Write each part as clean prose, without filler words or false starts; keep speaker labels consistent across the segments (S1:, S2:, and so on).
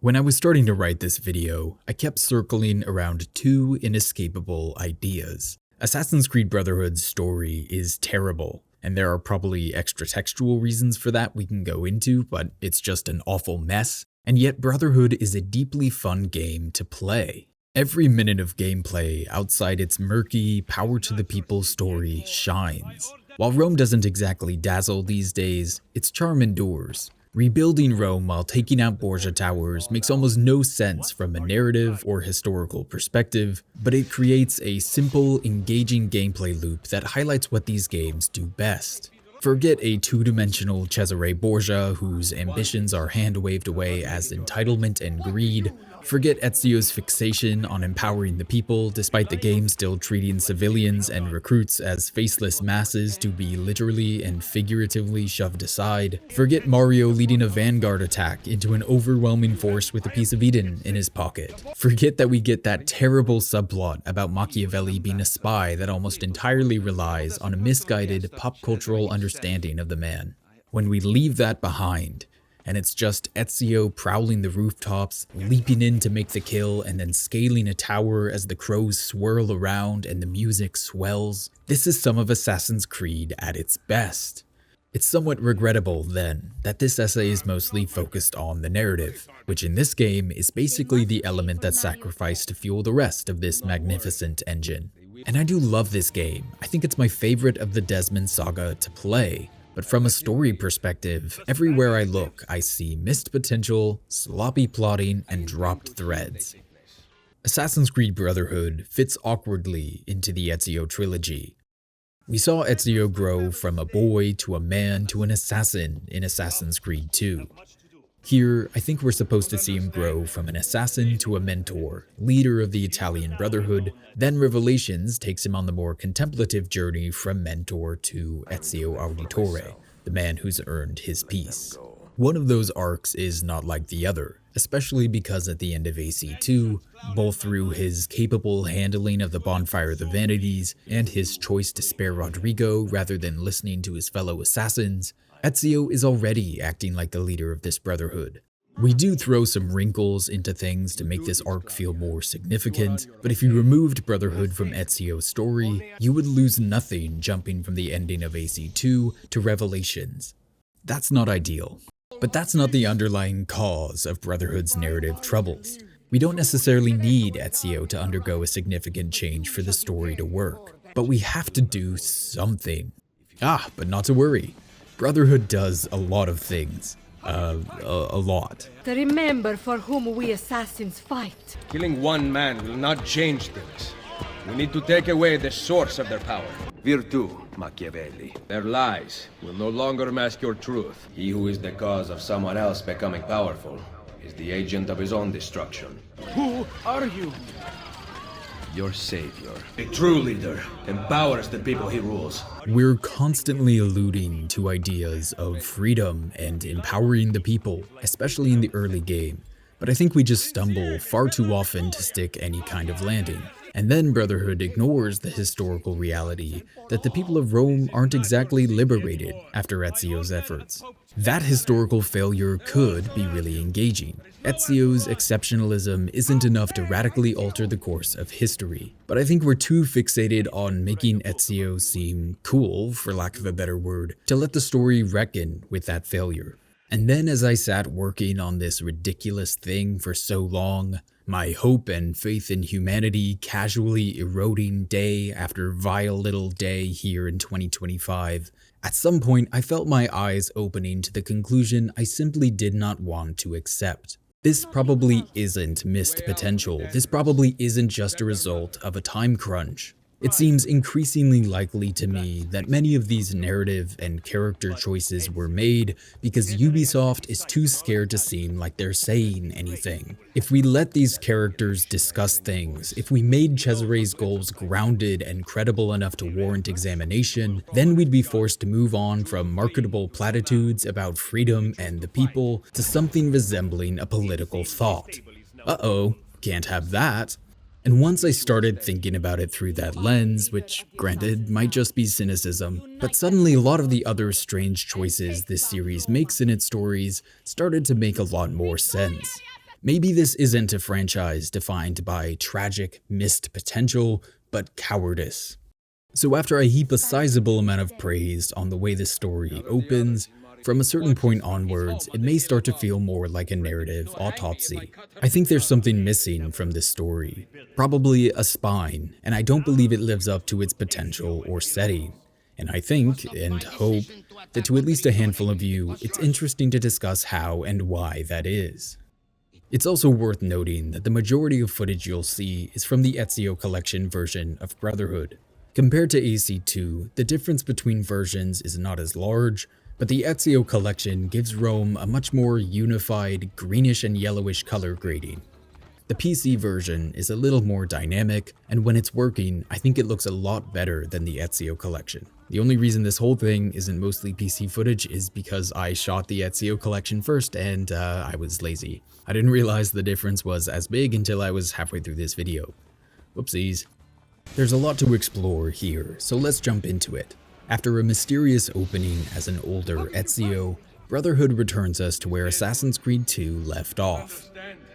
S1: When I was starting to write this video, I kept circling around two inescapable ideas. Assassin's Creed Brotherhood's story is terrible, and there are probably extra-textual reasons for that we can go into, but it's just an awful mess. And yet Brotherhood is a deeply fun game to play. Every minute of gameplay outside its murky, power-to-the-people story shines. While Rome doesn't exactly dazzle these days, its charm endures. Rebuilding Rome while taking out Borgia towers makes almost no sense from a narrative or historical perspective, but it creates a simple, engaging gameplay loop that highlights what these games do best. Forget a two-dimensional Cesare Borgia whose ambitions are hand-waved away as entitlement and greed. Forget Ezio's fixation on empowering the people, despite the game still treating civilians and recruits as faceless masses to be literally and figuratively shoved aside. Forget Mario leading a vanguard attack into an overwhelming force with a piece of Eden in his pocket. Forget that we get that terrible subplot about Machiavelli being a spy that almost entirely relies on a misguided pop-cultural understanding of the man. When we leave that behind, and it's just Ezio prowling the rooftops, leaping in to make the kill, and then scaling a tower as the crows swirl around and the music swells. This is some of Assassin's Creed at its best. It's somewhat regrettable, then, that this essay is mostly focused on the narrative, which in this game is basically the element that's sacrificed to fuel the rest of this magnificent engine. And I do love this game. I think it's my favorite of the Desmond saga to play. But from a story perspective, everywhere I look, I see missed potential, sloppy plotting, and dropped threads. Assassin's Creed Brotherhood fits awkwardly into the Ezio trilogy. We saw Ezio grow from a boy to a man to an assassin in Assassin's Creed 2. Here, I think we're supposed to see him grow from an assassin to a mentor, leader of the Italian Brotherhood, then Revelations takes him on the more contemplative journey from mentor to Ezio Auditore, the man who's earned his peace. One of those arcs is not like the other, especially because at the end of AC2, both through his capable handling of the Bonfire of the Vanities and his choice to spare Rodrigo rather than listening to his fellow assassins, Ezio is already acting like the leader of this Brotherhood. We do throw some wrinkles into things to make this arc feel more significant, but if you removed Brotherhood from Ezio's story, you would lose nothing jumping from the ending of AC2 to Revelations. That's not ideal. But that's not the underlying cause of Brotherhood's narrative troubles. We don't necessarily need Ezio to undergo a significant change for the story to work, but we have to do something. But not to worry. Brotherhood does a lot of things. A lot.
S2: To remember for whom we assassins fight.
S3: Killing one man will not change things. We need to take away the source of their power.
S4: Virtù, Machiavelli.
S3: Their lies will no longer mask your truth.
S4: He who is the cause of someone else becoming powerful is the agent of his own destruction.
S3: Who are you?
S4: Your savior. A true leader empowers the people he rules.
S1: We're constantly alluding to ideas of freedom and empowering the people, especially in the early game, but I think we just stumble far too often to stick any kind of landing. And then Brotherhood ignores the historical reality that the people of Rome aren't exactly liberated after Ezio's efforts. That historical failure could be really engaging. Ezio's exceptionalism isn't enough to radically alter the course of history, but I think we're too fixated on making Ezio seem cool, for lack of a better word, to let the story reckon with that failure. And then as I sat working on this ridiculous thing for so long, my hope and faith in humanity casually eroding day after vile little day here in 2025, at some point I felt my eyes opening to the conclusion I simply did not want to accept. This probably isn't missed potential. This probably isn't just a result of a time crunch. It seems increasingly likely to me that many of these narrative and character choices were made because Ubisoft is too scared to seem like they're saying anything. If we let these characters discuss things, if we made Cesare's goals grounded and credible enough to warrant examination, then we'd be forced to move on from marketable platitudes about freedom and the people to something resembling a political thought. Uh-oh, can't have that. And once I started thinking about it through that lens, which granted might just be cynicism, but suddenly a lot of the other strange choices this series makes in its stories started to make a lot more sense. Maybe this isn't a franchise defined by tragic, missed potential, but cowardice. So after I heap a sizable amount of praise on the way this story opens, from a certain point onwards, it may start to feel more like a narrative autopsy. I think there's something missing from this story, probably a spine, and I don't believe it lives up to its potential or setting. And I think, and hope, that to at least a handful of you, it's interesting to discuss how and why that is. It's also worth noting that the majority of footage you'll see is from the Ezio Collection version of Brotherhood. Compared to AC2, the difference between versions is not as large, but the Ezio Collection gives Rome a much more unified greenish and yellowish color grading. The PC version is a little more dynamic, and when it's working, I think it looks a lot better than the Ezio Collection. The only reason this whole thing isn't mostly PC footage is because I shot the Ezio Collection first and I was lazy. I didn't realize the difference was as big until I was halfway through this video. Whoopsies. There's a lot to explore here, so let's jump into it. After a mysterious opening as an older Ezio, Brotherhood returns us to where Assassin's Creed 2 left off.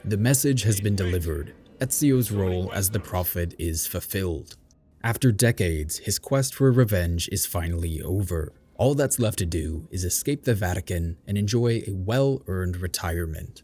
S1: The message has been delivered. Ezio's role as the prophet is fulfilled. After decades, his quest for revenge is finally over. All that's left to do is escape the Vatican and enjoy a well-earned retirement.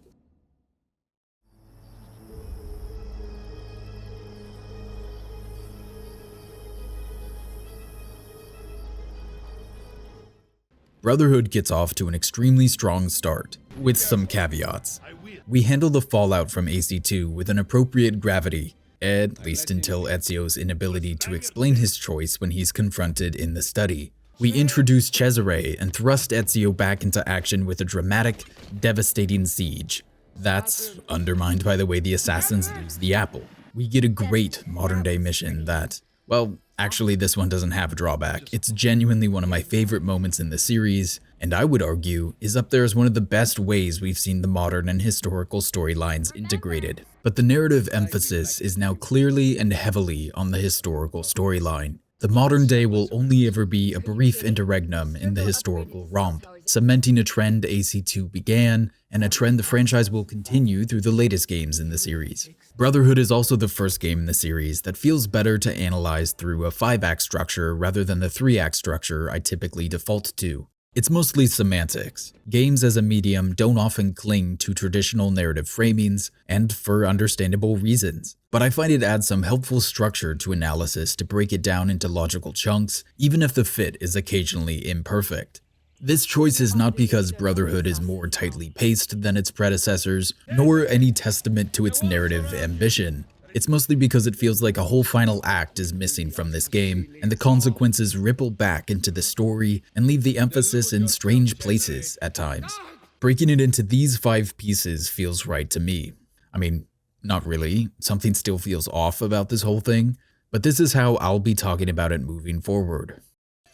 S1: Brotherhood gets off to an extremely strong start, with some caveats. We handle the fallout from AC2 with an appropriate gravity, at least until Ezio's inability to explain his choice when he's confronted in the study. We introduce Cesare and thrust Ezio back into action with a dramatic, devastating siege. That's undermined by the way the assassins lose the apple. We get a great modern-day mission that, well, actually this one doesn't have a drawback. It's genuinely one of my favorite moments in the series, and I would argue is up there as one of the best ways we've seen the modern and historical storylines integrated. But the narrative emphasis is now clearly and heavily on the historical storyline. The modern day will only ever be a brief interregnum in the historical romp, cementing a trend AC2 began, and a trend the franchise will continue through the latest games in the series. Brotherhood is also the first game in the series that feels better to analyze through a 5-act structure rather than the 3-act structure I typically default to. It's mostly semantics. Games as a medium don't often cling to traditional narrative framings, and for understandable reasons. But I find it adds some helpful structure to analysis to break it down into logical chunks, even if the fit is occasionally imperfect. This choice is not because Brotherhood is more tightly paced than its predecessors, nor any testament to its narrative ambition. It's mostly because it feels like a whole final act is missing from this game, and the consequences ripple back into the story and leave the emphasis in strange places at times. Breaking it into these 5 pieces feels right to me. I mean, not really. Something still feels off about this whole thing, but this is how I'll be talking about it moving forward.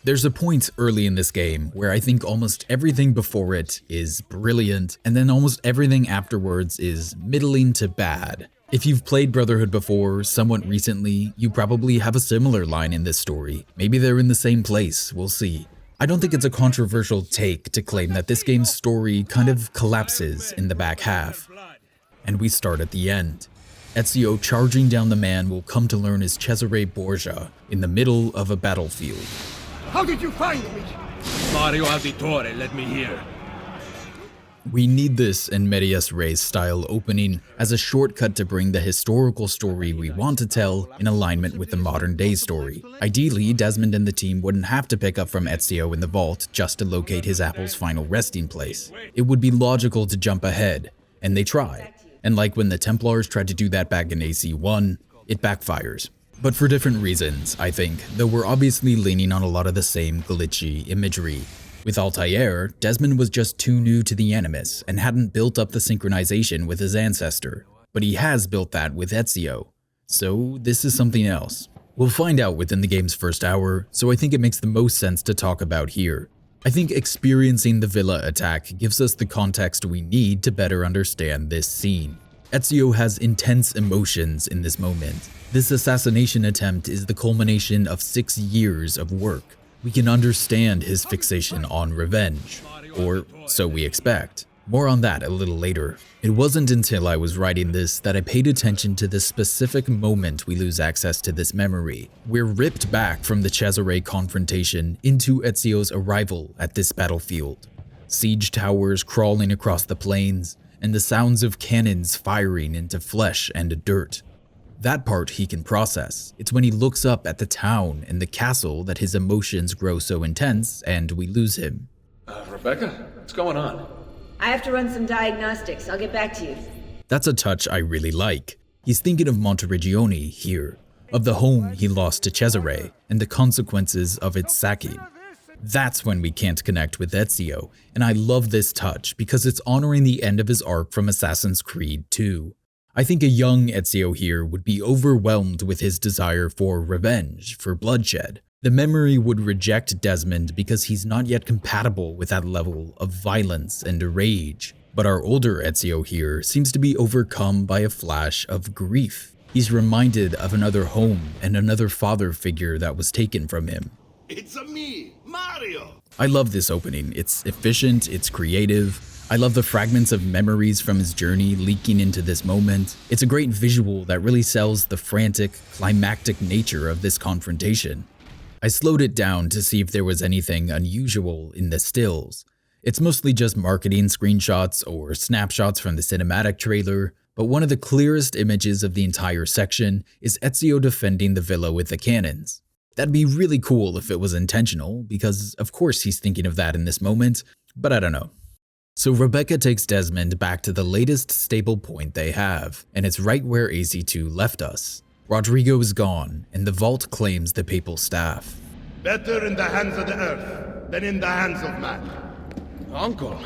S1: There's a point early in this game where I think almost everything before it is brilliant, and then almost everything afterwards is middling to bad. If you've played Brotherhood before, somewhat recently, you probably have a similar line in this story. Maybe they're in the same place, we'll see. I don't think it's a controversial take to claim that this game's story kind of collapses in the back half. And we start at the end. Ezio charging down the man we'll come to learn is Cesare Borgia in the middle of a battlefield.
S3: How did you find me? Mario Auditore, let me hear.
S1: We need this in Medias Res style opening as a shortcut to bring the historical story we want to tell in alignment with the modern day story. Ideally, Desmond and the team wouldn't have to pick up from Ezio in the vault just to locate his apple's final resting place. It would be logical to jump ahead, and they try. And like when the Templars tried to do that back in AC1, it backfires. But for different reasons, I think, though we're obviously leaning on a lot of the same glitchy imagery. With Altair, Desmond was just too new to the Animus and hadn't built up the synchronization with his ancestor, but he has built that with Ezio. So this is something else. We'll find out within the game's first hour, so I think it makes the most sense to talk about here. I think experiencing the Villa attack gives us the context we need to better understand this scene. Ezio has intense emotions in this moment. This assassination attempt is the culmination of 6 years of work. We can understand his fixation on revenge, or so we expect. More on that a little later. It wasn't until I was writing this that I paid attention to the specific moment we lose access to this memory. We're ripped back from the Cesare confrontation into Ezio's arrival at this battlefield. Siege towers crawling across the plains, and the sounds of cannons firing into flesh and dirt. That part he can process. It's when he looks up at the town and the castle that his emotions grow so intense and we lose him.
S4: Rebecca, what's going on?
S5: I have to run some diagnostics. I'll get back to you.
S1: That's a touch I really like. He's thinking of Monteregione here, of the home he lost to Cesare and the consequences of its sacking. That's when we can't connect with Ezio, and I love this touch because it's honoring the end of his arc from Assassin's Creed 2. I think a young Ezio here would be overwhelmed with his desire for revenge, for bloodshed. The memory would reject Desmond because he's not yet compatible with that level of violence and rage. But our older Ezio here seems to be overcome by a flash of grief. He's reminded of another home and another father figure that was taken from him.
S6: It's me, Mario!
S1: I love this opening. It's efficient, it's creative. I love the fragments of memories from his journey leaking into this moment. It's a great visual that really sells the frantic, climactic nature of this confrontation. I slowed it down to see if there was anything unusual in the stills. It's mostly just marketing screenshots or snapshots from the cinematic trailer, but one of the clearest images of the entire section is Ezio defending the villa with the cannons. That'd be really cool if it was intentional, because of course he's thinking of that in this moment, but I don't know. So Rebecca takes Desmond back to the latest stable point they have, and it's right where AZ2 left us. Rodrigo is gone, and the vault claims the papal staff.
S6: Better in the hands of the earth than in the hands of man.
S3: Uncle.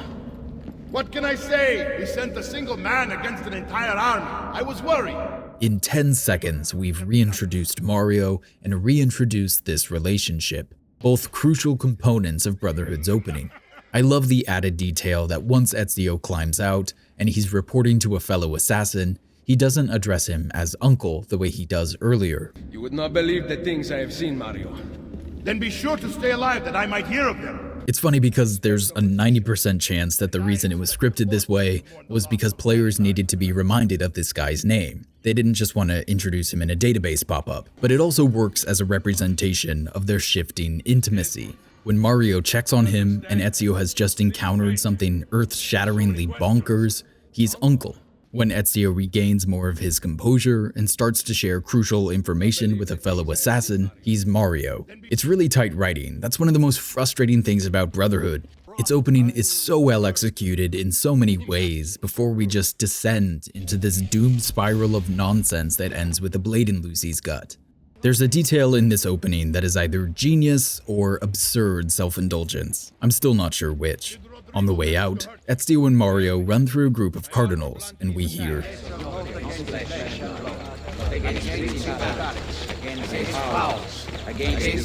S6: What can I say? We sent a single man against an entire army. I was worried.
S1: In 10 seconds, we've reintroduced Mario and reintroduced this relationship, both crucial components of Brotherhood's opening. I love the added detail that once Ezio climbs out and he's reporting to a fellow assassin, he doesn't address him as uncle the way he does earlier.
S3: You would not believe the things I have seen, Mario.
S6: Then be sure to stay alive that I might hear of them.
S1: It's funny because there's a 90% chance that the reason it was scripted this way was because players needed to be reminded of this guy's name. They didn't just want to introduce him in a database pop-up, but it also works as a representation of their shifting intimacy. When Mario checks on him and Ezio has just encountered something earth-shatteringly bonkers, he's uncle. When Ezio regains more of his composure and starts to share crucial information with a fellow assassin, he's Mario. It's really tight writing. That's one of the most frustrating things about Brotherhood. Its opening is so well executed in so many ways before we just descend into this doomed spiral of nonsense that ends with a blade in Lucy's gut. There's a detail in this opening that is either genius or absurd self-indulgence. I'm still not sure which. On the way out, Ezio and Mario run through a group of cardinals, and we hear,
S7: against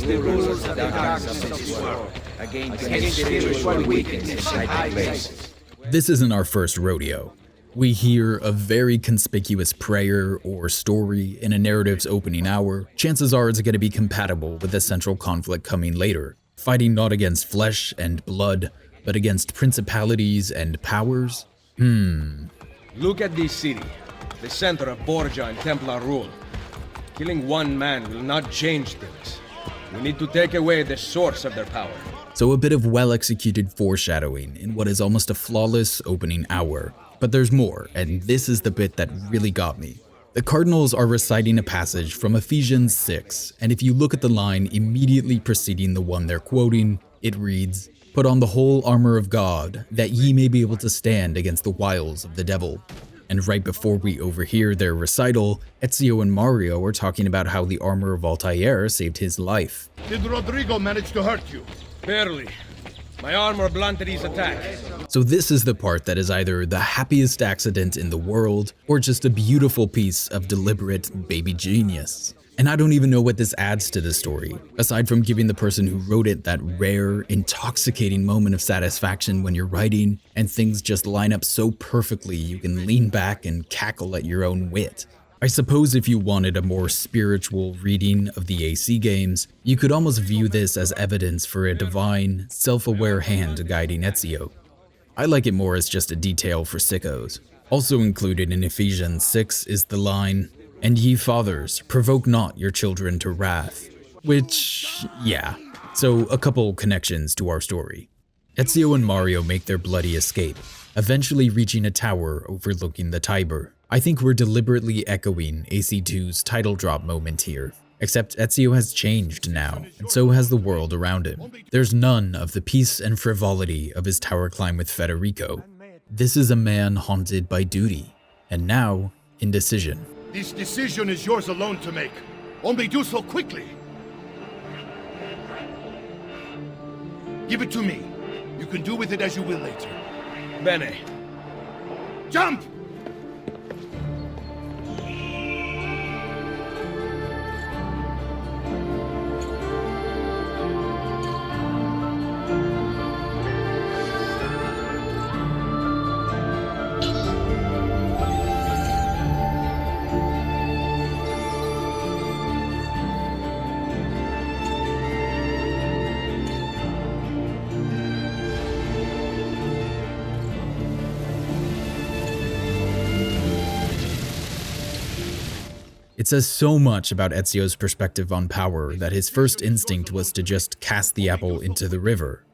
S7: the rulers of the darkness of this world, against spiritual weakness in high places.
S1: This isn't our first rodeo. We hear a very conspicuous prayer or story in a narrative's opening hour. Chances are it's going to be compatible with the central conflict coming later, fighting not against flesh and blood, but against principalities and powers?
S3: Look at this city, the center of Borgia and Templar rule. Killing one man will not change things. We need to take away the source of their power.
S1: So a bit of well-executed foreshadowing in what is almost a flawless opening hour. But there's more, and this is the bit that really got me. The Cardinals are reciting a passage from Ephesians 6, and if you look at the line immediately preceding the one they're quoting, it reads, "Put on the whole armor of God, that ye may be able to stand against the wiles of the devil." And right before we overhear their recital, Ezio and Mario are talking about how the armor of Altair saved his life.
S6: Did Rodrigo manage to hurt you?
S3: Barely. My armor blunted his attack.
S1: So this is the part that is either the happiest accident in the world, or just a beautiful piece of deliberate baby genius. And I don't even know what this adds to the story, aside from giving the person who wrote it that rare, intoxicating moment of satisfaction when you're writing, and things just line up so perfectly you can lean back and cackle at your own wit. I suppose if you wanted a more spiritual reading of the AC games, you could almost view this as evidence for a divine, self-aware hand guiding Ezio. I like it more as just a detail for sickos. Also included in Ephesians 6 is the line, "And ye fathers, provoke not your children to wrath." Which, yeah. So a couple connections to our story. Ezio and Mario make their bloody escape, eventually reaching a tower overlooking the Tiber. I think we're deliberately echoing AC2's title drop moment here. Except Ezio has changed now, and so has the world around him. There's none of the peace and frivolity of his tower climb with Federico. This is a man haunted by duty, and now, indecision.
S6: This decision is yours alone to make. Only do so quickly. Give it to me. You can do with it as you will later.
S3: Bene.
S6: Jump!
S1: It says so much about Ezio's perspective on power that his first instinct was to just cast the apple into the river.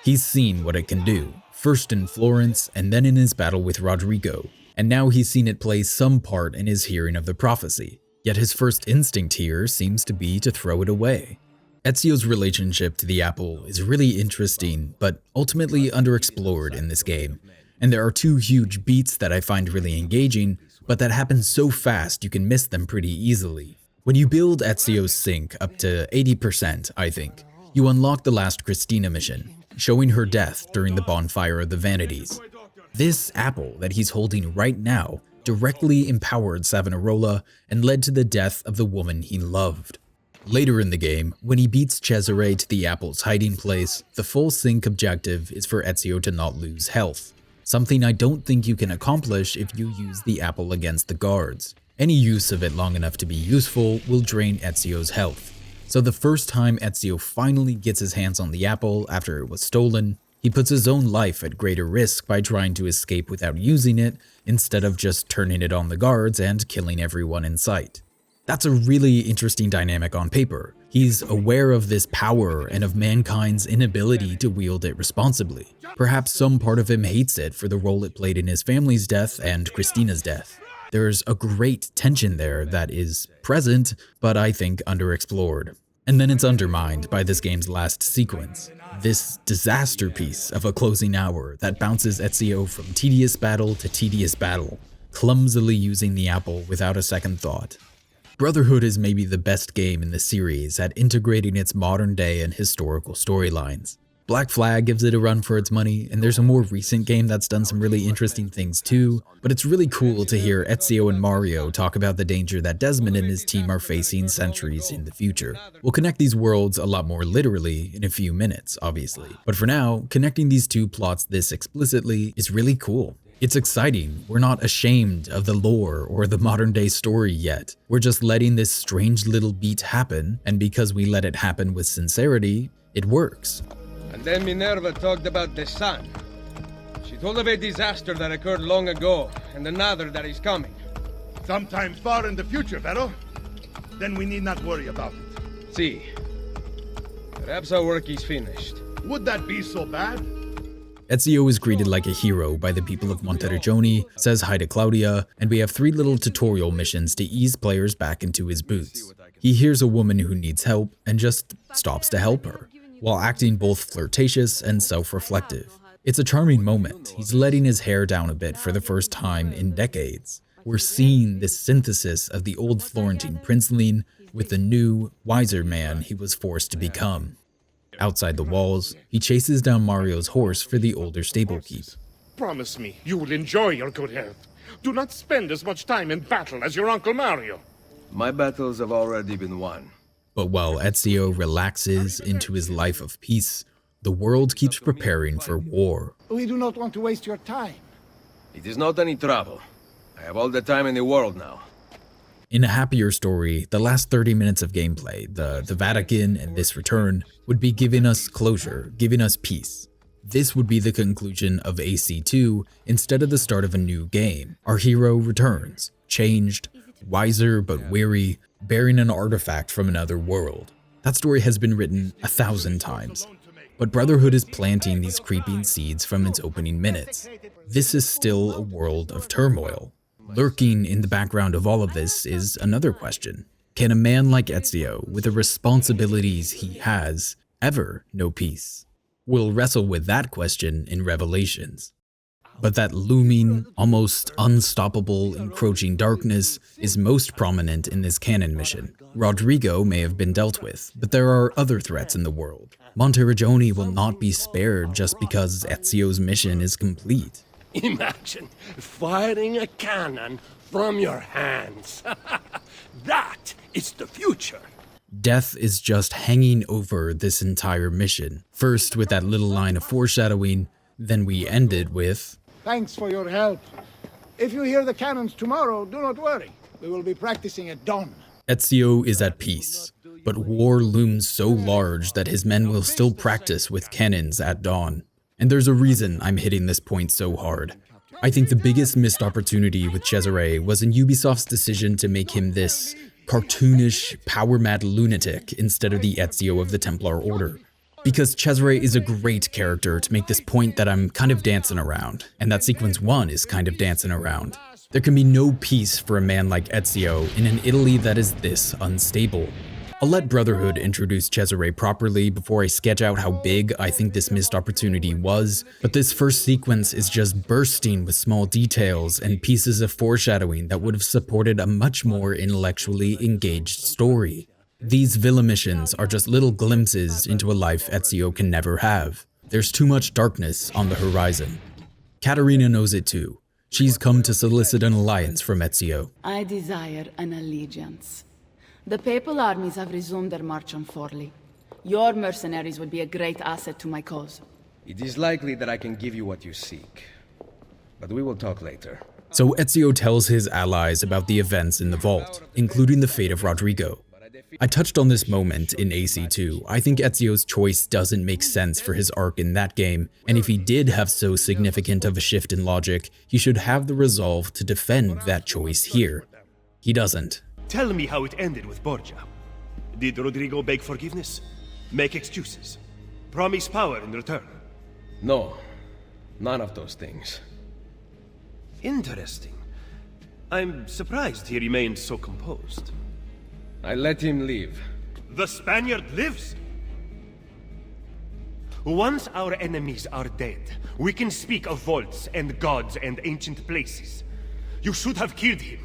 S1: He's seen what it can do, first in Florence and then in his battle with Rodrigo, and now he's seen it play some part in his hearing of the prophecy. Yet his first instinct here seems to be to throw it away. Ezio's relationship to the apple is really interesting, but ultimately underexplored in this game, and there are two huge beats that I find really engaging, but that happen so fast you can miss them pretty easily. When you build Ezio's sync up to 80%, I think, you unlock the last Christina mission, showing her death during the bonfire of the vanities. This apple that he's holding right now directly empowered Savonarola and led to the death of the woman he loved. Later in the game, when he beats Cesare to the apple's hiding place, the full sync objective is for Ezio to not lose health. Something I don't think you can accomplish if you use the apple against the guards. Any use of it long enough to be useful will drain Ezio's health. So the first time Ezio finally gets his hands on the apple after it was stolen, he puts his own life at greater risk by trying to escape without using it, instead of just turning it on the guards and killing everyone in sight. That's a really interesting dynamic on paper. He's aware of this power and of mankind's inability to wield it responsibly. Perhaps some part of him hates it for the role it played in his family's death and Christina's death. There's a great tension there that is present, but I think underexplored. And then it's undermined by this game's last sequence. This disaster piece of a closing hour that bounces Ezio from tedious battle to tedious battle, clumsily using the apple without a second thought. Brotherhood is maybe the best game in the series at integrating its modern day and historical storylines. Black Flag gives it a run for its money, and there's a more recent game that's done some really interesting things too, but it's really cool to hear Ezio and Mario talk about the danger that Desmond and his team are facing centuries in the future. We'll connect these worlds a lot more literally in a few minutes, obviously, but for now, connecting these two plots this explicitly is really cool. It's exciting. We're not ashamed of the lore or the modern day story yet. We're just letting this strange little beat happen, and because we let it happen with sincerity, it works.
S3: And then Minerva talked about the sun. She told of a disaster that occurred long ago, and another that is coming.
S6: Sometime far in the future, Vero. Then we need not worry about it.
S3: See. Perhaps our work is finished.
S6: Would that be so bad?
S1: Ezio is greeted like a hero by the people of Monteriggioni, says hi to Claudia, and we have 3 little tutorial missions to ease players back into his boots. He hears a woman who needs help and just stops to help her, while acting both flirtatious and self-reflective. It's a charming moment. He's letting his hair down a bit for the first time in decades. We're seeing this synthesis of the old Florentine princeling with the new, wiser man he was forced to become. Outside the walls, he chases down Mario's horse for the older stable keep.
S8: Promise me you will enjoy your good health. Do not spend as much time in battle as your Uncle Mario.
S4: My battles have already been won.
S1: But while Ezio relaxes into his life of peace, the world keeps preparing for war.
S9: We do not want to waste your time.
S4: It is not any trouble. I have all the time in the world now.
S1: In a happier story, the last 30 minutes of gameplay, the Vatican and this return, would be giving us closure, giving us peace. This would be the conclusion of AC2 instead of the start of a new game. Our hero returns, changed, wiser but weary, bearing an artifact from another world. That story has been written 1,000 times. But Brotherhood is planting these creeping seeds from its opening minutes. This is still a world of turmoil. Lurking in the background of all of this is another question. Can a man like Ezio, with the responsibilities he has, ever know peace? We'll wrestle with that question in Revelations. But that looming, almost unstoppable, encroaching darkness is most prominent in this canon mission. Rodrigo may have been dealt with, but there are other threats in the world. Monteriggioni will not be spared just because Ezio's mission is complete.
S10: Imagine firing a cannon from your hands. That is the future.
S1: Death is just hanging over this entire mission. First with that little line of foreshadowing, then we ended with...
S9: Thanks for your help. If you hear the cannons tomorrow, do not worry. We will be practicing at dawn.
S1: Ezio is at peace, but war looms so large that his men will still practice with cannons at dawn. And there's a reason I'm hitting this point so hard. I think the biggest missed opportunity with Cesare was in Ubisoft's decision to make him this cartoonish, power-mad lunatic instead of the Ezio of the Templar Order. Because Cesare is a great character to make this point that I'm kind of dancing around, and that Sequence 1 is kind of dancing around. There can be no peace for a man like Ezio in an Italy that is this unstable. I'll let Brotherhood introduce Cesare properly before I sketch out how big I think this missed opportunity was, but this first sequence is just bursting with small details and pieces of foreshadowing that would have supported a much more intellectually engaged story. These villa missions are just little glimpses into a life Ezio can never have. There's too much darkness on the horizon. Caterina knows it too. She's come to solicit an alliance from Ezio.
S11: I desire an allegiance. The papal armies have resumed their march on Forli. Your mercenaries would be a great asset to my cause.
S3: It is likely that I can give you what you seek. But we will talk later.
S1: So Ezio tells his allies about the events in the vault, including the fate of Rodrigo. I touched on this moment in AC2. I think Ezio's choice doesn't make sense for his arc in that game, and if he did have so significant of a shift in logic, he should have the resolve to defend that choice here. He doesn't.
S10: Tell me how it ended with Borgia. Did Rodrigo beg forgiveness? Make excuses? Promise power in return?
S3: No, none of those things.
S10: Interesting. I'm surprised he remained so composed.
S3: I let him leave.
S10: The Spaniard lives? Once our enemies are dead, we can speak of vaults and gods and ancient places. You should have killed him.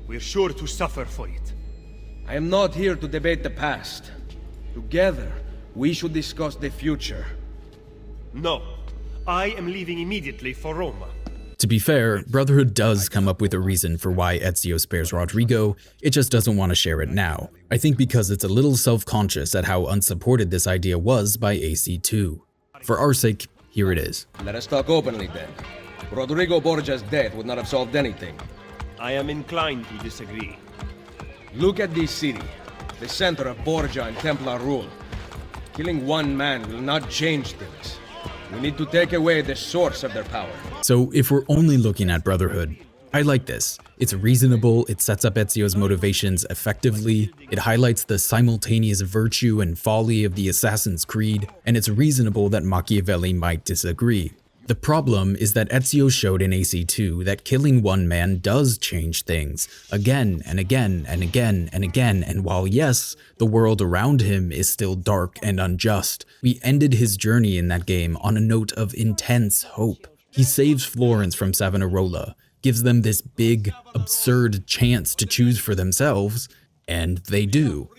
S10: We're sure to suffer for it.
S3: I am not here to debate the past. Together, we should discuss the future.
S10: No. I am leaving immediately for Roma.
S1: To be fair, Brotherhood does come up with a reason for why Ezio spares Rodrigo, it just doesn't want to share it now. I think because it's a little self-conscious at how unsupported this idea was by AC2. For our sake, here it is.
S3: Let us talk openly then. Rodrigo Borgia's death would not have solved anything.
S10: I am inclined to disagree.
S3: Look at this city, the center of Borgia and Templar rule. Killing one man will not change things. We need to take away the source of their power.
S1: So if we're only looking at Brotherhood, I like this. It's reasonable, it sets up Ezio's motivations effectively, it highlights the simultaneous virtue and folly of the Assassin's Creed, and it's reasonable that Machiavelli might disagree. The problem is that Ezio showed in AC2 that killing one man does change things, again and again and again and again, and while yes, the world around him is still dark and unjust, we ended his journey in that game on a note of intense hope. He saves Florence from Savonarola, gives them this big, absurd chance to choose for themselves, and they do.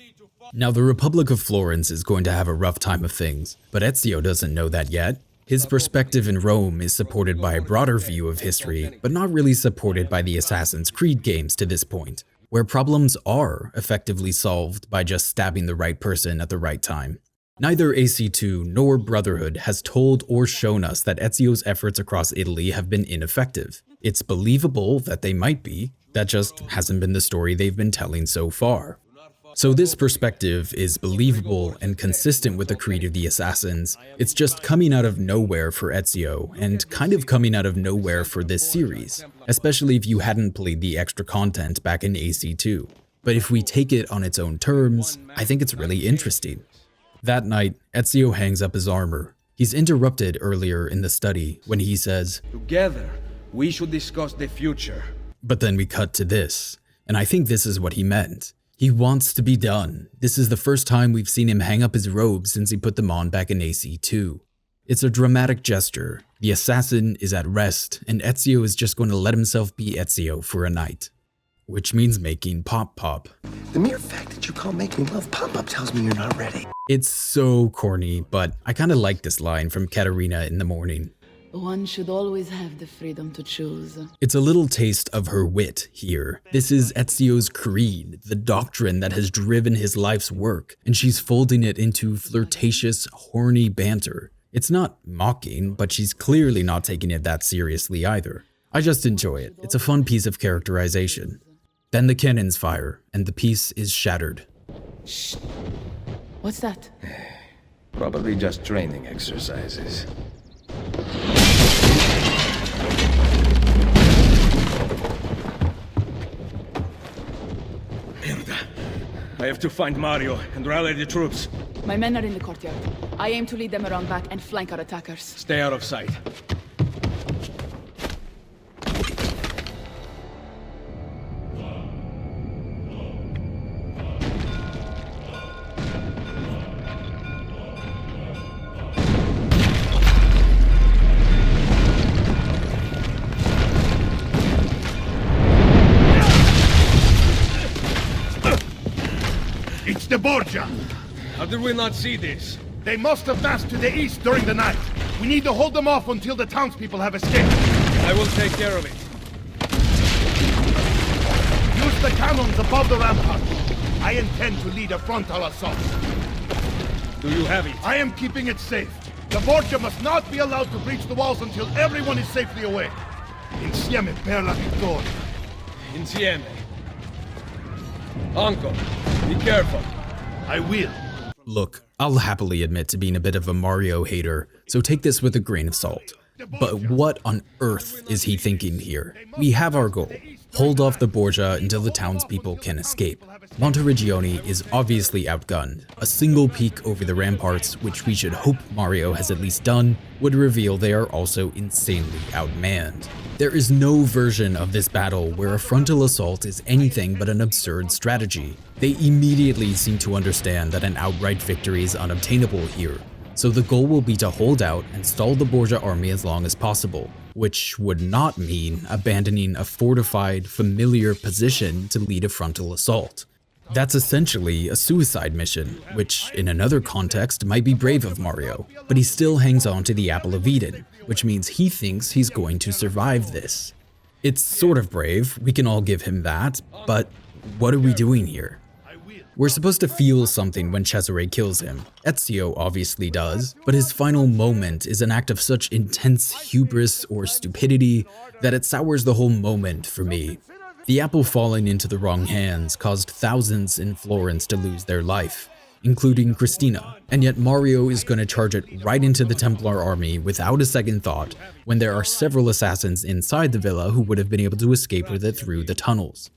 S1: Now the Republic of Florence is going to have a rough time of things, but Ezio doesn't know that yet. His perspective in Rome is supported by a broader view of history, but not really supported by the Assassin's Creed games to this point, where problems are effectively solved by just stabbing the right person at the right time. Neither AC2 nor Brotherhood has told or shown us that Ezio's efforts across Italy have been ineffective. It's believable that they might be, that just hasn't been the story they've been telling so far. So this perspective is believable and consistent with the creed of the Assassins. It's just coming out of nowhere for Ezio, and kind of coming out of nowhere for this series, especially if you hadn't played the extra content back in AC2. But if we take it on its own terms, I think it's really interesting. That night, Ezio hangs up his armor. He's interrupted earlier in the study when he says,
S3: "Together, we should discuss the future."
S1: But then we cut to this, and I think this is what he meant. He wants to be done. This is the first time we've seen him hang up his robes since he put them on back in AC2. It's a dramatic gesture. The assassin is at rest, and Ezio is just going to let himself be Ezio for a night. Which means making pop-pop.
S12: The mere fact that you call making love pop-up tells me you're not ready.
S1: It's so corny, but I kinda like this line from Katerina in the morning.
S11: One should always have the freedom to choose.
S1: It's a little taste of her wit here. This is Ezio's creed, the doctrine that has driven his life's work, and she's folding it into flirtatious, horny banter. It's not mocking, but she's clearly not taking it that seriously either. I just enjoy it. It's a fun piece of characterization. Then the cannons fire, and the piece is shattered.
S11: Shh. What's that?
S4: Probably just training exercises.
S3: Merda. I have to find Mario and rally the troops.
S11: My men are in the courtyard. I aim to lead them around back and flank our attackers.
S3: Stay out of sight.
S6: It's the Borgia!
S3: How did we not see this?
S6: They must have massed to the east during the night. We need to hold them off until the townspeople have escaped.
S3: I will take care of it.
S6: Use the cannons above the rampart. I intend to lead a frontal assault.
S3: Do you have it?
S6: I am keeping it safe. The Borgia must not be allowed to breach the walls until everyone is safely away. Insieme per la vittoria.
S3: Insieme. Uncle, be careful.
S6: I will.
S1: Look, I'll happily admit to being a bit of a Mario hater, so take this with a grain of salt. But what on earth is he thinking here? We have our goal. Hold off the Borgia until the townspeople can escape. Monteriggioni is obviously outgunned. A single peek over the ramparts, which we should hope Mario has at least done, would reveal they are also insanely outmanned. There is no version of this battle where a frontal assault is anything but an absurd strategy. They immediately seem to understand that an outright victory is unobtainable here, so the goal will be to hold out and stall the Borgia army as long as possible, which would not mean abandoning a fortified, familiar position to lead a frontal assault. That's essentially a suicide mission, which in another context might be brave of Mario, but he still hangs on to the Apple of Eden, which means he thinks he's going to survive this. It's sort of brave, we can all give him that, but what are we doing here? We're supposed to feel something when Cesare kills him. Ezio obviously does, but his final moment is an act of such intense hubris or stupidity that it sours the whole moment for me. The apple falling into the wrong hands caused thousands in Florence to lose their life, including Christina, and yet Mario is going to charge it right into the Templar army without a second thought when there are several assassins inside the villa who would have been able to escape with it through the tunnels.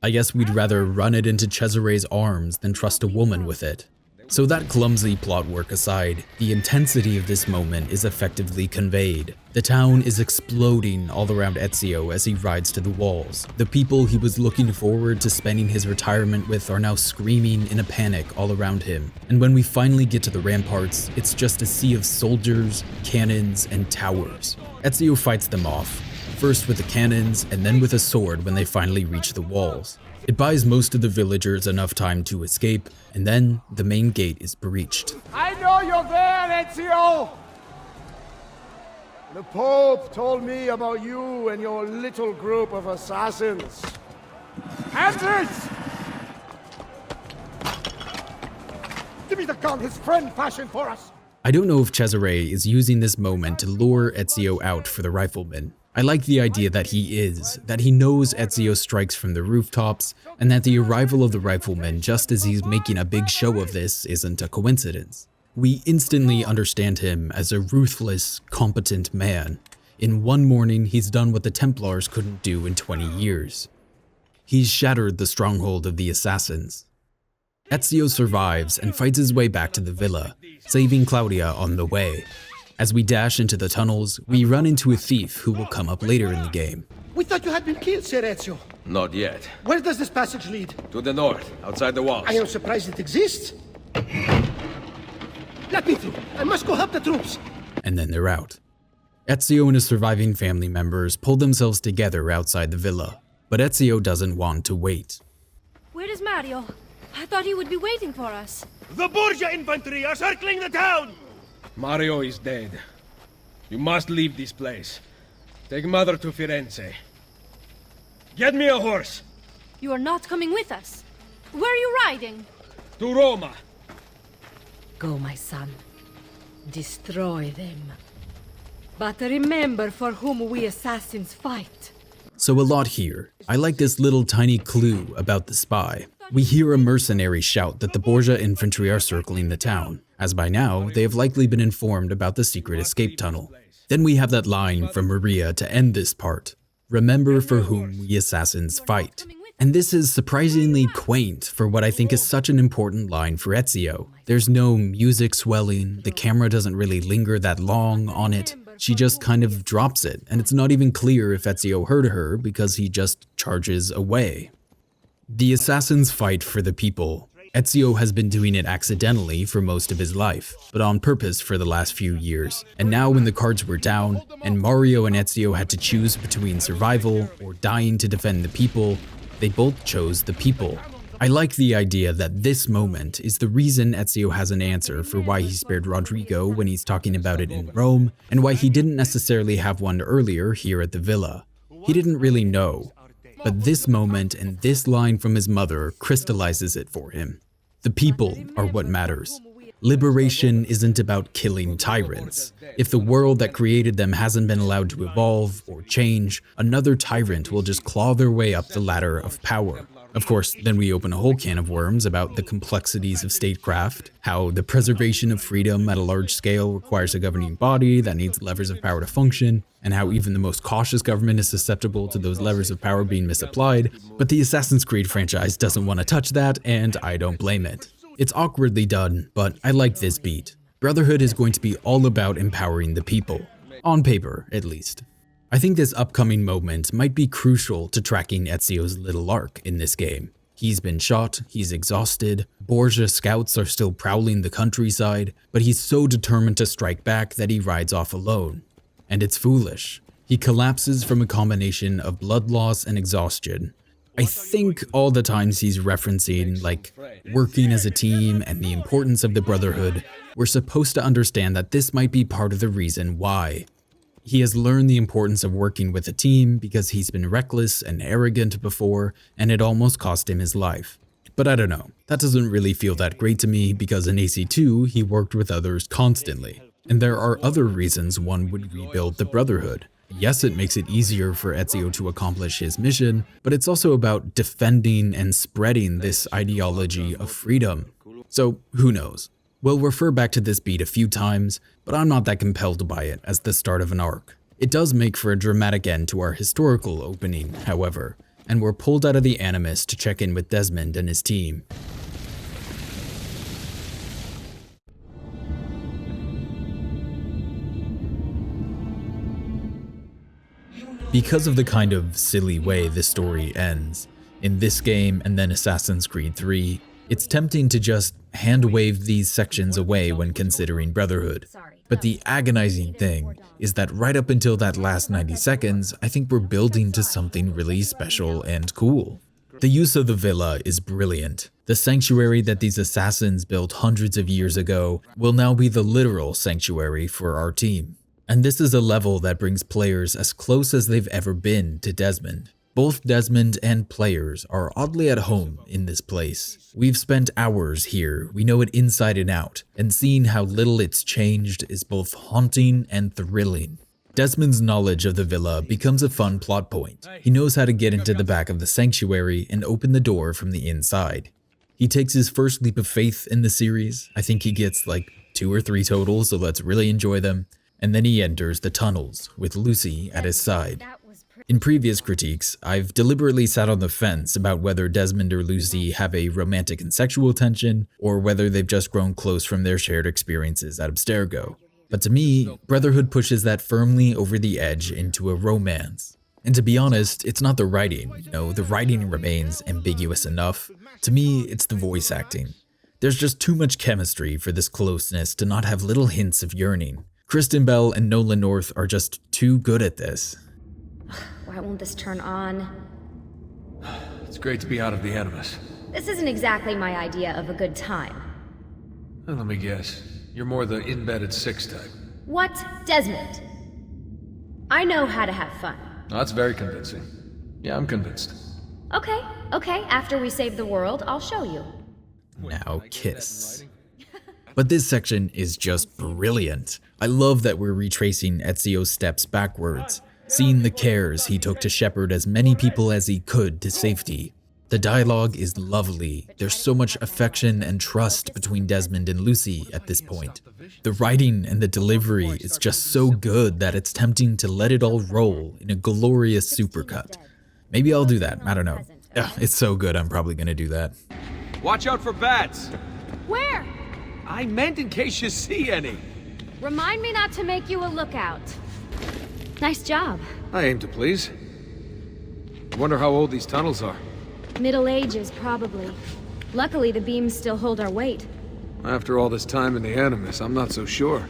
S1: I guess we'd rather run it into Cesare's arms than trust a woman with it. So that clumsy plot work aside, the intensity of this moment is effectively conveyed. The town is exploding all around Ezio as he rides to the walls. The people he was looking forward to spending his retirement with are now screaming in a panic all around him. And when we finally get to the ramparts, it's just a sea of soldiers, cannons, and towers. Ezio fights them off, first with the cannons and then with a sword when they finally reach the walls. It buys most of the villagers enough time to escape, and then the main gate is breached.
S9: I know you're there, Ezio! The Pope told me about you and your little group of assassins. Andres! Give me the gun his friend fashioned for us!
S1: I don't know if Cesare is using this moment to lure Ezio out for the riflemen. I like the idea that he knows Ezio strikes from the rooftops, and that the arrival of the riflemen just as he's making a big show of this isn't a coincidence. We instantly understand him as a ruthless, competent man. In one morning, he's done what the Templars couldn't do in 20 years. He's shattered the stronghold of the assassins. Ezio survives and fights his way back to the villa, saving Claudia on the way. As we dash into the tunnels, we run into a thief who will come up later in the game.
S12: We thought you had been killed, Sir Ezio.
S3: Not yet.
S12: Where does this passage lead?
S3: To the north, outside the walls.
S12: I am surprised it exists. Let me through. I must go help the troops.
S1: And then they're out. Ezio and his surviving family members pull themselves together outside the villa, but Ezio doesn't want to wait.
S2: Where is Mario? I thought he would be waiting for us.
S10: The Borgia infantry are circling the town!
S3: Mario is dead. You must leave this place. Take Mother to Firenze. Get me a horse!
S2: You are not coming with us. Where are you riding?
S3: To Roma!
S2: Go, my son. Destroy them. But remember for whom we assassins fight.
S1: So a lot here. I like this little tiny clue about the spy. We hear a mercenary shout that the Borgia infantry are circling the town, as by now they have likely been informed about the secret escape tunnel. Then we have that line from Maria to end this part. Remember for whom we assassins fight. And this is surprisingly quaint for what I think is such an important line for Ezio. There's no music swelling, the camera doesn't really linger that long on it. She just kind of drops it, and it's not even clear if Ezio heard her because he just charges away. The assassins fight for the people. Ezio has been doing it accidentally for most of his life, but on purpose for the last few years. And now when the cards were down, and Mario and Ezio had to choose between survival or dying to defend the people, they both chose the people. I like the idea that this moment is the reason Ezio has an answer for why he spared Rodrigo when he's talking about it in Rome, and why he didn't necessarily have one earlier here at the villa. He didn't really know. But this moment and this line from his mother crystallizes it for him. The people are what matters. Liberation isn't about killing tyrants. If the world that created them hasn't been allowed to evolve or change, another tyrant will just claw their way up the ladder of power. Of course, then we open a whole can of worms about the complexities of statecraft, how the preservation of freedom at a large scale requires a governing body that needs levers of power to function, and how even the most cautious government is susceptible to those levers of power being misapplied. But the Assassin's Creed franchise doesn't want to touch that, and I don't blame it. It's awkwardly done, but I like this beat. Brotherhood is going to be all about empowering the people. On paper, at least. I think this upcoming moment might be crucial to tracking Ezio's little arc in this game. He's been shot, he's exhausted, Borgia scouts are still prowling the countryside, but he's so determined to strike back that he rides off alone. And it's foolish. He collapses from a combination of blood loss and exhaustion. I think all the times he's referencing, like, working as a team and the importance of the Brotherhood, we're supposed to understand that this might be part of the reason why. He has learned the importance of working with a team because he's been reckless and arrogant before, and it almost cost him his life. But I don't know, that doesn't really feel that great to me because in AC2 he worked with others constantly. And there are other reasons one would rebuild the Brotherhood. Yes, it makes it easier for Ezio to accomplish his mission, but it's also about defending and spreading this ideology of freedom. So who knows? We'll refer back to this beat a few times, but I'm not that compelled by it as the start of an arc. It does make for a dramatic end to our historical opening, however, and we're pulled out of the Animus to check in with Desmond and his team. Because of the kind of silly way this story ends, in this game and then Assassin's Creed 3, it's tempting to just hand-wave these sections away when considering Brotherhood. But the agonizing thing is that right up until that last 90 seconds, I think we're building to something really special and cool. The use of the villa is brilliant. The sanctuary that these assassins built hundreds of years ago will now be the literal sanctuary for our team. And this is a level that brings players as close as they've ever been to Desmond. Both Desmond and players are oddly at home in this place. We've spent hours here, we know it inside and out, and seeing how little it's changed is both haunting and thrilling. Desmond's knowledge of the villa becomes a fun plot point. He knows how to get into the back of the sanctuary and open the door from the inside. He takes his first leap of faith in the series. I think he gets like 2 or 3 total, so let's really enjoy them. And then he enters the tunnels with Lucy at his side. In previous critiques, I've deliberately sat on the fence about whether Desmond or Lucy have a romantic and sexual tension, or whether they've just grown close from their shared experiences at Abstergo. But to me, Brotherhood pushes that firmly over the edge into a romance. And to be honest, it's not the writing. No, the writing remains ambiguous enough. To me, it's the voice acting. There's just too much chemistry for this closeness to not have little hints of yearning. Kristen Bell and Nolan North are just too good at this.
S13: Why won't this turn on?
S4: It's great to be out of the Animus.
S13: This isn't exactly my idea of a good time.
S4: Well, let me guess. You're more the in-bed at 6 type.
S13: What? Desmond? I know how to have fun.
S4: That's very convincing. Yeah, I'm convinced.
S13: Okay, after we save the world, I'll show you.
S1: Now kiss. But this section is just brilliant. I love that we're retracing Ezio's steps backwards, seeing the cares he took to shepherd as many people as he could to safety. The dialogue is lovely. There's so much affection and trust between Desmond and Lucy at this point. The writing and the delivery is just so good that it's tempting to let it all roll in a glorious supercut. Maybe I'll do that, I don't know. Ugh, it's so good, I'm probably gonna do that.
S3: Watch out for bats!
S2: Where?
S3: I meant in case you see any.
S2: Remind me not to make you a lookout. Nice job.
S3: I aim to please. I wonder how old these tunnels are.
S2: Middle Ages, probably. Luckily, the beams still hold our weight.
S3: After all this time in the Animus, I'm not so sure.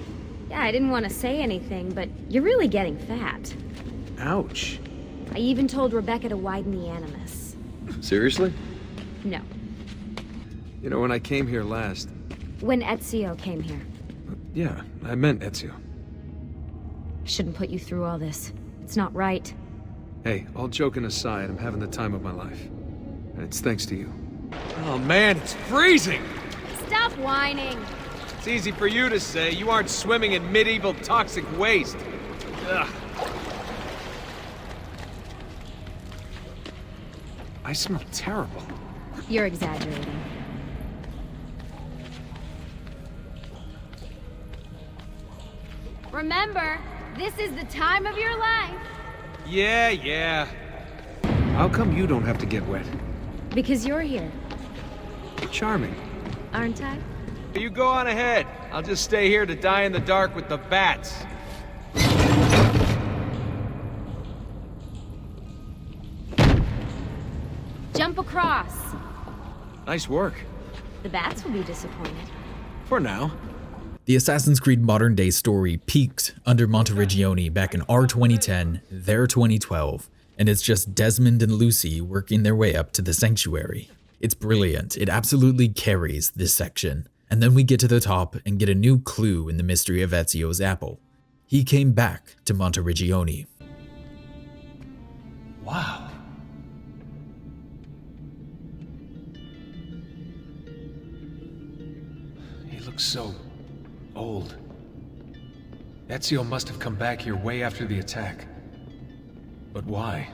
S2: Yeah, I didn't want to say anything, but you're really getting fat.
S3: Ouch.
S2: I even told Rebecca to widen the Animus.
S3: Seriously?
S2: No.
S3: You know, when I came here last...
S2: When Ezio came here.
S3: Yeah, I meant Ezio.
S2: I shouldn't put you through all this. It's not right.
S3: Hey, all joking aside, I'm having the time of my life. And it's thanks to you. Oh man, it's freezing!
S2: Stop whining!
S3: It's easy for you to say. You aren't swimming in medieval toxic waste. Ugh. I smell terrible.
S2: You're exaggerating. Remember, this is the time of your life.
S3: Yeah. How come you don't have to get wet?
S2: Because you're here,
S3: Charming.
S2: aren't I?
S3: You go on ahead. I'll just stay here to die in the dark with the bats.
S2: Jump across.
S3: Nice work.
S2: The bats will be disappointed.
S3: For now.
S1: The Assassin's Creed modern day story peaked under Monteriggioni back in R 2010, their 2012, and it's just Desmond and Lucy working their way up to the sanctuary. It's brilliant, it absolutely carries this section. And then we get to the top and get a new clue in the mystery of Ezio's apple. He came back to Monteriggioni.
S4: Wow. He looks so old. Ezio must have come back here way after the attack. But why?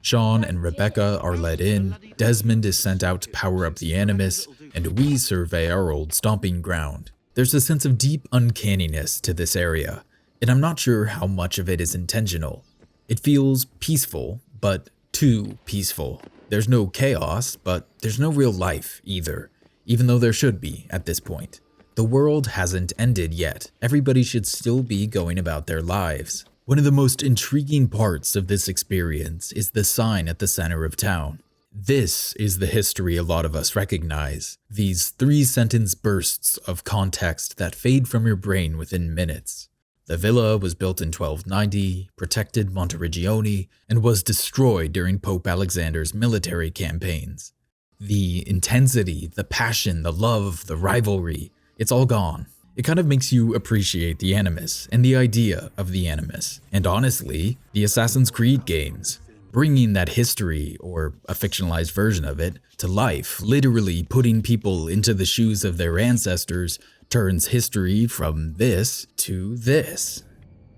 S1: Sean and Rebecca are let in, Desmond is sent out to power up the Animus, and we survey our old stomping ground. There's a sense of deep uncanniness to this area, and I'm not sure how much of it is intentional. It feels peaceful, but too peaceful. There's no chaos, but there's no real life either, even though there should be at this point. The world hasn't ended yet. Everybody should still be going about their lives. One of the most intriguing parts of this experience is the sign at the center of town. This is the history a lot of us recognize. These 3-sentence bursts of context that fade from your brain within minutes. The villa was built in 1290, protected Monteriggioni, and was destroyed during Pope Alexander's military campaigns. The intensity, the passion, the love, the rivalry, it's all gone. It kind of makes you appreciate the Animus and the idea of the Animus, and honestly, the Assassin's Creed games. Bringing that history, or a fictionalized version of it, to life, literally putting people into the shoes of their ancestors, turns history from this to this.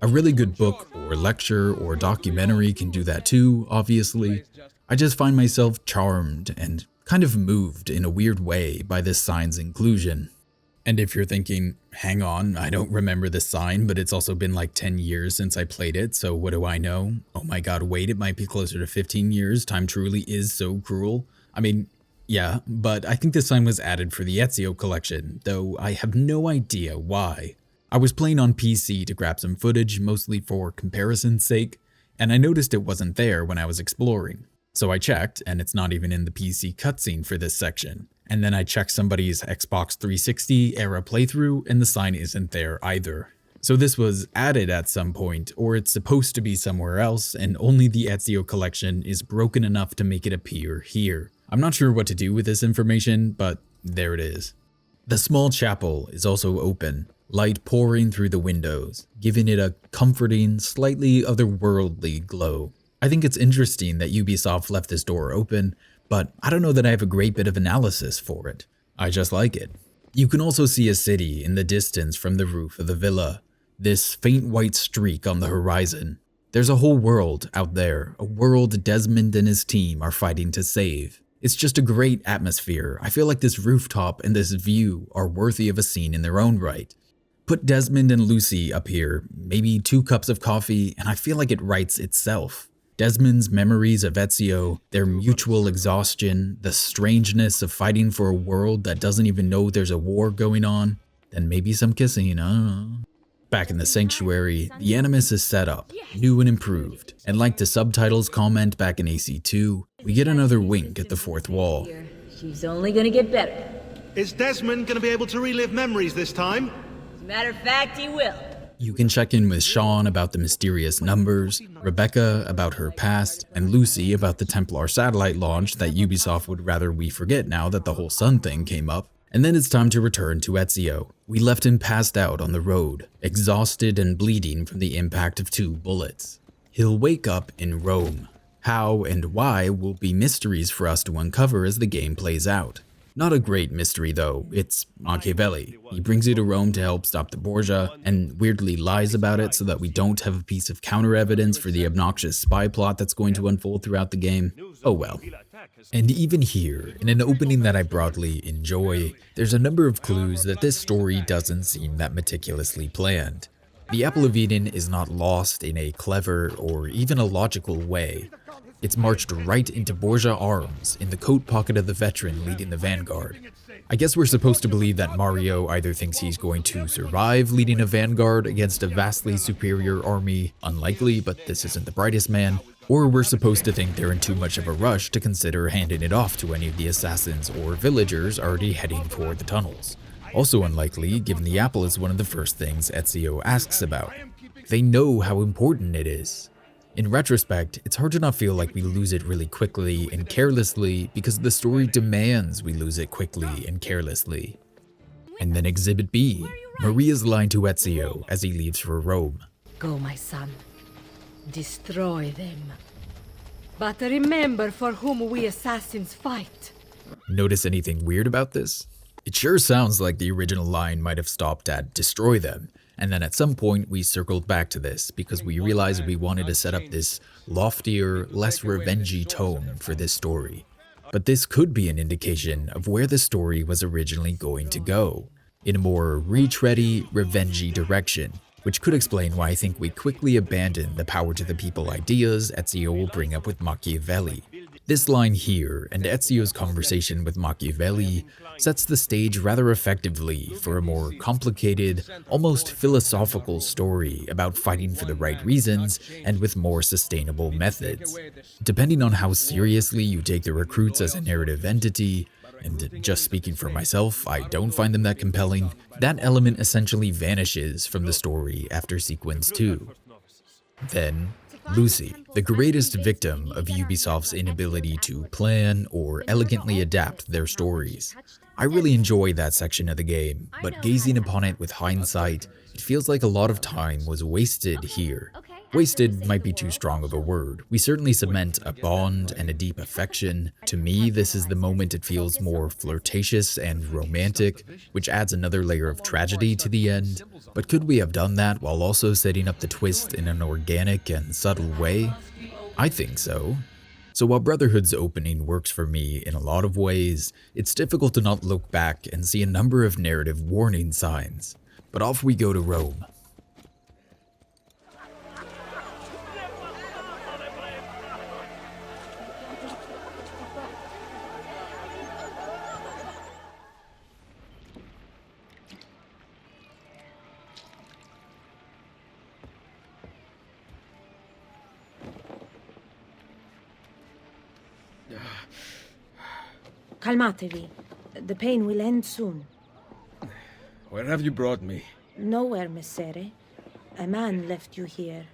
S1: A really good book or lecture or documentary can do that too, obviously. I just find myself charmed and kind of moved in a weird way by this sign's inclusion. And if you're thinking, hang on, I don't remember this sign, but it's also been like 10 years since I played it, so what do I know? Oh my god, wait, it might be closer to 15 years, time truly is so cruel. I mean, yeah, but I think this sign was added for the Ezio collection, though I have no idea why. I was playing on PC to grab some footage, mostly for comparison's sake, and I noticed it wasn't there when I was exploring. So I checked, and it's not even in the PC cutscene for this section. And then I checked somebody's Xbox 360 era playthrough, and the sign isn't there either. So this was added at some point, or it's supposed to be somewhere else, and only the Ezio collection is broken enough to make it appear here. I'm not sure what to do with this information, but there it is. The small chapel is also open, light pouring through the windows, giving it a comforting, slightly otherworldly glow. I think it's interesting that Ubisoft left this door open, but I don't know that I have a great bit of analysis for it. I just like it. You can also see a city in the distance from the roof of the villa, this faint white streak on the horizon. There's a whole world out there, a world Desmond and his team are fighting to save. It's just a great atmosphere. I feel like this rooftop and this view are worthy of a scene in their own right. Put Desmond and Lucy up here, maybe 2 cups of coffee, and I feel like it writes itself. Desmond's memories of Ezio, their mutual exhaustion, the strangeness of fighting for a world that doesn't even know there's a war going on, then maybe some kissing, I don't know. Back in the sanctuary, the Animus is set up, new and improved, and like the subtitles comment back in AC2, we get another wink at the fourth wall.
S5: She's only gonna get better.
S14: Is Desmond gonna be able to relive memories this time?
S5: As a matter of fact, he will.
S1: You can check in with Sean about the mysterious numbers, Rebecca about her past, and Lucy about the Templar satellite launch that Ubisoft would rather we forget now that the whole sun thing came up. And then it's time to return to Ezio. We left him passed out on the road, exhausted and bleeding from the impact of 2 bullets. He'll wake up in Rome. How and why will be mysteries for us to uncover as the game plays out. Not a great mystery though, it's Machiavelli. He brings you to Rome to help stop the Borgia, and weirdly lies about it so that we don't have a piece of counter evidence for the obnoxious spy plot that's going to unfold throughout the game. Oh well. And even here, in an opening that I broadly enjoy, there's a number of clues that this story doesn't seem that meticulously planned. The Apple of Eden is not lost in a clever or even a logical way. It's marched right into Borgia arms in the coat pocket of the veteran leading the vanguard. I guess we're supposed to believe that Mario either thinks he's going to survive leading a vanguard against a vastly superior army, unlikely, but this isn't the brightest man, or we're supposed to think they're in too much of a rush to consider handing it off to any of the assassins or villagers already heading for the tunnels. Also unlikely, given the apple is one of the first things Ezio asks about. They know how important it is. In retrospect, it's hard to not feel like we lose it really quickly and carelessly because the story demands we lose it quickly and carelessly. And then Exhibit B, Maria's line to Ezio as he leaves for Rome.
S15: Go, my son. Destroy them. But remember for whom we assassins fight.
S1: Notice anything weird about this? It sure sounds like the original line might have stopped at destroy them, and then at some point we circled back to this because we realized we wanted to set up this loftier, less revengey tone for this story. But this could be an indication of where the story was originally going to go, in a more retready, revengey direction, which could explain why I think we quickly abandoned the power to the people ideas Ezio will bring up with Machiavelli. This line here, and Ezio's conversation with Machiavelli, sets the stage rather effectively for a more complicated, almost philosophical story about fighting for the right reasons and with more sustainable methods. Depending on how seriously you take the recruits as a narrative entity, and just speaking for myself, I don't find them that compelling, that element essentially vanishes from the story after Sequence 2. Then, Lucy, the greatest victim of Ubisoft's inability to plan or elegantly adapt their stories. I really enjoy that section of the game, but gazing upon it with hindsight, it feels like a lot of time was wasted here. Wasted might be too strong of a word. We certainly cement a bond and a deep affection. To me, this is the moment it feels more flirtatious and romantic, which adds another layer of tragedy to the end. But could we have done that while also setting up the twist in an organic and subtle way? I think so. So while Brotherhood's opening works for me in a lot of ways, it's difficult to not look back and see a number of narrative warning signs. But off we go to Rome.
S16: Calmatevi. The pain will end soon.
S3: Where have you brought me?
S16: Nowhere, Messere. A man left you here.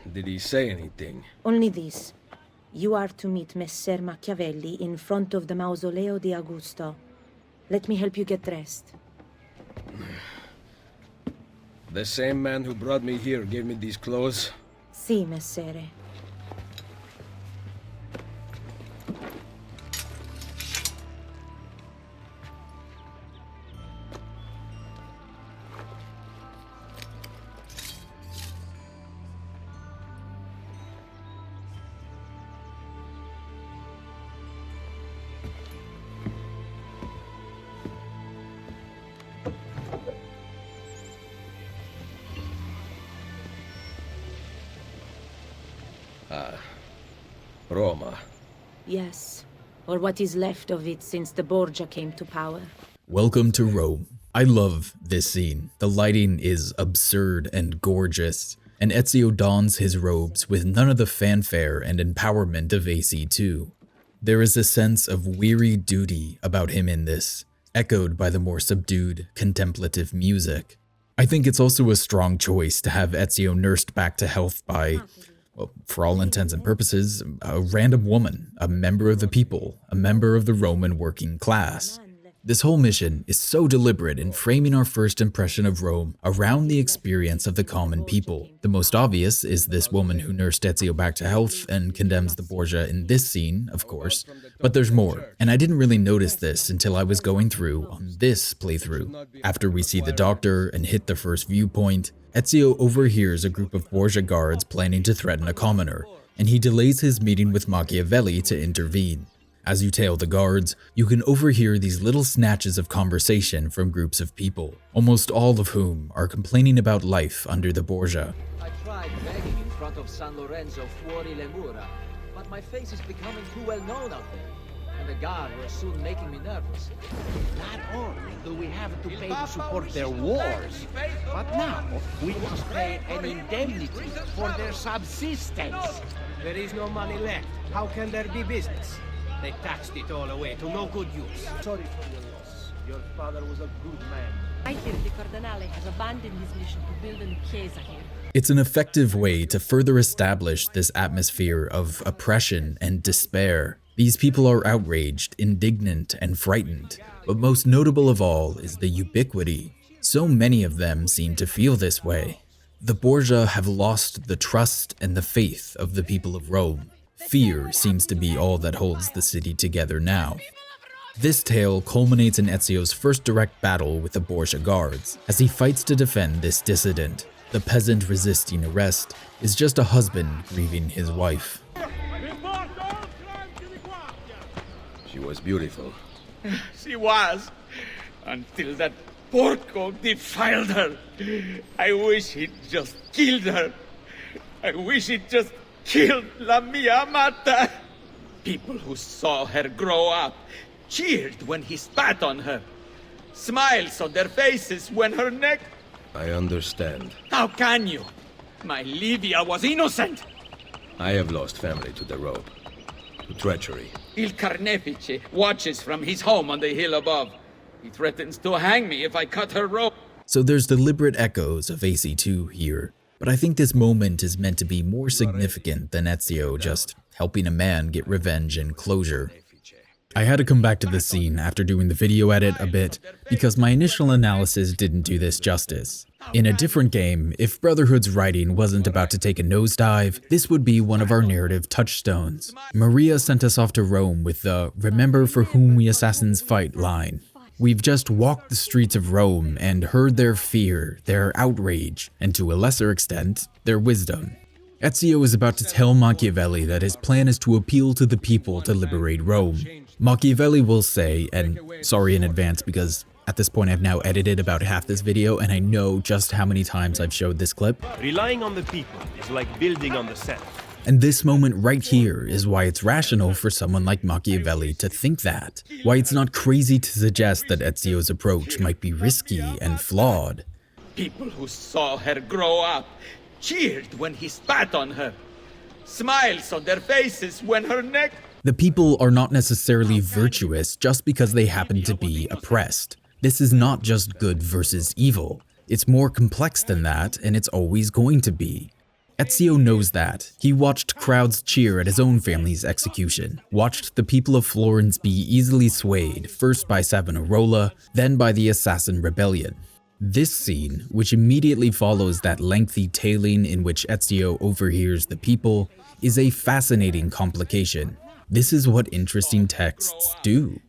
S3: Did he say anything?
S16: Only this. You are to meet Messer Machiavelli in front of the Mausoleo di Augusto. Let me help you get dressed.
S3: The same man who brought me here gave me these clothes?
S16: Si, Messere.
S3: Roma.
S16: Yes, or what is left of it since the Borgia came to power.
S1: Welcome to Rome. I love this scene. The lighting is absurd and gorgeous, and Ezio dons his robes with none of the fanfare and empowerment of AC2. There is a sense of weary duty about him in this, echoed by the more subdued, contemplative music. I think it's also a strong choice to have Ezio nursed back to health by, well, for all intents and purposes, a random woman, a member of the people, a member of the Roman working class. This whole mission is so deliberate in framing our first impression of Rome around the experience of the common people. The most obvious is this woman who nursed Ezio back to health and condemns the Borgia in this scene, of course, but there's more, and I didn't really notice this until I was going through on this playthrough. After we see the doctor and hit the first viewpoint, Ezio overhears a group of Borgia guards planning to threaten a commoner, and he delays his meeting with Machiavelli to intervene. As you tail the guards, you can overhear these little snatches of conversation from groups of people, almost all of whom are complaining about life under the Borgia.
S17: I tried begging in front of San Lorenzo fuori le mura, but my face is becoming too well known out there, and the guard will soon making me nervous.
S18: Not only do we have to pay to support their wars, but now we must pay an indemnity for their subsistence.
S19: There is no money left. How can there be business? They taxed it all away to no good use.
S18: Sorry for your loss. Your father was a good man.
S20: I hear the Cardinale has abandoned his mission to build a chiesa here.
S1: It's an effective way to further establish this atmosphere of oppression and despair. These people are outraged, indignant, and frightened, but most notable of all is the ubiquity. So many of them seem to feel this way. The Borgia have lost the trust and the faith of the people of Rome. Fear seems to be all that holds the city together now. This tale culminates in Ezio's first direct battle with the Borgia guards, as he fights to defend this dissident. The peasant resisting arrest is just a husband grieving his wife.
S3: She was beautiful.
S21: She was, until that porco defiled her. I wish he'd just killed her. I wish he'd just killed la mia amata. People who saw her grow up cheered when he spat on her. Smiles on their faces when her neck...
S3: I understand.
S21: How can you? My Livia was innocent.
S3: I have lost family to the rope, to treachery.
S21: Il Carnefice watches from his home on the hill above. He threatens to hang me if I cut her rope.
S1: So there's deliberate echoes of AC2 here. But I think this moment is meant to be more significant than Ezio just helping a man get revenge and closure. I had to come back to this scene after doing the video edit a bit, because my initial analysis didn't do this justice. In a different game, if Brotherhood's writing wasn't about to take a nosedive, this would be one of our narrative touchstones. Maria sent us off to Rome with the "Remember for whom we assassins fight" line. We've just walked the streets of Rome and heard their fear, their outrage, and to a lesser extent, their wisdom. Ezio is about to tell Machiavelli that his plan is to appeal to the people to liberate Rome. Machiavelli will say, and sorry in advance because at this point I've now edited about half this video and I know just how many times I've showed this clip.
S10: Relying on the people is like building on the sand.
S1: And this moment right here is why it's rational for someone like Machiavelli to think that. Why it's not crazy to suggest that Ezio's approach might be risky and flawed.
S21: People who saw her grow up cheered when he spat on her. Smiles on their faces when her neck...
S1: The people are not necessarily virtuous just because they happen to be oppressed. This is not just good versus evil. It's more complex than that, and it's always going to be. Ezio knows that. He watched crowds cheer at his own family's execution, watched the people of Florence be easily swayed, first by Savonarola, then by the Assassin Rebellion. This scene, which immediately follows that lengthy tailing in which Ezio overhears the people, is a fascinating complication. This is what interesting texts do.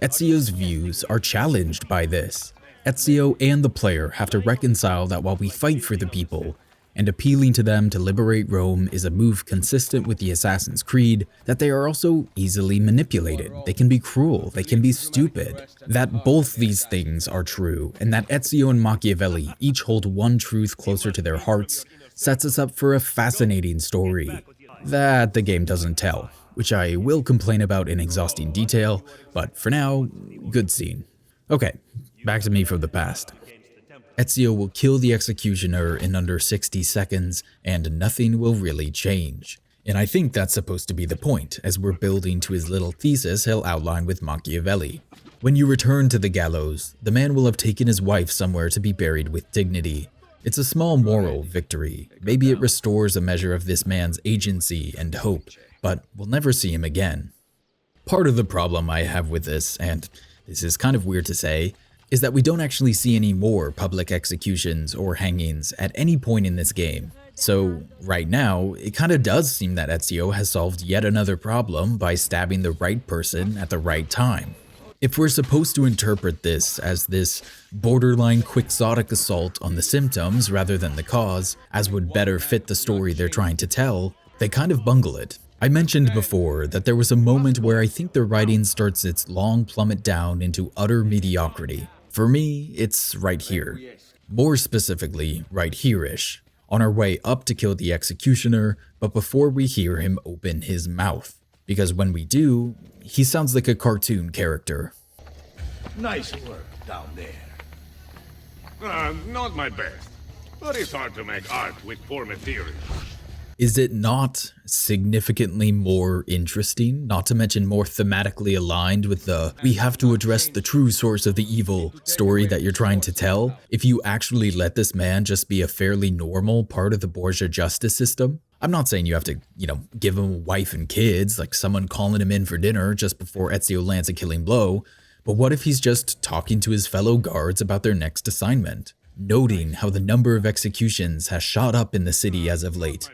S1: Ezio's views are challenged by this. Ezio and the player have to reconcile that while we fight for the people, and appealing to them to liberate Rome is a move consistent with the Assassin's Creed, that they are also easily manipulated. They can be cruel, they can be stupid. That both these things are true, and that Ezio and Machiavelli each hold one truth closer to their hearts, sets us up for a fascinating story that the game doesn't tell, which I will complain about in exhausting detail, but for now, good scene. Okay, back to me from the past. Ezio will kill the executioner in under 60 seconds, and nothing will really change. And I think that's supposed to be the point, as we're building to his little thesis he'll outline with Machiavelli. When you return to the gallows, the man will have taken his wife somewhere to be buried with dignity. It's a small moral victory. Maybe it restores a measure of this man's agency and hope, but we'll never see him again. Part of the problem I have with this, and this is kind of weird to say, is that we don't actually see any more public executions or hangings at any point in this game. So right now, it kind of does seem that Ezio has solved yet another problem by stabbing the right person at the right time. If we're supposed to interpret this as this borderline quixotic assault on the symptoms rather than the cause, as would better fit the story they're trying to tell, they kind of bungle it. I mentioned before that there was a moment where I think the writing starts its long plummet down into utter mediocrity. For me, it's right here. More specifically, right here-ish. On our way up to kill the executioner, but before we hear him open his mouth. Because when we do, he sounds like a cartoon character.
S6: Nice work down there.
S8: Not my best, but it's hard to make art with poor materials.
S1: Is it not significantly more interesting, not to mention more thematically aligned with the "we have to address the true source of the evil" story that you're trying to tell, if you actually let this man just be a fairly normal part of the Borgia justice system? I'm not saying you have to, give him a wife and kids, like someone calling him in for dinner just before Ezio lands a killing blow, but what if he's just talking to his fellow guards about their next assignment, noting how the number of executions has shot up in the city as of late?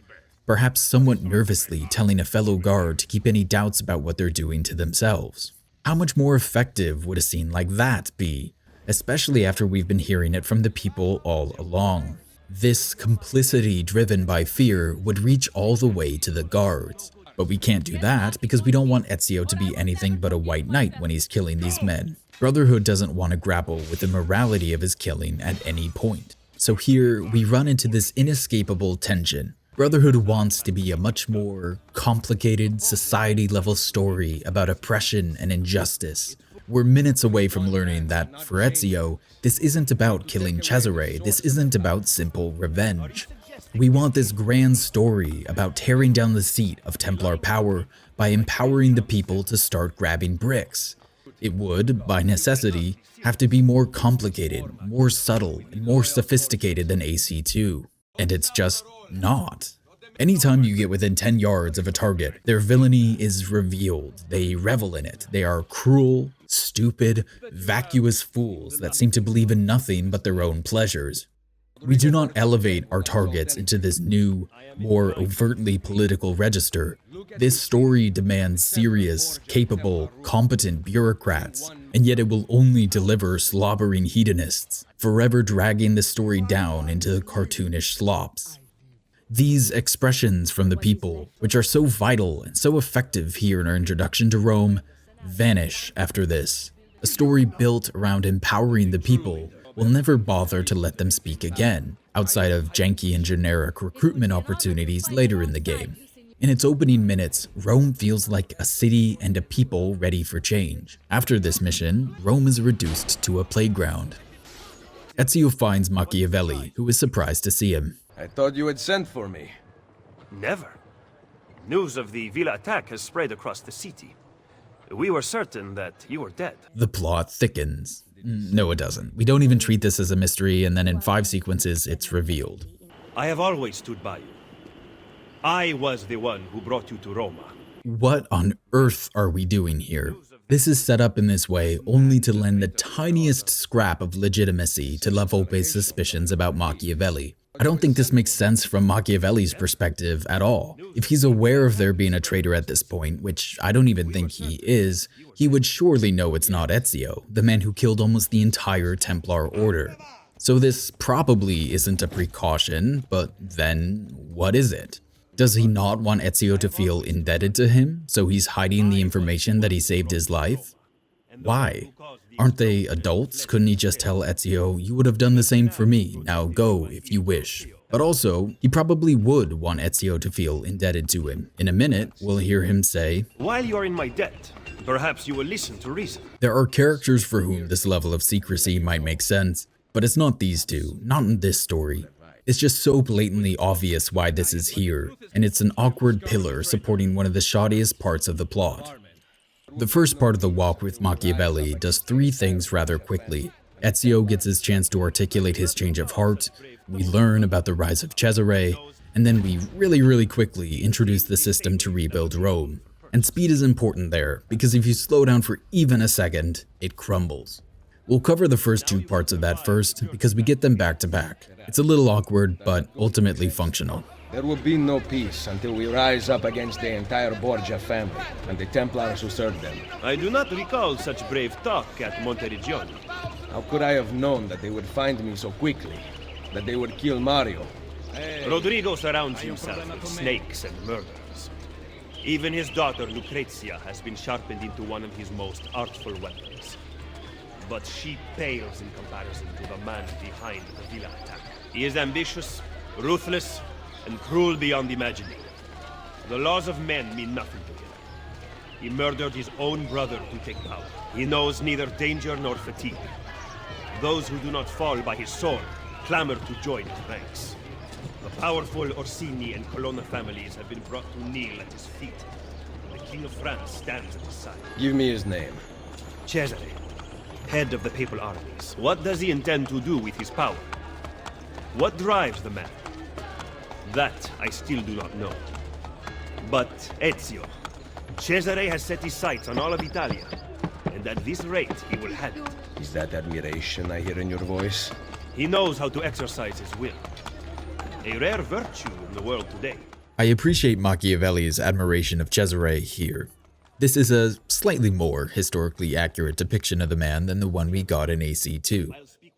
S1: Perhaps somewhat nervously telling a fellow guard to keep any doubts about what they're doing to themselves. How much more effective would a scene like that be, especially after we've been hearing it from the people all along? This complicity driven by fear would reach all the way to the guards. But we can't do that because we don't want Ezio to be anything but a white knight when he's killing these men. Brotherhood doesn't want to grapple with the morality of his killing at any point. So here we run into this inescapable tension. Brotherhood wants to be a much more complicated, society-level story about oppression and injustice. We're minutes away from learning that, for Ezio, this isn't about killing Cesare, this isn't about simple revenge. We want this grand story about tearing down the seat of Templar power by empowering the people to start grabbing bricks. It would, by necessity, have to be more complicated, more subtle, and more sophisticated than AC2. And it's just not. Anytime you get within 10 yards of a target, their villainy is revealed. They revel in it. They are cruel, stupid, vacuous fools that seem to believe in nothing but their own pleasures. We do not elevate our targets into this new, more overtly political register. This story demands serious, capable, competent bureaucrats, and yet it will only deliver slobbering hedonists, forever dragging the story down into cartoonish slops. These expressions from the people, which are so vital and so effective here in our introduction to Rome, vanish after this. A story built around empowering the people will never bother to let them speak again, outside of janky and generic recruitment opportunities later in the game. In its opening minutes, Rome feels like a city and a people ready for change. After this mission, Rome is reduced to a playground. Ezio finds Machiavelli, who is surprised to see him.
S3: I thought you had sent for me.
S10: Never. News of the villa attack has spread across the city. We were certain that you were dead.
S1: The plot thickens. No, it doesn't. We don't even treat this as a mystery, and then in 5 sequences, it's revealed.
S10: I have always stood by you. I was the one who brought you to Roma.
S1: What on earth are we doing here? This is set up in this way only to lend the tiniest scrap of legitimacy to La Volpe's suspicions about Machiavelli. I don't think this makes sense from Machiavelli's perspective at all. If he's aware of there being a traitor at this point, which I don't even think he is, he would surely know it's not Ezio, the man who killed almost the entire Templar order. So this probably isn't a precaution, but then what is it? Does he not want Ezio to feel indebted to him, so he's hiding the information that he saved his life? Why? Aren't they adults? Couldn't he just tell Ezio, you would have done the same for me, now go if you wish? But also, he probably would want Ezio to feel indebted to him. In a minute, we'll hear him say,
S10: While you are in my debt, perhaps you will listen to reason.
S1: There are characters for whom this level of secrecy might make sense, but it's not these two, not in this story. It's just so blatantly obvious why this is here, and it's an awkward pillar supporting one of the shoddiest parts of the plot. The first part of the walk with Machiavelli does 3 things rather quickly. Ezio gets his chance to articulate his change of heart, we learn about the rise of Cesare, and then we really quickly introduce the system to rebuild Rome. And speed is important there, because if you slow down for even a second, it crumbles. We'll cover the first 2 parts of that first, because we get them back to back. It's a little awkward, but ultimately functional.
S3: There will be no peace until we rise up against the entire Borgia family and the Templars who serve them.
S10: I do not recall such brave talk at Monteriggioni.
S3: How could I have known that they would find me so quickly? That they would kill Mario?
S10: Rodrigo surrounds himself with snakes and murderers. Even his daughter Lucrezia has been sharpened into one of his most artful weapons. But she pales in comparison to the man behind the villa attack. He is ambitious, ruthless, and cruel beyond imagining. The laws of men mean nothing to him. He murdered his own brother to take power. He knows neither danger nor fatigue. Those who do not fall by his sword clamor to join his ranks. The powerful Orsini and Colonna families have been brought to kneel at his feet. The King of France stands at his side.
S3: Give me his name.
S10: Cesare, head of the papal armies. What does he intend to do with his power? What drives the man? That I still do not know. But Ezio, Cesare has set his sights on all of Italia, and at this rate he will have it.
S3: Is that admiration I hear in your voice?
S10: He knows how to exercise his will. A rare virtue in the world today.
S1: I appreciate Machiavelli's admiration of Cesare here. This is a slightly more historically accurate depiction of the man than the one we got in AC2.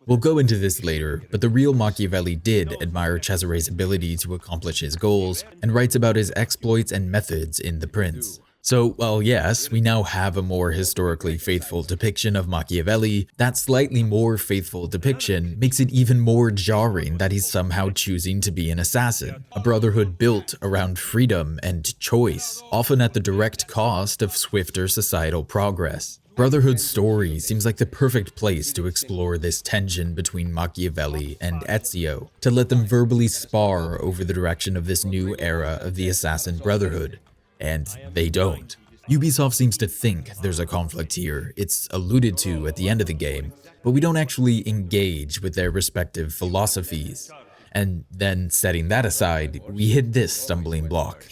S1: We'll go into this later, but the real Machiavelli did admire Cesare's ability to accomplish his goals, and writes about his exploits and methods in The Prince. So, while yes, we now have a more historically faithful depiction of Machiavelli, that slightly more faithful depiction makes it even more jarring that he's somehow choosing to be an assassin, a brotherhood built around freedom and choice, often at the direct cost of swifter societal progress. Brotherhood's story seems like the perfect place to explore this tension between Machiavelli and Ezio, to let them verbally spar over the direction of this new era of the Assassin Brotherhood. And they don't. Ubisoft seems to think there's a conflict here. It's alluded to at the end of the game, but we don't actually engage with their respective philosophies. And then setting that aside, we hit this stumbling block.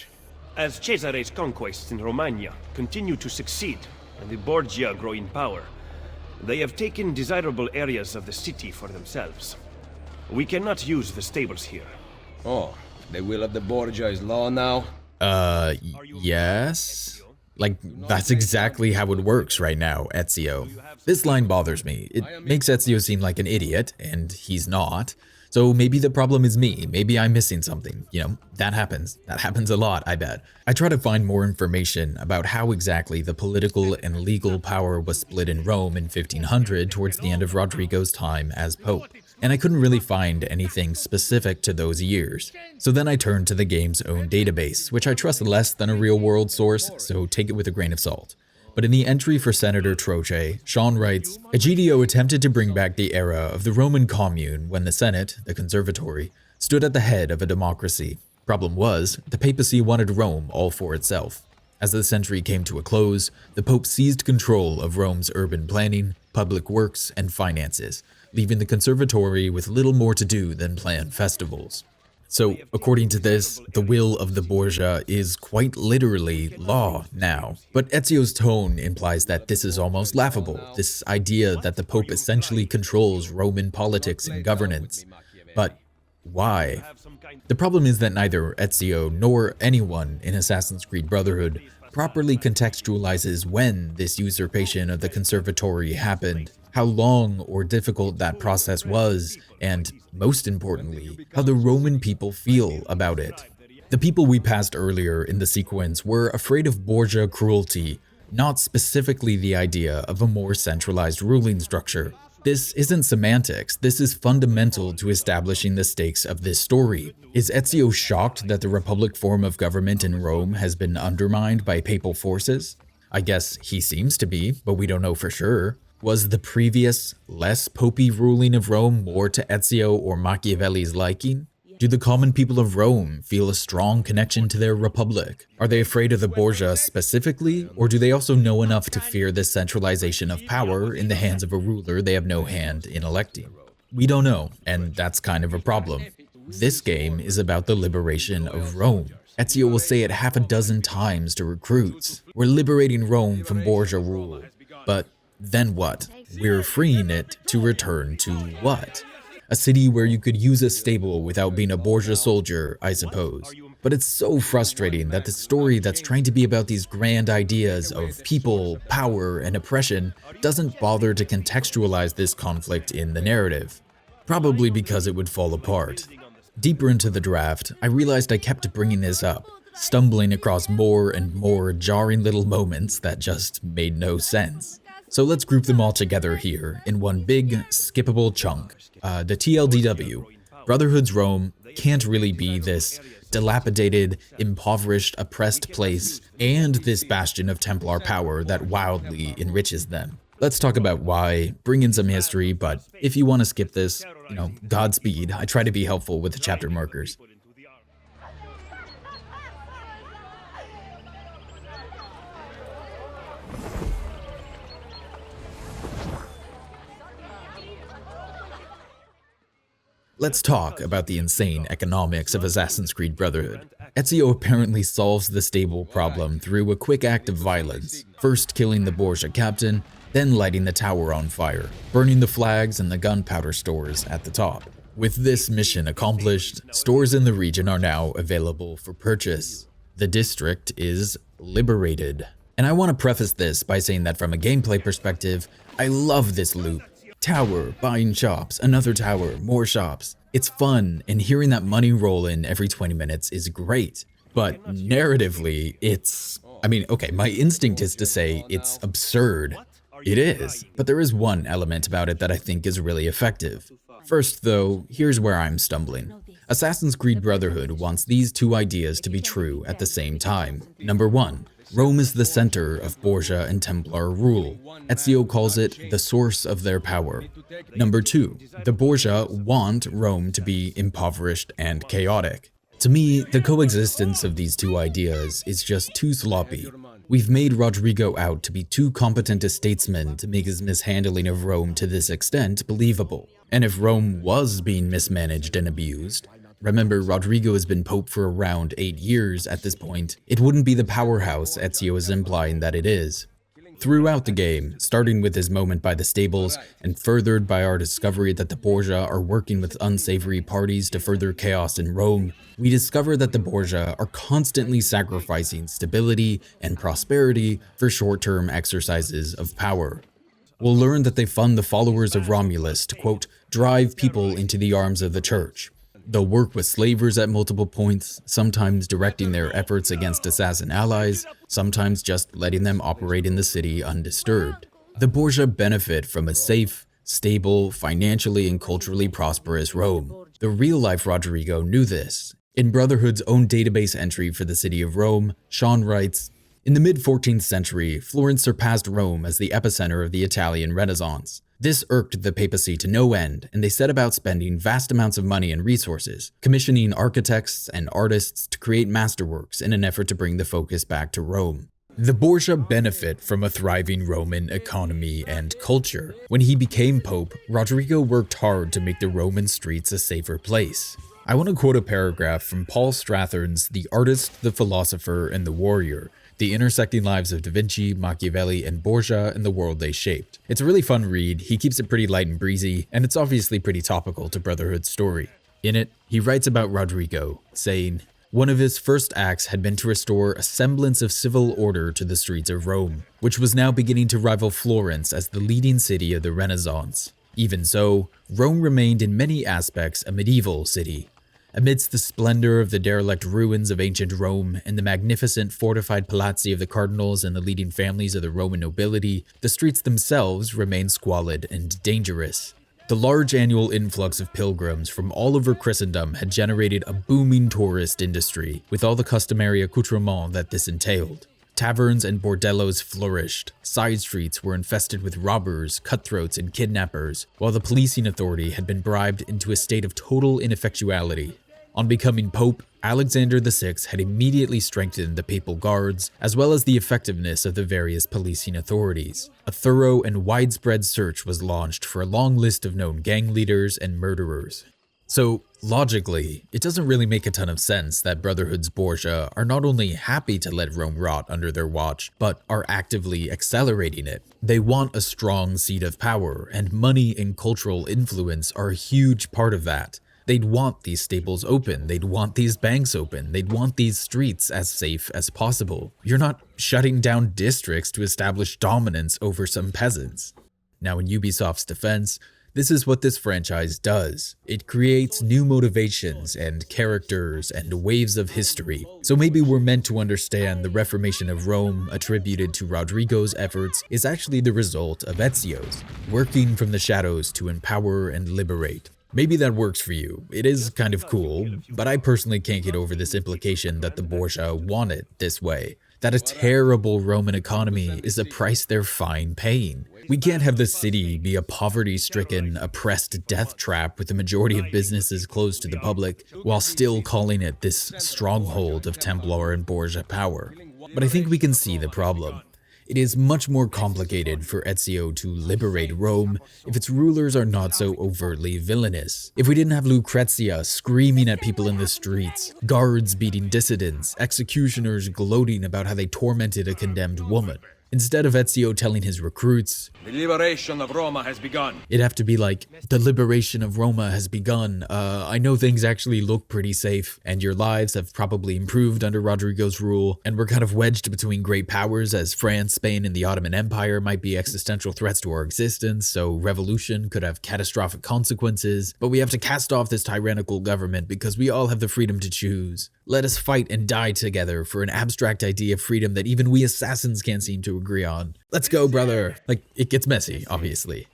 S10: As Cesare's conquests in Romagna continue to succeed, and the Borgia grow in power, they have taken desirable areas of the city for themselves. We cannot use the stables here.
S3: Oh, the will of the Borgia is law now?
S1: Yes? Like, that's exactly how it works right now, Ezio. This line bothers me. It makes Ezio seem like an idiot, and he's not. So maybe the problem is me. Maybe I'm missing something. You know, that happens. That happens a lot, I bet. I try to find more information about how exactly the political and legal power was split in Rome in 1500 towards the end of Rodrigo's time as Pope. And I couldn't really find anything specific to those years. So then I turned to the game's own database, which I trust less than a real-world source, so take it with a grain of salt. But in the entry for Senator Troche, Sean writes, Egidio attempted to bring back the era of the Roman commune when the Senate, the Conservatory, stood at the head of a democracy. Problem was, the papacy wanted Rome all for itself. As the century came to a close, the Pope seized control of Rome's urban planning, public works, and finances, leaving the Conservatory with little more to do than plan festivals. So, according to this, the will of the Borgia is quite literally law now. But Ezio's tone implies that this is almost laughable, this idea that the Pope essentially controls Roman politics and governance. But why? The problem is that neither Ezio nor anyone in Assassin's Creed Brotherhood properly contextualizes when this usurpation of the Conservatory happened, how long or difficult that process was, and, most importantly, how the Roman people feel about it. The people we passed earlier in the sequence were afraid of Borgia cruelty, not specifically the idea of a more centralized ruling structure. This isn't semantics, this is fundamental to establishing the stakes of this story. Is Ezio shocked that the Republic form of government in Rome has been undermined by papal forces? I guess he seems to be, but we don't know for sure. Was the previous, less popey ruling of Rome more to Ezio or Machiavelli's liking? Do the common people of Rome feel a strong connection to their republic? Are they afraid of the Borgia specifically, or do they also know enough to fear the centralization of power in the hands of a ruler they have no hand in electing? We don't know, and that's kind of a problem. This game is about the liberation of Rome. Ezio will say it half a dozen times to recruits. We're liberating Rome from Borgia rule. But then what? We're freeing it to return to what? A city where you could use a stable without being a Borgia soldier, I suppose. But it's so frustrating that the story that's trying to be about these grand ideas of people, power, and oppression doesn't bother to contextualize this conflict in the narrative. Probably because it would fall apart. Deeper into the draft, I realized I kept bringing this up, stumbling across more and more jarring little moments that just made no sense. So let's group them all together here in one big, skippable chunk. The TLDW, Brotherhood's Rome can't really be this dilapidated, impoverished, oppressed place and this bastion of Templar power that wildly enriches them. Let's talk about why, bring in some history, but if you want to skip this, Godspeed. I try to be helpful with the chapter markers. Let's talk about the insane economics of Assassin's Creed Brotherhood. Ezio apparently solves the stable problem through a quick act of violence, first killing the Borgia captain, then lighting the tower on fire, burning the flags and the gunpowder stores at the top. With this mission accomplished, stores in the region are now available for purchase. The district is liberated. And I want to preface this by saying that from a gameplay perspective, I love this loop. Tower, buying shops, another tower, more shops. It's fun, and hearing that money roll in every 20 minutes is great. But narratively, my instinct is to say it's absurd. It is, but there is one element about it that I think is really effective. First, though, here's where I'm stumbling. Assassin's Creed Brotherhood wants these two ideas to be true at the same time. Number one, Rome is the center of Borgia and Templar rule. Ezio calls it the source of their power. Number two, the Borgia want Rome to be impoverished and chaotic. To me, the coexistence of these two ideas is just too sloppy. We've made Rodrigo out to be too competent a statesman to make his mishandling of Rome to this extent believable. And if Rome was being mismanaged and abused, remember Rodrigo has been pope for around 8 years at this point, it wouldn't be the powerhouse Ezio is implying that it is. Throughout the game, starting with his moment by the stables, and furthered by our discovery that the Borgia are working with unsavory parties to further chaos in Rome, we discover that the Borgia are constantly sacrificing stability and prosperity for short-term exercises of power. We'll learn that they fund the followers of Romulus to, quote, drive people into the arms of the church. They'll work with slavers at multiple points, sometimes directing their efforts against assassin allies, sometimes just letting them operate in the city undisturbed. The Borgia benefit from a safe, stable, financially and culturally prosperous Rome. The real-life Rodrigo knew this. In Brotherhood's own database entry for the city of Rome, Sean writes, in the mid-14th century, Florence surpassed Rome as the epicenter of the Italian Renaissance. This irked the papacy to no end, and they set about spending vast amounts of money and resources, commissioning architects and artists to create masterworks in an effort to bring the focus back to Rome. The Borgia benefit from a thriving Roman economy and culture. When he became pope, Rodrigo worked hard to make the Roman streets a safer place. I want to quote a paragraph from Paul Strathern's The Artist, the Philosopher, and the Warrior, The Intersecting Lives of Da Vinci, Machiavelli, and Borgia and the World They Shaped. It's a really fun read, he keeps it pretty light and breezy, and it's obviously pretty topical to Brotherhood's story. In it, he writes about Rodrigo, saying, one of his first acts had been to restore a semblance of civil order to the streets of Rome, which was now beginning to rival Florence as the leading city of the Renaissance. Even so, Rome remained in many aspects a medieval city. Amidst the splendor of the derelict ruins of ancient Rome and the magnificent fortified palazzi of the cardinals and the leading families of the Roman nobility, the streets themselves remained squalid and dangerous. The large annual influx of pilgrims from all over Christendom had generated a booming tourist industry, with all the customary accoutrements that this entailed. Taverns and bordellos flourished, side streets were infested with robbers, cutthroats, and kidnappers, while the policing authority had been bribed into a state of total ineffectuality. On becoming pope, Alexander VI had immediately strengthened the papal guards, as well as the effectiveness of the various policing authorities. A thorough and widespread search was launched for a long list of known gang leaders and murderers. So, logically, it doesn't really make a ton of sense that Brotherhood's Borgia are not only happy to let Rome rot under their watch, but are actively accelerating it. They want a strong seat of power, and money and cultural influence are a huge part of that. They'd want these stables open, they'd want these banks open, they'd want these streets as safe as possible. You're not shutting down districts to establish dominance over some peasants. Now, in Ubisoft's defense, this is what this franchise does. It creates new motivations and characters and waves of history. So maybe we're meant to understand the Reformation of Rome attributed to Rodrigo's efforts is actually the result of Ezio's, working from the shadows to empower and liberate. Maybe that works for you. It is kind of cool, but I personally can't get over this implication that the Borgia want it this way. That a terrible Roman economy is a price they're fine paying. We can't have the city be a poverty-stricken, oppressed death trap with the majority of businesses closed to the public, while still calling it this stronghold of Templar and Borgia power. But I think we can see the problem. It is much more complicated for Ezio to liberate Rome if its rulers are not so overtly villainous. If we didn't have Lucrezia screaming at people in the streets, guards beating dissidents, executioners gloating about how they tormented a condemned woman. Instead of Ezio telling his recruits,
S3: "The liberation of Roma has begun,"
S1: it'd have to be like, "The liberation of Roma has begun. I know things actually look pretty safe, and your lives have probably improved under Rodrigo's rule, and we're kind of wedged between great powers as France, Spain, and the Ottoman Empire might be existential threats to our existence, so revolution could have catastrophic consequences, but we have to cast off this tyrannical government because we all have the freedom to choose. Let us fight and die together for an abstract idea of freedom that even we assassins can't seem to agree on. Let's go, brother." Like, it gets messy, obviously.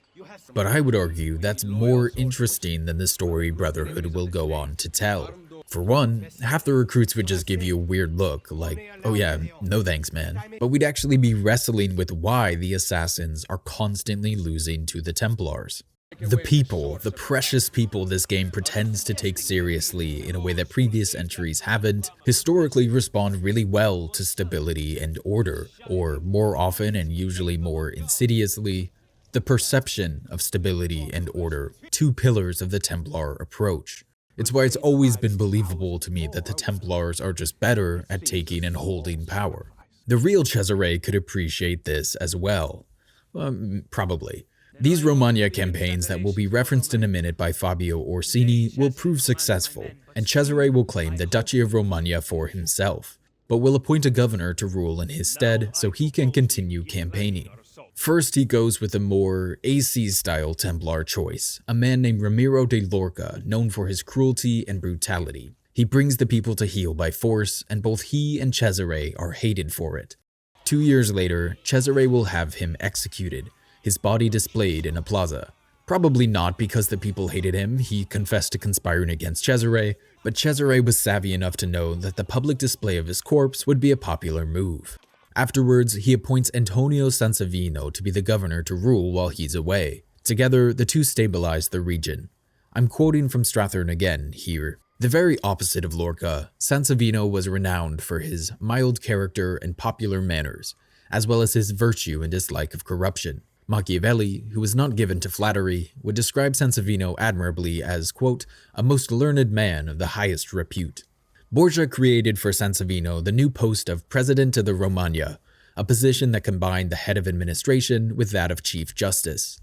S1: But I would argue that's more interesting than the story Brotherhood will go on to tell. For one, half the recruits would just give you a weird look, like, "Oh yeah, no thanks, man." But we'd actually be wrestling with why the assassins are constantly losing to the Templars. The people, the precious people this game pretends to take seriously in a way that previous entries haven't, historically respond really well to stability and order, or more often and usually more insidiously, the perception of stability and order, two pillars of the Templar approach. It's why it's always been believable to me that the Templars are just better at taking and holding power. The real Cesare could appreciate this as well. Probably. These Romagna campaigns that will be referenced in a minute by Fabio Orsini will prove successful, and Cesare will claim the Duchy of Romagna for himself, but will appoint a governor to rule in his stead so he can continue campaigning. First, he goes with a more AC-style Templar choice, a man named Ramiro de Lorca, known for his cruelty and brutality. He brings the people to heel by force, and both he and Cesare are hated for it. 2 years later, Cesare will have him executed, his body displayed in a plaza. Probably not because the people hated him, he confessed to conspiring against Cesare, but Cesare was savvy enough to know that the public display of his corpse would be a popular move. Afterwards, he appoints Antonio Sansovino to be the governor to rule while he's away. Together, the two stabilize the region. I'm quoting from Strathern again here. The very opposite of Lorca, Sansovino was renowned for his mild character and popular manners, as well as his virtue and dislike of corruption. Machiavelli, who was not given to flattery, would describe Sansovino admirably as, quote, a most learned man of the highest repute. Borgia created for Sansovino the new post of President of the Romagna, a position that combined the head of administration with that of Chief Justice.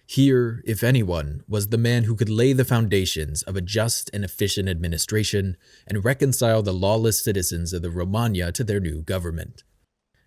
S1: Here, if anyone, was the man who could lay the foundations of a just and efficient administration and reconcile the lawless citizens of the Romagna to their new government.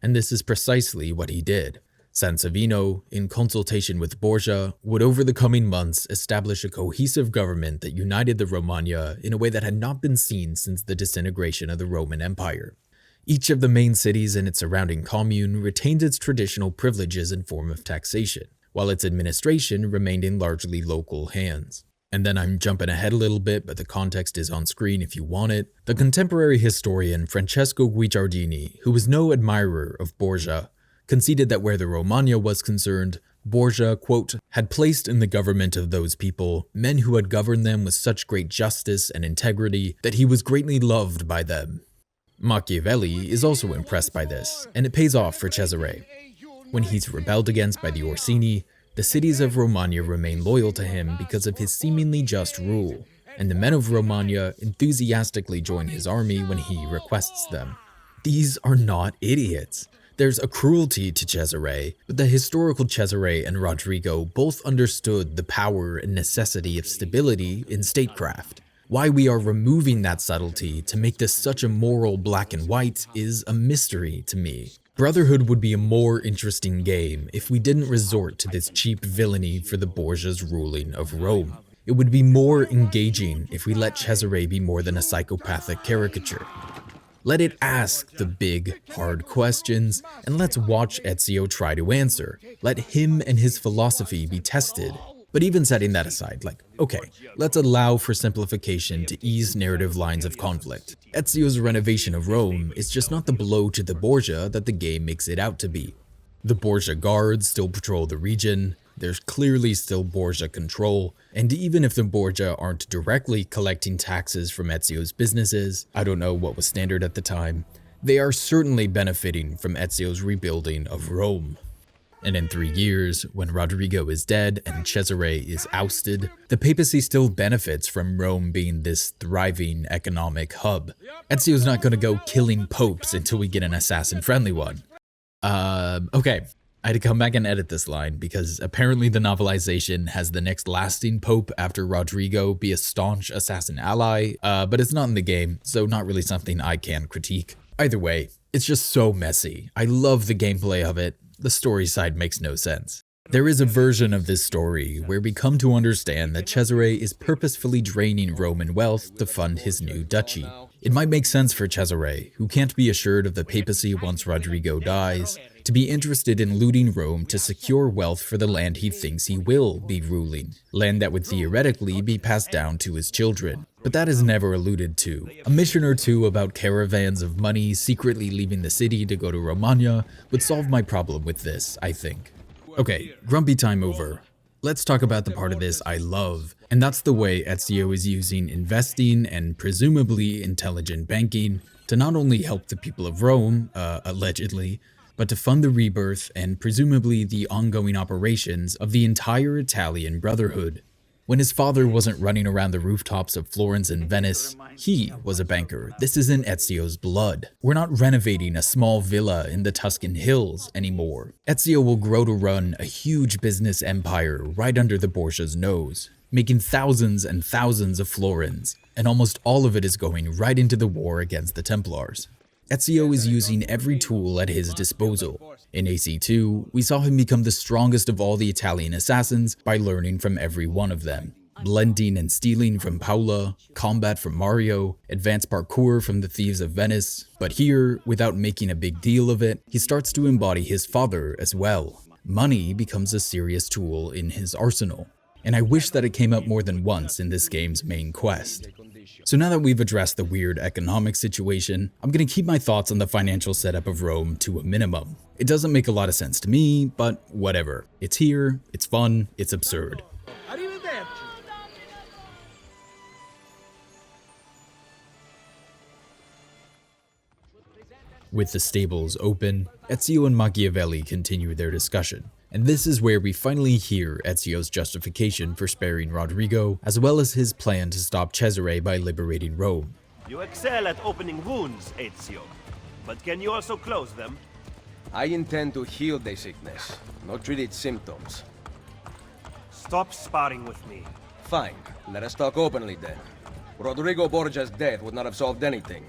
S1: And this is precisely what he did. Sansovino, in consultation with Borgia, would over the coming months establish a cohesive government that united the Romagna in a way that had not been seen since the disintegration of the Roman Empire. Each of the main cities and its surrounding commune retained its traditional privileges and form of taxation, while its administration remained in largely local hands. And then I'm jumping ahead a little bit, but the context is on screen if you want it. The contemporary historian Francesco Guicciardini, who was no admirer of Borgia, conceded that where the Romagna was concerned, Borgia, quote, had placed in the government of those people men who had governed them with such great justice and integrity that he was greatly loved by them. Machiavelli is also impressed by this, and it pays off for Cesare. When he's rebelled against by the Orsini, the cities of Romagna remain loyal to him because of his seemingly just rule, and the men of Romagna enthusiastically join his army when he requests them. These are not idiots. There's a cruelty to Cesare, but the historical Cesare and Rodrigo both understood the power and necessity of stability in statecraft. Why we are removing that subtlety to make this such a moral black and white is a mystery to me. Brotherhood would be a more interesting game if we didn't resort to this cheap villainy for the Borgia's ruling of Rome. It would be more engaging if we let Cesare be more than a psychopathic caricature. Let it ask the big, hard questions, and let's watch Ezio try to answer. Let him and his philosophy be tested. But even setting that aside, okay, let's allow for simplification to ease narrative lines of conflict. Ezio's renovation of Rome is just not the blow to the Borgia that the game makes it out to be. The Borgia guards still patrol the region, there's clearly still Borgia control, and even if the Borgia aren't directly collecting taxes from Ezio's businesses, I don't know what was standard at the time, they are certainly benefiting from Ezio's rebuilding of Rome. And in 3 years, when Rodrigo is dead and Cesare is ousted, the papacy still benefits from Rome being this thriving economic hub. Ezio's not gonna go killing popes until we get an assassin-friendly one. Okay. I had to come back and edit this line because apparently the novelization has the next lasting pope after Rodrigo be a staunch assassin ally, but it's not in the game, so not really something I can critique. Either way, it's just so messy. I love the gameplay of it. The story side makes no sense. There is a version of this story where we come to understand that Cesare is purposefully draining Roman wealth to fund his new duchy. It might make sense for Cesare, who can't be assured of the papacy once Rodrigo dies, to be interested in looting Rome to secure wealth for the land he thinks he will be ruling, land that would theoretically be passed down to his children. But that is never alluded to. A mission or two about caravans of money secretly leaving the city to go to Romagna would solve my problem with this, I think. Okay, grumpy time over. Let's talk about the part of this I love, and that's the way Ezio is using investing and presumably intelligent banking to not only help the people of Rome, allegedly, but to fund the rebirth and presumably the ongoing operations of the entire Italian Brotherhood. When his father wasn't running around the rooftops of Florence and Venice, he was a banker. This is in Ezio's blood. We're not renovating a small villa in the Tuscan hills anymore. Ezio will grow to run a huge business empire right under the Borgia's nose, making thousands and thousands of florins, and almost all of it is going right into the war against the Templars. Ezio is using every tool at his disposal. In AC2, we saw him become the strongest of all the Italian assassins by learning from every one of them. Blending and stealing from Paula, combat from Mario, advanced parkour from the Thieves of Venice. But here, without making a big deal of it, he starts to embody his father as well. Money becomes a serious tool in his arsenal. And I wish that it came up more than once in this game's main quest. So now that we've addressed the weird economic situation, I'm going to keep my thoughts on the financial setup of Rome to a minimum. It doesn't make a lot of sense to me, but whatever. It's here, it's fun, it's absurd. With the stables open, Ezio and Machiavelli continue their discussion. And this is where we finally hear Ezio's justification for sparing Rodrigo, as well as his plan to stop Cesare by liberating Rome.
S10: You excel at opening wounds, Ezio. But can you also close them?
S3: I intend to heal the sickness, not treat its symptoms.
S10: Stop sparring with me.
S3: Fine, let us talk openly then. Rodrigo Borgia's death would not have solved anything.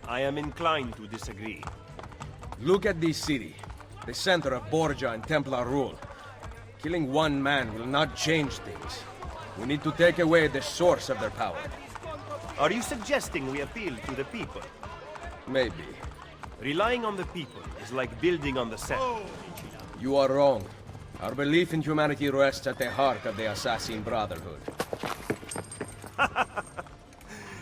S10: I am inclined to disagree.
S3: Look at this city, the center of Borgia and Templar rule. Killing one man will not change things. We need to take away the source of their power.
S10: Are you suggesting we appeal to the people?
S3: Maybe.
S10: Relying on the people is like building on the sand.
S3: You are wrong. Our belief in humanity rests at the heart of the Assassin Brotherhood.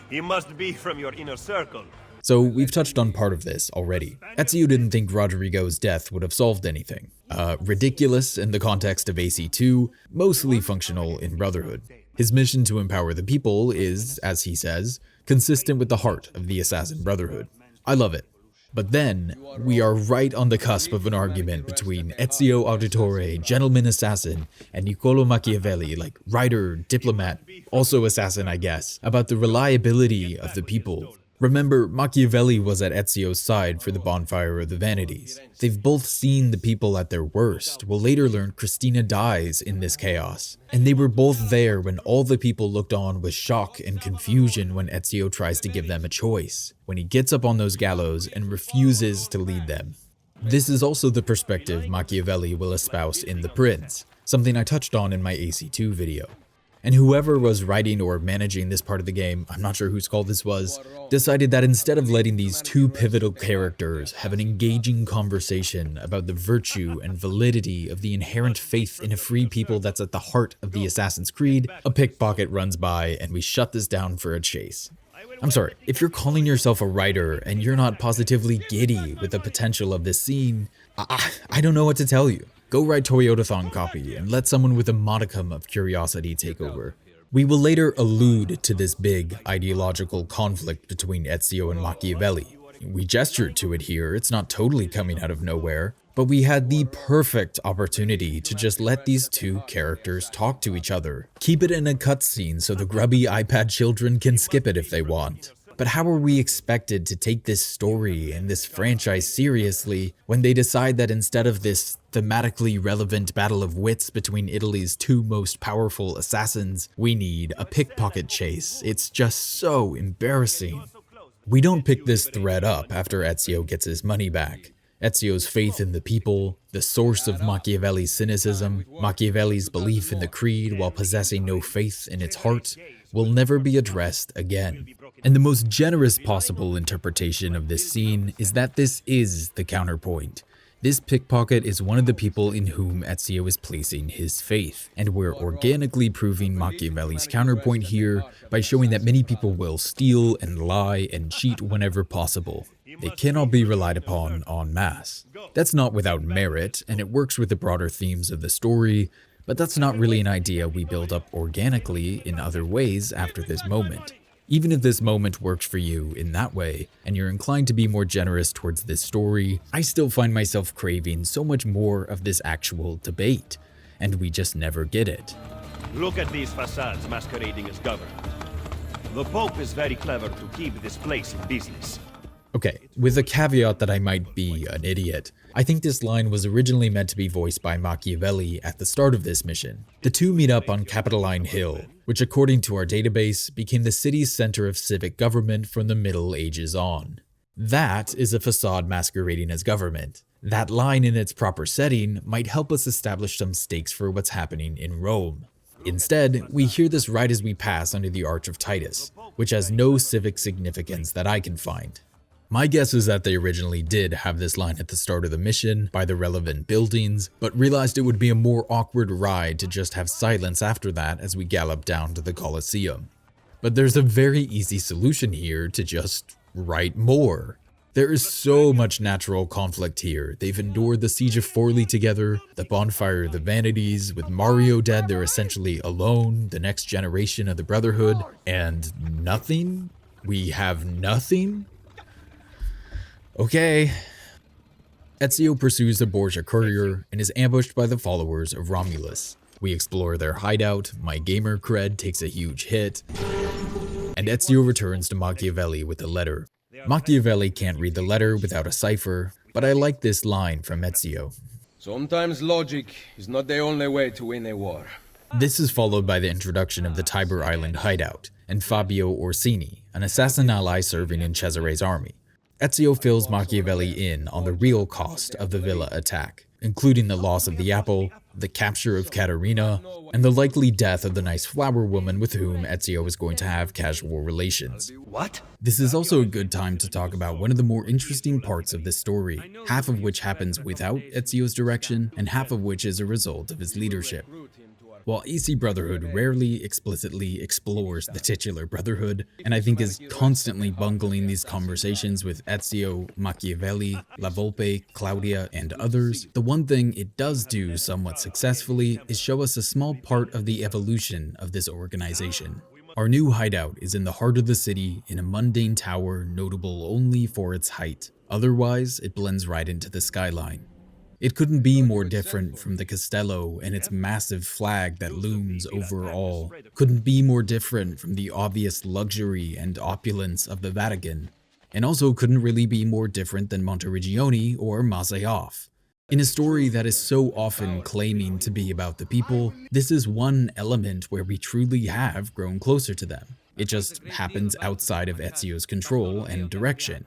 S10: He must be from your inner circle.
S1: So we've touched on part of this already. Ezio didn't think Rodrigo's death would have solved anything. Ridiculous in the context of AC2, mostly functional in Brotherhood. His mission to empower the people is, as he says, consistent with the heart of the Assassin Brotherhood. I love it. But then, we are right on the cusp of an argument between Ezio Auditore, gentleman assassin, and Niccolò Machiavelli, like writer, diplomat, also assassin I guess, about the reliability of the people. Remember, Machiavelli was at Ezio's side for the Bonfire of the Vanities. They've both seen the people at their worst. We'll later learn Christina dies in this chaos. And they were both there when all the people looked on with shock and confusion when Ezio tries to give them a choice, when he gets up on those gallows and refuses to lead them. This is also the perspective Machiavelli will espouse in The Prince, something I touched on in my AC2 video. And whoever was writing or managing this part of the game, I'm not sure whose call this was, decided that instead of letting these two pivotal characters have an engaging conversation about the virtue and validity of the inherent faith in a free people that's at the heart of the Assassin's Creed, a pickpocket runs by and we shut this down for a chase. I'm sorry, if you're calling yourself a writer and you're not positively giddy with the potential of this scene, I don't know what to tell you. Go write Toyotathon copy and let someone with a modicum of curiosity take over. We will later allude to this big ideological conflict between Ezio and Machiavelli. We gestured to it here, it's not totally coming out of nowhere, but we had the perfect opportunity to just let these two characters talk to each other. Keep it in a cutscene so the grubby iPad children can skip it if they want. But how are we expected to take this story and this franchise seriously when they decide that instead of this thematically relevant battle of wits between Italy's two most powerful assassins, we need a pickpocket chase? It's just so embarrassing. We don't pick this thread up after Ezio gets his money back. Ezio's faith in the people, the source of Machiavelli's cynicism, Machiavelli's belief in the creed while possessing no faith in its heart, will never be addressed again. And the most generous possible interpretation of this scene is that this is the counterpoint. This pickpocket is one of the people in whom Ezio is placing his faith, and we're organically proving Machiavelli's counterpoint here by showing that many people will steal and lie and cheat whenever possible. They cannot be relied upon en masse. That's not without merit, and it works with the broader themes of the story, But that's not really an idea we build up organically in other ways after this moment. Even if this moment works for you in that way, and you're inclined to be more generous towards this story, I still find myself craving so much more of this actual debate, and we just never get it.
S10: Look at these facades masquerading as government. The Pope is very clever to keep this place in business.
S1: Okay, with the caveat that I might be an idiot, I think this line was originally meant to be voiced by Machiavelli at the start of this mission. The two meet up on Capitoline Hill, which according to our database became the city's center of civic government from the Middle Ages on. That is a facade masquerading as government. That line in its proper setting might help us establish some stakes for what's happening in Rome. Instead, we hear this right as we pass under the Arch of Titus, which has no civic significance that I can find. My guess is that they originally did have this line at the start of the mission by the relevant buildings, but realized it would be a more awkward ride to just have silence after that as we gallop down to the Colosseum. But there's a very easy solution here to just write more. There is so much natural conflict here. They've endured the Siege of Forli together, the Bonfire of the Vanities. With Mario dead, they're essentially alone, the next generation of the Brotherhood, and nothing? We have nothing? Okay. Ezio pursues the Borgia courier and is ambushed by the followers of Romulus. We explore their hideout, my gamer cred takes a huge hit, and Ezio returns to Machiavelli with a letter. Machiavelli can't read the letter without a cipher, but I like this line from Ezio.
S3: Sometimes logic is not the only way to win a war.
S1: This is followed by the introduction of the Tiber Island hideout, and Fabio Orsini, an assassin ally serving in Cesare's army. Ezio fills Machiavelli in on the real cost of the villa attack, including the loss of the apple, the capture of Caterina, and the likely death of the nice flower woman with whom Ezio is going to have casual relations.
S12: What?
S1: This is also a good time to talk about one of the more interesting parts of this story, half of which happens without Ezio's direction, and half of which is a result of his leadership. While EC Brotherhood rarely explicitly explores the titular Brotherhood, and I think is constantly bungling these conversations with Ezio, Machiavelli, La Volpe, Claudia, and others, the one thing it does do somewhat successfully is show us a small part of the evolution of this organization. Our new hideout is in the heart of the city in a mundane tower notable only for its height. Otherwise, it blends right into the skyline. It couldn't be more different from the Castello and its massive flag that looms over all. Couldn't be more different from the obvious luxury and opulence of the Vatican. And also couldn't really be more different than Monteriggioni or Masayoff. In a story that is so often claiming to be about the people, this is one element where we truly have grown closer to them. It just happens outside of Ezio's control and direction,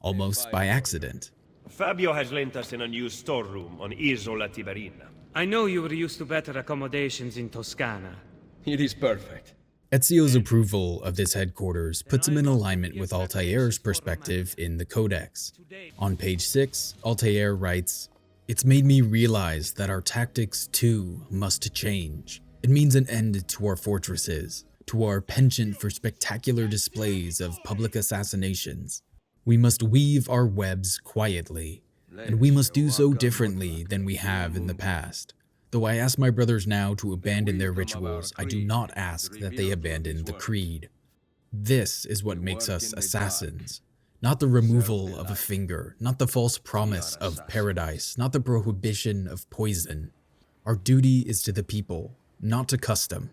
S1: almost by accident.
S10: Fabio has lent us an unused storeroom on Isola Tiberina.
S7: I know you were used to better accommodations in Toscana.
S3: It is perfect.
S1: Ezio's approval of this headquarters puts him in alignment with Altair's perspective in the Codex. On page 6, Altair writes, "It's made me realize that our tactics too must change. It means an end to our fortresses, to our penchant for spectacular displays of public assassinations. We must weave our webs quietly, and we must do so differently than we have in the past. Though I ask my brothers now to abandon their rituals, I do not ask that they abandon the creed. This is what makes us assassins. Not the removal of a finger, not the false promise of paradise, not the prohibition of poison. Our duty is to the people, not to custom."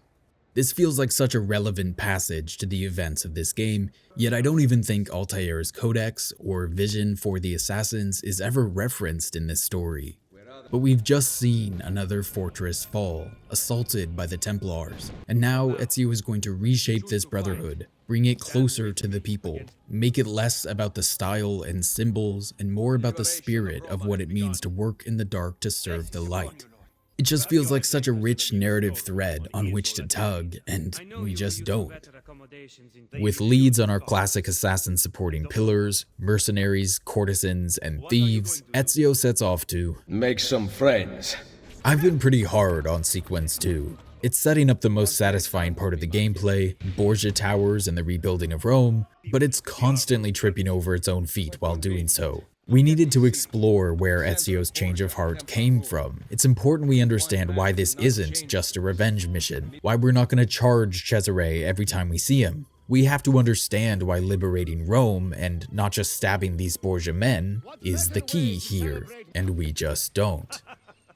S1: This feels like such a relevant passage to the events of this game, yet I don't even think Altair's codex or vision for the assassins is ever referenced in this story. But we've just seen another fortress fall, assaulted by the Templars, and now Ezio is going to reshape this Brotherhood, bring it closer to the people, make it less about the style and symbols and more about the spirit of what it means to work in the dark to serve the light. It just feels like such a rich narrative thread on which to tug, and we just don't. With leads on our classic assassin supporting pillars, mercenaries, courtesans, and thieves, Ezio sets off to
S3: make some friends.
S1: I've been pretty hard on Sequence 2. It's setting up the most satisfying part of the gameplay, Borgia towers and the rebuilding of Rome, but it's constantly tripping over its own feet while doing so. We needed to explore where Ezio's change of heart came from. It's important we understand why this isn't just a revenge mission, why we're not going to charge Cesare every time we see him. We have to understand why liberating Rome, and not just stabbing these Borgia men, is the key here, and we just don't.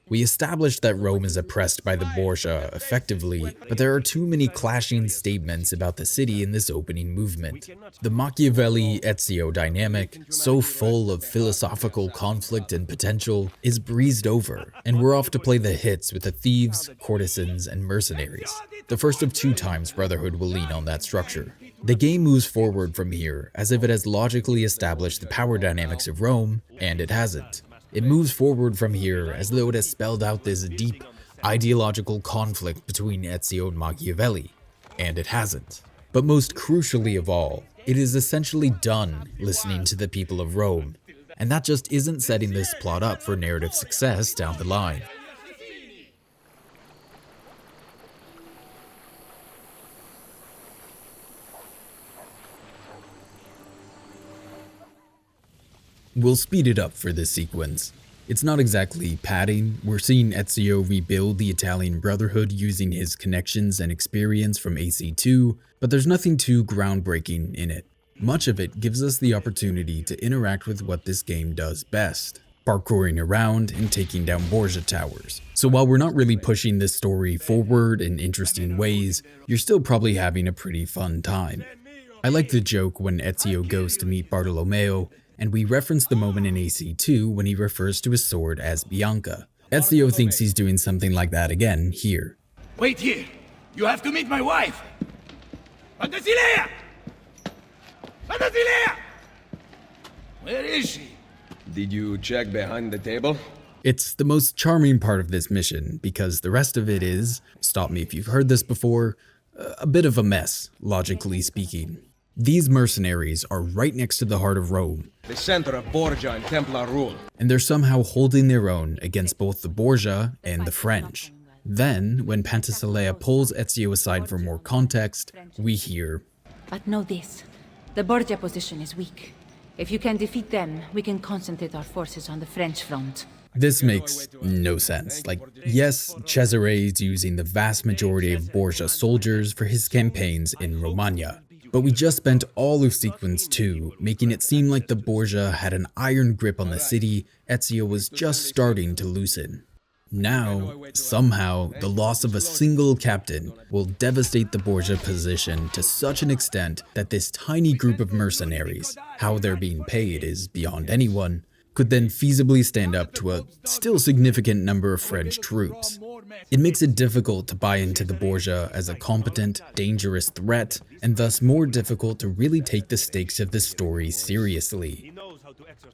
S1: We established that Rome is oppressed by the Borgia effectively, but there are too many clashing statements about the city in this opening movement. The Machiavelli-Ezio dynamic, so full of philosophical conflict and potential, is breezed over, and we're off to play the hits with the thieves, courtesans, and mercenaries. The first of 2 times Brotherhood will lean on that structure. The game moves forward from here as if it has logically established the power dynamics of Rome, and it hasn't. It moves forward from here as though it has spelled out this deep, ideological conflict between Ezio and Machiavelli, and it hasn't. But most crucially of all, it is essentially done listening to the people of Rome, and that just isn't setting this plot up for narrative success down the line. We'll speed it up for this sequence. It's not exactly padding. We're seeing Ezio rebuild the Italian Brotherhood using his connections and experience from AC2, but there's nothing too groundbreaking in it. Much of it gives us the opportunity to interact with what this game does best, parkouring around and taking down Borgia towers. So while we're not really pushing this story forward in interesting ways, you're still probably having a pretty fun time. I like the joke when Ezio goes to meet Bartolomeo, and we reference the moment in AC2 when he refers to his sword as Bianca. Ezio thinks he's doing something like that again here.
S6: Wait here! You have to meet my wife! Fantasilea! Fantasilea! Where is she?
S3: Did you check behind the table?
S1: It's the most charming part of this mission, because the rest of it is, stop me if you've heard this before, a bit of a mess, logically speaking. These mercenaries are right next to the heart of Rome,
S3: the center of Borgia and Templar rule,
S1: and they're somehow holding their own against both the Borgia and the French. Then, when Penthesilea pulls Ezio aside for more context, we hear,
S16: "But know this, the Borgia position is weak. If you can defeat them, we can concentrate our forces on the French front."
S1: This makes no sense. Like, yes, Cesare is using the vast majority of Borgia soldiers for his campaigns in Romagna, but we just spent all of Sequence 2 making it seem like the Borgia had an iron grip on the city Ezio was just starting to loosen. Now, somehow, the loss of a single captain will devastate the Borgia position to such an extent that this tiny group of mercenaries, how they're being paid is beyond anyone, could then feasibly stand up to a still significant number of French troops. It makes it difficult to buy into the Borgia as a competent, dangerous threat, and thus more difficult to really take the stakes of the story seriously.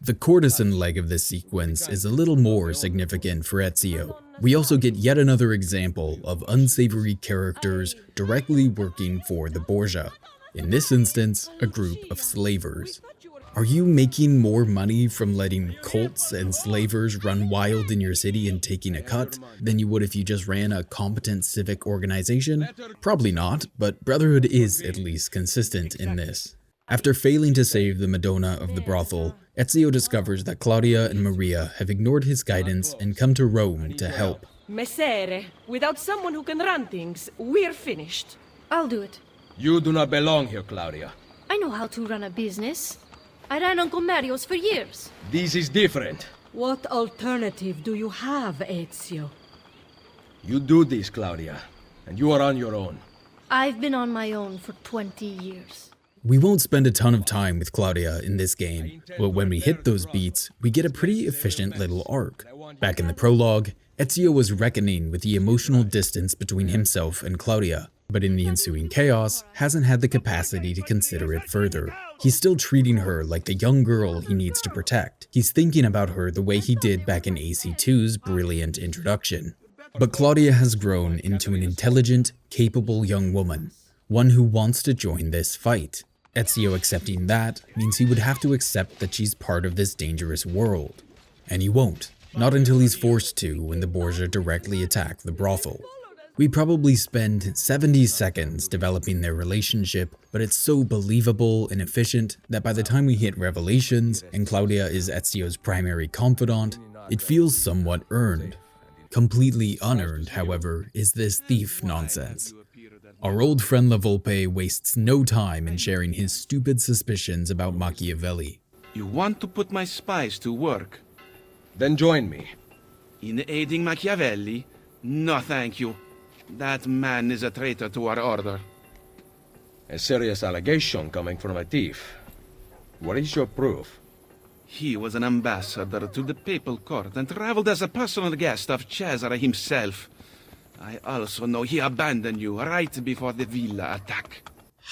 S1: The courtesan leg of this sequence is a little more significant for Ezio. We also get yet another example of unsavory characters directly working for the Borgia. In this instance, a group of slavers. Are you making more money from letting cults and slavers run wild in your city and taking a cut than you would if you just ran a competent civic organization? Probably not, but Brotherhood is at least consistent in this. After failing to save the Madonna of the brothel, Ezio discovers that Claudia and Maria have ignored his guidance and come to Rome to help.
S20: Messere, without someone who can run things, we're finished.
S2: I'll do it.
S3: You do not belong here, Claudia.
S2: I know how to run a business. I ran Uncle Mario's for years.
S3: This is different.
S15: What alternative do you have, Ezio?
S3: You do this, Claudia, and you are on your own.
S2: I've been on my own for 20 years.
S1: We won't spend a ton of time with Claudia in this game, but when we hit those beats, we get a pretty efficient little arc. Back in the prologue, Ezio was reckoning with the emotional distance between himself and Claudia, but in the ensuing chaos, hasn't had the capacity to consider it further. He's still treating her like the young girl he needs to protect. He's thinking about her the way he did back in AC2's brilliant introduction. But Claudia has grown into an intelligent, capable young woman, one who wants to join this fight. Ezio accepting that means he would have to accept that she's part of this dangerous world. And he won't. Not until he's forced to when the Borgia directly attack the brothel. We probably spend 70 seconds developing their relationship, but it's so believable and efficient that by the time we hit Revelations and Claudia is Ezio's primary confidant, it feels somewhat earned. Completely unearned, however, is this thief nonsense. Our old friend La Volpe wastes no time in sharing his stupid suspicions about Machiavelli.
S18: You want to put my spies to work?
S3: Then join me.
S18: In aiding Machiavelli? No, thank you. That man is a traitor to our order.
S3: A serious allegation coming from a thief. What is your proof?
S18: He was an ambassador to the papal court and traveled as a personal guest of Cesare himself. I also know he abandoned you right before the villa attack.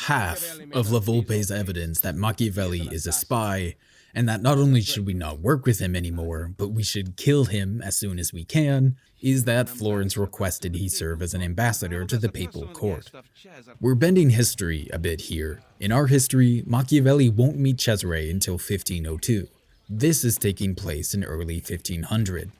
S1: Half of La Volpe's evidence that Machiavelli is a spy, and that not only should we not work with him anymore, but we should kill him as soon as we can, is that Florence requested he serve as an ambassador to the papal court. We're bending history a bit here. In our history, Machiavelli won't meet Cesare until 1502. This is taking place in early 1500.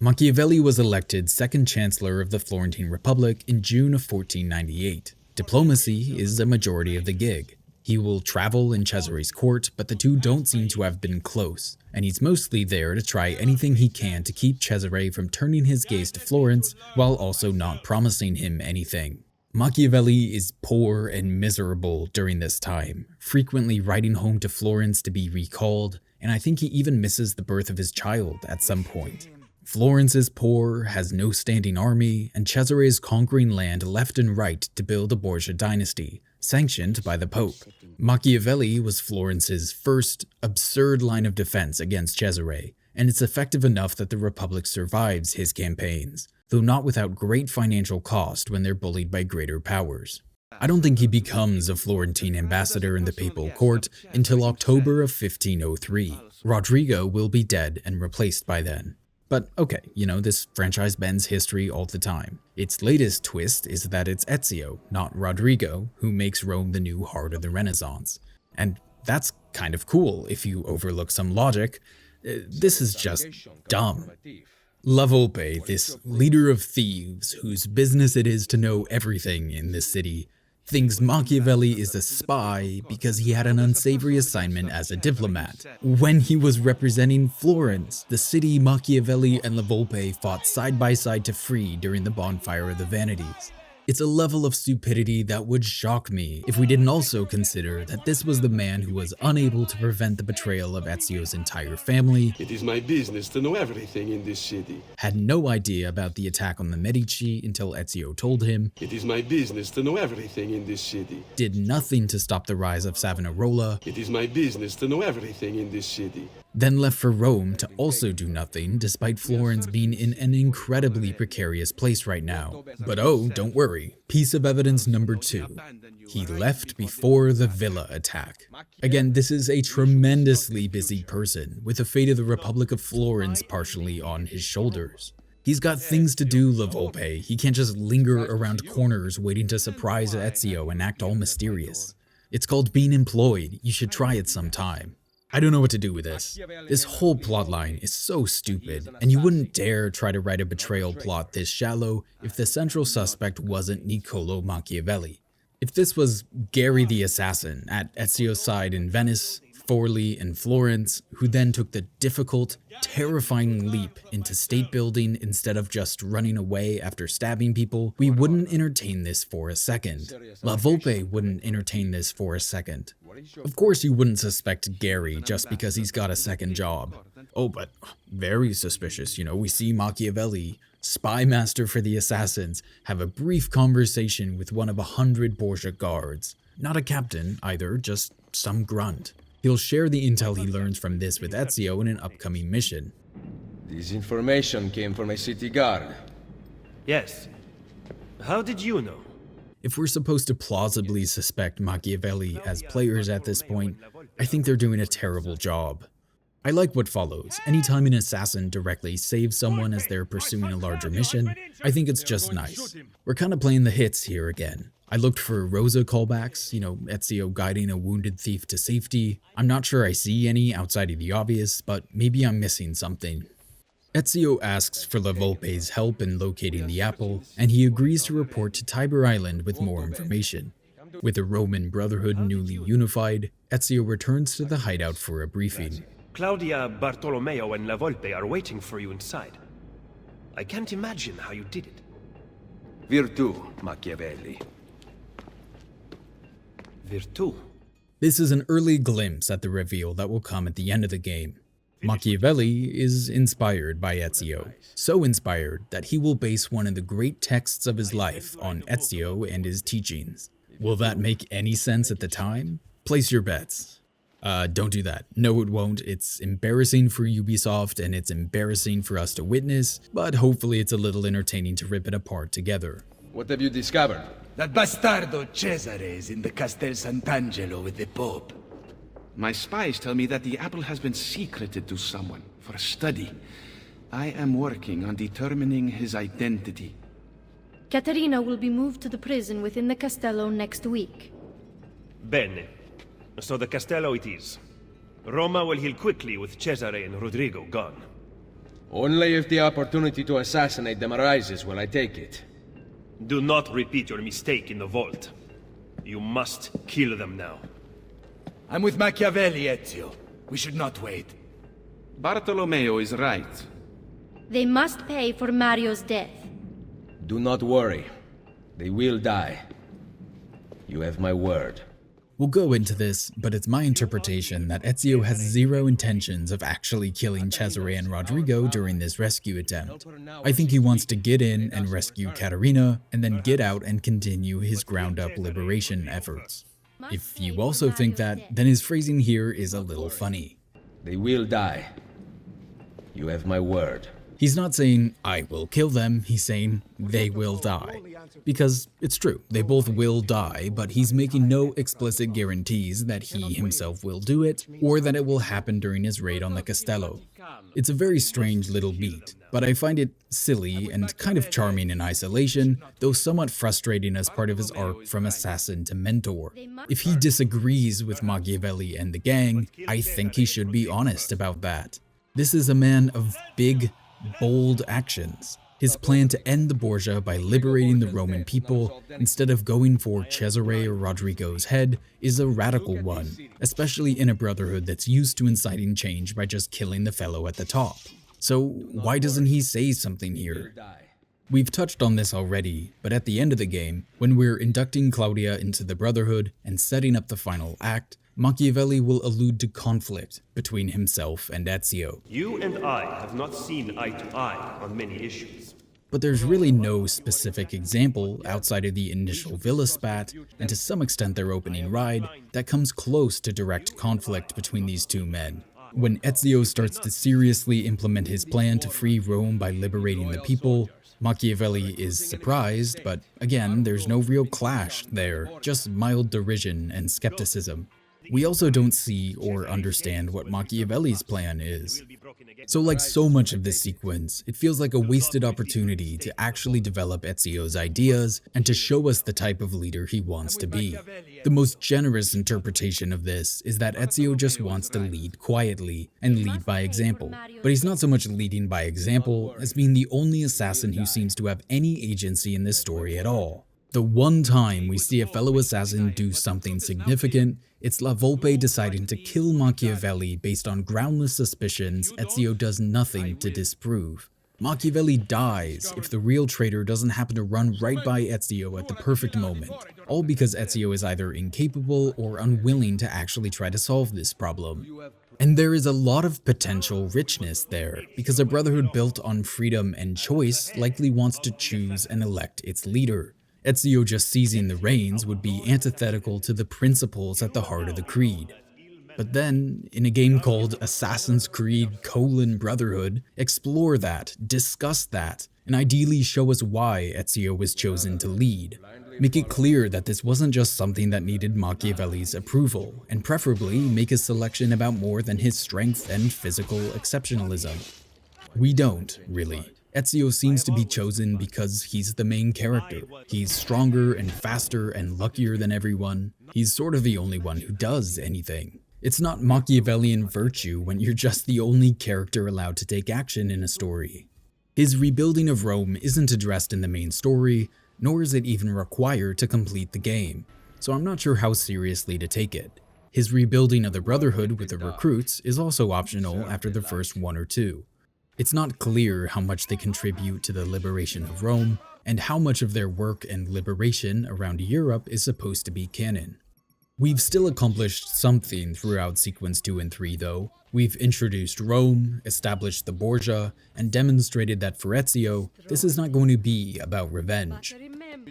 S1: Machiavelli was elected second chancellor of the Florentine Republic in June of 1498. Diplomacy is a majority of the gig. He will travel in Cesare's court, but the two don't seem to have been close, and he's mostly there to try anything he can to keep Cesare from turning his gaze to Florence, while also not promising him anything. Machiavelli is poor and miserable during this time, frequently writing home to Florence to be recalled, and I think he even misses the birth of his child at some point. Florence is poor, has no standing army, and Cesare is conquering land left and right to build a Borgia dynasty, sanctioned by the Pope. Machiavelli was Florence's first absurd line of defense against Cesare, and it's effective enough that the Republic survives his campaigns, though not without great financial cost when they're bullied by greater powers. I don't think he becomes a Florentine ambassador in the papal court until October of 1503. Rodrigo will be dead and replaced by then. But okay, this franchise bends history all the time. Its latest twist is that it's Ezio, not Rodrigo, who makes Rome the new heart of the Renaissance. And that's kind of cool if you overlook some logic. This is just dumb. La Volpe, this leader of thieves whose business it is to know everything in this city, thinks Machiavelli is a spy because he had an unsavory assignment as a diplomat. When he was representing Florence, the city Machiavelli and La Volpe fought side by side to free during the bonfire of the Vanities. It's a level of stupidity that would shock me if we didn't also consider that this was the man who was unable to prevent the betrayal of Ezio's entire family.
S11: It is my business to know everything in this city.
S1: Had no idea about the attack on the Medici until Ezio told him.
S11: It is my business to know everything in this city.
S1: Did nothing to stop the rise of Savonarola.
S11: It is my business to know everything in this city.
S1: Then left for Rome to also do nothing, despite Florence being in an incredibly precarious place right now. But oh, don't worry. Piece of evidence number 2. He left before the villa attack. Again, this is a tremendously busy person, with the fate of the Republic of Florence partially on his shoulders. He's got things to do, La Volpe. He can't just linger around corners waiting to surprise Ezio and act all mysterious. It's called being employed. You should try it sometime. I don't know what to do with this. This whole plotline is so stupid, and you wouldn't dare try to write a betrayal plot this shallow if the central suspect wasn't Niccolo Machiavelli. If this was Gary the assassin at Ezio's side in Venice, Forli, and Florence, who then took the difficult, terrifying leap into state building instead of just running away after stabbing people, we wouldn't entertain this for a second. La Volpe wouldn't entertain this for a second. Of course you wouldn't suspect Gary just because he's got a second job. Oh, but very suspicious, we see Machiavelli, spy master for the assassins, have a brief conversation with one of 100 Borgia guards. Not a captain either, just some grunt. He'll share the intel he learns from this with Ezio in an upcoming mission.
S3: This information came from a city guard.
S10: Yes. How did you know?
S1: If we're supposed to plausibly suspect Machiavelli as players at this point, I think they're doing a terrible job. I like what follows. Anytime an assassin directly saves someone as they're pursuing a larger mission, I think it's just nice. We're kind of playing the hits here again. I looked for Rosa callbacks, Ezio guiding a wounded thief to safety. I'm not sure I see any outside of the obvious, but maybe I'm missing something. Ezio asks for La Volpe's help in locating the apple, and he agrees to report to Tiber Island with more information. With the Roman Brotherhood newly unified, Ezio returns to the hideout for a briefing.
S10: Claudia, Bartolomeo, and La Volpe are waiting for you inside. I can't imagine how you did it.
S3: Virtù, Machiavelli.
S10: Virtù.
S1: This is an early glimpse at the reveal that will come at the end of the game. Machiavelli is inspired by Ezio, so inspired that he will base one of the great texts of his life on Ezio and his teachings. Will that make any sense at the time? Place your bets. Don't do that. No, it won't. It's embarrassing for Ubisoft and it's embarrassing for us to witness, but hopefully it's a little entertaining to rip it apart together.
S3: What have you discovered?
S9: That bastardo Cesare is in the Castel Sant'Angelo with the Pope.
S18: My spies tell me that the apple has been secreted to someone for a study. I am working on determining his identity.
S2: Caterina will be moved to the prison within the Castello next week.
S10: Bene. So the Castello it is. Roma will heal quickly with Cesare and Rodrigo gone.
S3: Only if the opportunity to assassinate them arises will I take it.
S10: Do not repeat your mistake in the vault. You must kill them now.
S9: I'm with Machiavelli, Ezio. We should not wait.
S18: Bartolomeo is right.
S2: They must pay for Mario's death.
S3: Do not worry. They will die. You have my word.
S1: We'll go into this, but it's my interpretation that Ezio has zero intentions of actually killing Cesare and Rodrigo during this rescue attempt. I think he wants to get in and rescue Caterina, and then get out and continue his ground-up liberation efforts. If you also think that, then his phrasing here is a little funny.
S3: They will die. You have my word.
S1: He's not saying, I will kill them, he's saying, they will die. Because it's true, they both will die, but he's making no explicit guarantees that he himself will do it, or that it will happen during his raid on the Castello. It's a very strange little beat, but I find it silly and kind of charming in isolation, though somewhat frustrating as part of his arc from assassin to mentor. If he disagrees with Machiavelli and the gang, I think he should be honest about that. This is a man of big, bold actions. His plan to end the Borgia by liberating the Roman people instead of going for Cesare or Rodrigo's head is a radical one, especially in a brotherhood that's used to inciting change by just killing the fellow at the top. So why doesn't he say something here? We've touched on this already, but at the end of the game, when we're inducting Claudia into the Brotherhood and setting up the final act, Machiavelli will allude to conflict between himself and Ezio.
S10: You and I have not seen eye to eye on many issues.
S1: But there's really no specific example outside of the initial villa spat, and to some extent their opening ride, that comes close to direct conflict between these two men. When Ezio starts to seriously implement his plan to free Rome by liberating the people, Machiavelli is surprised, but again, there's no real clash there, just mild derision and skepticism. We also don't see or understand what Machiavelli's plan is. So like so much of this sequence, it feels like a wasted opportunity to actually develop Ezio's ideas and to show us the type of leader he wants to be. The most generous interpretation of this is that Ezio just wants to lead quietly and lead by example. But he's not so much leading by example as being the only assassin who seems to have any agency in this story at all. The one time we see a fellow assassin do something significant, it's La Volpe deciding to kill Machiavelli based on groundless suspicions Ezio does nothing to disprove. Machiavelli dies if the real traitor doesn't happen to run right by Ezio at the perfect moment, all because Ezio is either incapable or unwilling to actually try to solve this problem. And there is a lot of potential richness there, because a brotherhood built on freedom and choice likely wants to choose and elect its leader. Ezio just seizing the reins would be antithetical to the principles at the heart of the creed. But then, in a game called Assassin's Creed: Brotherhood, explore that, discuss that, and ideally show us why Ezio was chosen to lead. Make it clear that this wasn't just something that needed Machiavelli's approval, and preferably make his selection about more than his strength and physical exceptionalism. We don't, really. Ezio seems to be chosen because he's the main character. He's stronger and faster and luckier than everyone. He's sort of the only one who does anything. It's not Machiavellian virtue when you're just the only character allowed to take action in a story. His rebuilding of Rome isn't addressed in the main story, nor is it even required to complete the game, so I'm not sure how seriously to take it. His rebuilding of the Brotherhood with the recruits is also optional after the first one or two. It's not clear how much they contribute to the liberation of Rome, and how much of their work and liberation around Europe is supposed to be canon. We've still accomplished something throughout Sequence 2 and 3 though. We've introduced Rome, established the Borgia, and demonstrated that for Ezio, this is not going to be about revenge.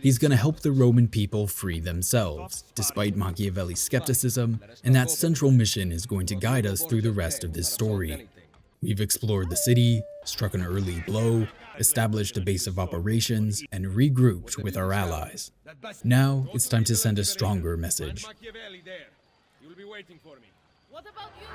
S1: He's going to help the Roman people free themselves, despite Machiavelli's skepticism, and that central mission is going to guide us through the rest of this story. We've explored the city, struck an early blow, established a base of operations, and regrouped with our allies. Now, it's time to send a stronger message.
S3: Machiavelli there. You'll be waiting for me.
S5: What about you?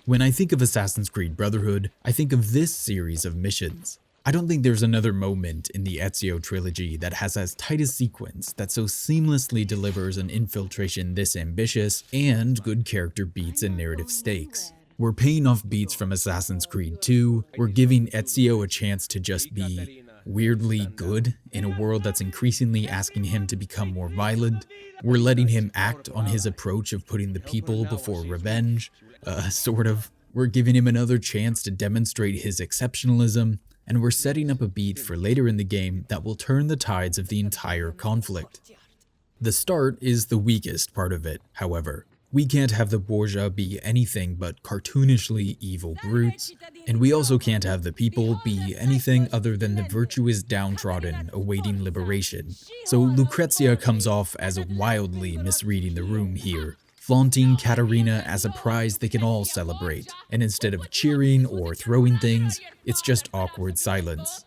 S1: When I think of Assassin's Creed Brotherhood, I think of this series of missions. I don't think there's another moment in the Ezio trilogy that has as tight a sequence that so seamlessly delivers an infiltration this ambitious and good character beats and narrative stakes. We're paying off beats from Assassin's Creed 2, we're giving Ezio a chance to just be weirdly good in a world that's increasingly asking him to become more violent, we're letting him act on his approach of putting the people before revenge, sort of. We're giving him another chance to demonstrate his exceptionalism, and we're setting up a beat for later in the game that will turn the tides of the entire conflict. The start is the weakest part of it, however. We can't have the Borgia be anything but cartoonishly evil brutes, and we also can't have the people be anything other than the virtuous downtrodden awaiting liberation. So Lucrezia comes off as wildly misreading the room here, flaunting Caterina as a prize they can all celebrate, and instead of cheering or throwing things, it's just awkward silence.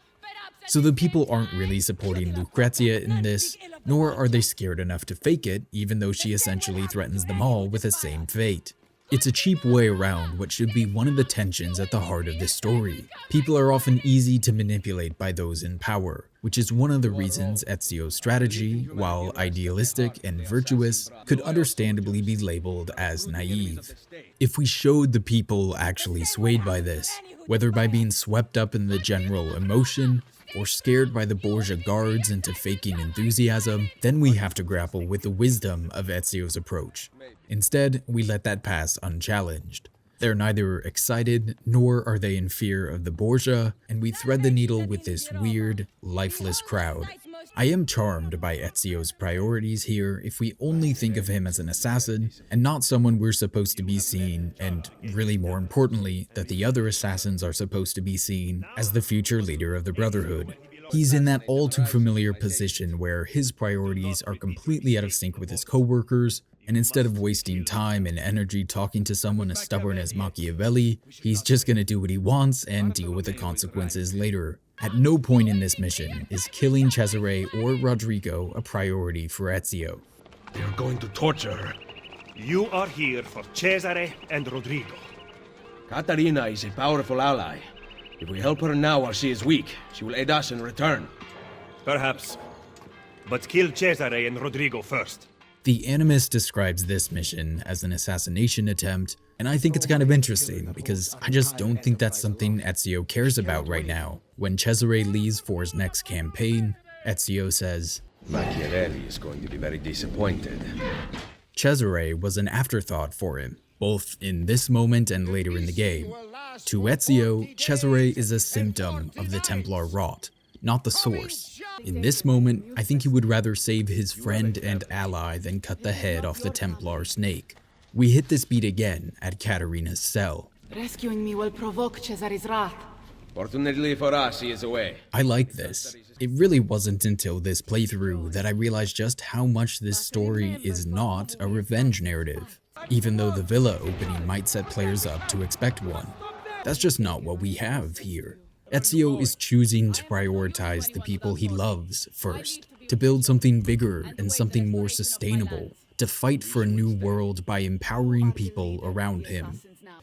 S1: So the people aren't really supporting Lucrezia in this, nor are they scared enough to fake it, even though she essentially threatens them all with the same fate. It's a cheap way around what should be one of the tensions at the heart of this story. People are often easy to manipulate by those in power, which is one of the reasons Ezio's strategy, while idealistic and virtuous, could understandably be labeled as naive. If we showed the people actually swayed by this, whether by being swept up in the general emotion, or scared by the Borgia guards into faking enthusiasm, then we have to grapple with the wisdom of Ezio's approach. Instead, we let that pass unchallenged. They're neither excited, nor are they in fear of the Borgia, and we thread the needle with this weird, lifeless crowd. I am charmed by Ezio's priorities here if we only think of him as an assassin, and not someone we're supposed to be seeing, and really more importantly, that the other assassins are supposed to be seen as the future leader of the Brotherhood. He's in that all too familiar position where his priorities are completely out of sync with his co-workers, and instead of wasting time and energy talking to someone as stubborn as Machiavelli, he's just gonna do what he wants and deal with the consequences later. At no point in this mission is killing Cesare or Rodrigo a priority for Ezio.
S3: They're going to torture her.
S10: You are here for Cesare and Rodrigo.
S3: Caterina is a powerful ally. If we help her now while she is weak, she will aid us in return.
S10: Perhaps. But kill Cesare and Rodrigo first.
S1: The Animus describes this mission as an assassination attempt, and I think it's kind of interesting because I just don't think that's something Ezio cares about right now. When Cesare leaves for his next campaign, Ezio says,
S3: Machiavelli is going to be very disappointed.
S1: Cesare was an afterthought for him, both in this moment and later in the game. To Ezio, Cesare is a symptom of the Templar rot, not the source. In this moment, I think he would rather save his friend and ally than cut the head off the Templar snake. We hit this beat again at Caterina's cell.
S13: Rescuing me will provoke Cesare's wrath.
S3: Fortunately for us, he is away.
S1: I like this. It really wasn't until this playthrough that I realized just how much this story is not a revenge narrative, even though the villa opening might set players up to expect one. That's just not what we have here. Ezio is choosing to prioritize the people he loves first, to build something bigger and something more sustainable, to fight for a new world by empowering people around him.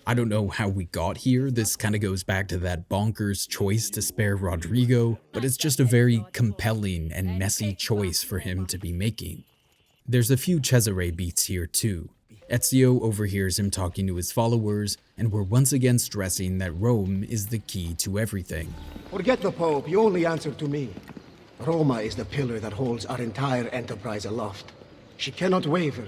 S1: I don't know how we got here. This kind of goes back to that bonkers choice to spare Rodrigo, but it's just a very compelling and messy choice for him to be making. There's a few Cesare beats here too. Ezio overhears him talking to his followers, and we're once again stressing that Rome is the key to everything.
S12: Forget the Pope, you only answer to me. Roma is the pillar that holds our entire enterprise aloft. She cannot waver,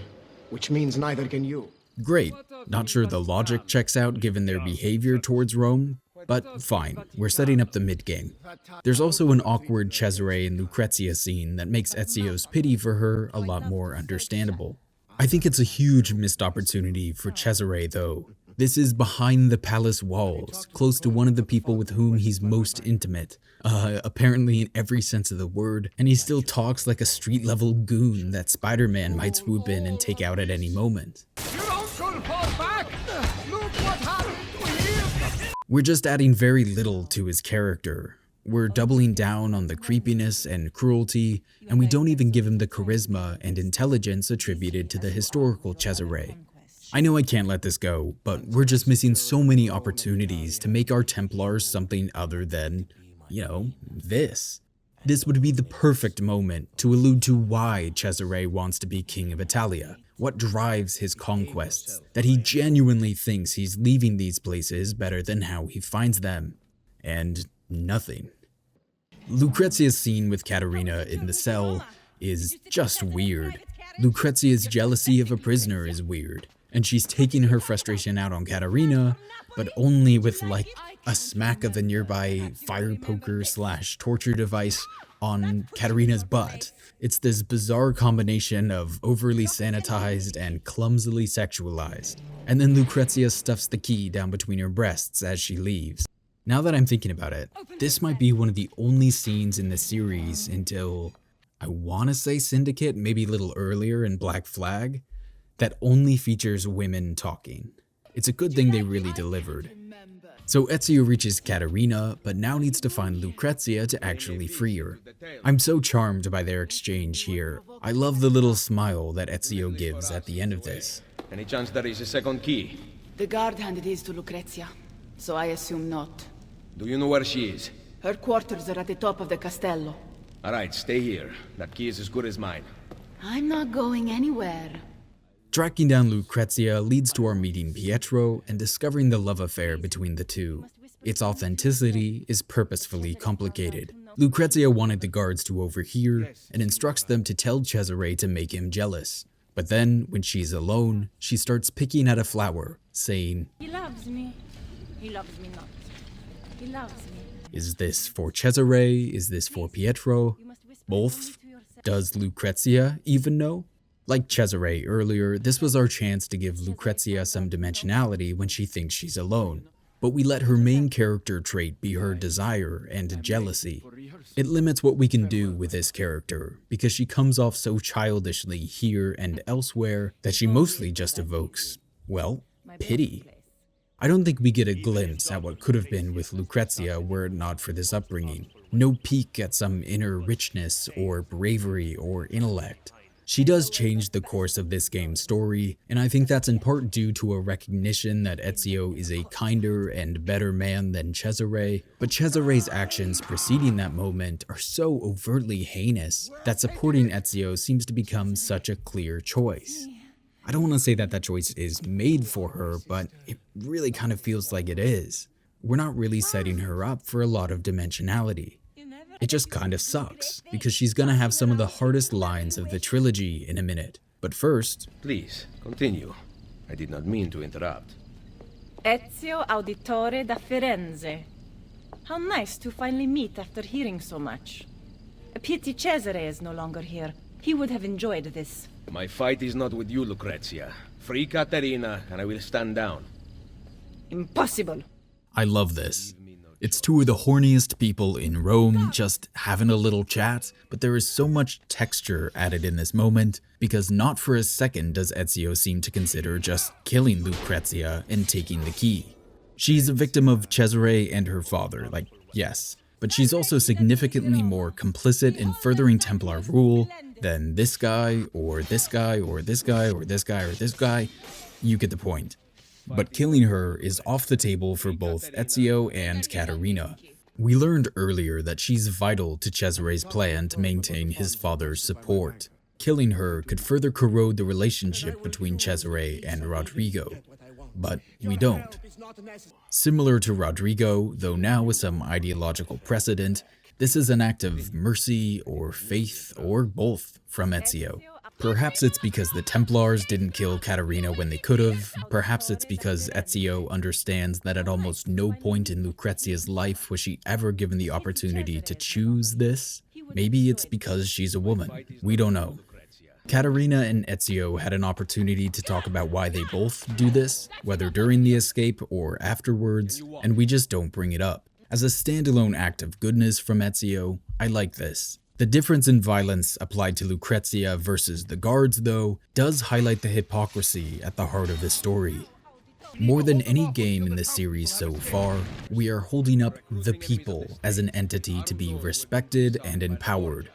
S12: which means neither can you.
S1: Great. Not sure the logic checks out given their behavior towards Rome, but fine, we're setting up the mid-game. There's also an awkward Cesare and Lucrezia scene that makes Ezio's pity for her a lot more understandable. I think it's a huge missed opportunity for Cesare though. This is behind the palace walls, close to one of the people with whom he's most intimate. Apparently in every sense of the word, and he still talks like a street-level goon that Spider-Man might swoop in and take out at any moment. We're just adding very little to his character. We're doubling down on the creepiness and cruelty, and we don't even give him the charisma and intelligence attributed to the historical Cesare. I know I can't let this go, but we're just missing so many opportunities to make our Templars something other than, this. This would be the perfect moment to allude to why Cesare wants to be king of Italia, what drives his conquests, that he genuinely thinks he's leaving these places better than how he finds them. And nothing. Lucrezia's scene with Caterina in the cell is just weird. Lucrezia's jealousy of a prisoner is weird, and she's taking her frustration out on Caterina, but only with like a smack of the nearby fire poker / torture device on Caterina's butt. It's this bizarre combination of overly sanitized and clumsily sexualized. And then Lucrezia stuffs the key down between her breasts as she leaves. Now that I'm thinking about it, this might be one of the only scenes in the series until, I want to say Syndicate, maybe a little earlier in Black Flag, that only features women talking. It's a good thing they really delivered. So Ezio reaches Caterina, but now needs to find Lucrezia to actually free her. I'm so charmed by their exchange here. I love the little smile that Ezio gives at the end of this.
S3: Any chance there is a second key?
S13: The guard handed his to Lucrezia, so I assume not.
S3: Do you know where she is?
S13: Her quarters are at the top of the castello.
S3: Alright, stay here. That key is as good as mine.
S13: I'm not going anywhere.
S1: Tracking down Lucrezia leads to our meeting Pietro and discovering the love affair between the two. Its authenticity is purposefully complicated. Lucrezia wanted the guards to overhear and instructs them to tell Cesare to make him jealous. But then, when she's alone, she starts picking at a flower, saying,
S2: He loves me. He loves me not. He loves me.
S1: Is this for Cesare? Is this for Pietro? Both? Does Lucrezia even know? Like Cesare earlier, this was our chance to give Lucrezia some dimensionality when she thinks she's alone. But we let her main character trait be her desire and jealousy. It limits what we can do with this character, because she comes off so childishly here and elsewhere that she mostly just evokes, well, pity. I don't think we get a glimpse at what could have been with Lucrezia were it not for this upbringing. No peek at some inner richness or bravery or intellect. She does change the course of this game's story, and I think that's in part due to a recognition that Ezio is a kinder and better man than Cesare, but Cesare's actions preceding that moment are so overtly heinous that supporting Ezio seems to become such a clear choice. I don't want to say that that choice is made for her, but it really kind of feels like it is. We're not really setting her up for a lot of dimensionality. It just kind of sucks, because she's gonna have some of the hardest lines of the trilogy in a minute. But first...
S3: Please, continue. I did not mean to interrupt.
S20: Ezio Auditore da Firenze. How nice to finally meet after hearing so much. A pity Cesare is no longer here. He would have enjoyed this.
S3: My fight is not with you, Lucrezia. Free Caterina, and I will stand down.
S20: Impossible.
S1: I love this. It's two of the horniest people in Rome just having a little chat, but there is so much texture added in this moment, because not for a second does Ezio seem to consider just killing Lucrezia and taking the key. She's a victim of Cesare and her father, like, yes, but she's also significantly more complicit in furthering Templar rule than this guy, or this guy, or this guy, or this guy, or this guy. You get the point. but killing her is off the table for both Ezio and Caterina. We learned earlier that she's vital to Cesare's plan to maintain his father's support. Killing her could further corrode the relationship between Cesare and Rodrigo, but we don't. Similar to Rodrigo, though now with some ideological precedent, this is an act of mercy or faith or both from Ezio. Perhaps it's because the Templars didn't kill Caterina when they could have. Perhaps it's because Ezio understands that at almost no point in Lucrezia's life was she ever given the opportunity to choose this. Maybe it's because she's a woman. We don't know. Caterina and Ezio had an opportunity to talk about why they both do this, whether during the escape or afterwards, and we just don't bring it up. As a standalone act of goodness from Ezio, I like this. The difference in violence applied to Lucrezia versus the guards, though, does highlight the hypocrisy at the heart of the story. More than any game in the series so far, we are holding up the people as an entity to be respected and empowered.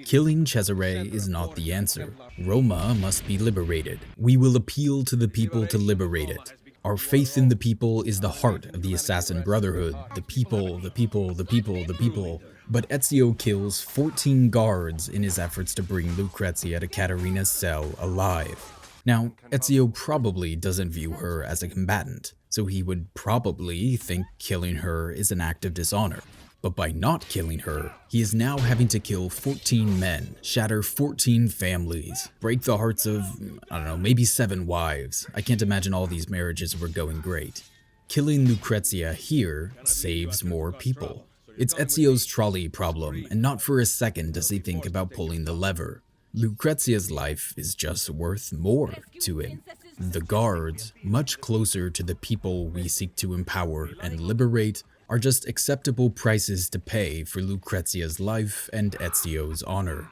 S1: Killing Cesare is not the answer. Roma must be liberated. We will appeal to the people to liberate it. Our faith in the people is the heart of the Assassin Brotherhood. The people, the people, the people, the people. But Ezio kills 14 guards in his efforts to bring Lucrezia to Caterina's cell alive. Now, Ezio probably doesn't view her as a combatant, so he would probably think killing her is an act of dishonor. But by not killing her, he is now having to kill 14 men, shatter 14 families, break the hearts of, I don't know, maybe 7 wives. I can't imagine all these marriages were going great. Killing Lucrezia here saves more people. It's Ezio's trolley problem, and not for a second does he think about pulling the lever. Lucrezia's life is just worth more to him. The guards, much closer to the people we seek to empower and liberate, are just acceptable prices to pay for Lucrezia's life and Ezio's honor.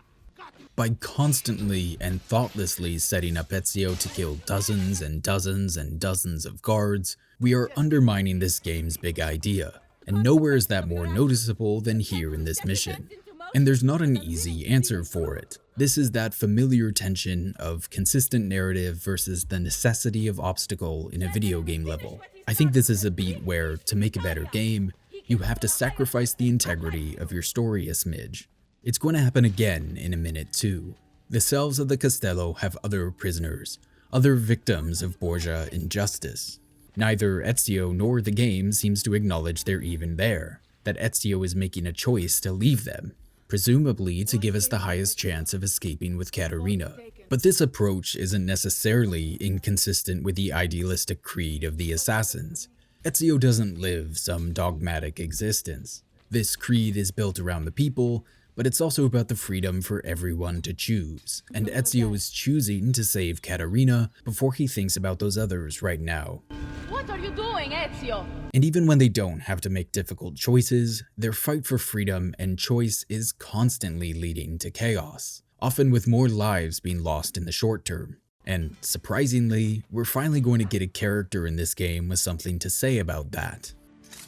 S1: By constantly and thoughtlessly setting up Ezio to kill dozens and dozens and dozens of guards, we are undermining this game's big idea, and nowhere is that more noticeable than here in this mission. And there's not an easy answer for it. This is that familiar tension of consistent narrative versus the necessity of obstacle in a video game level. I think this is a beat where, to make a better game, you have to sacrifice the integrity of your story a smidge. It's going to happen again in a minute too. The cells of the Castello have other prisoners, other victims of Borgia injustice. Neither Ezio nor the game seems to acknowledge they're even there, that Ezio is making a choice to leave them, presumably to give us the highest chance of escaping with Caterina. But this approach isn't necessarily inconsistent with the idealistic creed of the assassins. Ezio doesn't live some dogmatic existence. This creed is built around the people, but it's also about the freedom for everyone to choose, and Ezio is choosing to save Caterina before he thinks about those others right now.
S13: What are you doing, Ezio?
S1: And even when they don't have to make difficult choices, their fight for freedom and choice is constantly leading to chaos, often with more lives being lost in the short term. And surprisingly, we're finally going to get a character in this game with something to say about that.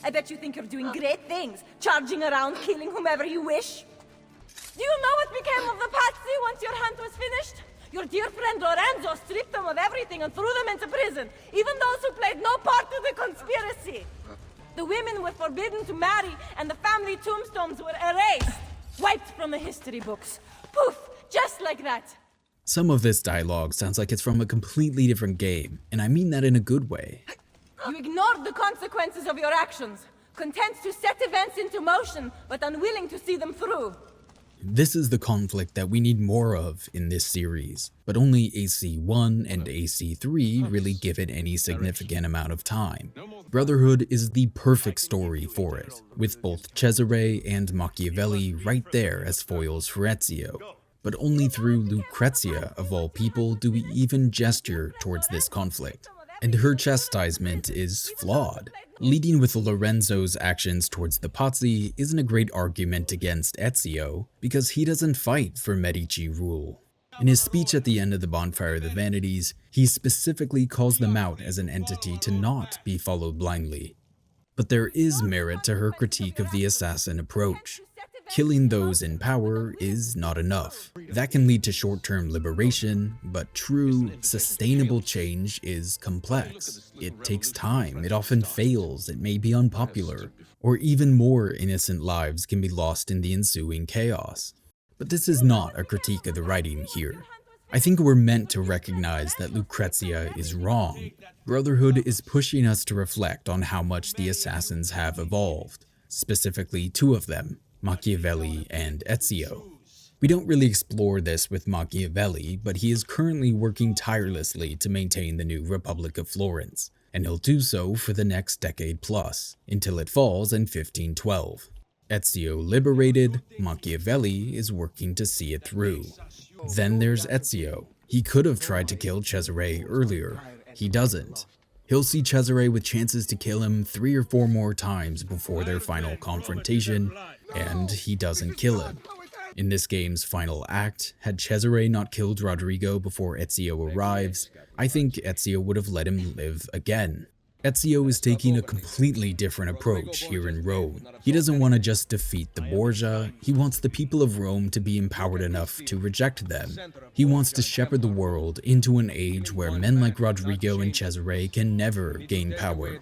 S20: I bet you think you're doing great things, charging around, killing whomever you wish. Do you know what became of the Patsy once your hunt was finished? Your dear friend Lorenzo stripped them of everything and threw them into prison, even those who played no part of the conspiracy. The women were forbidden to marry, and the family tombstones were erased, wiped from the history books. Poof, just like that.
S1: Some of this dialogue sounds like it's from a completely different game, and I mean that in a good way.
S20: You ignored the consequences of your actions, content to set events into motion, but unwilling to see them through.
S1: This is the conflict that we need more of in this series, but only AC1 and AC3 really give it any significant amount of time. Brotherhood is the perfect story for it, with both Cesare and Machiavelli right there as foils for Ezio. But only through Lucrezia, of all people, do we even gesture towards this conflict. And her chastisement is flawed. Leading with Lorenzo's actions towards the Pazzi isn't a great argument against Ezio, because he doesn't fight for Medici rule. In his speech at the end of the Bonfire of the Vanities, he specifically calls them out as an entity to not be followed blindly. But there is merit to her critique of the assassin approach. killing those in power is not enough. That can lead to short-term liberation, but true, sustainable change is complex. It takes time, it often fails, it may be unpopular, or even more innocent lives can be lost in the ensuing chaos. But this is not a critique of the writing here. I think we're meant to recognize that Lucrezia is wrong. Brotherhood is pushing us to reflect on how much the assassins have evolved, specifically two of them, Machiavelli and Ezio. We don't really explore this with Machiavelli, but he is currently working tirelessly to maintain the new Republic of Florence, and he'll do so for the next decade plus, until it falls in 1512. Ezio liberated, Machiavelli is working to see it through. Then there's Ezio. He could have tried to kill Cesare earlier. He doesn't. He'll see Cesare with chances to kill him 3 or 4 more times before their final confrontation, and he doesn't kill him. In this game's final act, had Cesare not killed Rodrigo before Ezio arrives, I think Ezio would have let him live again. Ezio is taking a completely different approach here in Rome. He doesn't want to just defeat the Borgia, he wants the people of Rome to be empowered enough to reject them. He wants to shepherd the world into an age where men like Rodrigo and Cesare can never gain power.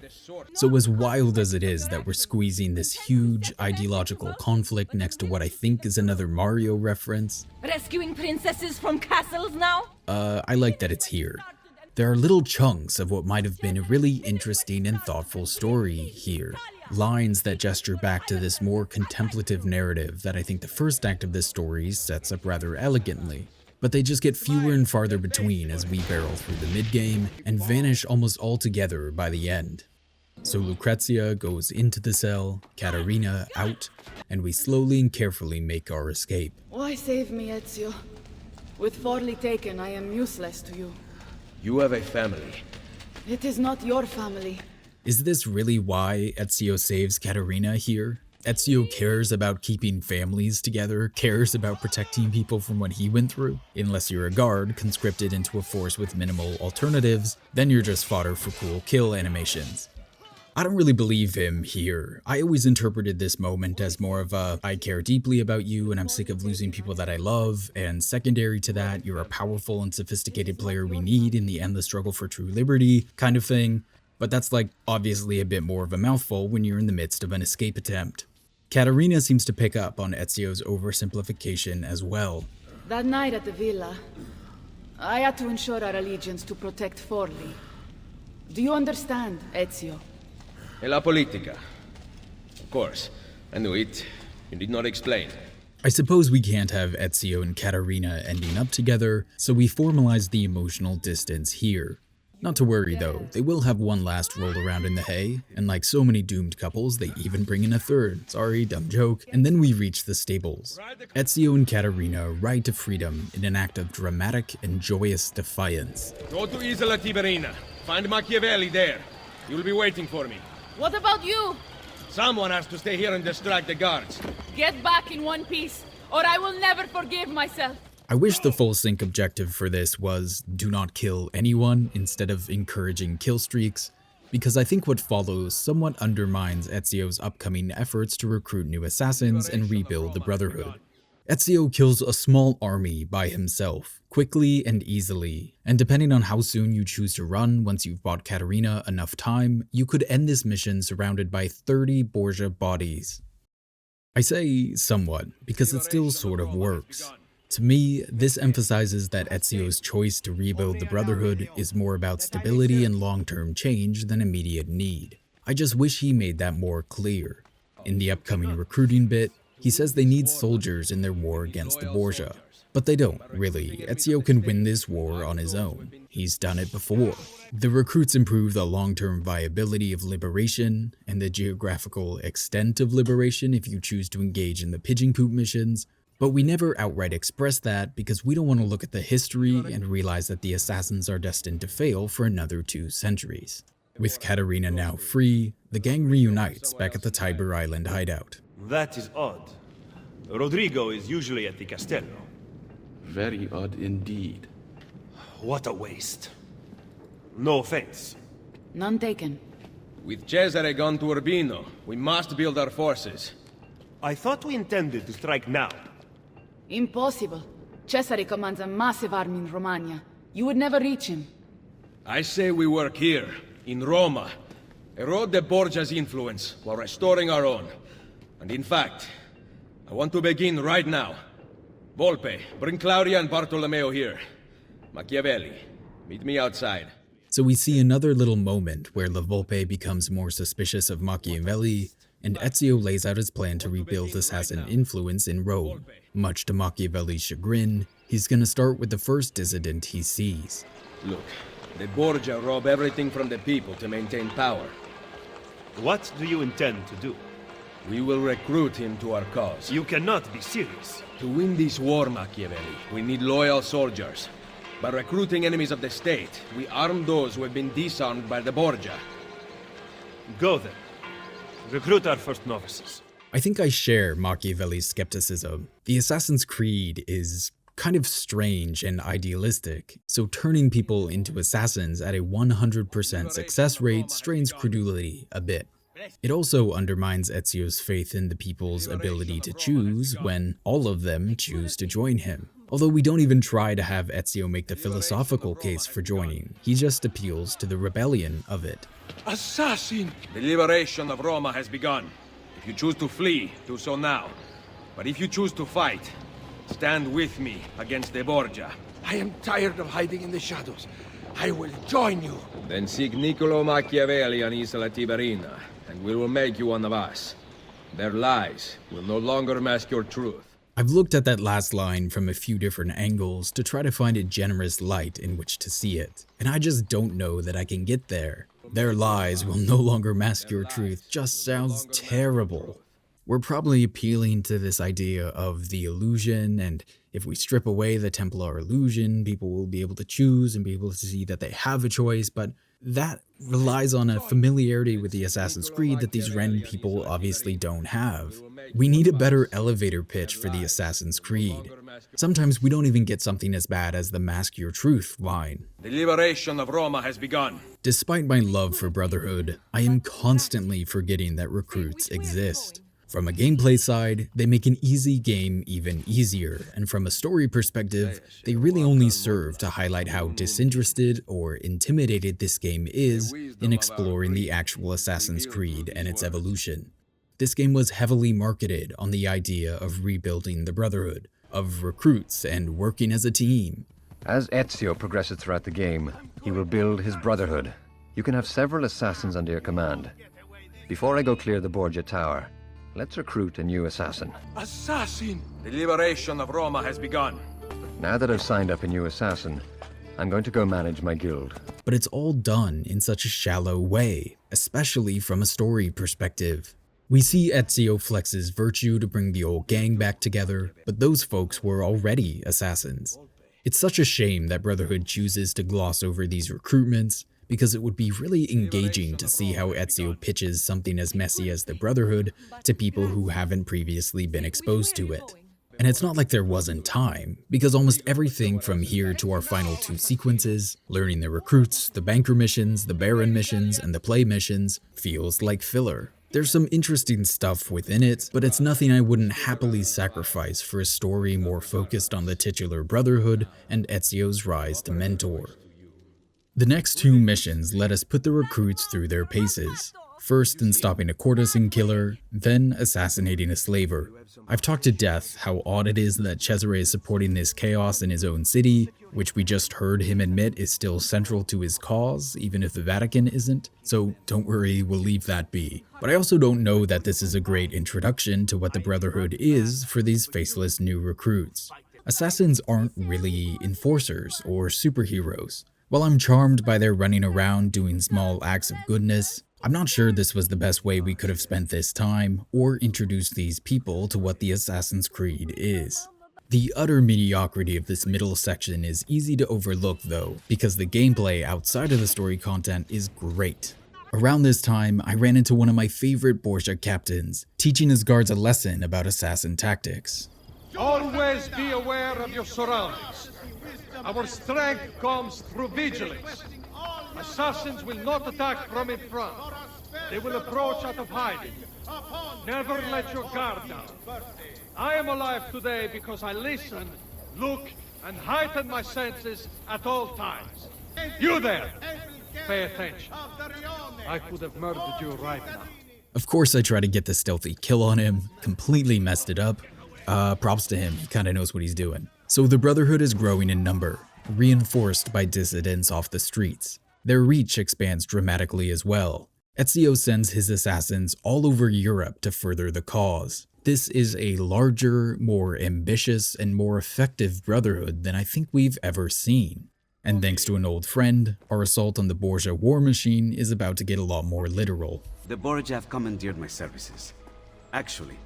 S1: So as wild as it is that we're squeezing this huge ideological conflict next to what I think is another Mario reference,
S20: Rescuing princesses from castles now?
S1: I like that it's here. There are little chunks of what might have been a really interesting and thoughtful story here. Lines that gesture back to this more contemplative narrative that I think the first act of this story sets up rather elegantly. But they just get fewer and farther between as we barrel through the mid-game and vanish almost altogether by the end. So Lucrezia goes into the cell, Caterina out, and we slowly and carefully make our escape.
S13: Why save me, Ezio? With Forli taken, I am useless to you.
S3: You have a family.
S13: It is not your family.
S1: Is this really why Ezio saves Caterina here? Ezio cares about keeping families together, cares about protecting people from what he went through? Unless you're a guard conscripted into a force with minimal alternatives, then you're just fodder for cool kill animations. I don't really believe him here. I always interpreted this moment as more of a, I care deeply about you and I'm sick of losing people that I love, and secondary to that, you're a powerful and sophisticated player we need in the endless struggle for true liberty kind of thing. But that's like obviously a bit more of a mouthful when you're in the midst of an escape attempt. Caterina seems to pick up on Ezio's oversimplification as well.
S13: That night at the villa, I had to ensure our allegiance to protect Forli. Do you understand, Ezio?
S3: E la politica. Of course. I knew it. You did not explain.
S1: I suppose we can't have Ezio and Caterina ending up together, so we formalize the emotional distance here. Not to worry though, they will have one last roll around in the hay, and like so many doomed couples, they even bring in a third. Sorry, dumb joke. And then we reach the stables. Ezio and Caterina ride to freedom in an act of dramatic and joyous defiance.
S3: Go to Isola Tiberina. Find Machiavelli there. He will be waiting for me.
S13: What about you?
S3: Someone has to stay here and distract the guards.
S13: Get back in one piece, or I will never forgive myself.
S1: I wish the full sync objective for this was do not kill anyone instead of encouraging kill streaks, because I think what follows somewhat undermines Ezio's upcoming efforts to recruit new assassins and rebuild the Brotherhood. Ezio kills a small army by himself, quickly and easily, and depending on how soon you choose to run once you've bought Caterina enough time, you could end this mission surrounded by 30 Borgia bodies. I say somewhat, because it still sort of works. To me, this emphasizes that Ezio's choice to rebuild the Brotherhood is more about stability and long-term change than immediate need. I just wish he made that more clear. In the upcoming recruiting bit, he says they need soldiers in their war against the Borgia. But they don't, really. Ezio can win this war on his own. He's done it before. The recruits improve the long-term viability of liberation, and the geographical extent of liberation if you choose to engage in the pigeon coop missions, but we never outright express that because we don't want to look at the history and realize that the assassins are destined to fail for another 2 centuries. With Caterina now free, the gang reunites back at the Tiber Island hideout.
S10: That is odd. Rodrigo is usually at the Castello.
S11: Very odd indeed.
S10: What a waste. No offense.
S13: None taken.
S3: With Cesare gone to Urbino, we must build our forces.
S10: I thought we intended to strike now.
S13: Impossible. Cesare commands a massive army in Romagna. You would never reach him.
S3: I say we work here, in Roma. Erode the Borgia's influence while restoring our own. And in fact, I want to begin right now. Volpe, bring Claudia and Bartolomeo here. Machiavelli, meet me outside.
S1: So we see another little moment where La Volpe becomes more suspicious of Machiavelli, and Ezio lays out his plan to rebuild assassin influence in Rome. Much to Machiavelli's chagrin, he's gonna start with the first dissident he sees.
S3: Look, the Borgia rob everything from the people to maintain power.
S10: What do you intend to do?
S3: We will recruit him to our cause.
S10: You cannot be serious.
S3: To win this war, Machiavelli, we need loyal soldiers. By recruiting enemies of the state, we arm those who have been disarmed by the Borgia.
S10: Go then. Recruit our first novices.
S1: I think I share Machiavelli's skepticism. The Assassin's Creed is kind of strange and idealistic, so turning people into assassins at a 100% success rate strains credulity a bit. It also undermines Ezio's faith in the people's ability to choose when all of them choose to join him. Although we don't even try to have Ezio make the philosophical case for joining, he just appeals to the rebellion of it.
S3: Assassin! The liberation of Roma has begun. If you choose to flee, do so now. But if you choose to fight, stand with me against the Borgia.
S6: I am tired of hiding in the shadows. I will join you.
S3: Then seek Niccolo Machiavelli on Isola Tiberina, and we will make you one of us. Their lies will no longer mask your truth.
S1: I've looked at that last line from a few different angles to try to find a generous light in which to see it, and I just don't know that I can get there. Their lies will no longer mask your truth just sounds terrible. We're probably appealing to this idea of the illusion, and if we strip away the Templar illusion, people will be able to choose and be able to see that they have a choice, but that relies on a familiarity with the Assassin's Creed that these Ren people obviously don't have. We need a better elevator pitch for the Assassin's Creed. Sometimes we don't even get something as bad as the mask your truth line.
S3: The liberation of Roma has begun.
S1: Despite my love for Brotherhood, I am constantly forgetting that recruits exist. From a gameplay side, they make an easy game even easier, and from a story perspective, they really only serve to highlight how disinterested or intimidated this game is in exploring the actual Assassin's Creed and its evolution. This game was heavily marketed on the idea of rebuilding the Brotherhood, of recruits and working as a team.
S4: As Ezio progresses throughout the game, he will build his Brotherhood. You can have several assassins under your command. Before I go clear the Borgia Tower, let's recruit a new assassin.
S3: Assassin! The liberation of Roma has begun.
S4: Now that I've signed up a new assassin, I'm going to go manage my guild.
S1: But it's all done in such a shallow way, especially from a story perspective. We see Ezio flex his virtue to bring the old gang back together, but those folks were already assassins. It's such a shame that Brotherhood chooses to gloss over these recruitments, because it would be really engaging to see how Ezio pitches something as messy as the Brotherhood to people who haven't previously been exposed to it. And it's not like there wasn't time, because almost everything from here to our final two sequences, learning the recruits, the banker missions, the baron missions, and the play missions, feels like filler. There's some interesting stuff within it, but it's nothing I wouldn't happily sacrifice for a story more focused on the titular Brotherhood and Ezio's rise to mentor. The next two missions let us put the recruits through their paces. First in stopping a courtesan killer, then assassinating a slaver. I've talked to death how odd it is that Cesare is supporting this chaos in his own city, which we just heard him admit is still central to his cause, even if the Vatican isn't, so don't worry, we'll leave that be. But I also don't know that this is a great introduction to what the Brotherhood is for these faceless new recruits. Assassins aren't really enforcers or superheroes. While I'm charmed by their running around doing small acts of goodness, I'm not sure this was the best way we could have spent this time, or introduced these people to what the Assassin's Creed is. The utter mediocrity of this middle section is easy to overlook though, because the gameplay outside of the story content is great. Around this time, I ran into one of my favorite Borgia captains, teaching his guards a lesson about assassin tactics.
S22: Always be aware of your surroundings. Our strength comes through vigilance. Assassins will not attack from in front. They will approach out of hiding. Never let your guard down. I am alive today because I listen, look, and heighten my senses at all times. You there! Pay attention. I could have murdered you right now.
S1: Of course I try to get the stealthy kill on him, completely messed it up. Props to him, he kinda knows what he's doing. So the Brotherhood is growing in number, reinforced by dissidents off the streets. Their reach expands dramatically as well. Ezio sends his assassins all over Europe to further the cause. This is a larger, more ambitious, and more effective Brotherhood than I think we've ever seen. And thanks to an old friend, our assault on the Borgia war machine is about to get a lot more literal.
S14: The Borgia have commandeered my services. Actually,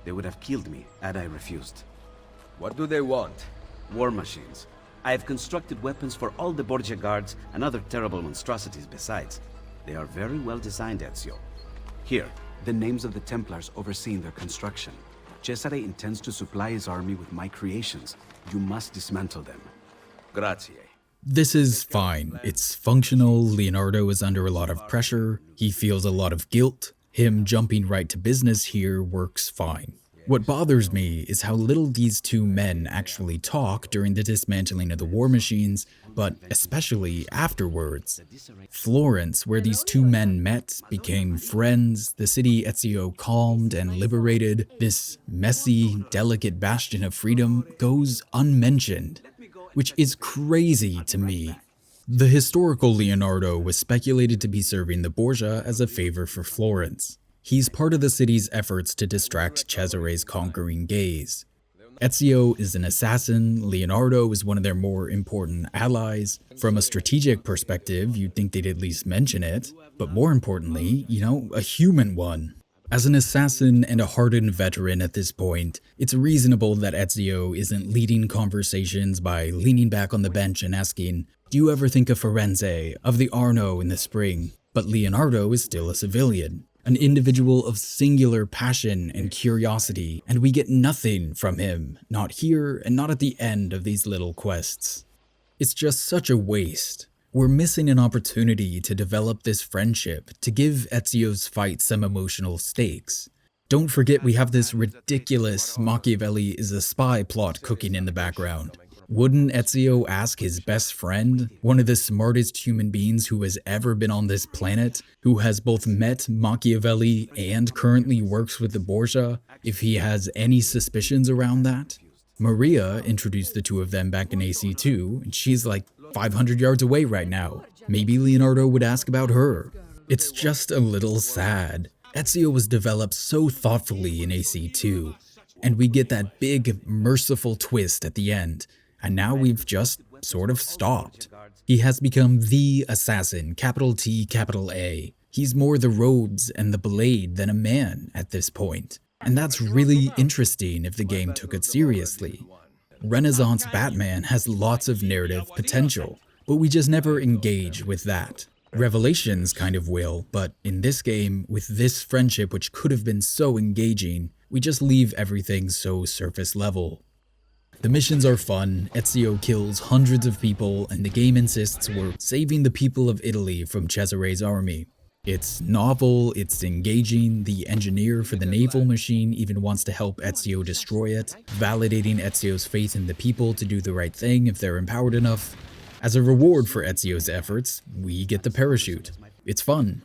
S14: they would have killed me had I refused.
S3: What do they want?
S14: War machines. I have constructed weapons for all the Borgia guards and other terrible monstrosities besides. They are very well designed, Ezio. Here, the names of the Templars overseeing their construction. Cesare intends to supply his army with my creations. You must dismantle them.
S3: Grazie.
S1: This is fine. It's functional. Leonardo is under a lot of pressure. He feels a lot of guilt. Him jumping right to business here works fine. What bothers me is how little these two men actually talk during the dismantling of the war machines, but especially afterwards. Florence, where these two men met, became friends, the city Ezio calmed and liberated, this messy, delicate bastion of freedom goes unmentioned, which is crazy to me. The historical Leonardo was speculated to be serving the Borgia as a favor for Florence. He's part of the city's efforts to distract Cesare's conquering gaze. Ezio is an assassin, Leonardo is one of their more important allies. From a strategic perspective, you'd think they'd at least mention it, but more importantly, a human one. As an assassin and a hardened veteran at this point, it's reasonable that Ezio isn't leading conversations by leaning back on the bench and asking, "Do you ever think of Firenze, of the Arno in the spring?" But Leonardo is still a civilian, an individual of singular passion and curiosity, and we get nothing from him, not here and not at the end of these little quests. It's just such a waste. We're missing an opportunity to develop this friendship, to give Ezio's fight some emotional stakes. Don't forget we have this ridiculous Machiavelli is a spy plot cooking in the background. Wouldn't Ezio ask his best friend, one of the smartest human beings who has ever been on this planet, who has both met Machiavelli and currently works with the Borgia, if he has any suspicions around that? Maria introduced the two of them back in AC2, and she's like 500 yards away right now. Maybe Leonardo would ask about her. It's just a little sad. Ezio was developed so thoughtfully in AC2, and we get that big, merciful twist at the end. And now we've just sort of stopped. He has become the assassin, capital T, capital A. He's more the robes and the blade than a man at this point. And that's really interesting if the game took it seriously. Renaissance Batman has lots of narrative potential, but we just never engage with that. Revelations kind of will, but in this game, with this friendship which could have been so engaging, we just leave everything so surface level. The missions are fun, Ezio kills hundreds of people, and the game insists we're saving the people of Italy from Cesare's army. It's novel, it's engaging, the engineer for the naval machine even wants to help Ezio destroy it, validating Ezio's faith in the people to do the right thing if they're empowered enough. As a reward for Ezio's efforts, we get the parachute. It's fun.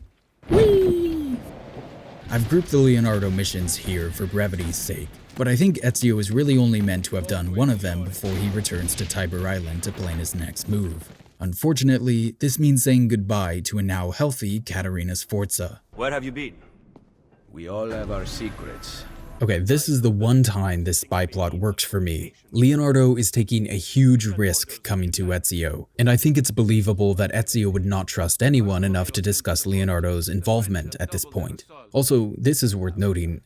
S1: Whee! I've grouped the Leonardo missions here for brevity's sake, but I think Ezio is really only meant to have done one of them before he returns to Tiber Island to plan his next move. Unfortunately, this means saying goodbye to a now healthy Caterina Sforza.
S3: Where have you been? We all have our secrets.
S1: Okay, this is the one time this spy plot works for me. Leonardo is taking a huge risk coming to Ezio, and I think it's believable that Ezio would not trust anyone enough to discuss Leonardo's involvement at this point. Also, this is worth noting,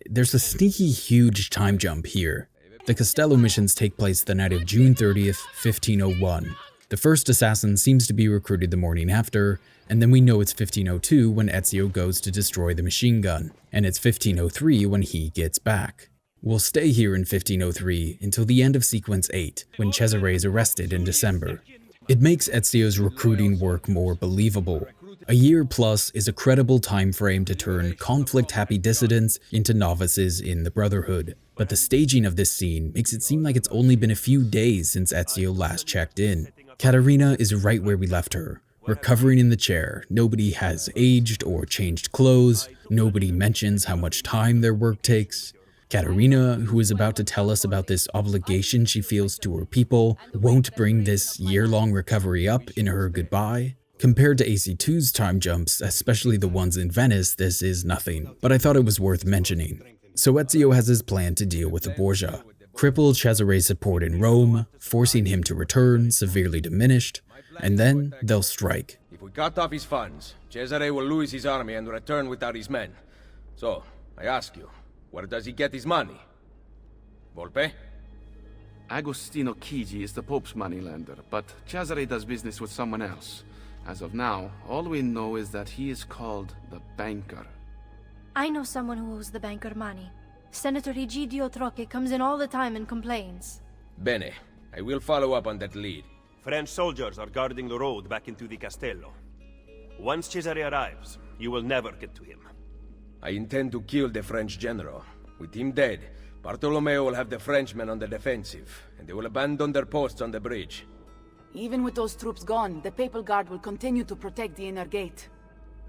S1: there's a sneaky huge time jump here. The Castello missions take place the night of June 30th, 1501. The first assassin seems to be recruited the morning after, and then we know it's 1502 when Ezio goes to destroy the machine gun, and it's 1503 when he gets back. We'll stay here in 1503 until the end of Sequence 8, when Cesare is arrested in December. It makes Ezio's recruiting work more believable. A year plus is a credible time frame to turn conflict-happy dissidents into novices in the Brotherhood, but the staging of this scene makes it seem like it's only been a few days since Ezio last checked in. Katerina is right where we left her, recovering in the chair. Nobody has aged or changed clothes, nobody mentions how much time their work takes. Katerina, who is about to tell us about this obligation she feels to her people, won't bring this year-long recovery up in her goodbye. Compared to AC2's time jumps, especially the ones in Venice, this is nothing, but I thought it was worth mentioning. So Ezio has his plan to deal with the Borgia. Cripple Cesare's support in Rome, forcing him to return, severely diminished, and then they'll strike.
S3: If we cut off his funds, Cesare will lose his army and return without his men. So, I ask you, where does he get his money? Volpe?
S18: Agostino Chigi is the Pope's moneylender, but Cesare does business with someone else. As of now, all we know is that he is called the Banker.
S17: I know someone who owes the banker money. Senator Egidio Troche comes in all the time and complains.
S3: Bene. I will follow up on that lead.
S10: French soldiers are guarding the road back into the Castello. Once Cesare arrives, you will never get to him.
S3: I intend to kill the French general. With him dead, Bartolomeo will have the Frenchmen on the defensive, and they will abandon their posts on the bridge.
S13: Even with those troops gone, the Papal Guard will continue to protect the inner gate.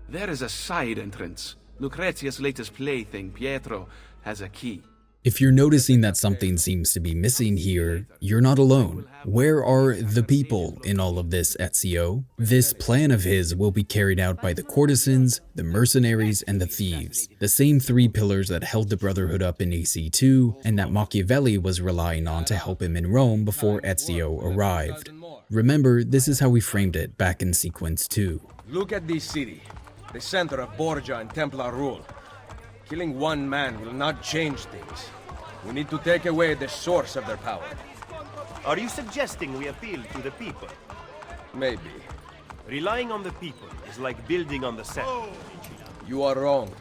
S18: There is a side entrance. Lucrezia's latest plaything, Pietro, has a key.
S1: If you're noticing that something seems to be missing here, you're not alone. Where are the people in all of this, Ezio? This plan of his will be carried out by the courtesans, the mercenaries, and the thieves. The same three pillars that held the Brotherhood up in AC2, and that Machiavelli was relying on to help him in Rome before Ezio arrived. Remember, this is how we framed it back in Sequence 2.
S3: Look at this city, the center of Borgia and Templar rule. Killing one man will not change things. We need to take away the source of their power.
S10: Are you suggesting we appeal to the people?
S3: Maybe.
S10: Relying on the people is like building on the sand.
S3: You are wrong.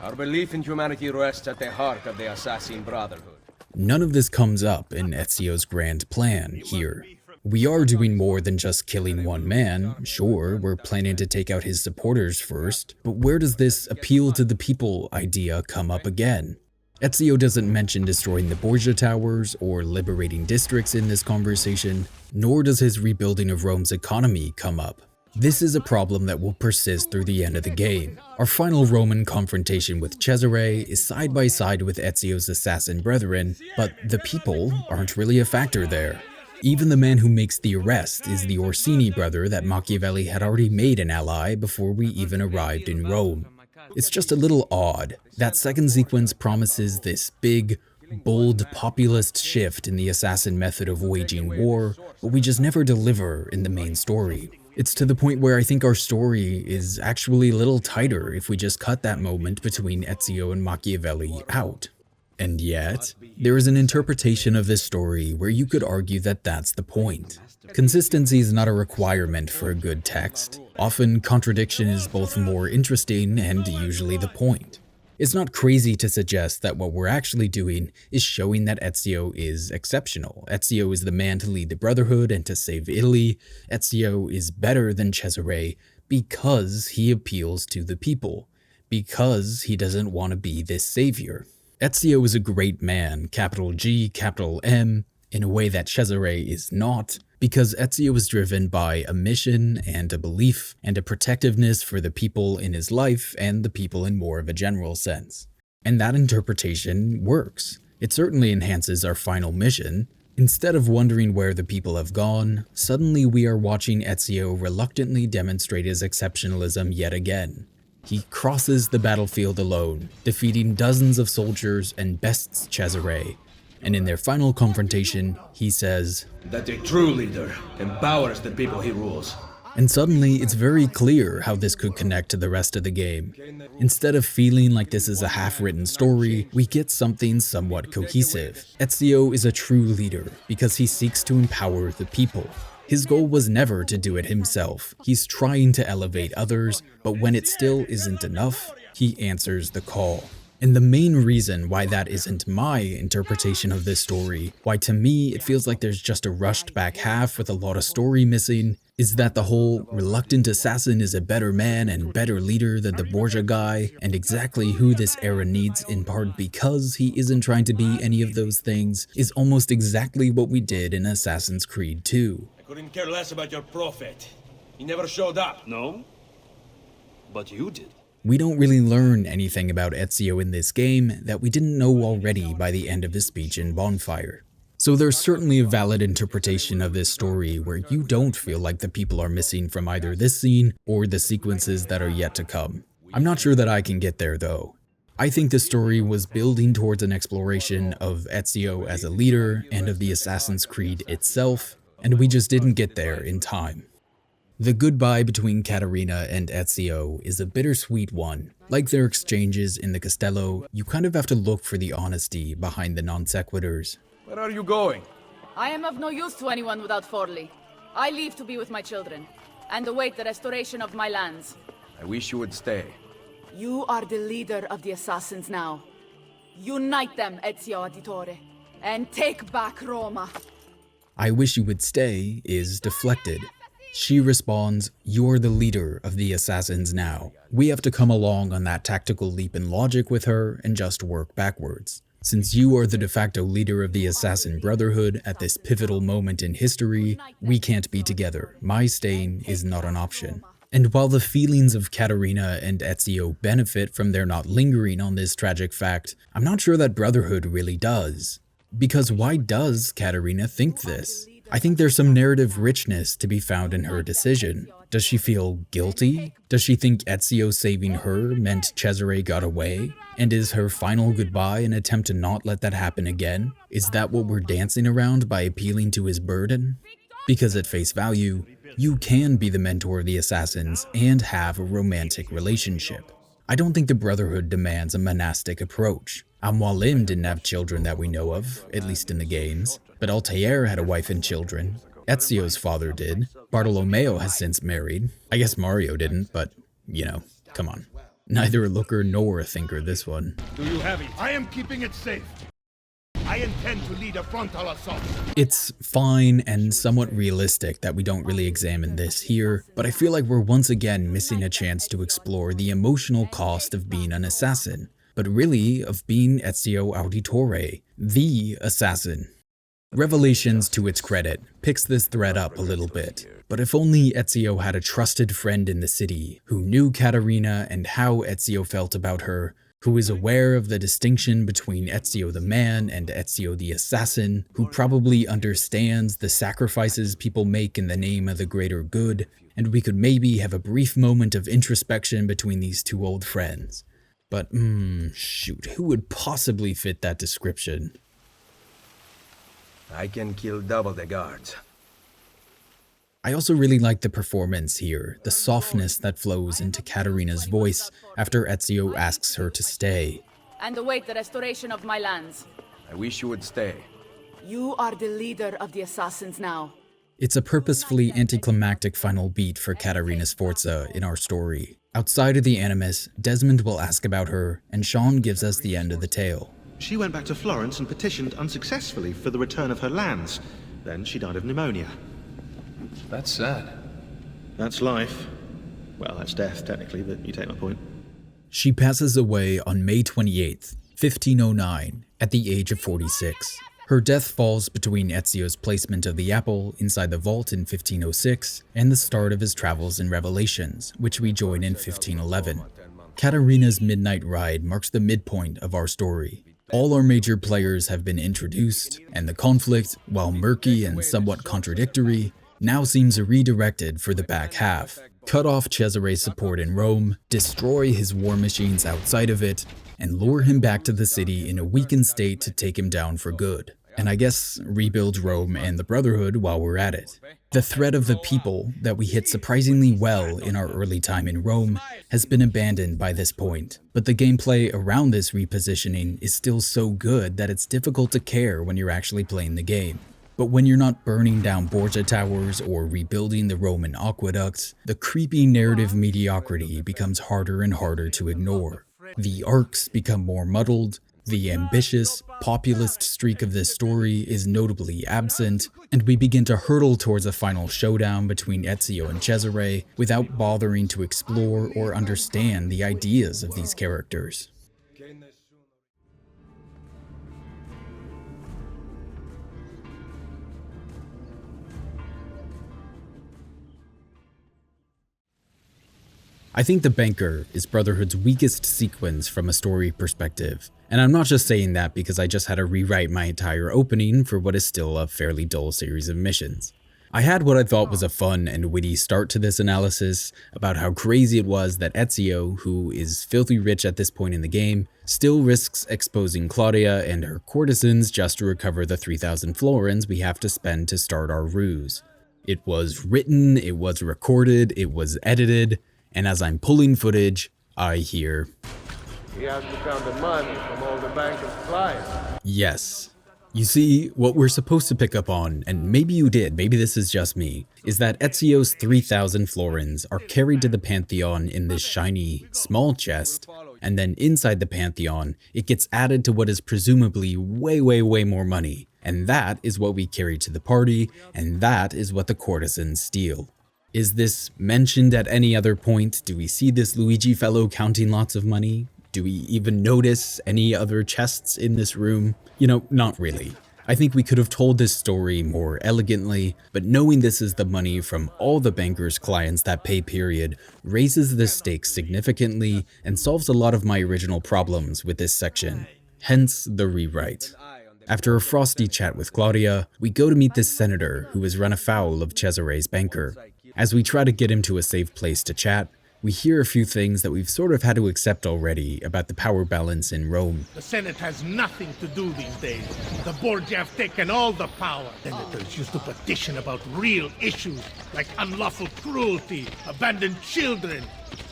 S3: Our belief in humanity rests at the heart of the Assassin Brotherhood.
S1: None of this comes up in Ezio's grand plan here. We are doing more than just killing one man. Sure, we're planning to take out his supporters first, but where does this appeal to the people idea come up again? Ezio doesn't mention destroying the Borgia towers or liberating districts in this conversation, nor does his rebuilding of Rome's economy come up. This is a problem that will persist through the end of the game. Our final Roman confrontation with Cesare is side by side with Ezio's assassin brethren, but the people aren't really a factor there. Even the man who makes the arrest is the Orsini brother that Machiavelli had already made an ally before we even arrived in Rome. It's just a little odd. That second sequence promises this big, bold populist shift in the assassin method of waging war, but we just never deliver in the main story. It's to the point where I think our story is actually a little tighter if we just cut that moment between Ezio and Machiavelli out. And yet, there is an interpretation of this story where you could argue that that's the point. Consistency is not a requirement for a good text. Often, contradiction is both more interesting and usually the point. It's not crazy to suggest that what we're actually doing is showing that Ezio is exceptional. Ezio is the man to lead the Brotherhood and to save Italy. Ezio is better than Cesare because he appeals to the people, because he doesn't want to be this savior. Ezio is a great man, capital G, capital M, in a way that Cesare is not, because Ezio is driven by a mission and a belief and a protectiveness for the people in his life and the people in more of a general sense. And that interpretation works. It certainly enhances our final mission. Instead of wondering where the people have gone, suddenly we are watching Ezio reluctantly demonstrate his exceptionalism yet again. He crosses the battlefield alone, defeating dozens of soldiers and bests Cesare. And in their final confrontation, he says
S3: that a true leader empowers the people he rules.
S1: And suddenly, it's very clear how this could connect to the rest of the game. Instead of feeling like this is a half-written story, we get something somewhat cohesive. Ezio is a true leader because he seeks to empower the people. His goal was never to do it himself. He's trying to elevate others, but when it still isn't enough, he answers the call. And the main reason why that isn't my interpretation of this story, why to me it feels like there's just a rushed back half with a lot of story missing, Is that the whole reluctant assassin is a better man and better leader than the Borgia guy, and exactly who this era needs in part because he isn't trying to be any of those things, is almost exactly what we did in Assassin's Creed 2.
S3: I couldn't care less about your prophet. He never showed up.
S10: No? But you did.
S1: We don't really learn anything about Ezio in this game that we didn't know already by the end of his speech in Bonfire. So there's certainly a valid interpretation of this story where you don't feel like the people are missing from either this scene or the sequences that are yet to come. I'm not sure that I can get there though. I think the story was building towards an exploration of Ezio as a leader and of the Assassin's Creed itself, and we just didn't get there in time. The goodbye between Caterina and Ezio is a bittersweet one. Like their exchanges in the Castello, you kind of have to look for the honesty behind the non sequiturs.
S3: Where are you going?
S13: I am of no use to anyone without Forli. I leave to be with my children, and await the restoration of my lands.
S3: I wish you would stay.
S13: You are the leader of the assassins now. Unite them, Ezio Auditore, and take back Roma.
S1: I wish you would stay is deflected. She responds, you're the leader of the assassins now. We have to come along on that tactical leap in logic with her and just work backwards. Since you are the de facto leader of the Assassin Brotherhood at this pivotal moment in history, we can't be together. My staying is not an option. And while the feelings of Caterina and Ezio benefit from their not lingering on this tragic fact, I'm not sure that Brotherhood really does. Because why does Caterina think this? I think there's some narrative richness to be found in her decision. Does she feel guilty? Does she think Ezio saving her meant Cesare got away? And is her final goodbye an attempt to not let that happen again? Is that what we're dancing around by appealing to his burden? Because at face value, you can be the mentor of the assassins and have a romantic relationship. I don't think the Brotherhood demands a monastic approach. Al-Mualim didn't have children that we know of, at least in the games, but Altair had a wife and children. Ezio's father did. Bartolomeo has since married. I guess Mario didn't, but, you know, come on. Neither a looker nor a thinker, this one.
S6: Do you have it? I am keeping it safe. I intend to lead a frontal assault.
S1: It's fine and somewhat realistic that we don't really examine this here, but I feel like we're once again missing a chance to explore the emotional cost of being an assassin, but really of being Ezio Auditore, the assassin. Revelations, to its credit, picks this thread up a little bit, but if only Ezio had a trusted friend in the city who knew Caterina and how Ezio felt about her, who is aware of the distinction between Ezio the man and Ezio the assassin, who probably understands the sacrifices people make in the name of the greater good, and we could maybe have a brief moment of introspection between these two old friends. But, shoot, who would possibly fit that description?
S3: I can kill double the guards.
S1: I also really like the performance here, the softness that flows into Caterina's voice after Ezio asks her to stay.
S13: And await the restoration of my lands.
S3: I wish you would stay.
S13: You are the leader of the assassins now.
S1: It's a purposefully anticlimactic final beat for Caterina Sforza in our story. Outside of the Animus, Desmond will ask about her, and Sean gives us the end of the tale.
S19: She went back to Florence and petitioned unsuccessfully for the return of her lands. Then she died of pneumonia.
S11: That's sad.
S19: That's life. Well, that's death, technically, but you take my point.
S1: She passes away on May 28th, 1509, at the age of 46. Her death falls between Ezio's placement of the apple inside the vault in 1506 and the start of his travels in Revelations, which we join in 1511. Caterina's midnight ride marks the midpoint of our story. All our major players have been introduced, and the conflict, while murky and somewhat contradictory, now seems redirected for the back half. Cut off Cesare's support in Rome, destroy his war machines outside of it, and lure him back to the city in a weakened state to take him down for good. And I guess rebuild Rome and the Brotherhood while we're at it. The threat of the people that we hit surprisingly well in our early time in Rome has been abandoned by this point, but the gameplay around this repositioning is still so good that it's difficult to care when you're actually playing the game. But when you're not burning down Borgia towers or rebuilding the Roman aqueducts, the creepy narrative mediocrity becomes harder and harder to ignore. The arcs become more muddled, The ambitious, populist streak of this story is notably absent, and we begin to hurtle towards a final showdown between Ezio and Cesare without bothering to explore or understand the ideas of these characters. I think the banker is Brotherhood's weakest sequence from a story perspective, and I'm not just saying that because I just had to rewrite my entire opening for what is still a fairly dull series of missions. I had what I thought was a fun and witty start to this analysis about how crazy it was that Ezio, who is filthy rich at this point in the game, still risks exposing Claudia and her courtesans just to recover the 3,000 florins we have to spend to start our ruse. It was written, it was recorded, it was edited, and as I'm pulling footage, I hear,
S8: "He has to count the money from all the banker's clients."
S1: Yes. You see, what we're supposed to pick up on, and maybe you did, maybe this is just me, is that Ezio's 3,000 florins are carried to the Pantheon in this shiny, small chest, and then inside the Pantheon, it gets added to what is presumably way more money, and that is what we carry to the party, and that is what the courtesans steal. Is this mentioned at any other point? Do we see this Luigi fellow counting lots of money? Do we even notice any other chests in this room? You know, not really. I think we could have told this story more elegantly, but knowing this is the money from all the banker's clients that pay period raises the stakes significantly and solves a lot of my original problems with this section. Hence the rewrite. After a frosty chat with Claudia, we go to meet this senator who has run afoul of Cesare's banker. As we try to get him to a safe place to chat, we hear a few things that we've sort of had to accept already about the power balance in Rome.
S6: The Senate has nothing to do these days. The Borgia have taken all the power. Senators used to petition about real issues like unlawful cruelty, abandoned children.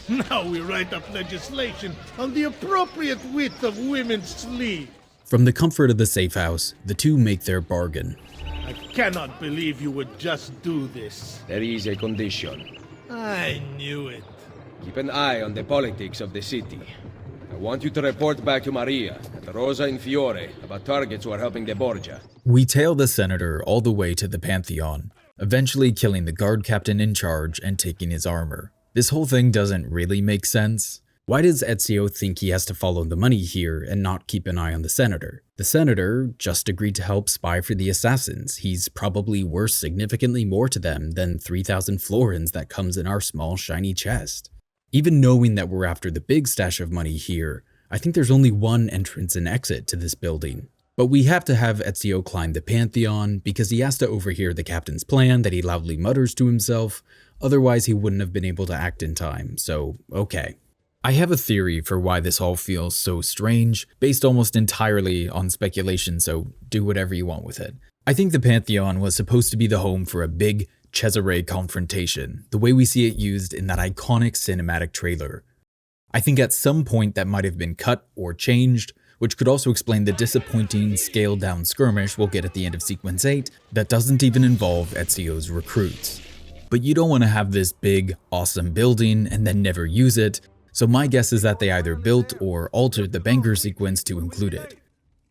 S6: Now we write up legislation on the appropriate width of women's sleeves.
S1: From the comfort of the safe house, the two make their bargain.
S6: I cannot believe you would just do this.
S3: There is a condition.
S6: I knew it.
S3: Keep an eye on the politics of the city. I want you to report back to Maria at Rosa in Fiore about targets who are helping the Borgia.
S1: We tail the senator all the way to the Pantheon, eventually killing the guard captain in charge and taking his armor. This whole thing doesn't really make sense. Why does Ezio think he has to follow the money here and not keep an eye on the senator? The senator just agreed to help spy for the assassins. He's probably worth significantly more to them than 3,000 florins that comes in our small shiny chest. Even knowing that we're after the big stash of money here, I think there's only one entrance and exit to this building. But we have to have Ezio climb the Pantheon because he has to overhear the captain's plan that he loudly mutters to himself, otherwise he wouldn't have been able to act in time, so okay. I have a theory for why this all feels so strange, based almost entirely on speculation, so do whatever you want with it. I think the Pantheon was supposed to be the home for a big Cesare confrontation, the way we see it used in that iconic cinematic trailer. I think at some point that might have been cut or changed, which could also explain the disappointing scaled-down skirmish we'll get at the end of Sequence 8 that doesn't even involve Ezio's recruits. But you don't want to have this big, awesome building and then never use it, so my guess is that they either built or altered the banker sequence to include it.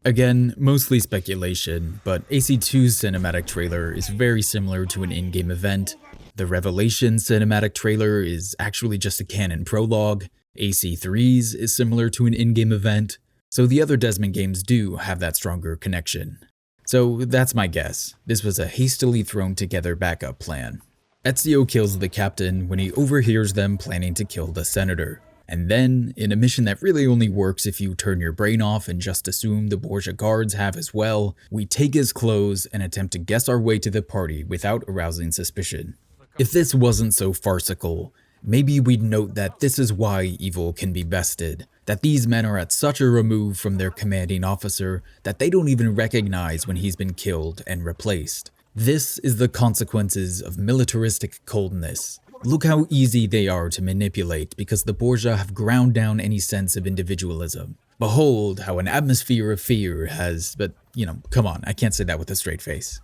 S1: Again, mostly speculation, but AC2's cinematic trailer is very similar to an in-game event. The Revelation cinematic trailer is actually just a canon prologue. AC3's is similar to an in-game event, so the other Desmond games do have that stronger connection. So that's my guess. This was a hastily thrown together backup plan. Ezio kills the captain when he overhears them planning to kill the senator. And then, in a mission that really only works if you turn your brain off and just assume the Borgia guards have as well, we take his clothes and attempt to guess our way to the party without arousing suspicion. If this wasn't so farcical, maybe we'd note that this is why evil can be bested, that these men are at such a remove from their commanding officer that they don't even recognize when he's been killed and replaced. This is the consequences of militaristic coldness. Look how easy they are to manipulate because the Borgia have ground down any sense of individualism. Behold how an atmosphere of fear has, but come on, I can't say that with a straight face.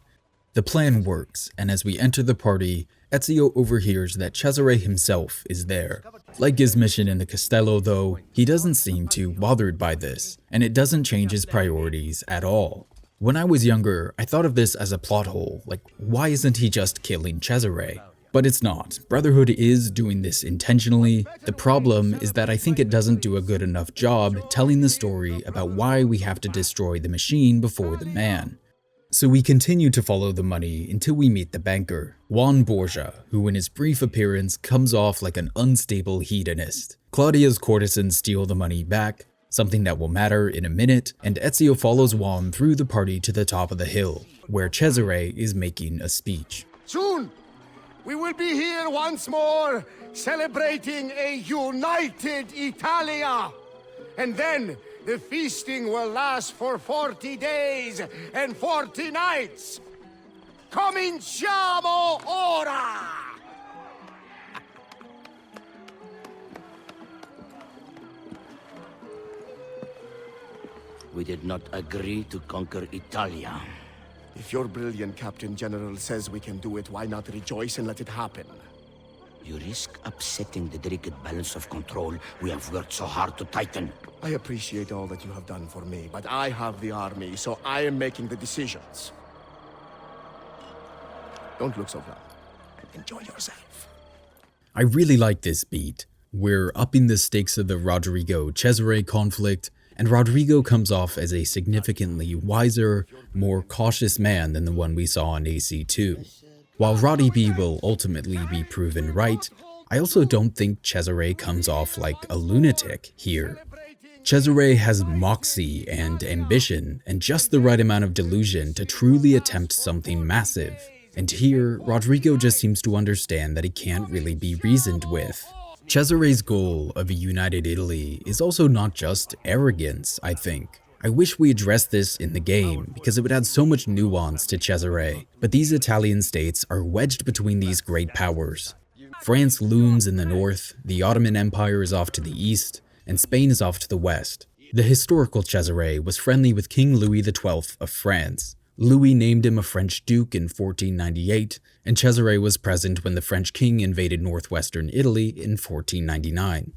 S1: The plan works, and as we enter the party, Ezio overhears that Cesare himself is there. Like his mission in the Castello though, he doesn't seem too bothered by this, and it doesn't change his priorities at all. When I was younger, I thought of this as a plot hole, like why isn't he just killing Cesare? But it's not. Brotherhood is doing this intentionally. The problem is that I think it doesn't do a good enough job telling the story about why we have to destroy the machine before the man. So we continue to follow the money until we meet the banker, Juan Borgia, who in his brief appearance comes off like an unstable hedonist. Claudia's courtesans steal the money back, something that will matter in a minute, and Ezio follows Juan through the party to the top of the hill, where Cesare is making a speech.
S12: Soon, we will be here once more, celebrating a united Italia. And then, the feasting will last for 40 days and 40 nights. Cominciamo ora!
S7: We did not agree to conquer Italia.
S12: If your brilliant Captain General says we can do it, why not rejoice and let it happen?
S7: You risk upsetting the delicate balance of control we have worked so hard to tighten.
S12: I appreciate all that you have done for me, but I have the army, so I am making the decisions. Don't look so proud. Enjoy yourself.
S1: I really like this beat. We're upping the stakes of the Rodrigo-Cesare conflict, and Rodrigo comes off as a significantly wiser, more cautious man than the one we saw in AC2. While Roddy B will ultimately be proven right, I also don't think Cesare comes off like a lunatic here. Cesare has moxie and ambition, and just the right amount of delusion to truly attempt something massive. And here, Rodrigo just seems to understand that he can't really be reasoned with. Cesare's goal of a united Italy is also not just arrogance, I think. I wish we addressed this in the game, because it would add so much nuance to Cesare, but these Italian states are wedged between these great powers. France looms in the north, the Ottoman Empire is off to the east, and Spain is off to the west. The historical Cesare was friendly with King Louis XII of France. Louis named him a French duke in 1498, and Cesare was present when the French king invaded northwestern Italy in 1499.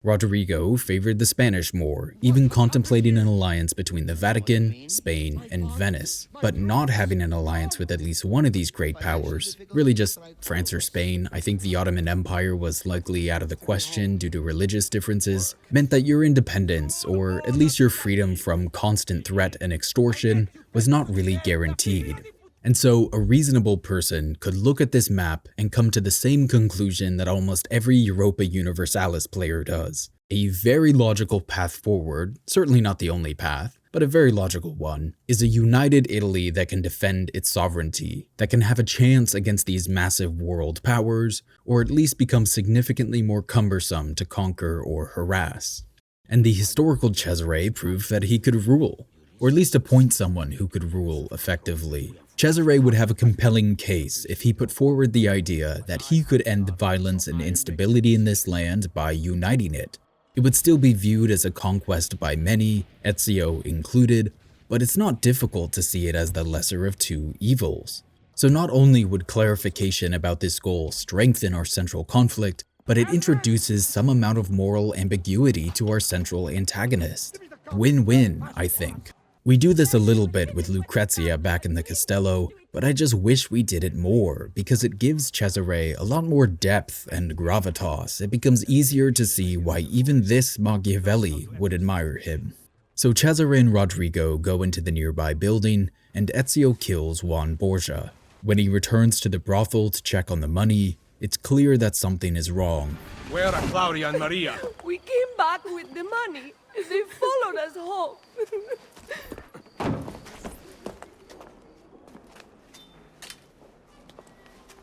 S1: Rodrigo favored the Spanish more, even contemplating an alliance between the Vatican, Spain, and Venice, but not having an alliance with at least one of these great powers, really just France or Spain. I think the Ottoman Empire was likely out of the question due to religious differences, meant that your independence, or at least your freedom from constant threat and extortion, was not really guaranteed. And so a reasonable person could look at this map and come to the same conclusion that almost every Europa Universalis player does. A very logical path forward, certainly not the only path, but a very logical one, is a united Italy that can defend its sovereignty, that can have a chance against these massive world powers, or at least become significantly more cumbersome to conquer or harass. And the historical Cesare proved that he could rule, or at least appoint someone who could rule effectively. Cesare would have a compelling case if he put forward the idea that he could end the violence and instability in this land by uniting it. It would still be viewed as a conquest by many, Ezio included, but it's not difficult to see it as the lesser of two evils. So not only would clarification about this goal strengthen our central conflict, but it introduces some amount of moral ambiguity to our central antagonist. Win-win, I think. We do this a little bit with Lucrezia back in the Castello, but I just wish we did it more, because it gives Cesare a lot more depth and gravitas. It becomes easier to see why even this Machiavelli would admire him. So Cesare and Rodrigo go into the nearby building, and Ezio kills Juan Borgia. When he returns to the brothel to check on the money, it's clear that something is wrong.
S3: Where are Claudia and Maria?
S20: We came back with the money. They followed us home.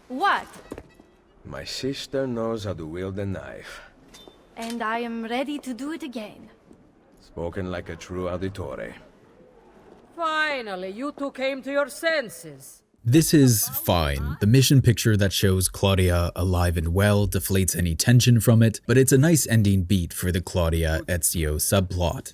S17: What?
S3: My sister knows how to wield a knife.
S17: And I am ready to do it again.
S3: Spoken like a true auditore.
S15: Finally, you two came to your senses.
S1: This is fine. The mission picture that shows Claudia alive and well deflates any tension from it, but it's a nice ending beat for the Claudia-Ezio subplot.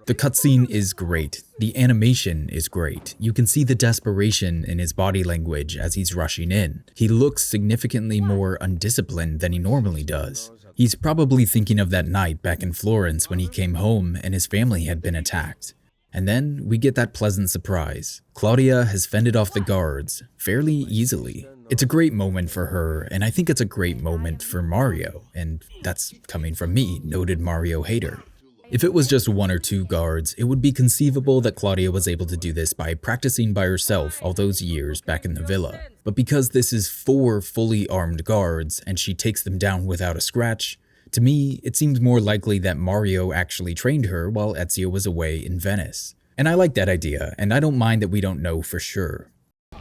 S1: The cutscene is great. The animation is great. You can see the desperation in his body language as he's rushing in. He looks significantly more undisciplined than he normally does. He's probably thinking of that night back in Florence when he came home and his family had been attacked. And then we get that pleasant surprise. Claudia has fended off the guards fairly easily. It's a great moment for her, and I think it's a great moment for Mario, and that's coming from me, noted Mario hater. If it was just 1 or 2 guards, it would be conceivable that Claudia was able to do this by practicing by herself all those years back in the villa. But because this is 4 fully armed guards, and she takes them down without a scratch, to me, it seems more likely that Mario actually trained her while Ezio was away in Venice. And I like that idea, and I don't mind that we don't know for sure.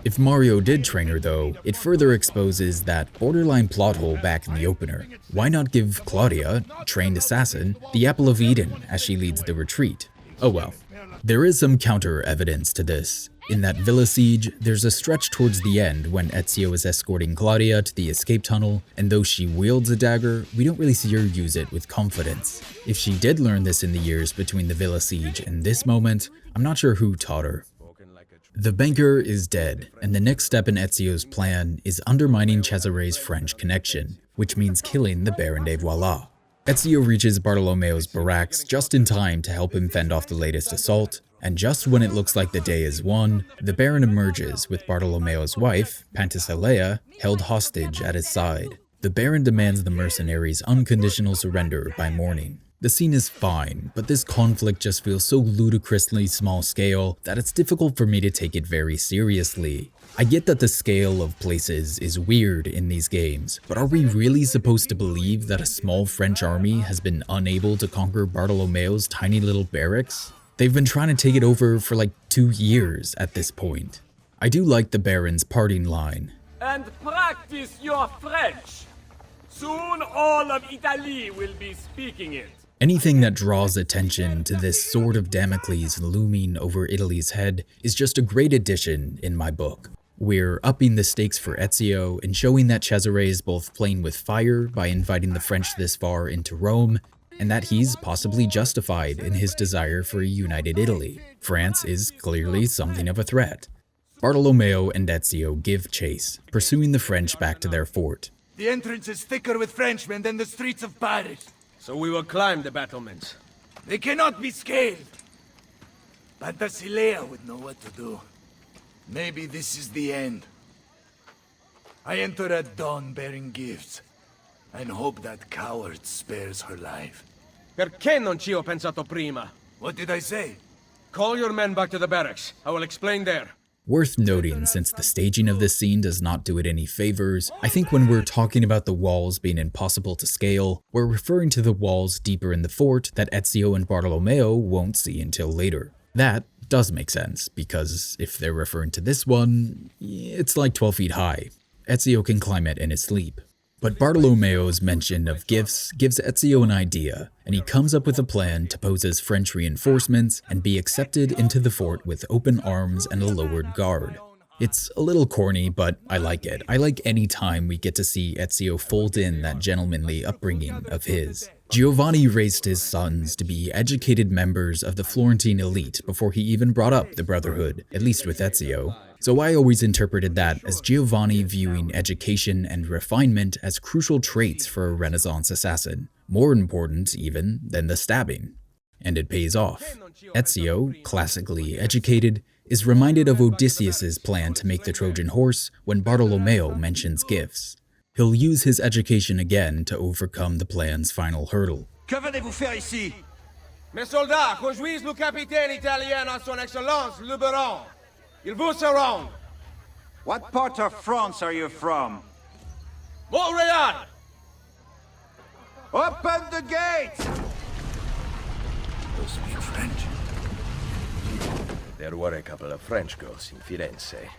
S1: If Mario did train her though, it further exposes that borderline plot hole back in the opener. Why not give Claudia, trained assassin, the apple of Eden as she leads the retreat? Oh well. There is some counter evidence to this. In that villa siege, there's a stretch towards the end when Ezio is escorting Claudia to the escape tunnel, and though she wields a dagger, we don't really see her use it with confidence. If she did learn this in the years between the villa siege and this moment, I'm not sure who taught her. The banker is dead, and the next step in Ezio's plan is undermining Cesare's French connection, which means killing the Baron de Voila. Ezio reaches Bartolomeo's barracks just in time to help him fend off the latest assault, and just when it looks like the day is won, the Baron emerges with Bartolomeo's wife, Pantasilea, held hostage at his side. The Baron demands the mercenaries' unconditional surrender by morning. The scene is fine, but this conflict just feels so ludicrously small scale that it's difficult for me to take it very seriously. I get that the scale of places is weird in these games, but are we really supposed to believe that a small French army has been unable to conquer Bartolomeo's tiny little barracks? They've been trying to take it over for like 2 years at this point. I do like the Baron's parting line.
S16: And practice your French. Soon all of Italy will be speaking it.
S1: Anything that draws attention to this sword of Damocles looming over Italy's head is just a great addition in my book. We're upping the stakes for Ezio and showing that Cesare is both playing with fire by inviting the French this far into Rome, and that he's possibly justified in his desire for a united Italy. France is clearly something of a threat. Bartolomeo and Ezio give chase, pursuing the French back to their fort.
S9: The entrance is thicker with Frenchmen than the streets of Paris.
S3: So we will climb the battlements.
S9: They cannot be scaled. Pantasilea would know what to do. Maybe this is the end. I enter at dawn bearing gifts, and hope that coward spares her life.
S3: Perché non ci ho pensato prima?
S9: What did I say?
S3: Call your men back to the barracks. I will explain there.
S1: Worth noting, since the staging of this scene does not do it any favors, I think when we're talking about the walls being impossible to scale, we're referring to the walls deeper in the fort that Ezio and Bartolomeo won't see until later. That does make sense, because if they're referring to this one, it's like 12 feet high. Ezio can climb it in his sleep. But Bartolomeo's mention of gifts gives Ezio an idea, and he comes up with a plan to pose as French reinforcements and be accepted into the fort with open arms and a lowered guard. It's a little corny, but I like it. I like any time we get to see Ezio fold in that gentlemanly upbringing of his. Giovanni raised his sons to be educated members of the Florentine elite before he even brought up the Brotherhood, at least with Ezio. So I always interpreted that as Giovanni viewing education and refinement as crucial traits for a Renaissance assassin, more important even than the stabbing. And it pays off. Ezio, classically educated, is reminded of Odysseus's plan to make the Trojan horse when Bartolomeo mentions gifts. He'll use his education again to overcome the plan's final hurdle.
S16: Que venez-vous faire ici?
S3: Mes soldats conduisent le capitaine italien à son excellence le baron. Il vous surround.
S21: What part of France are you from?
S3: Montreal!
S21: Open the gates!
S9: They speak French.
S3: There were a couple of French girls in Firenze.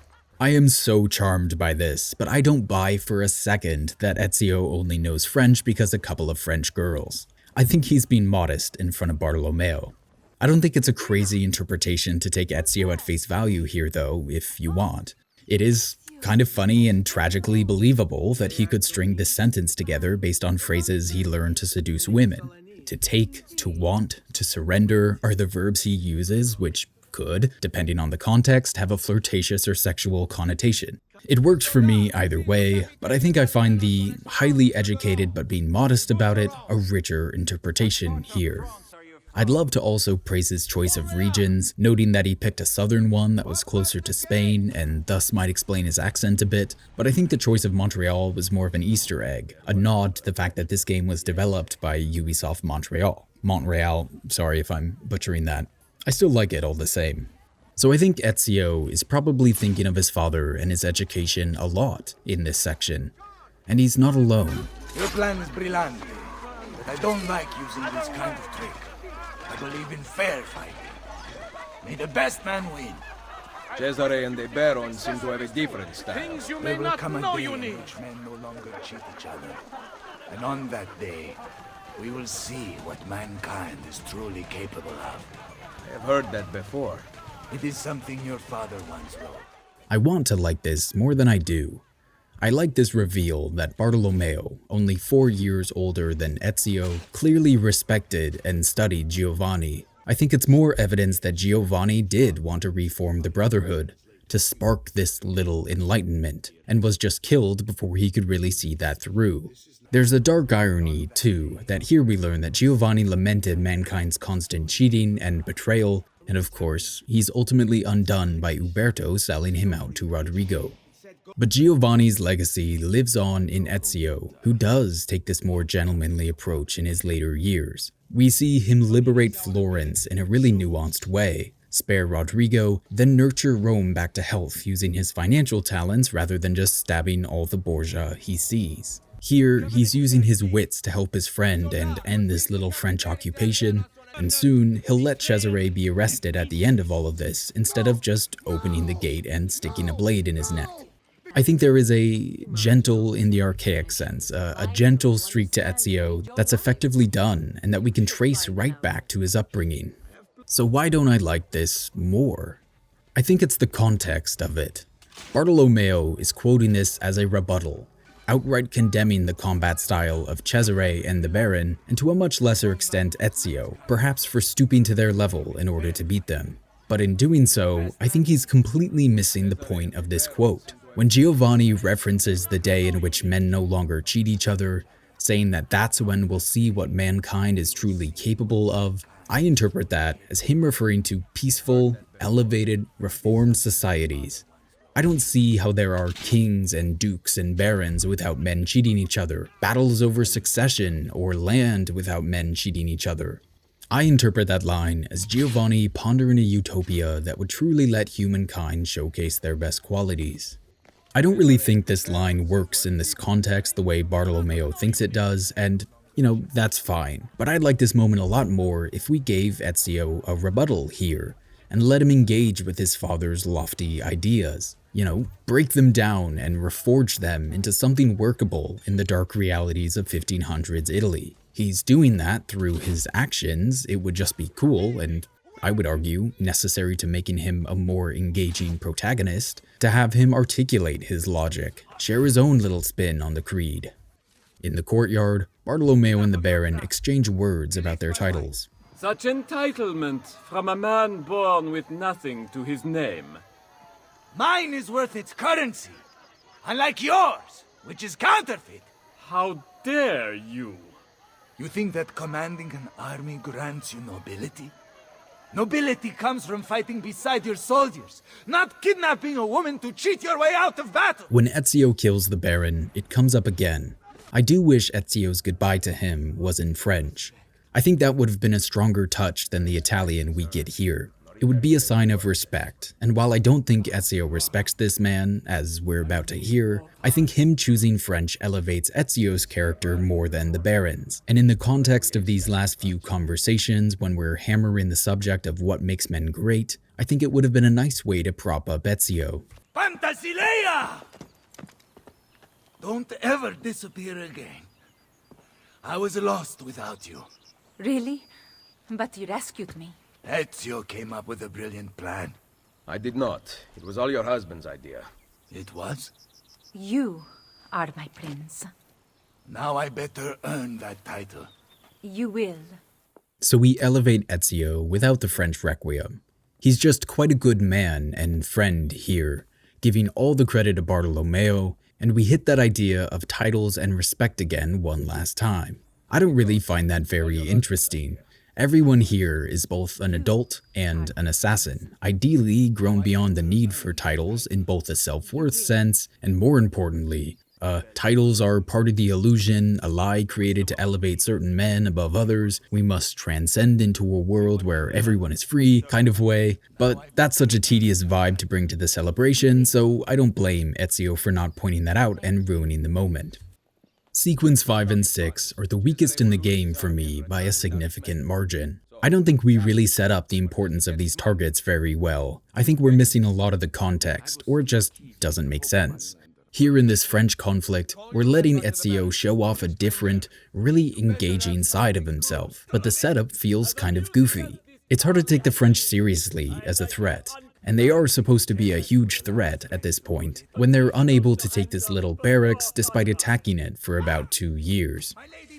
S1: I am so charmed by this, but I don't buy for a second that Ezio only knows French because a couple of French girls. I think he's being modest in front of Bartolomeo. I don't think it's a crazy interpretation to take Ezio at face value here though, if you want. It is kind of funny and tragically believable that he could string this sentence together based on phrases he learned to seduce women. To take, to want, to surrender are the verbs he uses, which could, depending on the context, have a flirtatious or sexual connotation. It works for me either way, but I think I find the highly educated but being modest about it a richer interpretation here. I'd love to also praise his choice of regions, noting that he picked a southern one that was closer to Spain and thus might explain his accent a bit, but I think the choice of Montreal was more of an Easter egg, a nod to the fact that this game was developed by Ubisoft Montreal, sorry if I'm butchering that. I still like it all the same. So I think Ezio is probably thinking of his father and his education a lot in this section, and he's not alone.
S9: Your plan is brillante, but I don't like using this kind of trick. I believe in fair fighting. May the best man win.
S3: Cesare and the Baron seem to have a different style.
S6: Things you
S9: There
S6: may
S9: will
S6: not
S9: come a
S6: know
S9: day
S6: you
S9: in
S6: need.
S9: which men no longer cheat each other. And on that day, we will see what mankind is truly capable of.
S3: I have heard that before.
S9: It is something your father once wrote.
S1: I want to like this more than I do. I like this reveal that Bartolomeo, only 4 years older than Ezio, clearly respected and studied Giovanni. I think it's more evidence that Giovanni did want to reform the Brotherhood, to spark this little enlightenment, and was just killed before he could really see that through. There's a dark irony, too, that here we learn that Giovanni lamented mankind's constant cheating and betrayal, and of course, he's ultimately undone by Uberto selling him out to Rodrigo. But Giovanni's legacy lives on in Ezio, who does take this more gentlemanly approach in his later years. We see him liberate Florence in a really nuanced way, spare Rodrigo, then nurture Rome back to health using his financial talents rather than just stabbing all the Borgia he sees. Here, he's using his wits to help his friend and end this little French occupation, and soon he'll let Cesare be arrested at the end of all of this instead of just opening the gate and sticking a blade in his neck. I think there is a gentle in the archaic sense, a gentle streak to Ezio that's effectively done and that we can trace right back to his upbringing. So why don't I like this more? I think it's the context of it. Bartolomeo is quoting this as a rebuttal, outright condemning the combat style of Cesare and the Baron, and to a much lesser extent Ezio, perhaps for stooping to their level in order to beat them. But in doing so, I think he's completely missing the point of this quote. When Giovanni references the day in which men no longer cheat each other, saying that that's when we'll see what mankind is truly capable of, I interpret that as him referring to peaceful, elevated, reformed societies. I don't see how there are kings and dukes and barons without men cheating each other, battles over succession, or land without men cheating each other. I interpret that line as Giovanni pondering a utopia that would truly let humankind showcase their best qualities. I don't really think this line works in this context the way Bartolomeo thinks it does, and, that's fine. But I'd like this moment a lot more if we gave Ezio a rebuttal here, and let him engage with his father's lofty ideas. Break them down and reforge them into something workable in the dark realities of 1500s Italy. He's doing that through his actions. It would just be cool, and I would argue necessary to making him a more engaging protagonist, to have him articulate his logic, share his own little spin on the creed. In the courtyard, Bartolomeo and the Baron exchange words about their titles.
S16: Such entitlement from a man born with nothing to his name.
S9: Mine is worth its currency, unlike yours, which is counterfeit.
S16: How dare you?
S9: You think that commanding an army grants you nobility? Nobility comes from fighting beside your soldiers, not kidnapping a woman to cheat your way out of battle.
S1: When Ezio kills the Baron, it comes up again. I do wish Ezio's goodbye to him was in French. I think that would have been a stronger touch than the Italian we get here. It would be a sign of respect, and while I don't think Ezio respects this man, as we're about to hear, I think him choosing French elevates Ezio's character more than the Baron's. And in the context of these last few conversations, when we're hammering the subject of what makes men great, I think it would have been a nice way to prop up Ezio.
S9: Fantasilea! Don't ever disappear again. I was lost without you.
S20: Really? But you rescued me.
S9: Ezio came up with a brilliant plan.
S3: I did not. It was all your husband's idea.
S9: It was?
S20: You are my prince.
S9: Now I better earn that title.
S20: You will.
S1: So we elevate Ezio without the French Requiem. He's just quite a good man and friend here, giving all the credit to Bartolomeo, and we hit that idea of titles and respect again one last time. I don't really find that very interesting. Everyone here is both an adult and an assassin, ideally grown beyond the need for titles in both a self-worth sense, and more importantly, titles are part of the illusion, a lie created to elevate certain men above others. We must transcend into a world where everyone is free, kind of way. But that's such a tedious vibe to bring to the celebration, so I don't blame Ezio for not pointing that out and ruining the moment. Sequence 5 and 6 are the weakest in the game for me by a significant margin. I don't think we really set up the importance of these targets very well. I think we're missing a lot of the context, or it just doesn't make sense. Here in this French conflict, we're letting Ezio show off a different, really engaging side of himself, but the setup feels kind of goofy. It's hard to take the French seriously as a threat, and they are supposed to be a huge threat at this point, when they're unable to take this little barracks despite attacking it for about 2 years.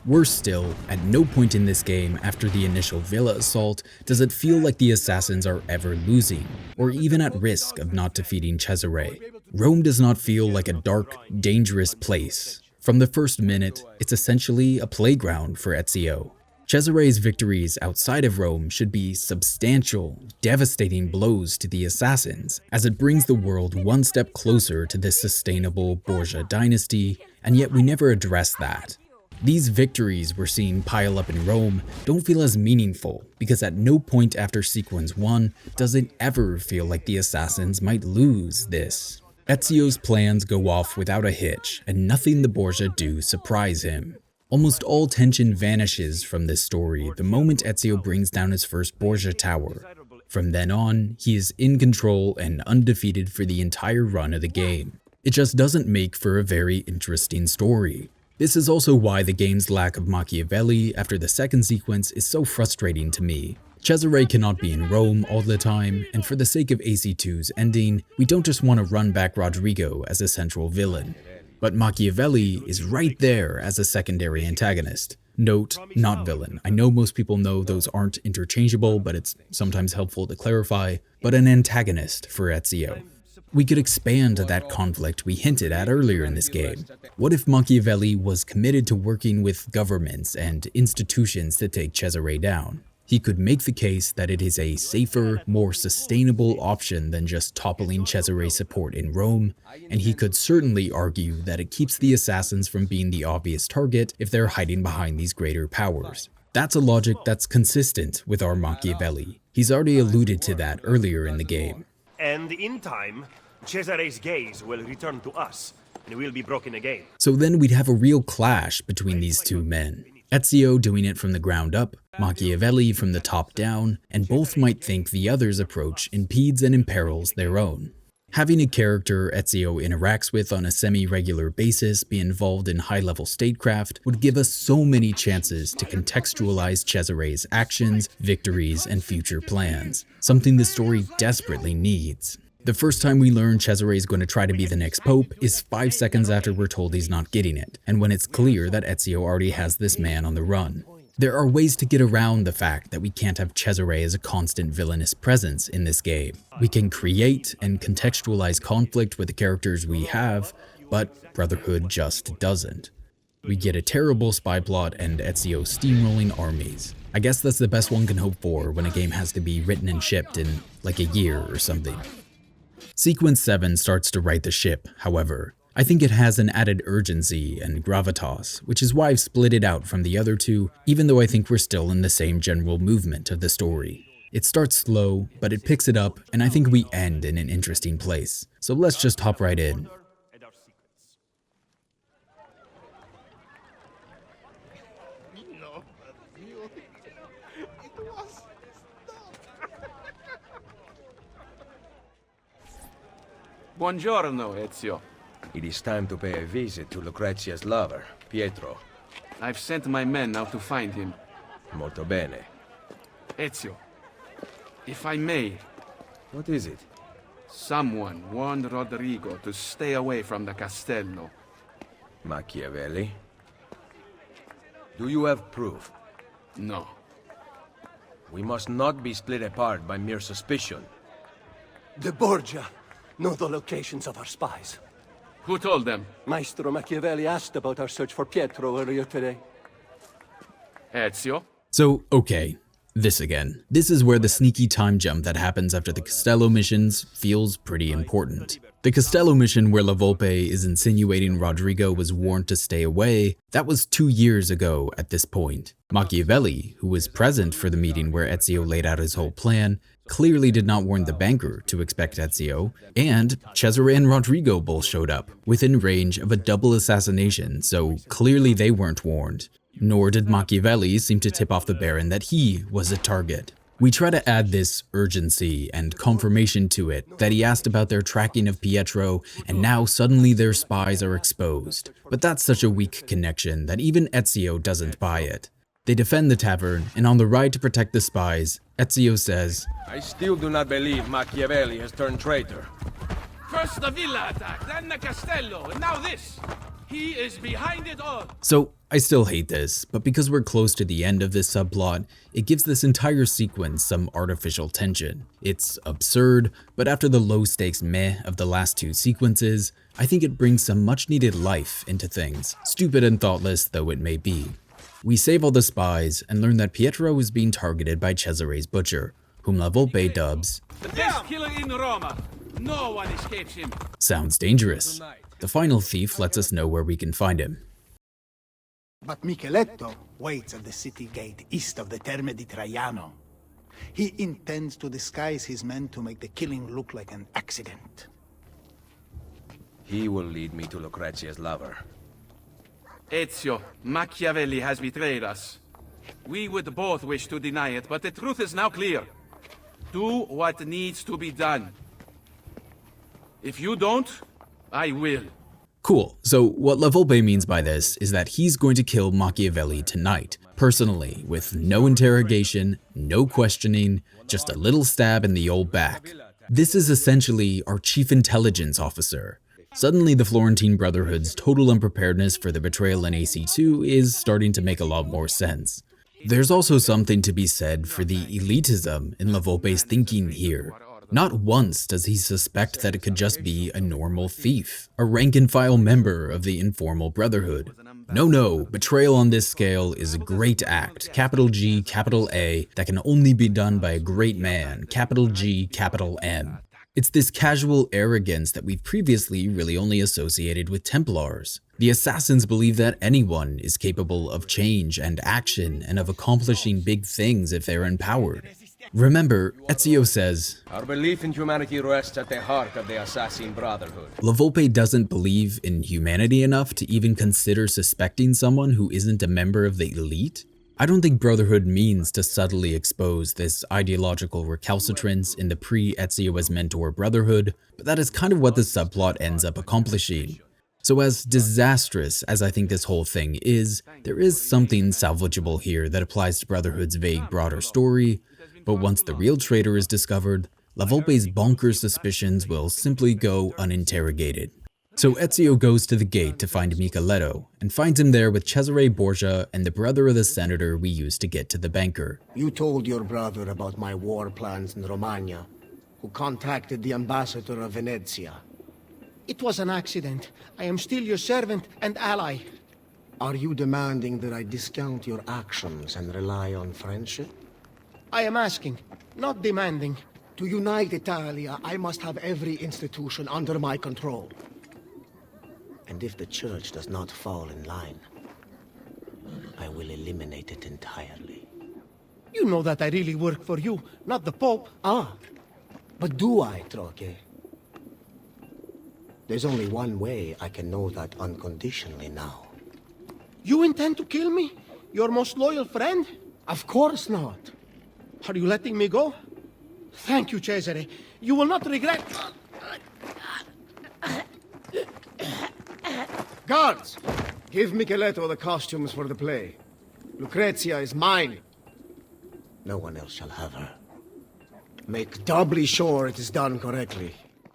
S1: Worse still, at no point in this game after the initial villa assault does it feel like the assassins are ever losing, or even at risk of not defeating Cesare. Rome does not feel like a dark, dangerous place. From the first minute, it's essentially a playground for Ezio. Cesare's victories outside of Rome should be substantial, devastating blows to the assassins, as it brings the world one step closer to this sustainable Borgia dynasty, and yet we never address that. These victories we're seeing pile up in Rome don't feel as meaningful, because at no point after Sequence 1 does it ever feel like the assassins might lose this. Ezio's plans go off without a hitch, and nothing the Borgia do surprise him. Almost all tension vanishes from this story the moment Ezio brings down his first Borgia tower. From then on, he is in control and undefeated for the entire run of the game. It just doesn't make for a very interesting story. This is also why the game's lack of Machiavelli after the second sequence is so frustrating to me. Cesare cannot be in Rome all the time, and for the sake of AC2's ending, we don't just want to run back Rodrigo as a central villain. But Machiavelli is right there as a secondary antagonist. Note, not villain. I know most people know those aren't interchangeable, but it's sometimes helpful to clarify, but an antagonist for Ezio. We could expand that conflict we hinted at earlier in this game. What if Machiavelli was committed to working with governments and institutions to take Cesare down? He could make the case that it is a safer, more sustainable option than just toppling Cesare's support in Rome, and he could certainly argue that it keeps the assassins from being the obvious target if they're hiding behind these greater powers. That's a logic that's consistent with our Machiavelli. He's already alluded to that earlier in the game.
S10: And in time, Cesare's gaze will return to us, and we'll be broken again.
S1: So then we'd have a real clash between these two men. Ezio doing it from the ground up, Machiavelli from the top down, and both might think the other's approach impedes and imperils their own. Having a character Ezio interacts with on a semi-regular basis be involved in high-level statecraft would give us so many chances to contextualize Cesare's actions, victories, and future plans, something the story desperately needs. The first time we learn Cesare is going to try to be the next pope is 5 seconds after we're told he's not getting it, and when it's clear that Ezio already has this man on the run. There are ways to get around the fact that we can't have Cesare as a constant villainous presence in this game. We can create and contextualize conflict with the characters we have, but Brotherhood just doesn't. We get a terrible spy plot and Ezio steamrolling armies. I guess that's the best one can hope for when a game has to be written and shipped in like a year or something. Sequence 7 starts to right the ship, however. I think it has an added urgency and gravitas, which is why I've split it out from the other two, even though I think we're still in the same general movement of the story. It starts slow, but it picks it up, and I think we end in an interesting place. So let's just hop right in.
S18: Buongiorno, Ezio.
S3: It is time to pay a visit to Lucrezia's lover, Pietro.
S18: I've sent my men out to find him.
S3: Molto bene.
S18: Ezio, if I may...
S3: What is it?
S18: Someone warned Rodrigo to stay away from the castello.
S3: Machiavelli? Do you have proof?
S18: No.
S3: We must not be split apart by mere suspicion.
S2: The Borgia know the locations of our spies.
S18: Who told them?
S2: Maestro Machiavelli asked about our search for Pietro earlier today.
S18: Ezio?
S1: So, okay, this again. This is where the sneaky time jump that happens after the Castello missions feels pretty important. The Castello mission where La Volpe is insinuating Rodrigo was warned to stay away, that was 2 years ago at this point. Machiavelli, who was present for the meeting where Ezio laid out his whole plan, clearly did not warn the banker to expect Ezio, and Cesare and Rodrigo both showed up, within range of a double assassination, so clearly they weren't warned. Nor did Machiavelli seem to tip off the Baron that he was a target. We try to add this urgency and confirmation to it, that he asked about their tracking of Pietro, and now suddenly their spies are exposed. But that's such a weak connection that even Ezio doesn't buy it. They defend the tavern, and on the ride to protect the spies, Ezio says,
S3: I still do not believe Machiavelli has turned traitor.
S18: First the villa attack, then the Castello, and now this. He is behind it all.
S1: So, I still hate this, but because we're close to the end of this subplot, it gives this entire sequence some artificial tension. It's absurd, but after the low-stakes meh of the last 2 sequences, I think it brings some much-needed life into things, stupid and thoughtless though it may be. We save all the spies and learn that Pietro is being targeted by Cesare's butcher, whom La Volpe dubs
S18: The best killer in Roma. No one escapes him.
S1: Sounds dangerous. The final thief lets us know where we can find him.
S9: But Micheletto waits at the city gate east of the Terme di Traiano. He intends to disguise his men to make the killing look like an accident.
S3: He will lead me to Lucrezia's lover.
S18: Ezio, Machiavelli has betrayed us. We would both wish to deny it, but the truth is now clear. Do what needs to be done. If you don't, I will.
S1: Cool, so what La Volpe means by this is that he's going to kill Machiavelli tonight, personally, with no interrogation, no questioning, just a little stab in the old back. This is essentially our chief intelligence officer. Suddenly the Florentine Brotherhood's total unpreparedness for the betrayal in AC2 is starting to make a lot more sense. There's also something to be said for the elitism in La Volpe's thinking here. Not once does he suspect that it could just be a normal thief, a rank-and-file member of the informal Brotherhood. No, betrayal on this scale is a great act, capital G, capital A, that can only be done by a great man, capital G, capital M. It's this casual arrogance that we've previously really only associated with Templars. The assassins believe that anyone is capable of change and action and of accomplishing big things if they're empowered. Remember, Ezio says,
S3: Our belief in humanity rests at the heart of the Assassin Brotherhood.
S1: La Volpe doesn't believe in humanity enough to even consider suspecting someone who isn't a member of the elite? I don't think Brotherhood means to subtly expose this ideological recalcitrance in the pre-Ezio as mentor Brotherhood, but that is kind of what the subplot ends up accomplishing. So as disastrous as I think this whole thing is, there is something salvageable here that applies to Brotherhood's vague broader story, but once the real traitor is discovered, La Volpe's bonkers suspicions will simply go uninterrogated. So Ezio goes to the gate to find Micheletto, and finds him there with Cesare Borgia and the brother of the senator we used to get to the banker.
S12: You told your brother about my war plans in Romagna, who contacted the ambassador of Venezia.
S2: It was an accident. I am still your servant and ally.
S12: Are you demanding that I discount your actions and rely on friendship?
S2: I am asking, not demanding.
S12: To unite Italia, I must have every institution under my control. And if the church does not fall in line, I will eliminate it entirely.
S2: You know that I really work for you, not the Pope.
S12: Ah, but do I, Troche? There's only one way I can know that unconditionally now.
S2: You intend to kill me? Your most loyal friend?
S12: Of course not.
S2: Are you letting me go? Thank you, Cesare. You will not regret...
S12: Guards! Give Micheletto the costumes for the play. Lucrezia is mine. No one else shall have her. Make doubly sure it is done correctly.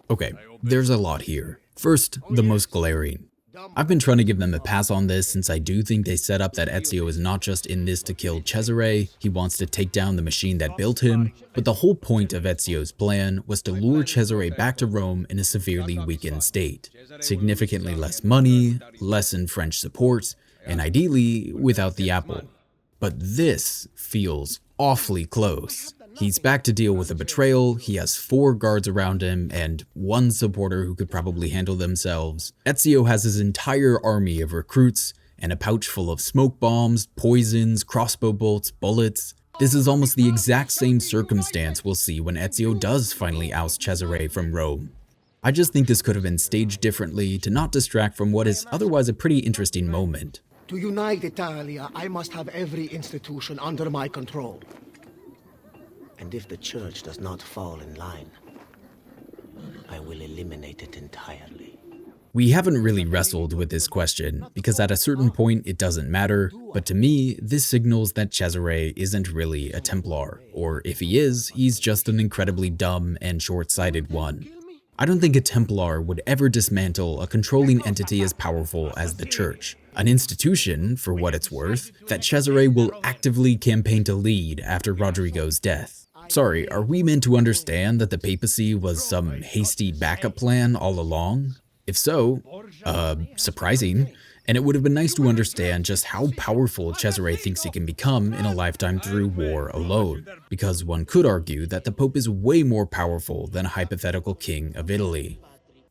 S1: Okay, there's a lot here. First, the most glaring. I've been trying to give them a pass on this since I do think they set up that Ezio is not just in this to kill Cesare, he wants to take down the machine that built him, but the whole point of Ezio's plan was to lure Cesare back to Rome in a severely weakened state. Significantly less money, lessened French support, and ideally without the apple. But this feels awfully close. He's back to deal with a betrayal, he has 4 guards around him, and 1 supporter who could probably handle themselves. Ezio has his entire army of recruits, and a pouch full of smoke bombs, poisons, crossbow bolts, bullets. This is almost the exact same circumstance we'll see when Ezio does finally oust Cesare from Rome. I just think this could have been staged differently to not distract from what is otherwise a pretty interesting moment.
S2: To unite Italia, I must have every institution under my control. And if the church does not fall in line, I will eliminate it entirely.
S1: We haven't really wrestled with this question, because at a certain point it doesn't matter, but to me, this signals that Cesare isn't really a Templar, or if he is, he's just an incredibly dumb and short-sighted one. I don't think a Templar would ever dismantle a controlling entity as powerful as the Church, an institution, for what it's worth, that Cesare will actively campaign to lead after Rodrigo's death. Sorry, are we meant to understand that the papacy was some hasty backup plan all along? If so, surprising, and it would have been nice to understand just how powerful Cesare thinks he can become in a lifetime through war alone, because one could argue that the Pope is way more powerful than a hypothetical king of Italy.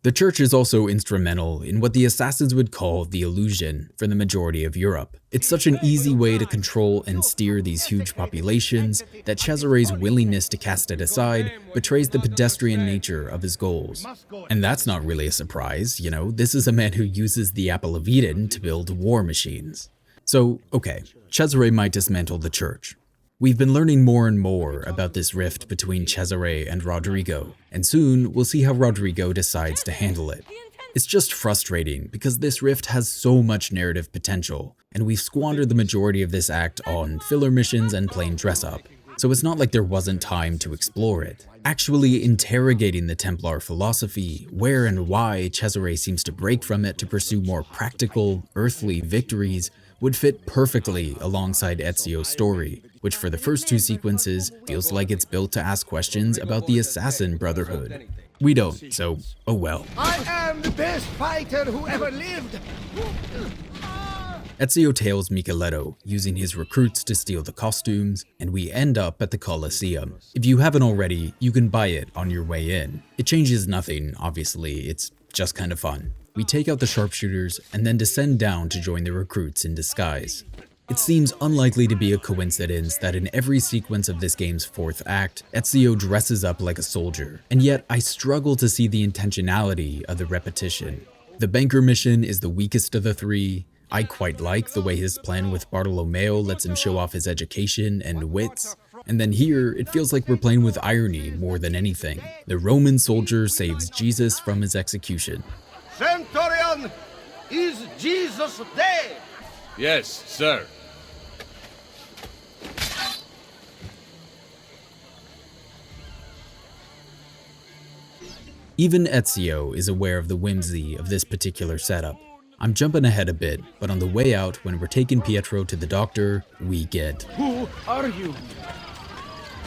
S1: The Church is also instrumental in what the assassins would call the illusion for the majority of Europe. It's such an easy way to control and steer these huge populations that Cesare's willingness to cast it aside betrays the pedestrian nature of his goals. And that's not really a surprise, you know, this is a man who uses the Apple of Eden to build war machines. So, okay, Cesare might dismantle the Church. We've been learning more and more about this rift between Cesare and Rodrigo, and soon we'll see how Rodrigo decides to handle it. It's just frustrating because this rift has so much narrative potential, and we've squandered the majority of this act on filler missions and plain dress-up, so it's not like there wasn't time to explore it. Actually interrogating the Templar philosophy, where and why Cesare seems to break from it to pursue more practical, earthly victories, would fit perfectly alongside Ezio's story, which for the first 2 sequences feels like it's built to ask questions about the Assassin Brotherhood. We don't, so oh well.
S2: I am the best fighter who ever lived!
S1: Ezio tails Micheletto, using his recruits to steal the costumes, and we end up at the Colosseum. If you haven't already, you can buy it on your way in. It changes nothing, obviously, it's just kind of fun. We take out the sharpshooters and then descend down to join the recruits in disguise. It seems unlikely to be a coincidence that in every sequence of this game's 4th act, Ezio dresses up like a soldier, and yet I struggle to see the intentionality of the repetition. The banker mission is the weakest of the 3. I quite like the way his plan with Bartolomeo lets him show off his education and wits. And then here, it feels like we're playing with irony more than anything. The Roman soldier saves Jesus from his execution.
S6: Centurion, is Jesus dead?
S3: Yes, sir.
S1: Even Ezio is aware of the whimsy of this particular setup. I'm jumping ahead a bit, but on the way out, when we're taking Pietro to the doctor, we get...
S6: Who are you?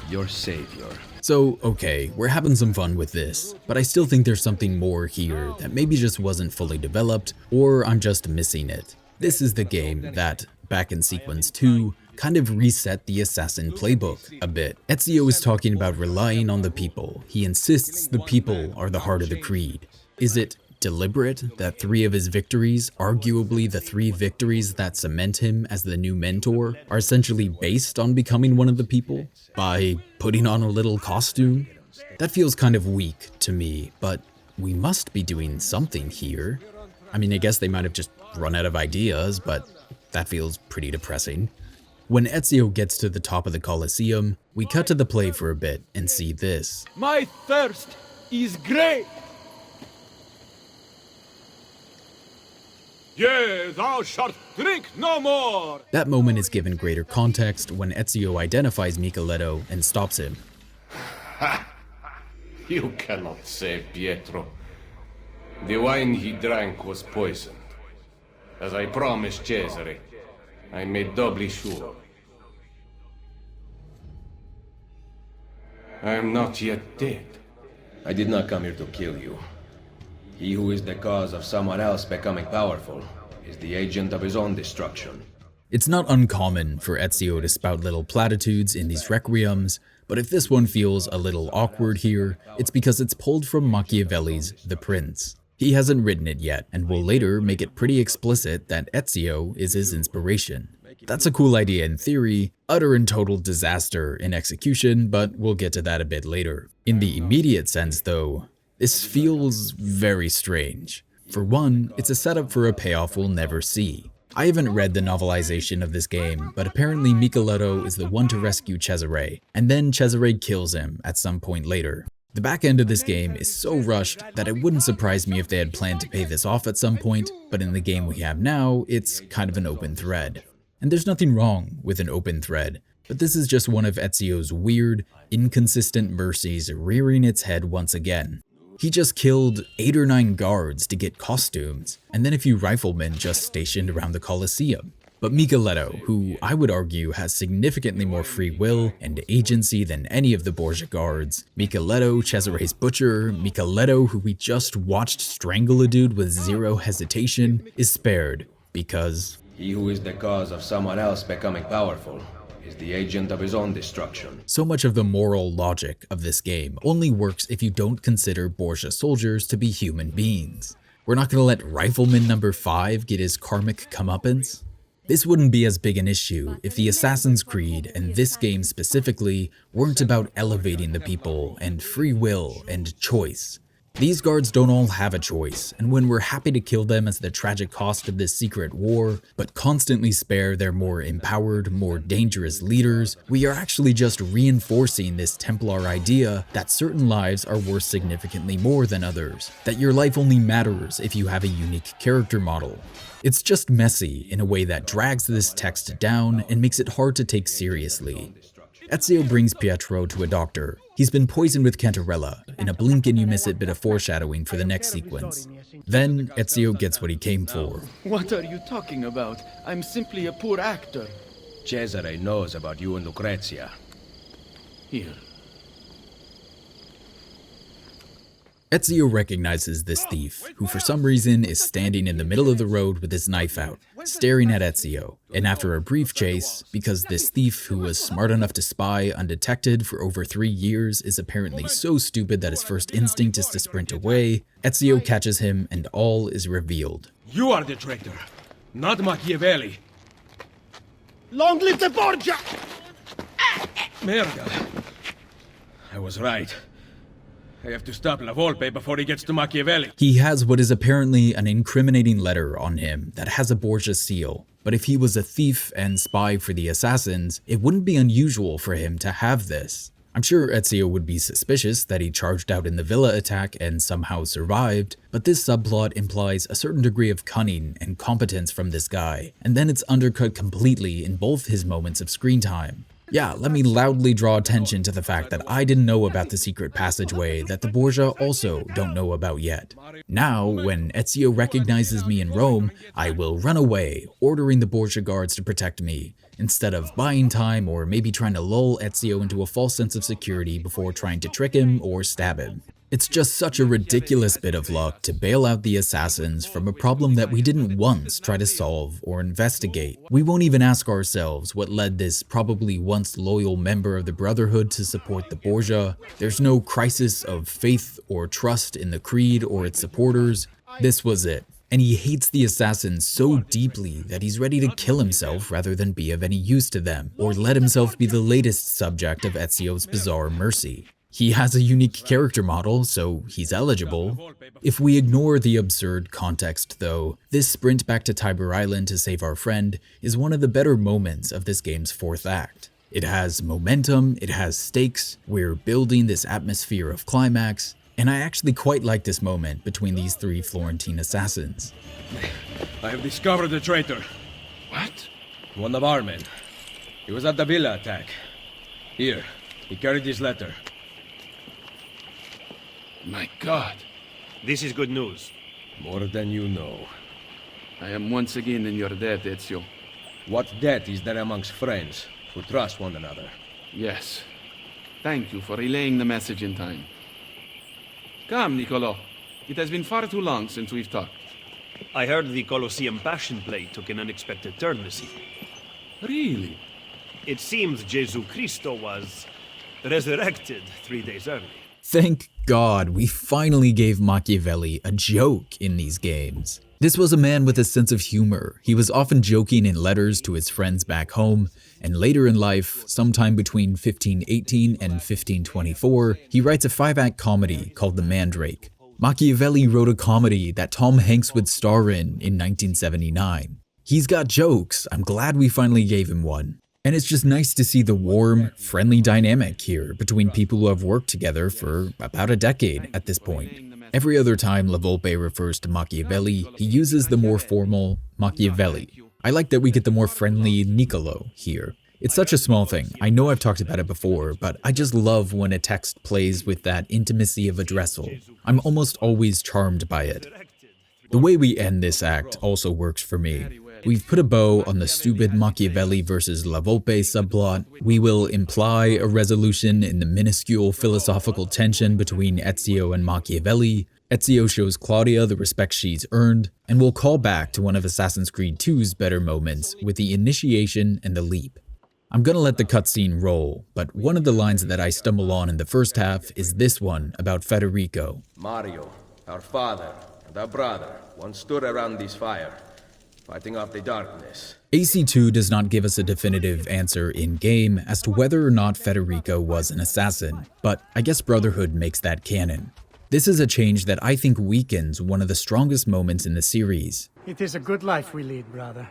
S11: Your savior.
S1: So, okay, we're having some fun with this, but I still think there's something more here that maybe just wasn't fully developed, or I'm just missing it. This is the game that, back in sequence 2, kind of reset the assassin playbook a bit. Ezio is talking about relying on the people. He insists the people are the heart of the creed. Is it deliberate that 3 of his victories, arguably the 3 victories that cement him as the new mentor, are essentially based on becoming one of the people? By putting on a little costume? That feels kind of weak to me, but we must be doing something here. I mean, I guess they might have just run out of ideas, but that feels pretty depressing. When Ezio gets to the top of the Colosseum, we cut to the play for a bit and see this.
S16: My thirst is great!
S3: Yea, thou shalt drink no more!
S1: That moment is given greater context when Ezio identifies Micheletto and stops him.
S21: Ha! You cannot save Pietro. The wine he drank was poisoned.
S8: As I promised Cesare, I made doubly sure. I am not yet dead.
S11: I did not come here to kill you. He who is the cause of someone else becoming powerful is the agent of his own destruction.
S1: It's not uncommon for Ezio to spout little platitudes in these requiems, but if this one feels a little awkward here, it's because it's pulled from Machiavelli's The Prince. He hasn't written it yet, and will later make it pretty explicit that Ezio is his inspiration. That's a cool idea in theory, utter and total disaster in execution, but we'll get to that a bit later. In the immediate sense though, this feels very strange. For one, it's a setup for a payoff we'll never see. I haven't read the novelization of this game, but apparently Micheletto is the one to rescue Cesare, and then Cesare kills him at some point later. The back end of this game is so rushed that it wouldn't surprise me if they had planned to pay this off at some point, but in the game we have now, it's kind of an open thread. And there's nothing wrong with an open thread, but this is just one of Ezio's weird, inconsistent mercies rearing its head once again. He just killed 8 or 9 guards to get costumes, and then a few riflemen just stationed around the Colosseum. But Micheletto, who I would argue has significantly more free will and agency than any of the Borgia guards, Micheletto, Cesare's butcher, Micheletto, who we just watched strangle a dude with zero hesitation, is spared because
S11: he who is the cause of someone else becoming powerful is the agent of his own destruction.
S1: So much of the moral logic of this game only works if you don't consider Borgia soldiers to be human beings. We're not gonna let Rifleman number 5 get his karmic comeuppance. This wouldn't be as big an issue if the Assassin's Creed, and this game specifically, weren't about elevating the people and free will and choice. These guards don't all have a choice, and when we're happy to kill them as the tragic cost of this secret war, but constantly spare their more empowered, more dangerous leaders, we are actually just reinforcing this Templar idea that certain lives are worth significantly more than others, that your life only matters if you have a unique character model. It's just messy in a way that drags this text down and makes it hard to take seriously. Ezio brings Pietro to a doctor. He's been poisoned with cantarella, in a blink and you miss it bit of foreshadowing for the next sequence. Then Ezio gets what he came for.
S4: What are you talking about? I'm simply a poor actor.
S11: Cesare knows about you and Lucrezia.
S4: Here.
S1: Ezio recognizes this thief, who for some reason is standing in the middle of the road with his knife out, staring at Ezio, and after a brief chase, because this thief who was smart enough to spy undetected for over 3 years is apparently so stupid that his first instinct is to sprint away, Ezio catches him and all is revealed.
S3: You are the traitor, not Machiavelli.
S6: Long live the Borgia!
S3: Merda. I was right. I have to stop La Volpe before he gets to Machiavelli.
S1: He has what is apparently an incriminating letter on him that has a Borgia seal, but if he was a thief and spy for the assassins, it wouldn't be unusual for him to have this. I'm sure Ezio would be suspicious that he charged out in the villa attack and somehow survived, but this subplot implies a certain degree of cunning and competence from this guy, and then it's undercut completely in both his moments of screen time. Yeah, let me loudly draw attention to the fact that I didn't know about the secret passageway that the Borgia also don't know about yet. Now, when Ezio recognizes me in Rome, I will run away, ordering the Borgia guards to protect me, instead of buying time or maybe trying to lull Ezio into a false sense of security before trying to trick him or stab him. It's just such a ridiculous bit of luck to bail out the assassins from a problem that we didn't once try to solve or investigate. We won't even ask ourselves what led this probably once loyal member of the Brotherhood to support the Borgia. There's no crisis of faith or trust in the Creed or its supporters. This was it. And he hates the assassins so deeply that he's ready to kill himself rather than be of any use to them, or let himself be the latest subject of Ezio's bizarre mercy. He has a unique character model, so he's eligible. If we ignore the absurd context though, this sprint back to Tiber Island to save our friend is one of the better moments of this game's 4th act. It has momentum, it has stakes, we're building this atmosphere of climax, and I actually quite like this moment between these 3 Florentine assassins.
S3: I have discovered the traitor.
S18: What?
S3: One of our men. He was at the villa attack. Here, he carried this letter.
S18: My God.
S10: This is good news.
S3: More than you know.
S18: I am once again in your debt, Ezio.
S11: What debt is there amongst friends who trust one another?
S18: Yes. Thank you for relaying the message in time. Come, Niccolo. It has been far too long since we've talked.
S10: I heard the Colosseum Passion Play took an unexpected turn this evening.
S18: Really?
S10: It seems Jesu Cristo was resurrected 3 days early.
S1: Thank God we finally gave Machiavelli a joke in these games. This was a man with a sense of humor. He was often joking in letters to his friends back home, and later in life, sometime between 1518 and 1524, he writes a 5-act comedy called The Mandrake. Machiavelli wrote a comedy that Tom Hanks would star in 1979. He's got jokes. I'm glad we finally gave him one. And it's just nice to see the warm, friendly dynamic here between people who have worked together for about a decade at this point. Every other time La Volpe refers to Machiavelli, he uses the more formal Machiavelli. I like that we get the more friendly Niccolo here. It's such a small thing. I know I've talked about it before, but I just love when a text plays with that intimacy of addressal. I'm almost always charmed by it. The way we end this act also works for me. We've put a bow on the stupid Machiavelli versus La Volpe subplot. We will imply a resolution in the minuscule philosophical tension between Ezio and Machiavelli. Ezio shows Claudia the respect she's earned, and we'll call back to one of Assassin's Creed 2's better moments with the initiation and the leap. I'm gonna let the cutscene roll, but one of the lines that I stumble on in the first half is this one about Federico.
S11: Mario, our father, and our brother once stood around this fire, fighting off the darkness.
S1: AC2 does not give us a definitive answer in-game as to whether or not Federico was an assassin, but I guess Brotherhood makes that canon. This is a change that I think weakens one of the strongest moments in the series.
S5: It is a good life we lead, brother.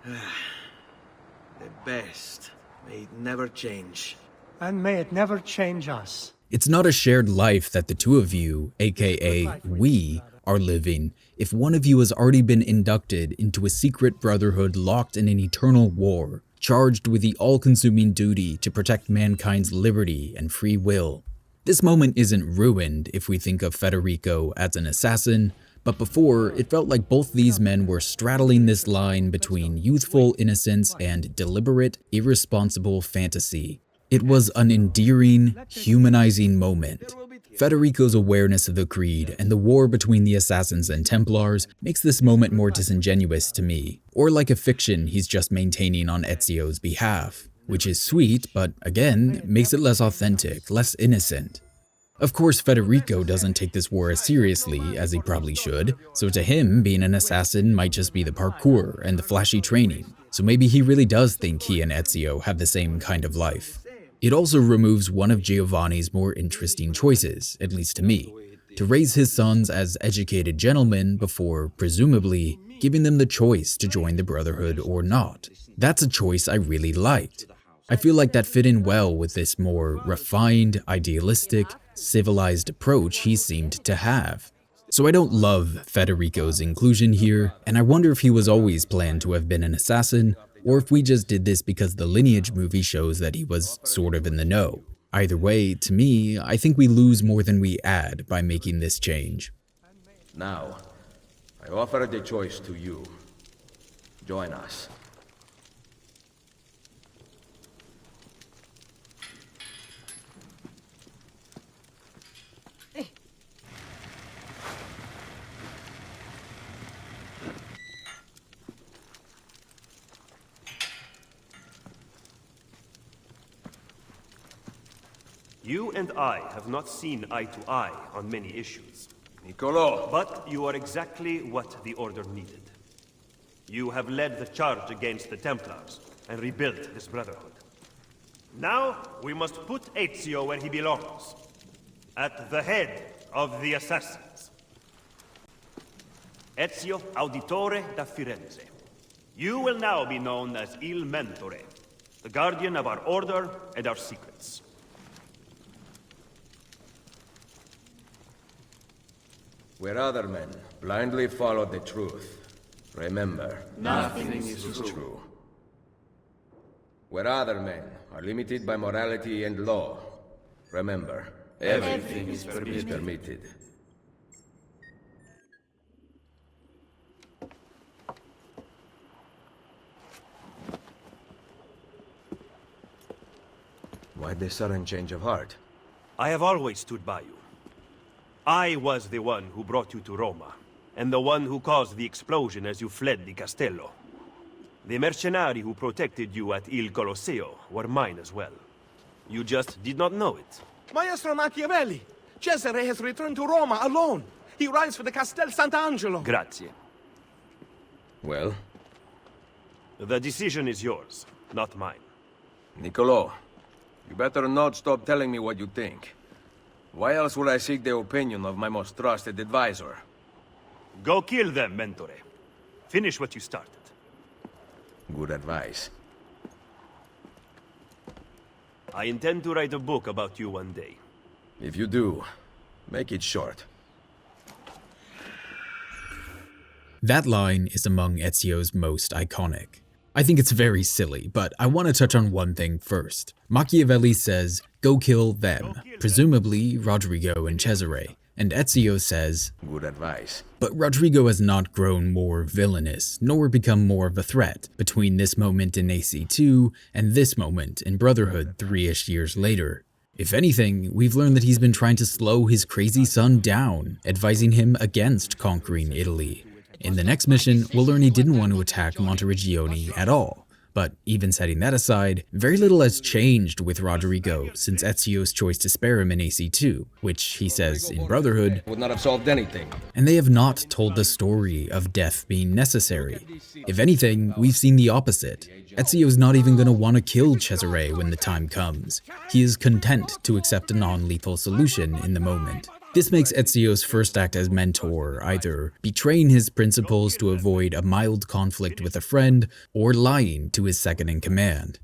S2: The best. May it never change.
S5: And may it never change us.
S1: It's not a shared life that the two of you, aka we, are living if one of you has already been inducted into a secret brotherhood locked in an eternal war, charged with the all-consuming duty to protect mankind's liberty and free will. This moment isn't ruined if we think of Federico as an assassin, but before, it felt like both these men were straddling this line between youthful innocence and deliberate, irresponsible fantasy. It was an endearing, humanizing moment. Federico's awareness of the Creed and the war between the Assassins and Templars makes this moment more disingenuous to me, or like a fiction he's just maintaining on Ezio's behalf, which is sweet, but again, makes it less authentic, less innocent. Of course, Federico doesn't take this war as seriously as he probably should, so to him, being an assassin might just be the parkour and the flashy training, so maybe he really does think he and Ezio have the same kind of life. It also removes one of Giovanni's more interesting choices, at least to me, to raise his sons as educated gentlemen before, presumably, giving them the choice to join the Brotherhood or not. That's a choice I really liked. I feel like that fit in well with this more refined, idealistic, civilized approach he seemed to have. So I don't love Federico's inclusion here, and I wonder if he was always planned to have been an assassin, or if we just did this because the Lineage movie shows that he was sort of in the know. Either way, to me, I think we lose more than we add by making this change.
S11: Now, I offer the choice to you. Join us.
S10: You and I have not seen eye to eye on many issues.
S11: Niccolo!
S10: But you are exactly what the Order needed. You have led the charge against the Templars and rebuilt this Brotherhood. Now, we must put Ezio where he belongs. At the head of the Assassins. Ezio Auditore da Firenze. You will now be known as Il Mentore, the guardian of our Order and our secrets.
S11: Where other men blindly follow the truth, remember,
S18: nothing is true.
S11: Where other men are limited by morality and law, remember, everything is permitted. Why this sudden change of heart?
S10: I have always stood by you. I was the one who brought you to Roma, and the one who caused the explosion as you fled the Castello. The mercenari who protected you at Il Colosseo were mine as well. You just did not know it.
S6: Maestro Machiavelli! Cesare has returned to Roma alone. He rides for the Castel Sant'Angelo.
S10: Grazie.
S11: Well?
S10: The decision is yours, not mine.
S11: Niccolò, you better not stop telling me what you think. Why else would I seek the opinion of my most trusted advisor?
S10: Go kill them, Mentore. Finish what you started.
S11: Good advice.
S10: I intend to write a book about you one day.
S11: If you do, make it short.
S1: That line is among Ezio's most iconic. I think it's very silly, but I want to touch on one thing first. Machiavelli says, go kill them, presumably Rodrigo and Cesare, and Ezio says,
S11: good advice.
S1: But Rodrigo has not grown more villainous, nor become more of a threat between this moment in AC2 and this moment in Brotherhood 3-ish years later. If anything, we've learned that he's been trying to slow his crazy son down, advising him against conquering Italy. In the next mission, we'll learn he didn't want to attack Monteriggioni at all. But even setting that aside, very little has changed with Rodrigo since Ezio's choice to spare him in AC2, which he says in Brotherhood
S11: would not have solved anything.
S1: And they have not told the story of death being necessary. If anything, we've seen the opposite. Ezio's not even going to want to kill Cesare when the time comes. He is content to accept a non-lethal solution in the moment. This makes Ezio's first act as mentor either betraying his principles to avoid a mild conflict with a friend, or lying to his second-in-command.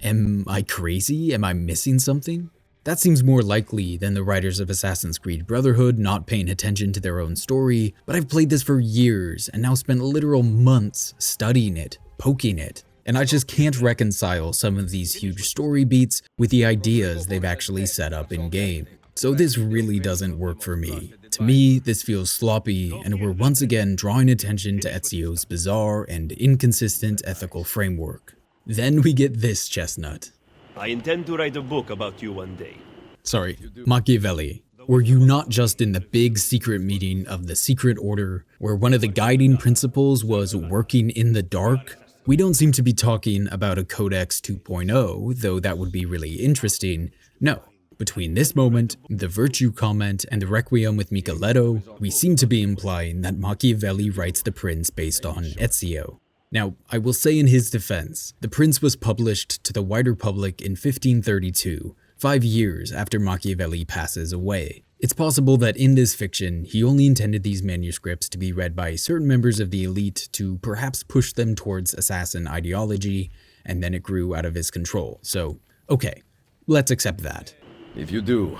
S1: Am I crazy? Am I missing something? That seems more likely than the writers of Assassin's Creed Brotherhood not paying attention to their own story, but I've played this for years and now spent literal months studying it, poking it, and I just can't reconcile some of these huge story beats with the ideas they've actually set up in-game. So this really doesn't work for me. To me, this feels sloppy, and we're once again drawing attention to Ezio's bizarre and inconsistent ethical framework. Then we get this chestnut.
S10: I intend to write a book about you one day.
S1: Sorry, Machiavelli. Were you not just in the big secret meeting of the Secret Order, where one of the guiding principles was working in the dark? We don't seem to be talking about a Codex 2.0, though that would be really interesting. No. Between this moment, the virtue comment, and the Requiem with Micheletto, we seem to be implying that Machiavelli writes The Prince based on Ezio. Now, I will say in his defense, The Prince was published to the wider public in 1532, 5 years after Machiavelli passes away. It's possible that in this fiction, he only intended these manuscripts to be read by certain members of the elite to perhaps push them towards assassin ideology, and then it grew out of his control. So, okay, let's accept that.
S11: If you do,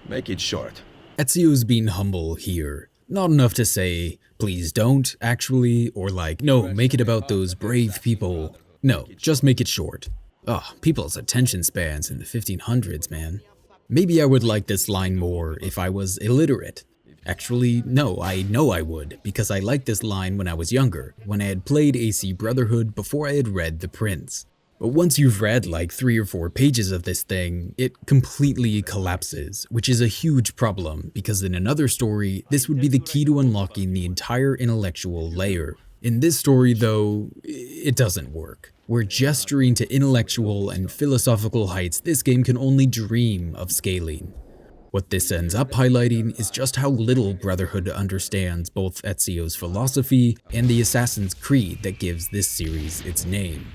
S11: make it short.
S1: Ezio's being humble here. Not enough to say, please don't, actually, or like, no, make it about those brave people. No, just make it short. Ugh, people's attention spans in the 1500s, man. Maybe I would like this line more if I was illiterate. Actually, no, I know I would, because I liked this line when I was younger, when I had played AC Brotherhood before I had read The Prince. But once you've read like 3 or 4 pages of this thing, it completely collapses, which is a huge problem because in another story, this would be the key to unlocking the entire intellectual layer. In this story though, it doesn't work. We're gesturing to intellectual and philosophical heights this game can only dream of scaling. What this ends up highlighting is just how little Brotherhood understands both Ezio's philosophy and the Assassin's Creed that gives this series its name.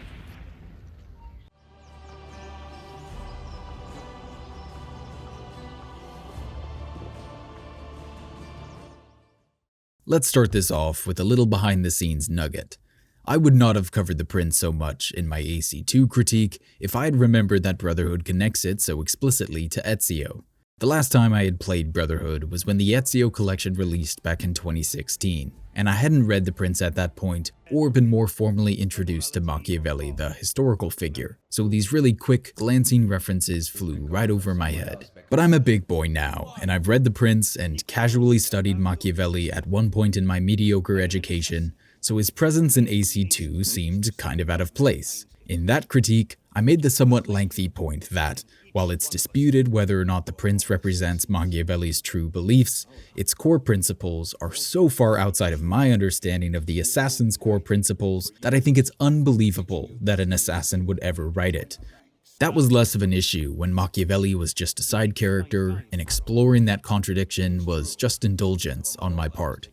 S1: Let's start this off with a little behind-the-scenes nugget. I would not have covered The Prince so much in my AC2 critique if I had remembered that Brotherhood connects it so explicitly to Ezio. The last time I had played Brotherhood was when the Ezio collection released back in 2016, and I hadn't read The Prince at that point or been more formally introduced to Machiavelli, the historical figure, so these really quick, glancing references flew right over my head. But I'm a big boy now, and I've read The Prince and casually studied Machiavelli at one point in my mediocre education, so his presence in AC2 seemed kind of out of place. In that critique, I made the somewhat lengthy point that, while it's disputed whether or not the prince represents Machiavelli's true beliefs, its core principles are so far outside of my understanding of the assassin's core principles that I think it's unbelievable that an assassin would ever write it. That was less of an issue when Machiavelli was just a side character, and exploring that contradiction was just indulgence on my part.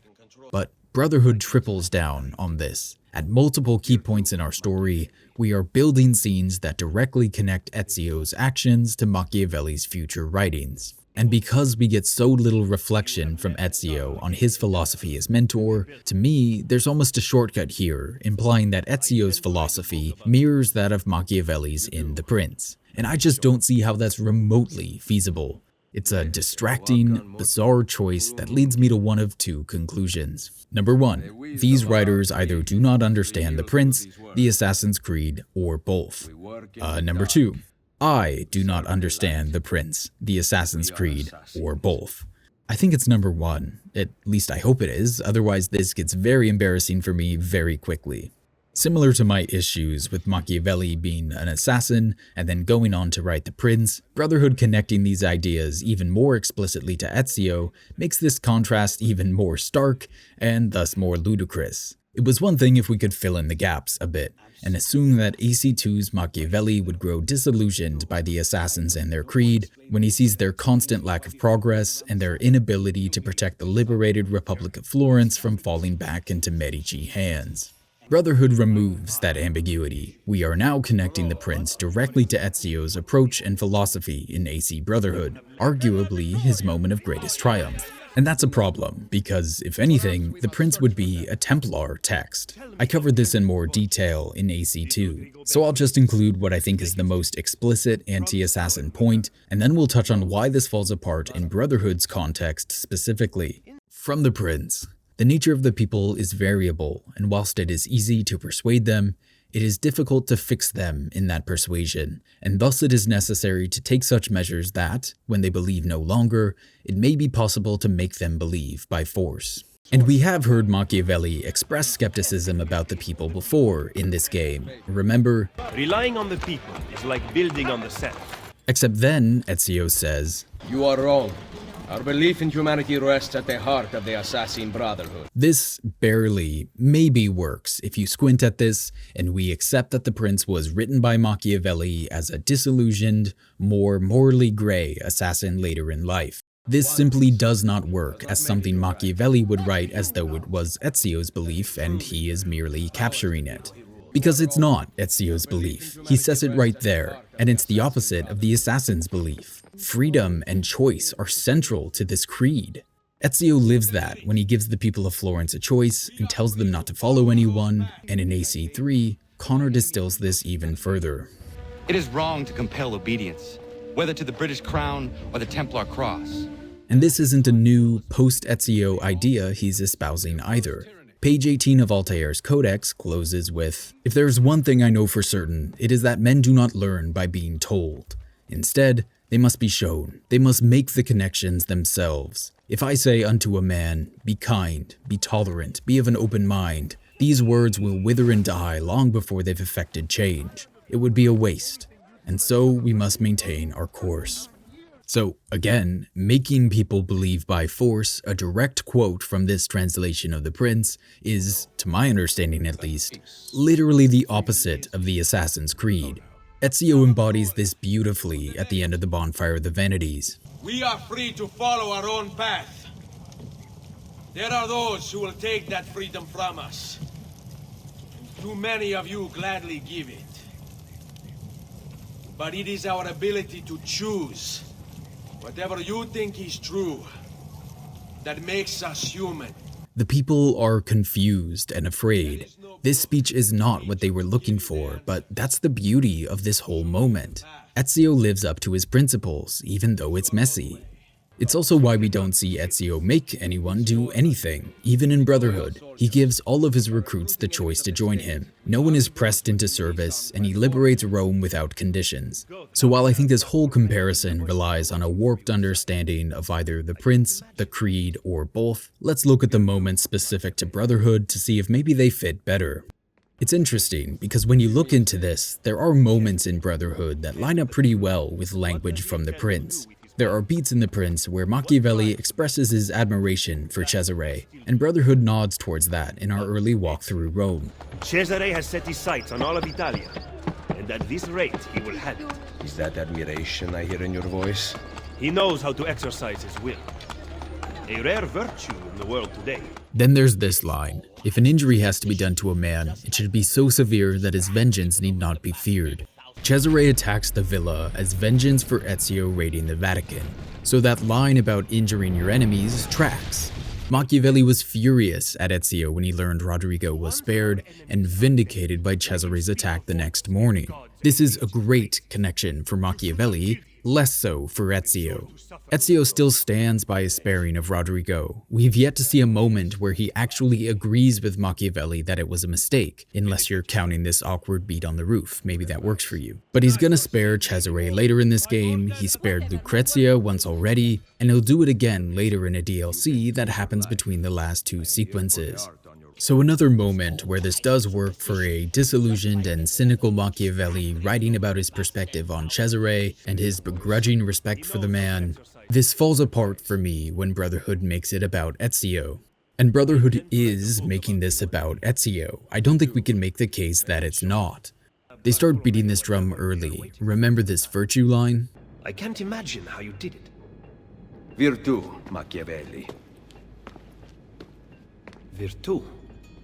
S1: But Brotherhood triples down on this. At multiple key points in our story, we are building scenes that directly connect Ezio's actions to Machiavelli's future writings. And because we get so little reflection from Ezio on his philosophy as mentor, to me, there's almost a shortcut here, implying that Ezio's philosophy mirrors that of Machiavelli's in The Prince. And I just don't see how that's remotely feasible. It's a distracting, bizarre choice that leads me to one of two conclusions. Number one, these writers either do not understand The Prince, the Assassin's Creed, or both. Number two, I do not understand The Prince, the Assassin's Creed, or both. I think it's number one. At least I hope it is, otherwise this gets very embarrassing for me very quickly. Similar to my issues with Machiavelli being an assassin and then going on to write The Prince, Brotherhood connecting these ideas even more explicitly to Ezio makes this contrast even more stark and thus more ludicrous. It was one thing if we could fill in the gaps a bit, and assume that AC2's Machiavelli would grow disillusioned by the assassins and their creed when he sees their constant lack of progress and their inability to protect the liberated Republic of Florence from falling back into Medici hands. Brotherhood removes that ambiguity. We are now connecting the Prince directly to Ezio's approach and philosophy in AC Brotherhood, arguably his moment of greatest triumph. And that's a problem, because if anything, the Prince would be a Templar text. I covered this in more detail in AC2, so I'll just include what I think is the most explicit anti-assassin point, and then we'll touch on why this falls apart in Brotherhood's context specifically. From the Prince. The nature of the people is variable, and whilst it is easy to persuade them, it is difficult to fix them in that persuasion, and thus it is necessary to take such measures that, when they believe no longer, it may be possible to make them believe by force. And we have heard Machiavelli express skepticism about the people before in this game. Remember,
S10: relying on the people is like building on the self.
S1: Except then, Ezio says,
S3: "You are wrong. Our belief in humanity rests at the heart of the Assassin Brotherhood."
S1: This barely, maybe works if you squint at this and we accept that The Prince was written by Machiavelli as a disillusioned, more morally gray assassin later in life. This simply does not work as something Machiavelli would write as though it was Ezio's belief and he is merely capturing it. Because it's not Ezio's belief. He says it right there, and it's the opposite of the assassin's belief. Freedom and choice are central to this creed. Ezio lives that when he gives the people of Florence a choice and tells them not to follow anyone, and in AC3, Connor distills this even further.
S14: It is wrong to compel obedience, whether to the British crown or the Templar cross.
S1: And this isn't a new, post-Ezio idea he's espousing either. Page 18 of Altair's Codex closes with, "If there is one thing I know for certain, it is that men do not learn by being told. Instead, they must be shown. They must make the connections themselves. If I say unto a man, be kind, be tolerant, be of an open mind, these words will wither and die long before they've effected change. It would be a waste. And so we must maintain our course." So, again, making people believe by force, a direct quote from this translation of The Prince, is, to my understanding at least, literally the opposite of the Assassin's Creed. Ezio embodies this beautifully at the end of the Bonfire of the Vanities.
S3: "We are free to follow our own path. There are those who will take that freedom from us. Too many of you gladly give it. But it is our ability to choose whatever you think is true that makes us human."
S1: The people are confused and afraid. This speech is not what they were looking for, but that's the beauty of this whole moment. Ezio lives up to his principles, even though it's messy. It's also why we don't see Ezio make anyone do anything, even in Brotherhood. He gives all of his recruits the choice to join him. No one is pressed into service, and he liberates Rome without conditions. So while I think this whole comparison relies on a warped understanding of either the Prince, the Creed, or both, let's look at the moments specific to Brotherhood to see if maybe they fit better. It's interesting because when you look into this, there are moments in Brotherhood that line up pretty well with language from the Prince. There are beats in the Prince where Machiavelli expresses his admiration for Cesare, and Brotherhood nods towards that in our early walk through Rome.
S10: Cesare has set his sights on all of Italia, and at this rate he will have it.
S11: Is that admiration I hear in your voice?
S10: He knows how to exercise his will. A rare virtue in the world today.
S1: Then there's this line: if an injury has to be done to a man, it should be so severe that his vengeance need not be feared. Cesare attacks the villa as vengeance for Ezio raiding the Vatican, so that line about injuring your enemies tracks. Machiavelli was furious at Ezio when he learned Rodrigo was spared and vindicated by Cesare's attack the next morning. This is a great connection for Machiavelli, less so for Ezio. Ezio still stands by his sparing of Rodrigo. We've yet to see a moment where he actually agrees with Machiavelli that it was a mistake, unless you're counting this awkward beat on the roof. Maybe that works for you. But he's gonna spare Cesare later in this game, he spared Lucrezia once already, and he'll do it again later in a DLC that happens between the last two sequences. So another moment where this does work for a disillusioned and cynical Machiavelli writing about his perspective on Cesare and his begrudging respect for the man. This falls apart for me when Brotherhood makes it about Ezio. And Brotherhood is making this about Ezio. I don't think we can make the case that it's not. They start beating this drum early. Remember this virtue line?
S10: I can't imagine how you did it.
S11: Virtù, Machiavelli.
S10: Virtù.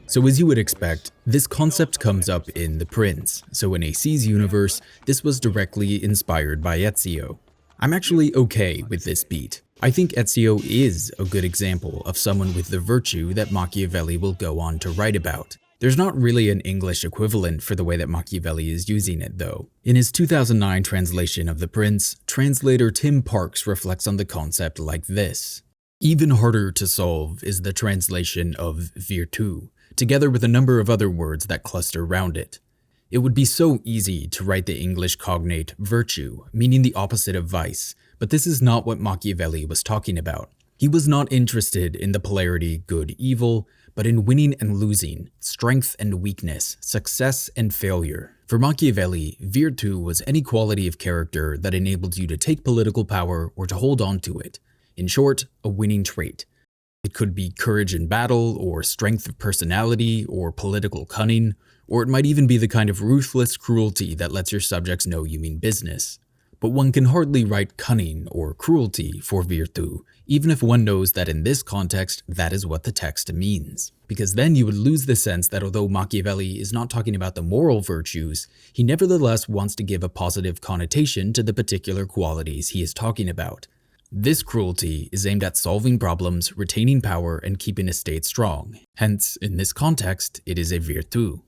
S1: So as you would expect, this concept comes up in The Prince, so in AC's universe, this was directly inspired by Ezio. I'm actually okay with this beat. I think Ezio is a good example of someone with the virtue that Machiavelli will go on to write about. There's not really an English equivalent for the way that Machiavelli is using it though. In his 2009 translation of The Prince, translator Tim Parks reflects on the concept like this. Even harder to solve is the translation of virtù, together with a number of other words that cluster around it. It would be so easy to write the English cognate virtue, meaning the opposite of vice, but this is not what Machiavelli was talking about. He was not interested in the polarity good-evil, but in winning and losing, strength and weakness, success and failure. For Machiavelli, virtù was any quality of character that enabled you to take political power or to hold on to it. In short, a winning trait. It could be courage in battle, or strength of personality, or political cunning, or it might even be the kind of ruthless cruelty that lets your subjects know you mean business. But one can hardly write cunning or cruelty for virtù, even if one knows that in this context, that is what the text means. Because then you would lose the sense that although Machiavelli is not talking about the moral virtues, he nevertheless wants to give a positive connotation to the particular qualities he is talking about. This cruelty is aimed at solving problems, retaining power, and keeping a state strong. Hence, in this context, it is a virtù.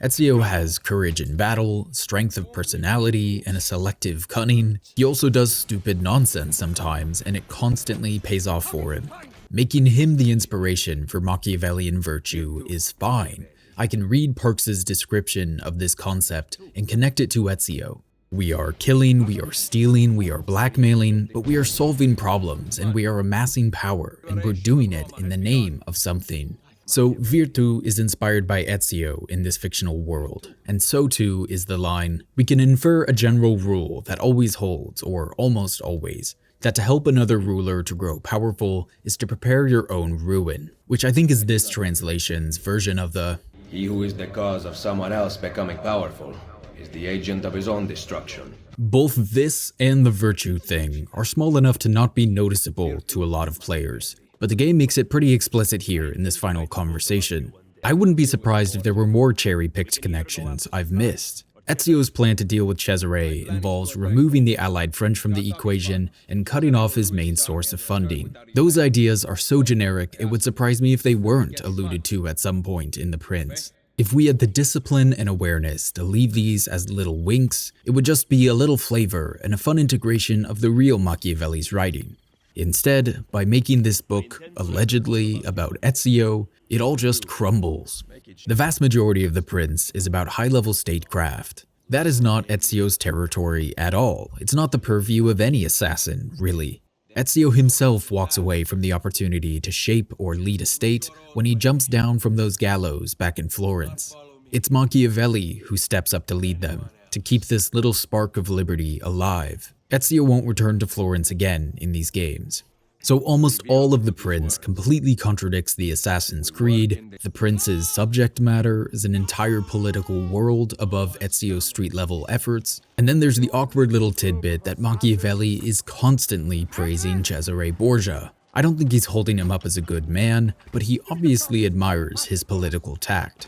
S1: Ezio has courage in battle, strength of personality, and a selective cunning. He also does stupid nonsense sometimes, and it constantly pays off for him. Making him the inspiration for Machiavellian virtue is fine. I can read Parks's description of this concept and connect it to Ezio. We are killing, we are stealing, we are blackmailing, but we are solving problems and we are amassing power, and we're doing it in the name of something. So virtù is inspired by Ezio in this fictional world, and so too is the line, we can infer a general rule that always holds, or almost always, that to help another ruler to grow powerful is to prepare your own ruin, which I think is this translation's version of the
S11: He who is the cause of someone else becoming powerful is the agent of his own destruction.
S1: Both this and the virtue thing are small enough to not be noticeable to a lot of players, but the game makes it pretty explicit here in this final conversation. I wouldn't be surprised if there were more cherry-picked connections I've missed. Ezio's plan to deal with Cesare involves removing the allied French from the equation and cutting off his main source of funding. Those ideas are so generic, it would surprise me if they weren't alluded to at some point in The Prince. If we had the discipline and awareness to leave these as little winks, it would just be a little flavor and a fun integration of the real Machiavelli's writing. Instead, by making this book allegedly about Ezio, it all just crumbles. The vast majority of The Prince is about high-level statecraft. That is not Ezio's territory at all. It's not the purview of any assassin, really. Ezio himself walks away from the opportunity to shape or lead a state when he jumps down from those gallows back in Florence. It's Machiavelli who steps up to lead them, to keep this little spark of liberty alive. Ezio won't return to Florence again in these games. So almost all of The Prince completely contradicts the Assassin's Creed. The Prince's subject matter is an entire political world above Ezio's street-level efforts. And then there's the awkward little tidbit that Machiavelli is constantly praising Cesare Borgia. I don't think he's holding him up as a good man, but he obviously admires his political tact.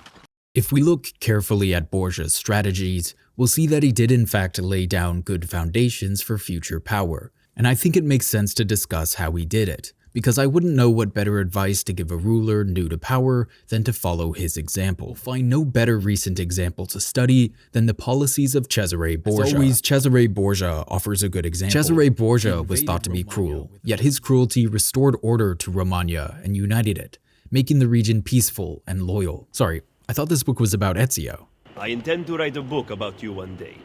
S1: If we look carefully at Borgia's strategies, we'll see that he did in fact lay down good foundations for future power. And I think it makes sense to discuss how he did it, because I wouldn't know what better advice to give a ruler new to power than to follow his example. Find no better recent example to study than the policies of Cesare Borgia. As always, Cesare Borgia offers a good example. Cesare Borgia was thought to be cruel, yet his cruelty restored order to Romagna and united it, making the region peaceful and loyal. Sorry, I thought this book was about Ezio.
S10: I intend to write a book about you one day.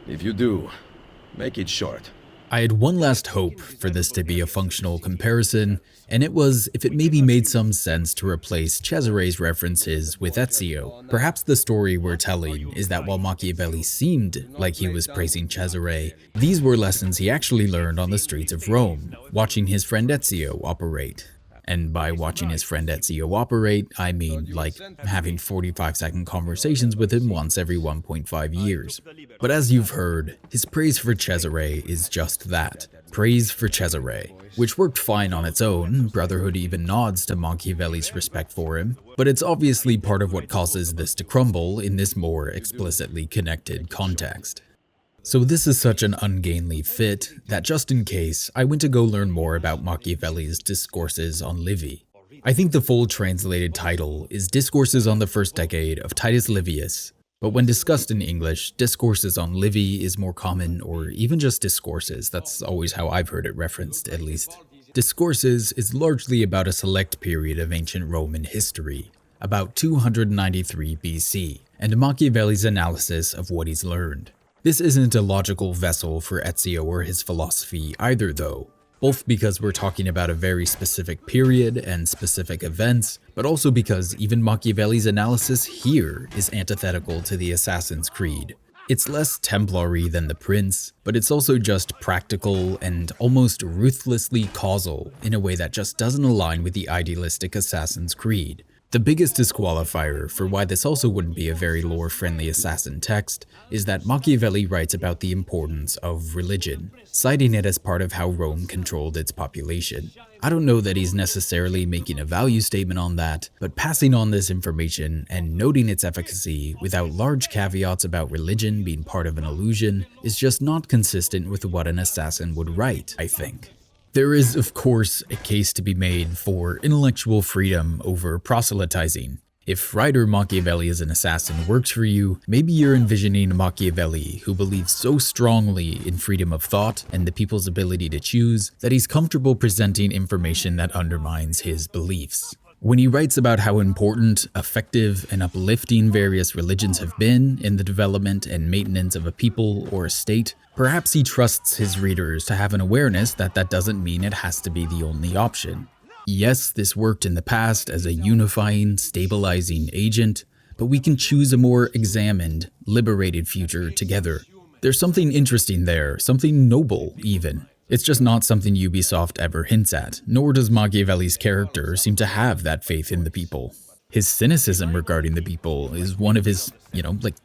S11: If you do, make it short.
S1: I had one last hope for this to be a functional comparison, and it was if it maybe made some sense to replace Cesare's references with Ezio. Perhaps the story we're telling is that while Machiavelli seemed like he was praising Cesare, these were lessons he actually learned on the streets of Rome, watching his friend Ezio operate. And by watching his friend Ezio operate, I mean like having 45-second conversations with him once every 1.5 years. But as you've heard, his praise for Cesare is just that, praise for Cesare, which worked fine on its own. Brotherhood even nods to Machiavelli's respect for him, but it's obviously part of what causes this to crumble in this more explicitly connected context. So this is such an ungainly fit that just in case, I went to go learn more about Machiavelli's Discourses on Livy. I think the full translated title is Discourses on the First Decade of Titus Livius, but when discussed in English, Discourses on Livy is more common, or even just Discourses. That's always how I've heard it referenced, at least. Discourses is largely about a select period of ancient Roman history, about 293 BC, and Machiavelli's analysis of what he's learned. This isn't a logical vessel for Ezio or his philosophy either though, both because we're talking about a very specific period and specific events, but also because even Machiavelli's analysis here is antithetical to the Assassin's Creed. It's less Templary than The Prince, but it's also just practical and almost ruthlessly causal in a way that just doesn't align with the idealistic Assassin's Creed. The biggest disqualifier for why this also wouldn't be a very lore-friendly assassin text is that Machiavelli writes about the importance of religion, citing it as part of how Rome controlled its population. I don't know that he's necessarily making a value statement on that, but passing on this information and noting its efficacy without large caveats about religion being part of an illusion is just not consistent with what an assassin would write, I think. There is, of course, a case to be made for intellectual freedom over proselytizing. If writer Machiavelli as an assassin works for you, maybe you're envisioning a Machiavelli who believes so strongly in freedom of thought and the people's ability to choose that he's comfortable presenting information that undermines his beliefs. When he writes about how important, effective, and uplifting various religions have been in the development and maintenance of a people or a state, perhaps he trusts his readers to have an awareness that that doesn't mean it has to be the only option. Yes, this worked in the past as a unifying, stabilizing agent, but we can choose a more examined, liberated future together. There's something interesting there, something noble even. It's just not something Ubisoft ever hints at, nor does Machiavelli's character seem to have that faith in the people. His cynicism regarding the people is one of his,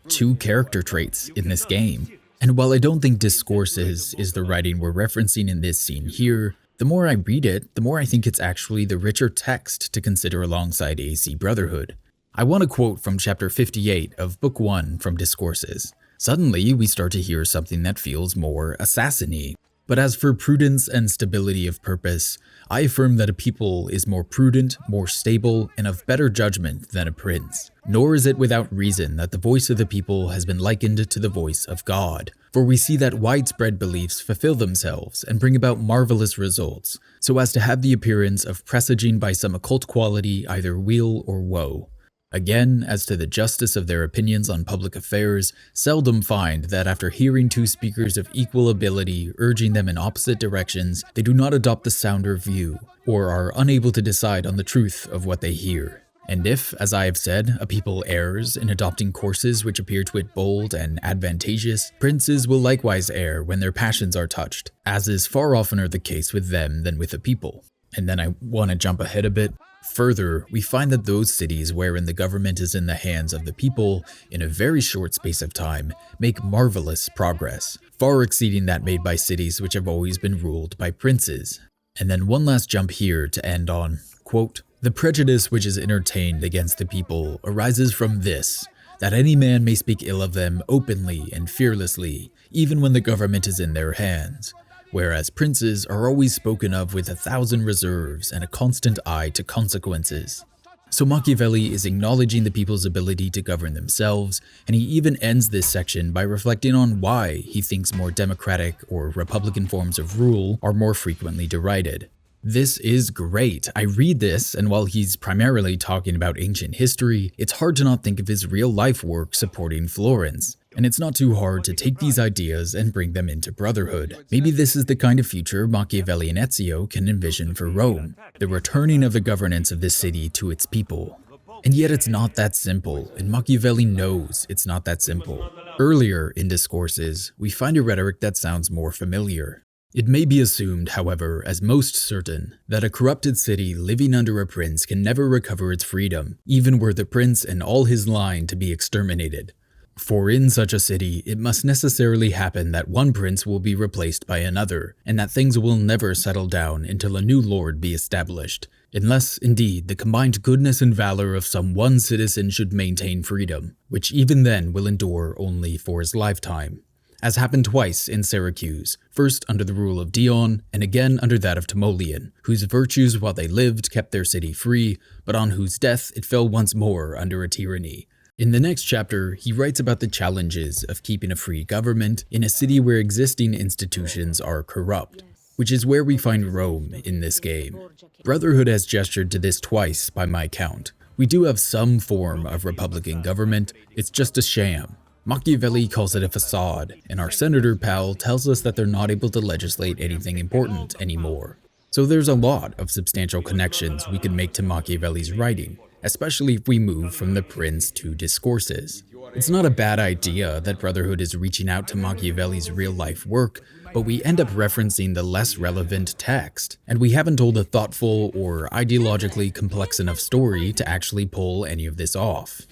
S1: two character traits in this game. And while I don't think Discourses is the writing we're referencing in this scene here, the more I read it, the more I think it's actually the richer text to consider alongside AC Brotherhood. I want to quote from chapter 58 of book 1 from Discourses. Suddenly, we start to hear something that feels more assassin-y. But as for prudence and stability of purpose, I affirm that a people is more prudent, more stable, and of better judgment than a prince. Nor is it without reason that the voice of the people has been likened to the voice of God, for we see that widespread beliefs fulfill themselves and bring about marvelous results, so as to have the appearance of presaging by some occult quality either weal or woe. Again, as to the justice of their opinions on public affairs, seldom find that after hearing two speakers of equal ability urging them in opposite directions, they do not adopt the sounder view, or are unable to decide on the truth of what they hear. And if, as I have said, a people errs in adopting courses which appear to it bold and advantageous, princes will likewise err when their passions are touched, as is far oftener the case with them than with a people. And then I want to jump ahead a bit. Further, we find that those cities wherein the government is in the hands of the people in a very short space of time make marvelous progress, far exceeding that made by cities which have always been ruled by princes. And then one last jump here to end on, quote, "The prejudice which is entertained against the people arises from this, that any man may speak ill of them openly and fearlessly, even when the government is in their hands, whereas princes are always spoken of with 1,000 reserves and a constant eye to consequences." So Machiavelli is acknowledging the people's ability to govern themselves, and he even ends this section by reflecting on why he thinks more democratic or republican forms of rule are more frequently derided. This is great. I read this, and while he's primarily talking about ancient history, it's hard to not think of his real-life work supporting Florence. And it's not too hard to take these ideas and bring them into Brotherhood. Maybe this is the kind of future Machiavelli and Ezio can envision for Rome, the returning of the governance of this city to its people. And yet it's not that simple, and Machiavelli knows it's not that simple. Earlier in Discourses, we find a rhetoric that sounds more familiar. It may be assumed, however, as most certain, that a corrupted city living under a prince can never recover its freedom, even were the prince and all his line to be exterminated. For in such a city, it must necessarily happen that one prince will be replaced by another, and that things will never settle down until a new lord be established, unless, indeed, the combined goodness and valor of some one citizen should maintain freedom, which even then will endure only for his lifetime. As happened twice in Syracuse, first under the rule of Dion, and again under that of Timoleon, whose virtues while they lived kept their city free, but on whose death it fell once more under a tyranny. In the next chapter, he writes about the challenges of keeping a free government in a city where existing institutions are corrupt, which is where we find Rome in this game. Brotherhood has gestured to this twice by my count. We do have some form of republican government, it's just a sham. Machiavelli calls it a facade, and our senator pal tells us that they're not able to legislate anything important anymore. So there's a lot of substantial connections we can make to Machiavelli's writing, especially if we move from the Prince to Discourses. It's not a bad idea that Brotherhood is reaching out to Machiavelli's real-life work, but we end up referencing the less relevant text, and we haven't told a thoughtful or ideologically complex enough story to actually pull any of this off.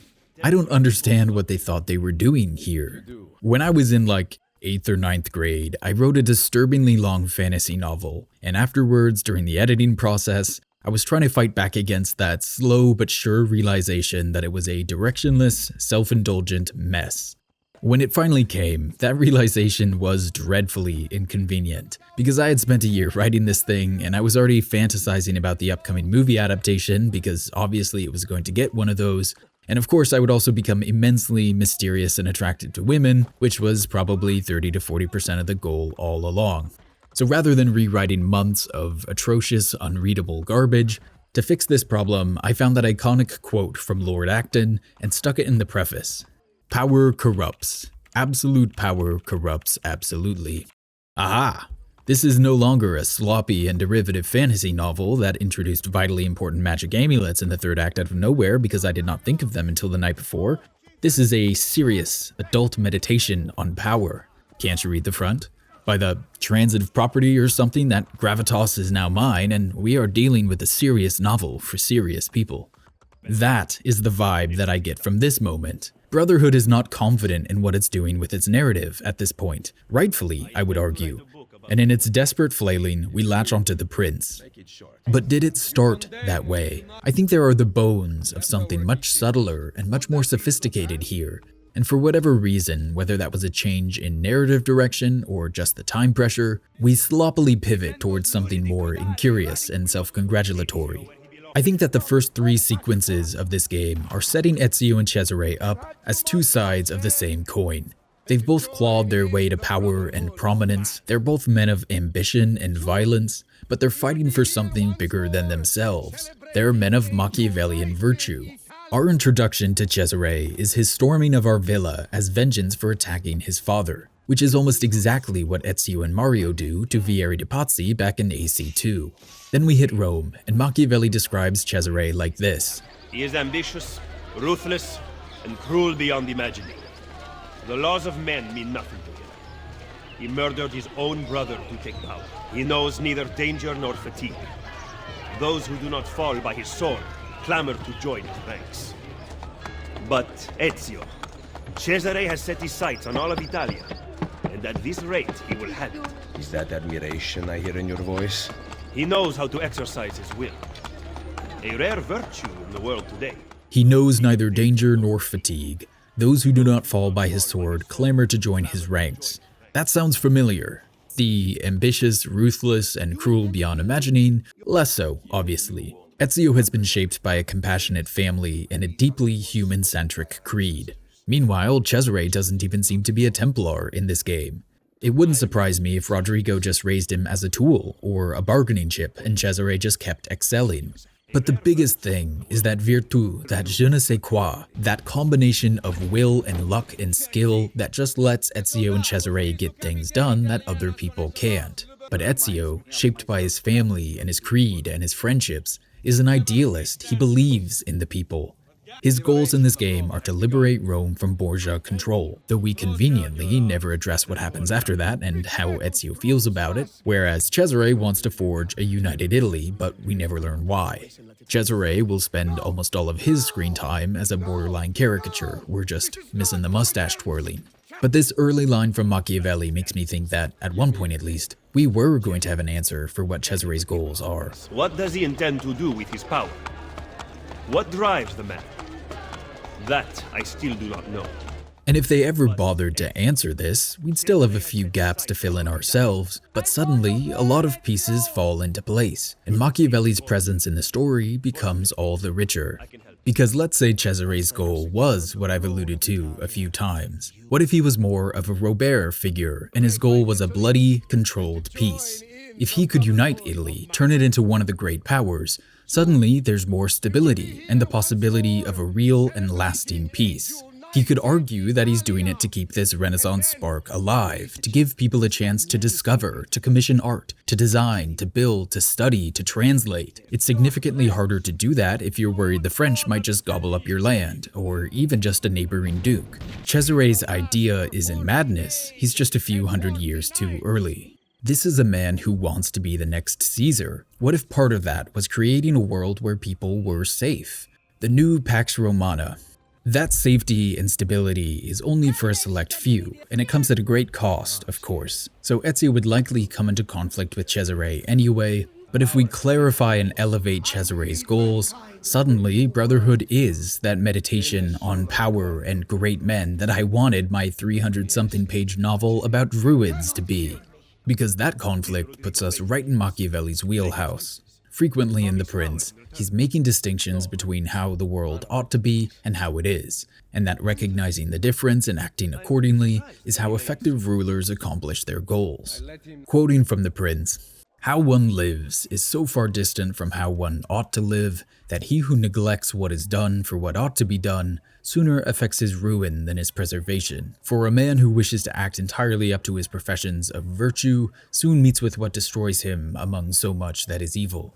S1: I don't understand what they thought they were doing here. When I was in like 8th or 9th grade, I wrote a disturbingly long fantasy novel, and afterwards, during the editing process, I was trying to fight back against that slow but sure realization that it was a directionless, self-indulgent mess. When it finally came, that realization was dreadfully inconvenient, because I had spent a year writing this thing and I was already fantasizing about the upcoming movie adaptation because obviously it was going to get one of those, and of course I would also become immensely mysterious and attracted to women, which was probably 30 to 40% of the goal all along. So rather than rewriting months of atrocious, unreadable garbage, to fix this problem, I found that iconic quote from Lord Acton and stuck it in the preface. Power corrupts. Absolute power corrupts absolutely. Aha! This is no longer a sloppy and derivative fantasy novel that introduced vitally important magic amulets in the third act out of nowhere because I did not think of them until the night before. This is a serious, adult meditation on power. Can't you read the front? By the transitive property or something, that gravitas is now mine, and we are dealing with a serious novel for serious people. That is the vibe that I get from this moment. Brotherhood is not confident in what it's doing with its narrative at this point, rightfully, I would argue. And in its desperate flailing, we latch onto the prince. But did it start that way? I think there are the bones of something much subtler and much more sophisticated here. And for whatever reason, whether that was a change in narrative direction or just the time pressure, we sloppily pivot towards something more incurious and self-congratulatory. I think that the first 3 sequences of this game are setting Ezio and Cesare up as 2 sides of the same coin. They've both clawed their way to power and prominence, they're both men of ambition and violence, but they're fighting for something bigger than themselves. They're men of Machiavellian virtue. Our introduction to Cesare is his storming of our villa as vengeance for attacking his father, which is almost exactly what Ezio and Mario do to Vieri de Pazzi back in AC2. Then we hit Rome, and Machiavelli describes Cesare like this.
S10: He is ambitious, ruthless, and cruel beyond imagining. The laws of men mean nothing to him. He murdered his own brother to take power. He knows neither danger nor fatigue. Those who do not fall by his sword clamor to join his ranks. But Ezio, Cesare has set his sights on all of Italia, and at this rate he will have it.
S11: Is that admiration I hear in your voice?
S10: He knows how to exercise his will. A rare virtue in the world today.
S1: He knows neither danger nor fatigue. Those who do not fall by his sword clamor to join his ranks. That sounds familiar. The ambitious, ruthless, and cruel beyond imagining, less so, obviously. Ezio has been shaped by a compassionate family and a deeply human-centric creed. Meanwhile, Cesare doesn't even seem to be a Templar in this game. It wouldn't surprise me if Rodrigo just raised him as a tool or a bargaining chip and Cesare just kept excelling. But the biggest thing is that virtu, that je ne sais quoi, that combination of will and luck and skill that just lets Ezio and Cesare get things done that other people can't. But Ezio, shaped by his family and his creed and his friendships, is an idealist. He believes in the people. His goals in this game are to liberate Rome from Borgia control, though we conveniently never address what happens after that and how Ezio feels about it, whereas Cesare wants to forge a united Italy, but we never learn why. Cesare will spend almost all of his screen time as a borderline caricature, we're just missing the mustache twirling. But this early line from Machiavelli makes me think that, at one point at least, we were going to have an answer for what Cesare's goals are.
S10: What does he intend to do with his power? What drives the man? That I still do not know.
S1: And if they ever bothered to answer this, we'd still have a few gaps to fill in ourselves, but suddenly, a lot of pieces fall into place, and Machiavelli's presence in the story becomes all the richer. Because let's say Cesare's goal was what I've alluded to a few times. What if he was more of a Robert figure, and his goal was a bloody, controlled peace? If he could unite Italy, turn it into one of the great powers, suddenly there's more stability and the possibility of a real and lasting peace. He could argue that he's doing it to keep this Renaissance spark alive, to give people a chance to discover, to commission art, to design, to build, to study, to translate. It's significantly harder to do that if you're worried the French might just gobble up your land, or even just a neighboring duke. Cesare's idea isn't madness, he's just a few hundred years too early. This is a man who wants to be the next Caesar. What if part of that was creating a world where people were safe? The new Pax Romana. That safety and stability is only for a select few, and it comes at a great cost, of course. So Ezio would likely come into conflict with Cesare anyway, but if we clarify and elevate Cesare's goals, suddenly Brotherhood is that meditation on power and great men that I wanted my 300-something page novel about druids to be. Because that conflict puts us right in Machiavelli's wheelhouse. Frequently in The Prince, he's making distinctions between how the world ought to be and how it is, and that recognizing the difference and acting accordingly is how effective rulers accomplish their goals. Quoting from The Prince, "How one lives is so far distant from how one ought to live that he who neglects what is done for what ought to be done sooner affects his ruin than his preservation. For a man who wishes to act entirely up to his professions of virtue soon meets with what destroys him among so much that is evil."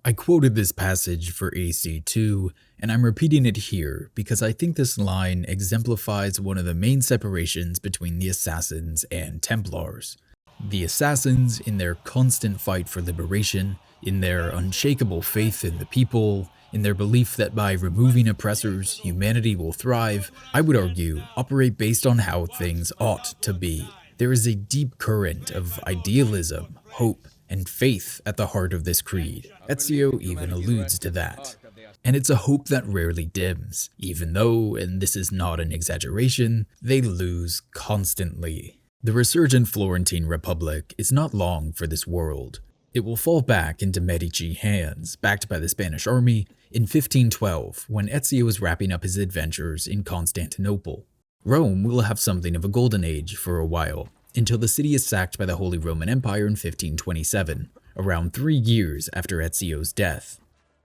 S1: I quoted this passage for AC2, and I'm repeating it here because I think this line exemplifies one of the main separations between the Assassins and Templars. The Assassins, in their constant fight for liberation, in their unshakable faith in the people, in their belief that by removing oppressors, humanity will thrive, I would argue, operate based on how things ought to be. There is a deep current of idealism, hope, and faith at the heart of this creed. Ezio even alludes to that. And it's a hope that rarely dims, even though, and this is not an exaggeration, they lose constantly. The resurgent Florentine Republic is not long for this world. It will fall back into Medici hands, backed by the Spanish army, in 1512, when Ezio is wrapping up his adventures in Constantinople. Rome will have something of a golden age for a while, until the city is sacked by the Holy Roman Empire in 1527, around 3 years after Ezio's death.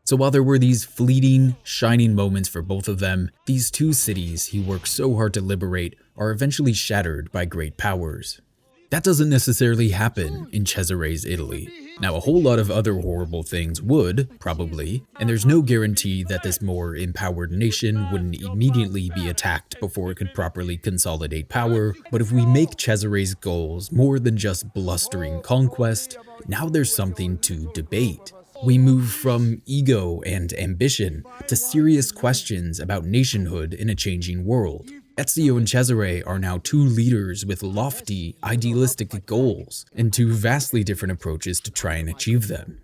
S1: So while there were these fleeting, shining moments for both of them, these two cities he worked so hard to liberate are eventually shattered by great powers. That doesn't necessarily happen in Cesare's Italy. Now, a whole lot of other horrible things would, probably, and there's no guarantee that this more empowered nation wouldn't immediately be attacked before it could properly consolidate power, but if we make Cesare's goals more than just blustering conquest, now there's something to debate. We move from ego and ambition to serious questions about nationhood in a changing world. Ezio and Cesare are now two leaders with lofty, idealistic goals and two vastly different approaches to try and achieve them.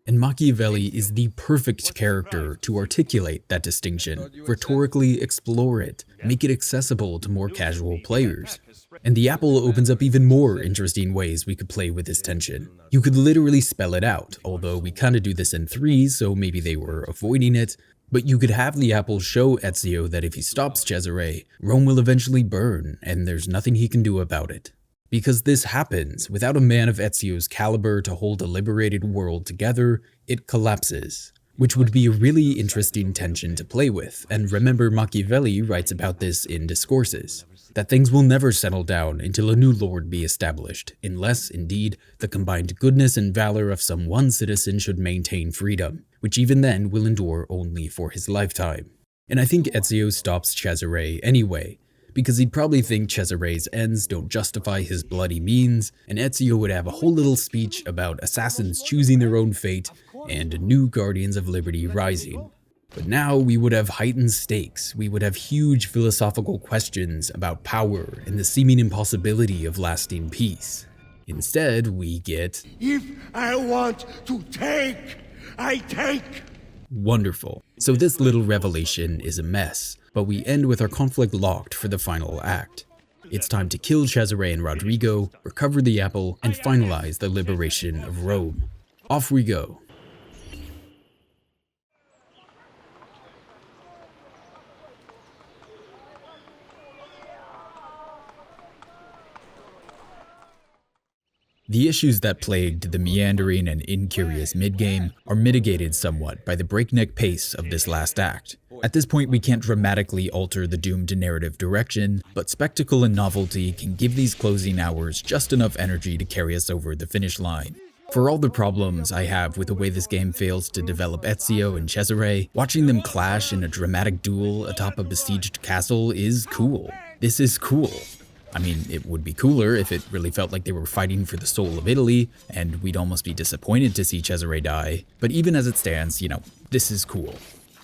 S1: And Machiavelli is the perfect character to articulate that distinction, rhetorically explore it, make it accessible to more casual players. And the apple opens up even more interesting ways we could play with this tension. You could literally spell it out, although we kinda do this in threes, so maybe they were avoiding it. But you could have the apple show Ezio that if he stops Cesare, Rome will eventually burn, and there's nothing he can do about it. Because this happens, without a man of Ezio's caliber to hold a liberated world together, it collapses. Which would be a really interesting tension to play with, and remember Machiavelli writes about this in Discourses, that things will never settle down until a new lord be established, unless, indeed, the combined goodness and valor of some one citizen should maintain freedom, which even then will endure only for his lifetime. And I think Ezio stops Cesare anyway, because he'd probably think Cesare's ends don't justify his bloody means, and Ezio would have a whole little speech about assassins choosing their own fate and new guardians of liberty rising. But now we would have heightened stakes, we would have huge philosophical questions about power and the seeming impossibility of lasting peace. Instead, we get,
S12: "If I want to take, I take."
S1: Wonderful. So this little revelation is a mess, but we end with our conflict locked for the final act. It's time to kill Cesare and Rodrigo, recover the apple, and finalize the liberation of Rome. Off we go. The issues that plagued the meandering and incurious midgame are mitigated somewhat by the breakneck pace of this last act. At this point, we can't dramatically alter the doomed narrative direction, but spectacle and novelty can give these closing hours just enough energy to carry us over the finish line. For all the problems I have with the way this game fails to develop Ezio and Cesare, watching them clash in a dramatic duel atop a besieged castle is cool. This is cool. I mean, it would be cooler if it really felt like they were fighting for the soul of Italy, and we'd almost be disappointed to see Cesare die, but even as it stands, this is cool.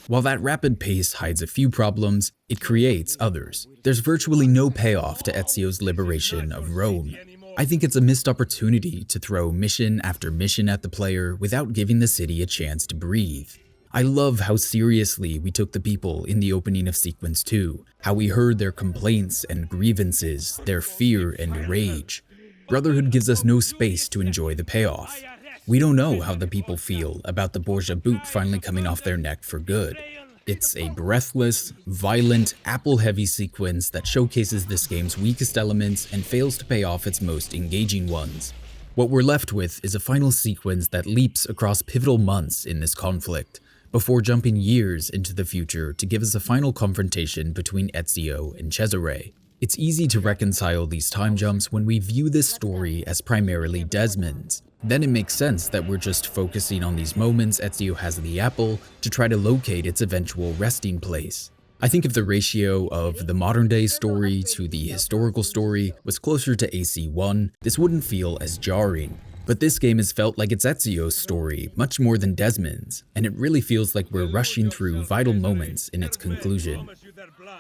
S1: While that rapid pace hides a few problems, it creates others. There's virtually no payoff to Ezio's liberation of Rome. I think it's a missed opportunity to throw mission after mission at the player without giving the city a chance to breathe. I love how seriously we took the people in the opening of Sequence 2, how we heard their complaints and grievances, their fear and rage. Brotherhood gives us no space to enjoy the payoff. We don't know how the people feel about the Borgia boot finally coming off their neck for good. It's a breathless, violent, apple-heavy sequence that showcases this game's weakest elements and fails to pay off its most engaging ones. What we're left with is a final sequence that leaps across pivotal months in this conflict, before jumping years into the future to give us a final confrontation between Ezio and Cesare. It's easy to reconcile these time jumps when we view this story as primarily Desmond's. Then it makes sense that we're just focusing on these moments Ezio has the apple to try to locate its eventual resting place. I think if the ratio of the modern-day story to the historical story was closer to AC1, this wouldn't feel as jarring. But this game has felt like it's Ezio's story, much more than Desmond's, and it really feels like we're rushing through vital moments in its conclusion.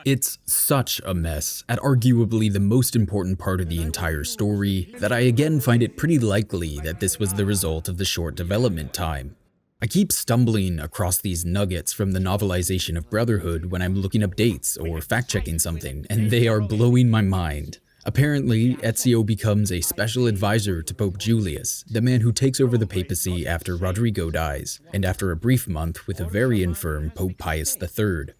S1: It's such a mess at arguably the most important part of the entire story that I again find it pretty likely that this was the result of the short development time. I keep stumbling across these nuggets from the novelization of Brotherhood when I'm looking up dates or fact-checking something, and they are blowing my mind. Apparently, Ezio becomes a special advisor to Pope Julius, the man who takes over the papacy after Rodrigo dies, and after a brief month with a very infirm Pope Pius III.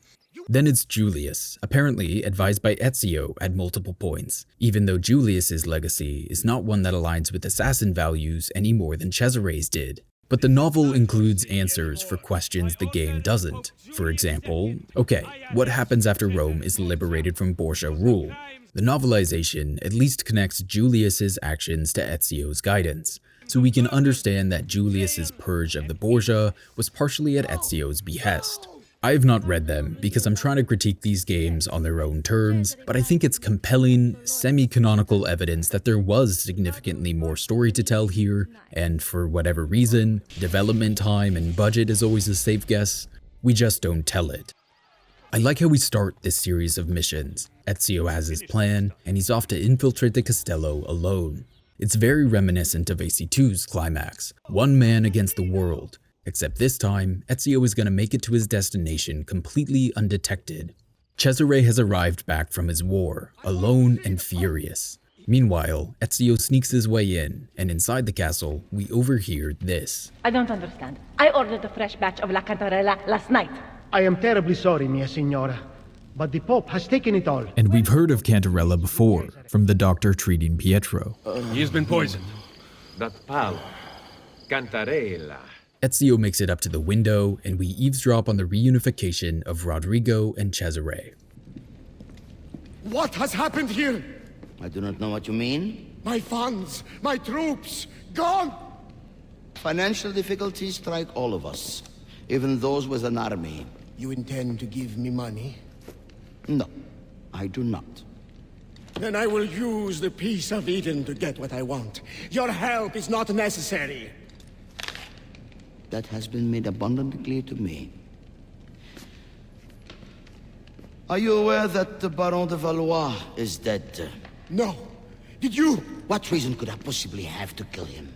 S1: Then it's Julius, apparently advised by Ezio at multiple points, even though Julius's legacy is not one that aligns with assassin values any more than Cesare's did. But the novel includes answers for questions the game doesn't. For example, okay, what happens after Rome is liberated from Borgia rule? The novelization at least connects Julius's actions to Ezio's guidance, so we can understand that Julius's purge of the Borgia was partially at Ezio's behest. I have not read them because I'm trying to critique these games on their own terms, but I think it's compelling, semi-canonical evidence that there was significantly more story to tell here, and for whatever reason, development time and budget is always a safe guess, we just don't tell it. I like how we start this series of missions. Ezio has his plan, and he's off to infiltrate the Castello alone. It's very reminiscent of AC2's climax, one man against the world. Except this time, Ezio is going to make it to his destination completely undetected. Cesare has arrived back from his war, alone and furious. Meanwhile, Ezio sneaks his way in, and inside the castle, we overhear this.
S20: I don't understand. I ordered a fresh batch of La Cantarella last night.
S5: I am terribly sorry, mia signora, but the Pope has taken it all.
S1: And we've heard of Cantarella before, from the doctor treating Pietro.
S3: He's been poisoned.
S8: That palo. Cantarella.
S1: Ezio makes it up to the window, and we eavesdrop on the reunification of Rodrigo and Cesare.
S12: What has happened here?
S7: I do not know what you mean.
S12: My funds, my troops, gone!
S7: Financial difficulties strike all of us, even those with an army.
S12: You intend to give me money?
S7: No, I do not.
S12: Then I will use the Peace of Eden to get what I want. Your help is not necessary.
S7: That has been made abundantly clear to me. Are you aware that the Baron de Valois is dead?
S12: No. Did you?
S7: What reason could I possibly have to kill him?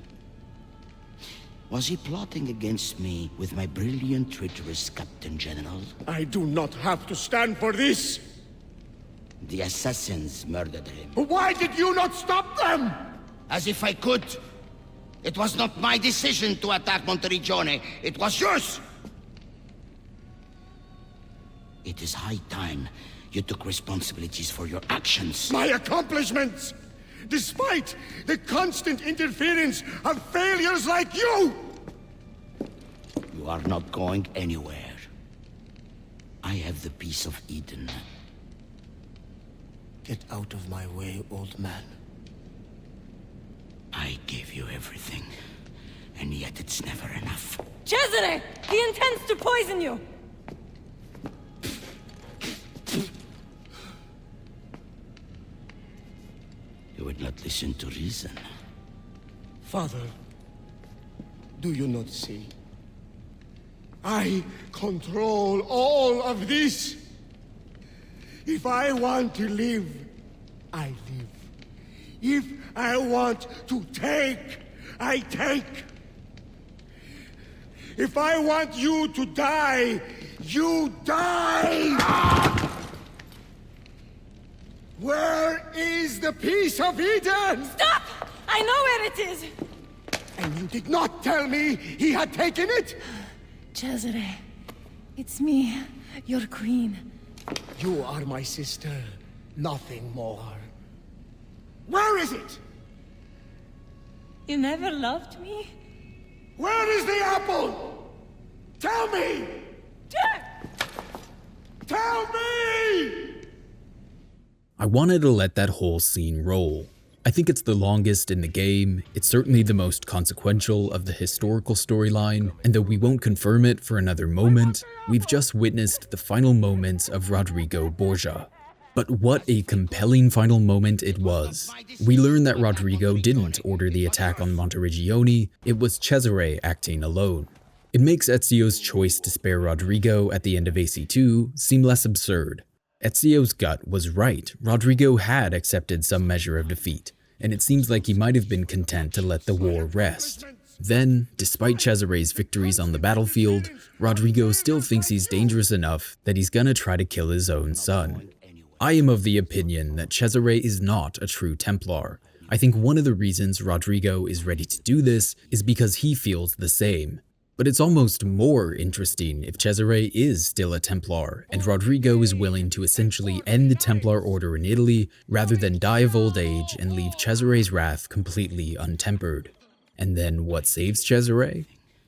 S7: Was he plotting against me with my brilliant, traitorous Captain General?
S12: I do not have to stand for this!
S7: The assassins murdered him.
S12: Why did you not stop them?
S7: As if I could! It was not my decision to attack Monteriggione, it was yours! It is high time you took responsibilities for your actions.
S12: My accomplishments! Despite the constant interference of failures like you!
S7: You are not going anywhere. I have the Peace of Eden.
S12: Get out of my way, old man.
S7: I gave you everything, and yet it's never enough.
S20: Cesare! He intends to poison you!
S7: You would not listen to reason.
S12: Father, do you not see? I control all of this. If I want to live, I live. If I want to take, I take. If I want you to die, you die! Where is the Peace of Eden?
S20: Stop! I know where it is!
S12: And you did not tell me he had taken it?
S20: Cesare, it's me, your queen.
S12: You are my sister, nothing more. Where is it?
S20: You never loved me?
S12: Where is the apple? Tell me! Tell me!
S1: I wanted to let that whole scene roll. I think it's the longest in the game, it's certainly the most consequential of the historical storyline, and though we won't confirm it for another moment, we've just witnessed the final moments of Rodrigo Borgia. But what a compelling final moment it was. We learn that Rodrigo didn't order the attack on Monteriggione, it was Cesare acting alone. It makes Ezio's choice to spare Rodrigo at the end of AC2 seem less absurd. Ezio's gut was right, Rodrigo had accepted some measure of defeat, and it seems like he might have been content to let the war rest. Then, despite Cesare's victories on the battlefield, Rodrigo still thinks he's dangerous enough that he's gonna try to kill his own son. I am of the opinion that Cesare is not a true Templar. I think one of the reasons Rodrigo is ready to do this is because he feels the same. But it's almost more interesting if Cesare is still a Templar, and Rodrigo is willing to essentially end the Templar order in Italy rather than die of old age and leave Cesare's wrath completely untempered. And then what saves Cesare?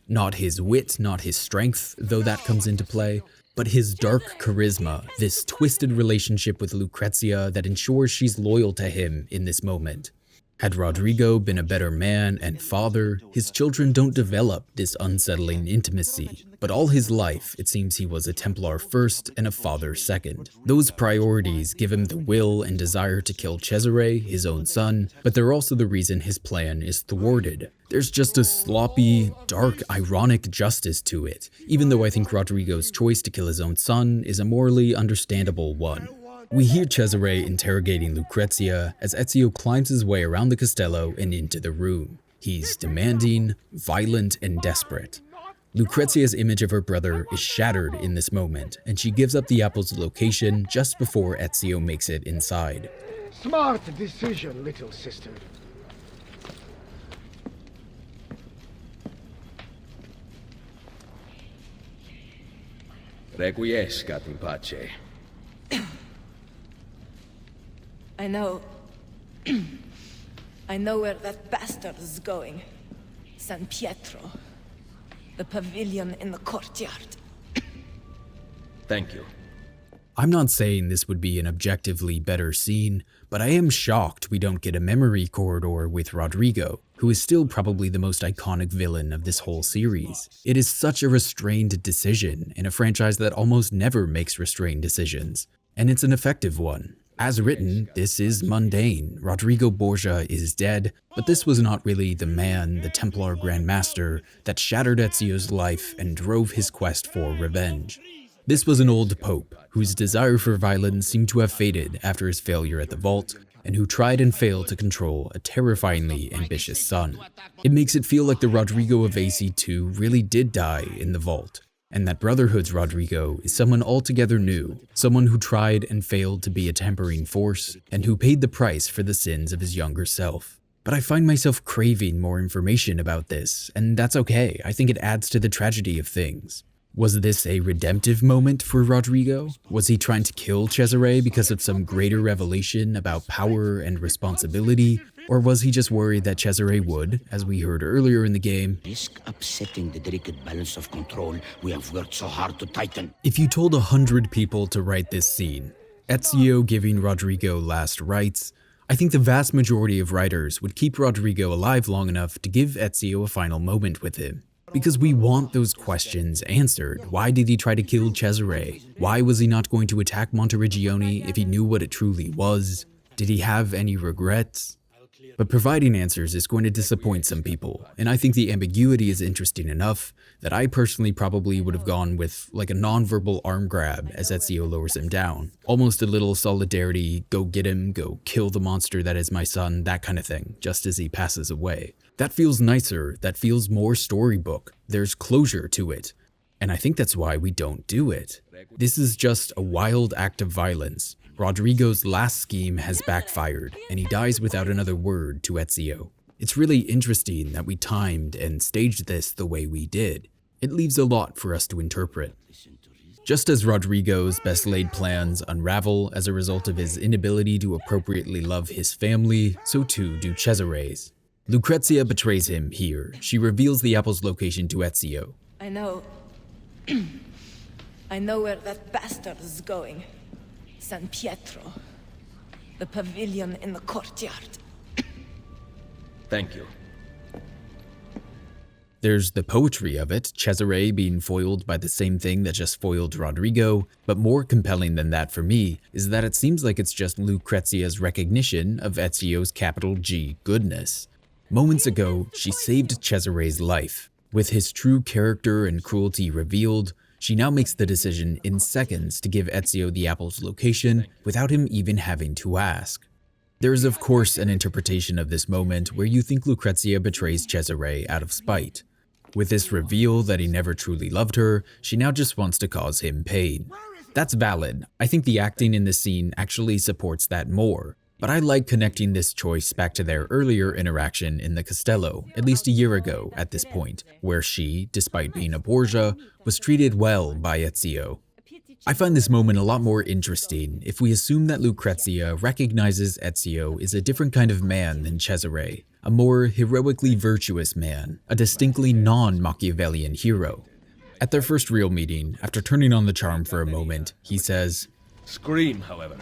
S1: Not his wit, not his strength, though that comes into play, but his dark charisma, this twisted relationship with Lucrezia that ensures she's loyal to him in this moment. Had Rodrigo been a better man and father, his children don't develop this unsettling intimacy. But all his life, it seems he was a Templar first and a father second. Those priorities give him the will and desire to kill Cesare, his own son, but they're also the reason his plan is thwarted. There's just a sloppy, dark, ironic justice to it, even though I think Rodrigo's choice to kill his own son is a morally understandable one. We hear Cesare interrogating Lucrezia as Ezio climbs his way around the castello and into the room. He's demanding, violent, and desperate. Lucrezia's image of her brother is shattered in this moment, and she gives up the apple's location just before Ezio makes it inside.
S5: Smart decision, little sister.
S11: Requiescat in pace.
S20: I know... I know where that bastard is going. San Pietro. The pavilion in the courtyard.
S11: Thank you.
S1: I'm not saying this would be an objectively better scene, but I am shocked we don't get a memory corridor with Rodrigo, who is still probably the most iconic villain of this whole series. It is such a restrained decision in a franchise that almost never makes restrained decisions, and it's an effective one. As written, this is mundane. Rodrigo Borgia is dead, but this was not really the man, the Templar Grand Master, that shattered Ezio's life and drove his quest for revenge. This was an old pope, whose desire for violence seemed to have faded after his failure at the vault, and who tried and failed to control a terrifyingly ambitious son. It makes it feel like the Rodrigo of AC2 really did die in the vault, and that Brotherhood's Rodrigo is someone altogether new, someone who tried and failed to be a tempering force, and who paid the price for the sins of his younger self. But I find myself craving more information about this, and that's okay. I think it adds to the tragedy of things. Was this a redemptive moment for Rodrigo? Was he trying to kill Cesare because of some greater revelation about power and responsibility? Or was he just worried that Cesare would, as we heard earlier in the game,
S7: risk upsetting the delicate balance of control we have worked so hard to tighten?
S1: If you told 100 people to write this scene, Ezio giving Rodrigo last rites, I think the vast majority of writers would keep Rodrigo alive long enough to give Ezio a final moment with him. Because we want those questions answered. Why did he try to kill Cesare? Why was he not going to attack Monteriggioni if he knew what it truly was? Did he have any regrets? But providing answers is going to disappoint some people, and I think the ambiguity is interesting enough that I personally probably would have gone with like a non-verbal arm grab as Ezio lowers him down. Almost a little solidarity, go get him, go kill the monster that is my son, that kind of thing, just as he passes away. That feels nicer, that feels more storybook, there's closure to it, and I think that's why we don't do it. This is just a wild act of violence. Rodrigo's last scheme has backfired, and he dies without another word to Ezio. It's really interesting that we timed and staged this the way we did. It leaves a lot for us to interpret. Just as Rodrigo's best laid plans unravel as a result of his inability to appropriately love his family, so too do Cesare's. Lucrezia betrays him here. She reveals the apple's location to Ezio.
S20: I know... I know where that bastard is going. San Pietro. The pavilion in the courtyard.
S11: Thank you.
S1: There's the poetry of it, Cesare being foiled by the same thing that just foiled Rodrigo, but more compelling than that for me is that it seems like it's just Lucrezia's recognition of Ezio's capital G goodness. Moments ago, she saved Cesare's life. With his true character and cruelty revealed, she now makes the decision in seconds to give Ezio the apple's location without him even having to ask. There is of course an interpretation of this moment where you think Lucrezia betrays Cesare out of spite. With this reveal that he never truly loved her, she now just wants to cause him pain. That's valid. I think the acting in this scene actually supports that more. But I like connecting this choice back to their earlier interaction in the Castello, at least a year ago at this point, where she, despite being a Borgia, was treated well by Ezio. I find this moment a lot more interesting if we assume that Lucrezia recognizes Ezio is a different kind of man than Cesare, a more heroically virtuous man, a distinctly non-Machiavellian hero. At their first real meeting, after turning on the charm for a moment, he says,
S3: "Scream, however,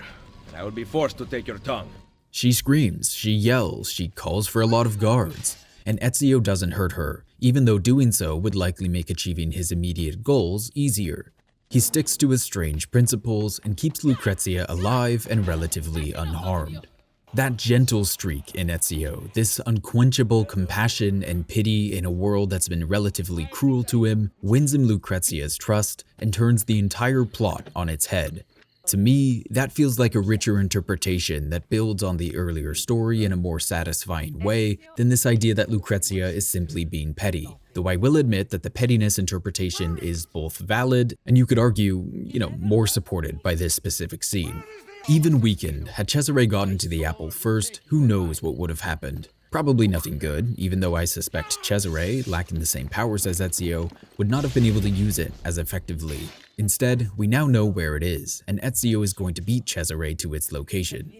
S3: and I will be forced to take your tongue."
S1: She screams, she yells, she calls for a lot of guards, and Ezio doesn't hurt her, even though doing so would likely make achieving his immediate goals easier. He sticks to his strange principles and keeps Lucrezia alive and relatively unharmed. That gentle streak in Ezio, this unquenchable compassion and pity in a world that's been relatively cruel to him, wins him Lucrezia's trust and turns the entire plot on its head. To me, that feels like a richer interpretation that builds on the earlier story in a more satisfying way than this idea that Lucrezia is simply being petty. Though I will admit that the pettiness interpretation is both valid and you could argue, more supported by this specific scene. Even weakened, had Cesare gotten to the apple first, who knows what would have happened. Probably nothing good, even though I suspect Cesare, lacking the same powers as Ezio, would not have been able to use it as effectively. Instead, we now know where it is, and Ezio is going to beat Cesare to its location.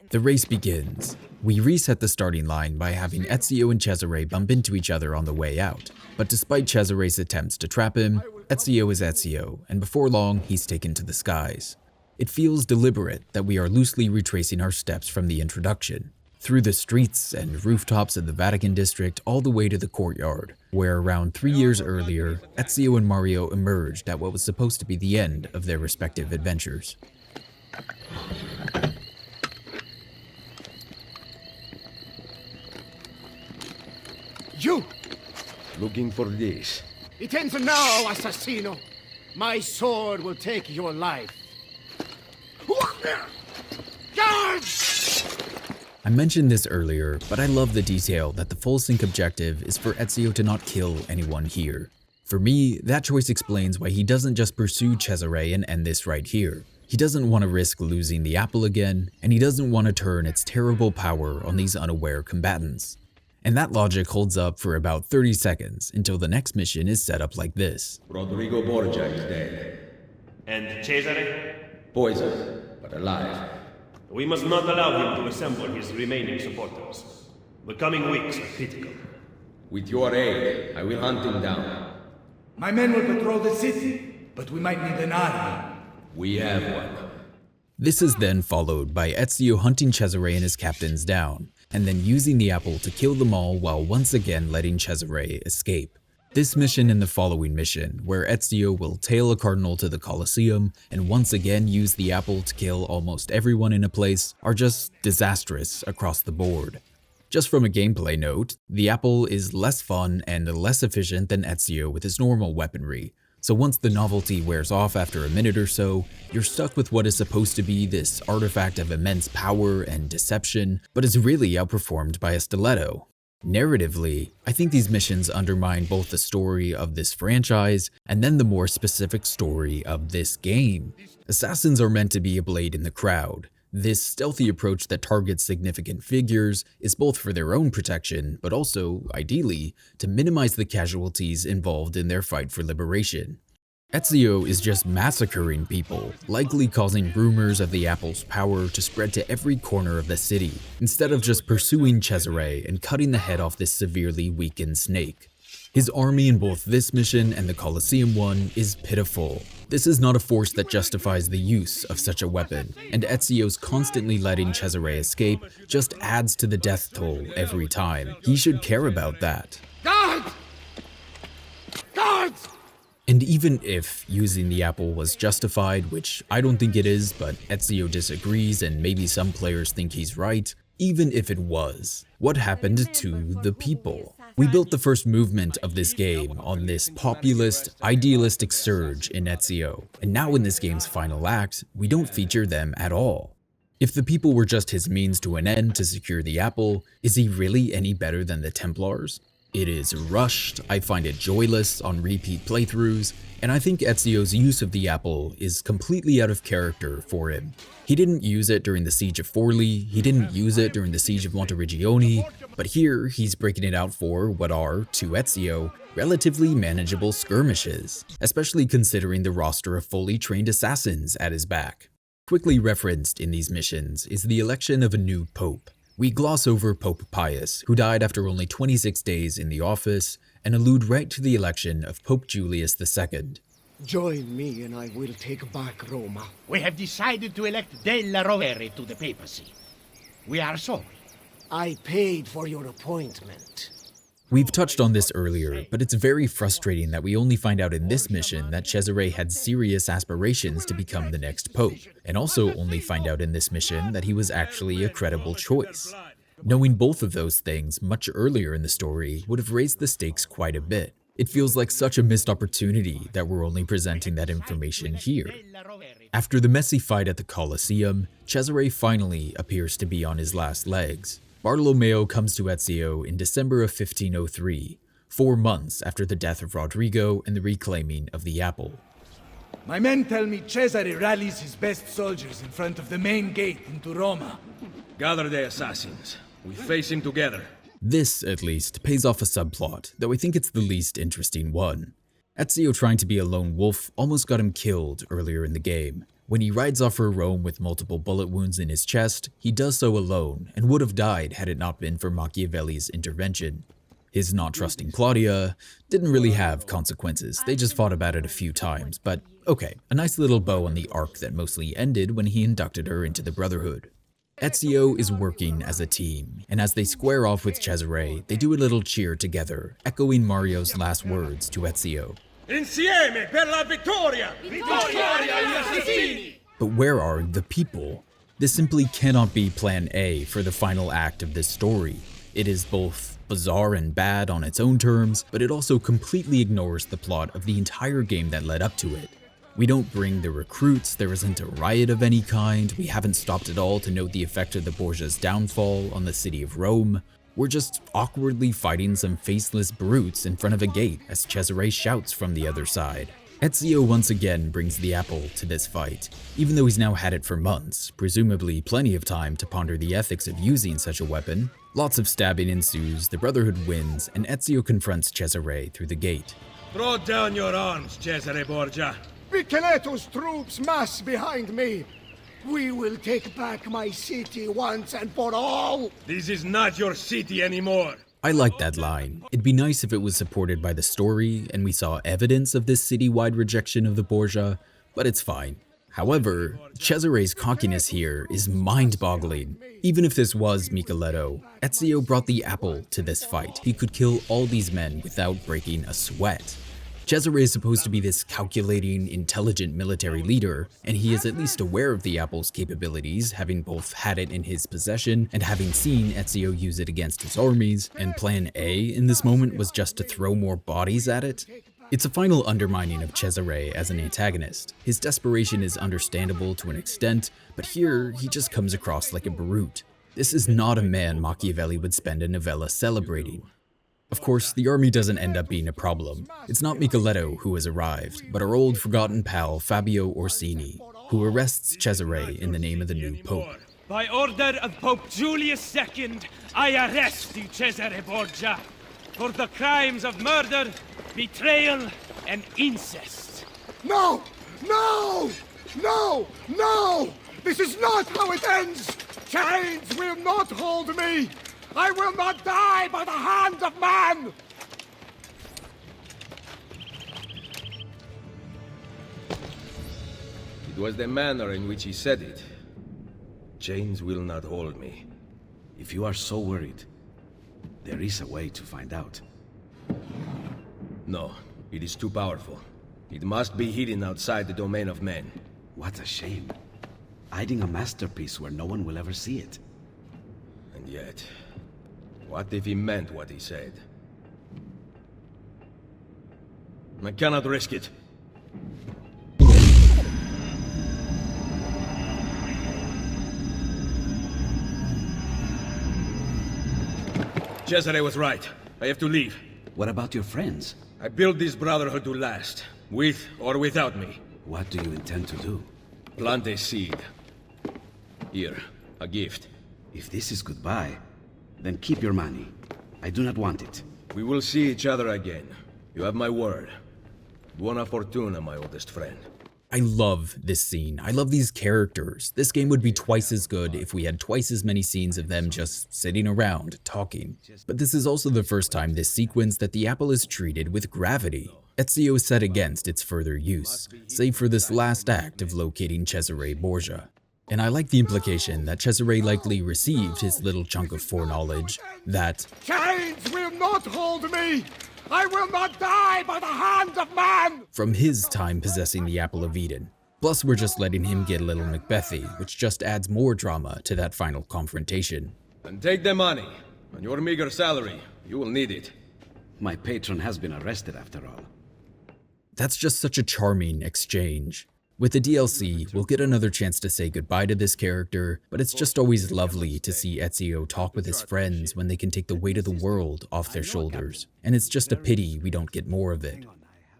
S1: The race begins. We reset the starting line by having Ezio and Cesare bump into each other on the way out, but despite Cesare's attempts to trap him, Ezio is Ezio, and before long, he's taken to the skies. It feels deliberate that we are loosely retracing our steps from the introduction, through the streets and rooftops of the Vatican district all the way to the courtyard, where around 3 years earlier, Ezio and Mario emerged at what was supposed to be the end of their respective adventures.
S12: You!
S3: Looking for this.
S12: It ends now, assassino! My sword will take your life. Guards!
S1: I mentioned this earlier, but I love the detail that the full sync objective is for Ezio to not kill anyone here. For me, that choice explains why he doesn't just pursue Cesare and end this right here. He doesn't want to risk losing the apple again, and he doesn't want to turn its terrible power on these unaware combatants. And that logic holds up for about 30 seconds until the next mission is set up like this.
S11: Rodrigo Borgia is dead.
S10: And Cesare?
S11: Poisoned, but alive.
S10: We must not allow him to assemble his remaining supporters. The coming weeks are critical.
S11: With your aid, I will hunt him down.
S9: My men will patrol the city, but we might need an army.
S11: We have one.
S1: This is then followed by Ezio hunting Cesare and his captains down, and then using the apple to kill them all while once again letting Cesare escape. This mission and the following mission, where Ezio will tail a cardinal to the Colosseum and once again use the apple to kill almost everyone in a place, are just disastrous across the board. Just from a gameplay note, the apple is less fun and less efficient than Ezio with his normal weaponry, so once the novelty wears off after a minute or so, you're stuck with what is supposed to be this artifact of immense power and deception, but is really outperformed by a stiletto. Narratively, I think these missions undermine both the story of this franchise and then the more specific story of this game. Assassins are meant to be a blade in the crowd. This stealthy approach that targets significant figures is both for their own protection, but also, ideally, to minimize the casualties involved in their fight for liberation. Ezio is just massacring people, likely causing rumors of the apple's power to spread to every corner of the city, instead of just pursuing Cesare and cutting the head off this severely weakened snake. His army in both this mission and the Colosseum one is pitiful. This is not a force that justifies the use of such a weapon, and Ezio's constantly letting Cesare escape just adds to the death toll every time. He should care about that.
S12: Guards! Guards!
S1: And even if using the apple was justified, which I don't think it is, but Ezio disagrees and maybe some players think he's right, even if it was, what happened to the people? We built the first movement of this game on this populist, idealistic surge in Ezio, and now in this game's final act, we don't feature them at all. If the people were just his means to an end to secure the apple, is he really any better than the Templars? It is rushed, I find it joyless on repeat playthroughs, and I think Ezio's use of the apple is completely out of character for him. He didn't use it during the Siege of Forli, he didn't use it during the Siege of Monteriggioni, but here he's breaking it out for what are, to Ezio, relatively manageable skirmishes, especially considering the roster of fully trained assassins at his back. Quickly referenced in these missions is the election of a new pope. We gloss over Pope Pius, who died after only 26 days in the office, and allude right to the election of Pope Julius II.
S2: Join me and I will take back Roma.
S6: We have decided to elect Della Rovere to the papacy. We are sorry.
S2: I paid for your appointment.
S1: We've touched on this earlier, but it's very frustrating that we only find out in this mission that Cesare had serious aspirations to become the next pope, and also only find out in this mission that he was actually a credible choice. Knowing both of those things much earlier in the story would have raised the stakes quite a bit. It feels like such a missed opportunity that we're only presenting that information here. After the messy fight at the Colosseum, Cesare finally appears to be on his last legs. Bartolomeo comes to Ezio in December of 1503, 4 months after the death of Rodrigo and the reclaiming of the apple.
S9: My men tell me Cesare rallies his best soldiers in front of the main gate into Roma.
S3: Gather the assassins. We face him together.
S1: This, at least, pays off a subplot, though I think it's the least interesting one. Ezio trying to be a lone wolf almost got him killed earlier in the game. When he rides off for Rome with multiple bullet wounds in his chest, he does so alone and would have died had it not been for Machiavelli's intervention. His not trusting Claudia didn't really have consequences, they just fought about it a few times, but okay, a nice little bow on the arc that mostly ended when he inducted her into the Brotherhood. Ezio is working as a team, and as they square off with Cesare, they do a little cheer together, echoing Mario's last words to Ezio.
S3: Insieme per la vittoria! Vittoria agli assassini!
S1: But where are the people? This simply cannot be plan A for the final act of this story. It is both bizarre and bad on its own terms, but it also completely ignores the plot of the entire game that led up to it. We don't bring the recruits, there isn't a riot of any kind, we haven't stopped at all to note the effect of the Borgia's downfall on the city of Rome. We're just awkwardly fighting some faceless brutes in front of a gate as Cesare shouts from the other side. Ezio once again brings the apple to this fight, even though he's now had it for months, presumably plenty of time to ponder the ethics of using such a weapon. Lots of stabbing ensues, the Brotherhood wins, and Ezio confronts Cesare through the gate.
S3: Throw down your arms, Cesare Borgia.
S12: Micheletto's troops mass behind me. We will take back my city once and for all.
S3: This is not your city anymore.
S1: I like that line. It'd be nice if it was supported by the story and we saw evidence of this city-wide rejection of the Borgia, but it's fine. However, Cesare's cockiness here is mind-boggling. Even if this was Micheletto, Ezio brought the apple to this fight. He could kill all these men without breaking a sweat. Cesare is supposed to be this calculating, intelligent military leader, and he is at least aware of the apple's capabilities, having both had it in his possession and having seen Ezio use it against his armies, and plan A in this moment was just to throw more bodies at it. It's a final undermining of Cesare as an antagonist. His desperation is understandable to an extent, but here he just comes across like a brute. This is not a man Machiavelli would spend a novella celebrating. Of course, the army doesn't end up being a problem. It's not Micheletto who has arrived, but our old forgotten pal Fabio Orsini, who arrests Cesare in the name of the new pope.
S16: By order of Pope Julius II, I arrest you, Cesare Borgia, for the crimes of murder, betrayal, and incest.
S12: No! No! No! No! This is not how it ends! Chains will not hold me! I will not die by the hand of man!
S3: It was the manner in which he said it. Chains will not hold me.
S13: If you are so worried, there is a way to find out.
S3: No, it is too powerful. It must be hidden outside the domain of men.
S13: What a shame. Hiding a masterpiece where no one will ever see it.
S3: And yet, what if he meant what he said? I cannot risk it. Cesare was right. I have to leave.
S13: What about your friends?
S3: I built this Brotherhood to last, with or without me.
S13: What do you intend to do?
S3: Plant a seed. Here, a gift.
S13: If this is goodbye, then keep your money. I do not want it.
S3: We will see each other again. You have my word. Buona fortuna, my oldest friend.
S1: I love this scene. I love these characters. This game would be twice as good if we had twice as many scenes of them just sitting around, talking. But this is also the first time this sequence that the apple is treated with gravity. Ezio is set against its further use, save for this last act of locating Cesare Borgia. And I like the implication that Cesare likely received his little chunk of foreknowledge that
S12: Chains will not hold me! I will not die by the hand of man!
S1: from his time possessing the Apple of Eden. Plus, we're just letting him get a little Macbethy, which just adds more drama to that final confrontation.
S3: And take the money. On your meager salary, you will need it.
S13: My patron has been arrested after all.
S1: That's just such a charming exchange. With the DLC, we'll get another chance to say goodbye to this character, but it's just always lovely to see Ezio talk with his friends when they can take the weight of the world off their shoulders, and it's just a pity we don't get more of it.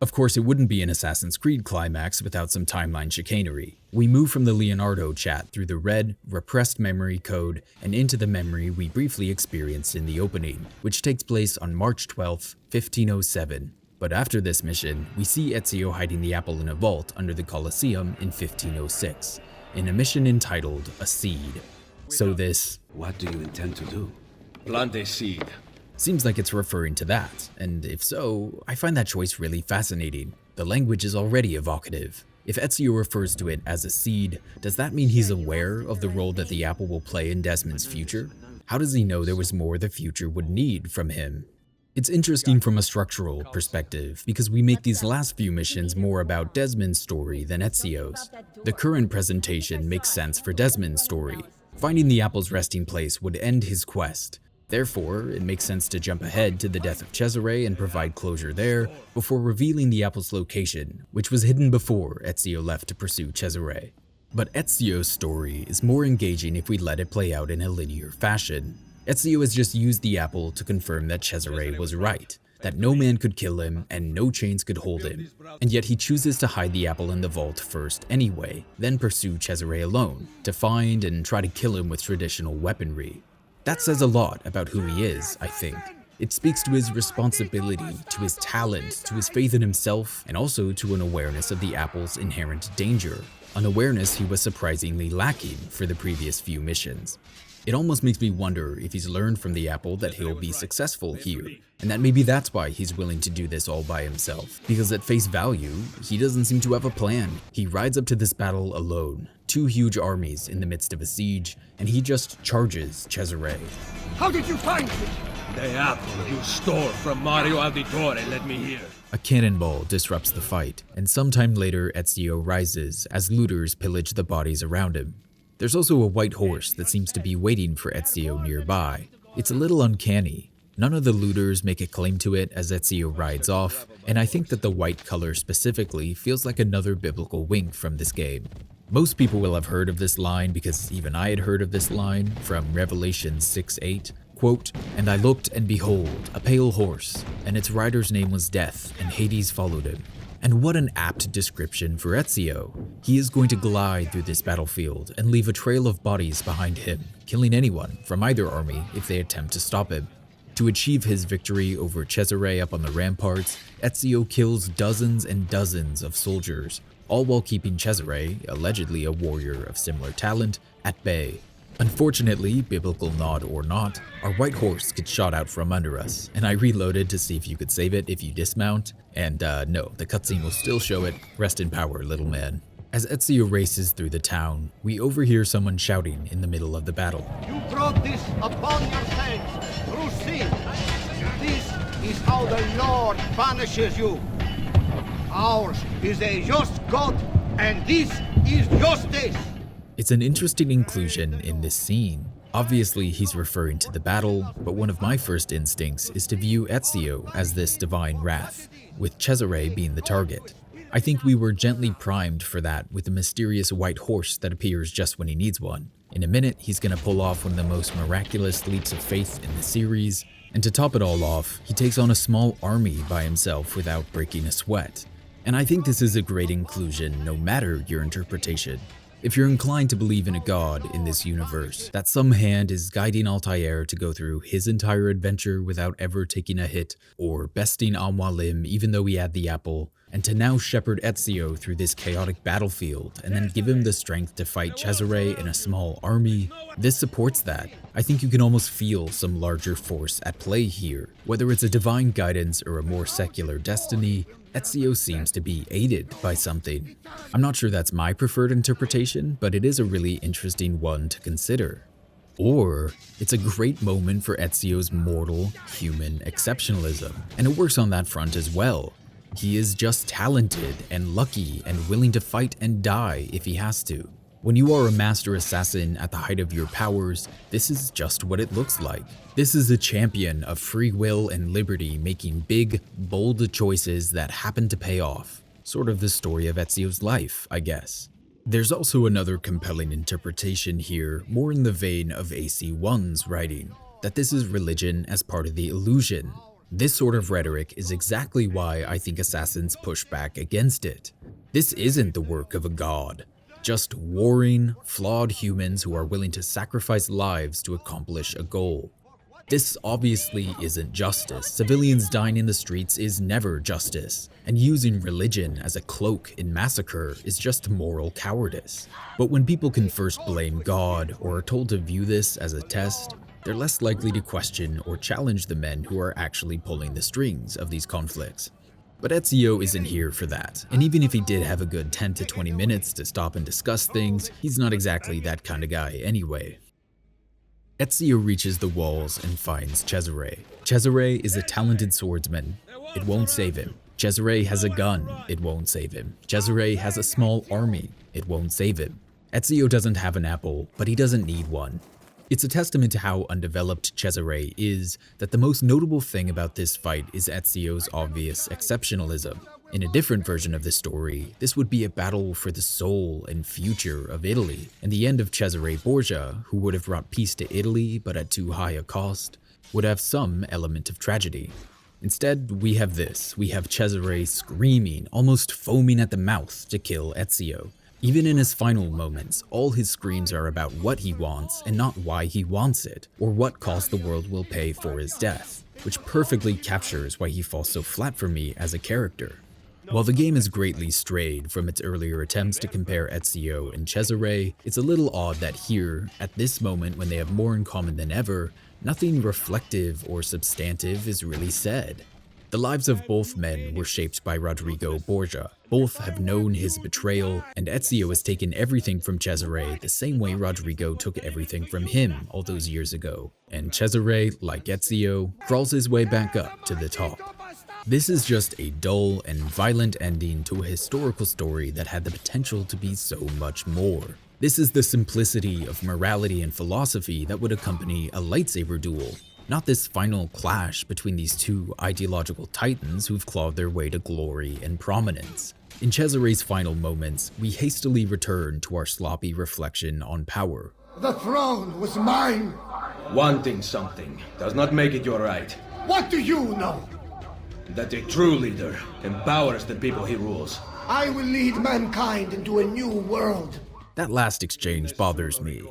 S1: Of course, it wouldn't be an Assassin's Creed climax without some timeline chicanery. We move from the Leonardo chat through the red, repressed memory code and into the memory we briefly experienced in the opening, which takes place on March 12th, 1507. But after this mission, we see Ezio hiding the apple in a vault under the Colosseum in 1506, in a mission entitled A Seed. So this,
S13: what do you intend to do?
S3: Plant a seed.
S1: Seems like it's referring to that, and if so, I find that choice really fascinating. The language is already evocative. If Ezio refers to it as a seed, does that mean he's aware of the role that the apple will play in Desmond's future? How does he know there was more the future would need from him? It's interesting from a structural perspective because we make these last few missions more about Desmond's story than Ezio's. The current presentation makes sense for Desmond's story. Finding the apple's resting place would end his quest. Therefore, it makes sense to jump ahead to the death of Cesare and provide closure there before revealing the apple's location, which was hidden before Ezio left to pursue Cesare. But Ezio's story is more engaging if we let it play out in a linear fashion. Ezio has just used the apple to confirm that Cesare was right, that no man could kill him and no chains could hold him, and yet he chooses to hide the apple in the vault first anyway, then pursue Cesare alone, to find and try to kill him with traditional weaponry. That says a lot about who he is, I think. It speaks to his responsibility, to his talent, to his faith in himself, and also to an awareness of the apple's inherent danger, an awareness he was surprisingly lacking for the previous few missions. It almost makes me wonder if he's learned from the apple that he'll be successful here, and that maybe that's why he's willing to do this all by himself, because at face value, he doesn't seem to have a plan. He rides up to this battle alone, two huge armies in the midst of a siege, and he just charges Cesare.
S12: How did you find me?
S3: The apple you stole from Mario Auditore let me hear.
S1: A cannonball disrupts the fight, and sometime later Ezio rises as looters pillage the bodies around him. There's also a white horse that seems to be waiting for Ezio nearby. It's a little uncanny. None of the looters make a claim to it as Ezio rides off, and I think that the white color specifically feels like another biblical wink from this game. Most people will have heard of this line because even I had heard of this line from Revelation 6:8. Quote, "And I looked, and behold, a pale horse, and its rider's name was Death, and Hades followed him." And what an apt description for Ezio. He is going to glide through this battlefield and leave a trail of bodies behind him, killing anyone from either army if they attempt to stop him. To achieve his victory over Cesare up on the ramparts, Ezio kills dozens and dozens of soldiers, all while keeping Cesare, allegedly a warrior of similar talent, at bay. Unfortunately, biblical nod or not, our white horse gets shot out from under us, and I reloaded to see if you could save it if you dismount, and no, the cutscene will still show it. Rest in power, little man. As Ezio races through the town, we overhear someone shouting in the middle of the battle.
S5: You brought this upon yourselves through sin. This is how the Lord punishes you. Ours is a just God, and this is justice.
S1: It's an interesting inclusion in this scene. Obviously, he's referring to the battle, but one of my first instincts is to view Ezio as this divine wrath, with Cesare being the target. I think we were gently primed for that with the mysterious white horse that appears just when he needs one. In a minute, he's gonna pull off one of the most miraculous leaps of faith in the series, And to top it all off, he takes on a small army by himself without breaking a sweat. And I think this is a great inclusion no matter your interpretation. If you're inclined to believe in a god in this universe, that some hand is guiding Altair to go through his entire adventure without ever taking a hit, or besting Al-Mualim even though he had the apple, and to now shepherd Ezio through this chaotic battlefield and then give him the strength to fight Cesare in a small army, this supports that. I think you can almost feel some larger force at play here. Whether it's a divine guidance or a more secular destiny, Ezio seems to be aided by something. I'm not sure that's my preferred interpretation, but it is a really interesting one to consider. Or it's a great moment for Ezio's mortal human exceptionalism, and it works on that front as well. He is just talented and lucky and willing to fight and die if he has to. When you are a master assassin at the height of your powers, this is just what it looks like. This is a champion of free will and liberty making big, bold choices that happen to pay off. Sort of the story of Ezio's life, I guess. There's also another compelling interpretation here, more in the vein of AC1's writing, that this is religion as part of the illusion. This sort of rhetoric is exactly why I think assassins push back against it. This isn't the work of a god. Just warring, flawed humans who are willing to sacrifice lives to accomplish a goal. This obviously isn't justice. Civilians dying in the streets is never justice, and using religion as a cloak in massacre is just moral cowardice. But when people can first blame God or are told to view this as a test, they're less likely to question or challenge the men who are actually pulling the strings of these conflicts. But Ezio isn't here for that, and even if he did have a good 10 to 20 minutes to stop and discuss things, he's not exactly that kind of guy anyway. Ezio reaches the walls and finds Cesare. Cesare is a talented swordsman. It won't save him. Cesare has a gun. It won't save him. Cesare has a small army. It won't save him. Ezio doesn't have an apple, but he doesn't need one. It's a testament to how undeveloped Cesare is that the most notable thing about this fight is Ezio's obvious exceptionalism. In a different version of the story, this would be a battle for the soul and future of Italy, and the end of Cesare Borgia, who would have brought peace to Italy but at too high a cost, would have some element of tragedy. Instead, we have this. We have Cesare screaming, almost foaming at the mouth to kill Ezio. Even in his final moments, all his screams are about what he wants and not why he wants it, or what cost the world will pay for his death, which perfectly captures why he falls so flat for me as a character. While the game is greatly strayed from its earlier attempts to compare Ezio and Cesare, it's a little odd that here, at this moment when they have more in common than ever, nothing reflective or substantive is really said. The lives of both men were shaped by Rodrigo Borgia. Both have known his betrayal, and Ezio has taken everything from Cesare the same way Rodrigo took everything from him all those years ago. And Cesare, like Ezio, crawls his way back up to the top. This is just a dull and violent ending to a historical story that had the potential to be so much more. This is the simplicity of morality and philosophy that would accompany a lightsaber duel. Not this final clash between these two ideological titans who've clawed their way to glory and prominence. In Cesare's final moments, we hastily return to our sloppy reflection on power.
S12: The throne was mine!
S11: Wanting something does not make it your right.
S12: What do you know?
S11: That a true leader empowers the people he rules.
S12: I will lead mankind into a new world.
S1: That last exchange bothers me.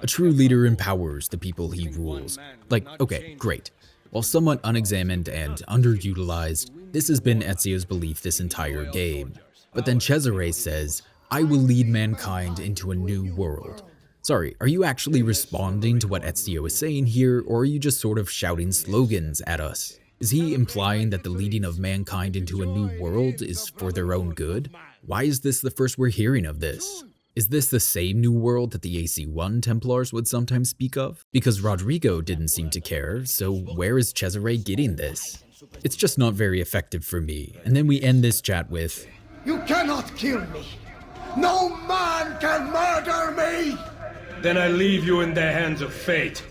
S1: A true leader empowers the people he rules. Like, okay, great. While somewhat unexamined and underutilized, this has been Ezio's belief this entire game. But then Cesare says, I will lead mankind into a new world. Sorry, are you actually responding to what Ezio is saying here, or are you just sort of shouting slogans at us? Is he implying that the leading of mankind into a new world is for their own good? Why is this the first we're hearing of this? Is this the same new world that the AC1 Templars would sometimes speak of? Because Rodrigo didn't seem to care, so where is Cesare getting this? It's just not very effective for me. And then we end this chat with,
S12: You cannot kill me! No man can murder me!
S3: Then I leave you in the hands of fate.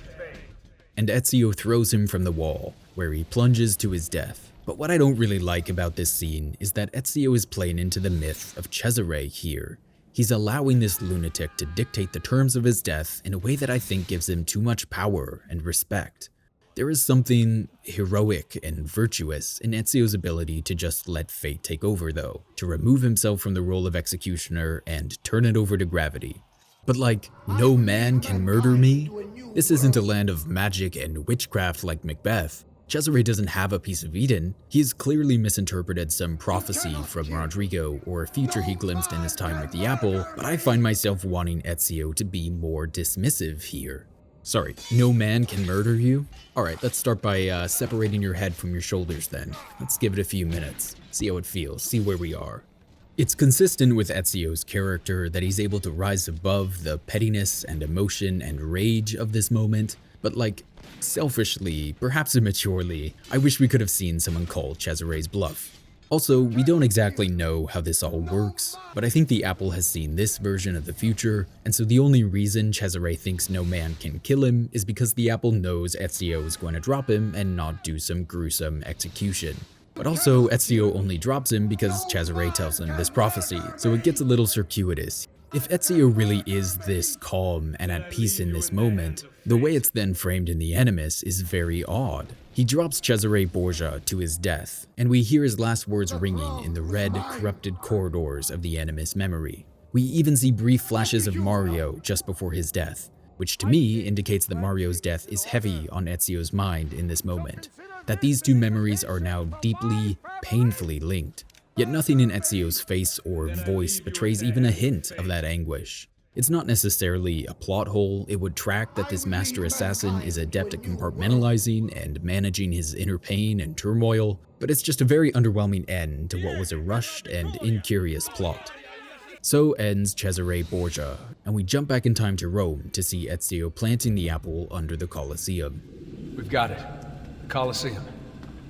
S1: And Ezio throws him from the wall, where he plunges to his death. But what I don't really like about this scene is that Ezio is playing into the myth of Cesare here. He's allowing this lunatic to dictate the terms of his death in a way that I think gives him too much power and respect. There is something heroic and virtuous in Ezio's ability to just let fate take over though, to remove himself from the role of executioner and turn it over to gravity. But like, no man can murder me? This isn't a land of magic and witchcraft like Macbeth. Cesare doesn't have a piece of Eden. He's clearly misinterpreted some prophecy from Rodrigo or a future he glimpsed in his time with the apple, but I find myself wanting Ezio to be more dismissive here. Sorry, no man can murder you? Alright, let's start by separating your head from your shoulders then. Let's give it a few minutes, see how it feels, see where we are. It's consistent with Ezio's character that he's able to rise above the pettiness and emotion and rage of this moment, but like, selfishly, perhaps immaturely, I wish we could have seen someone call Cesare's bluff. Also, we don't exactly know how this all works, but I think the apple has seen this version of the future, and so the only reason Cesare thinks no man can kill him is because the apple knows Ezio is going to drop him and not do some gruesome execution. But also, Ezio only drops him because Cesare tells him this prophecy, so it gets a little circuitous. If Ezio really is this calm and at peace in this moment, the way it's then framed in the Economies is very odd. He drops Cesare Borgia to his death, and we hear his last words ringing in the red, corrupted corridors of the Economies memory. We even see brief flashes of Mario just before his death, which to me indicates that Mario's death is heavy on Ezio's mind in this moment, that these two memories are now deeply, painfully linked. Yet nothing in Ezio's face or voice betrays even a hint of that anguish. It's not necessarily a plot hole. It would track that this master assassin is adept at compartmentalizing and managing his inner pain and turmoil, but it's just a very underwhelming end to what was a rushed and incurious plot. So ends Cesare Borgia, and we jump back in time to Rome to see Ezio planting the apple under the Colosseum.
S19: We've got it. The Colosseum.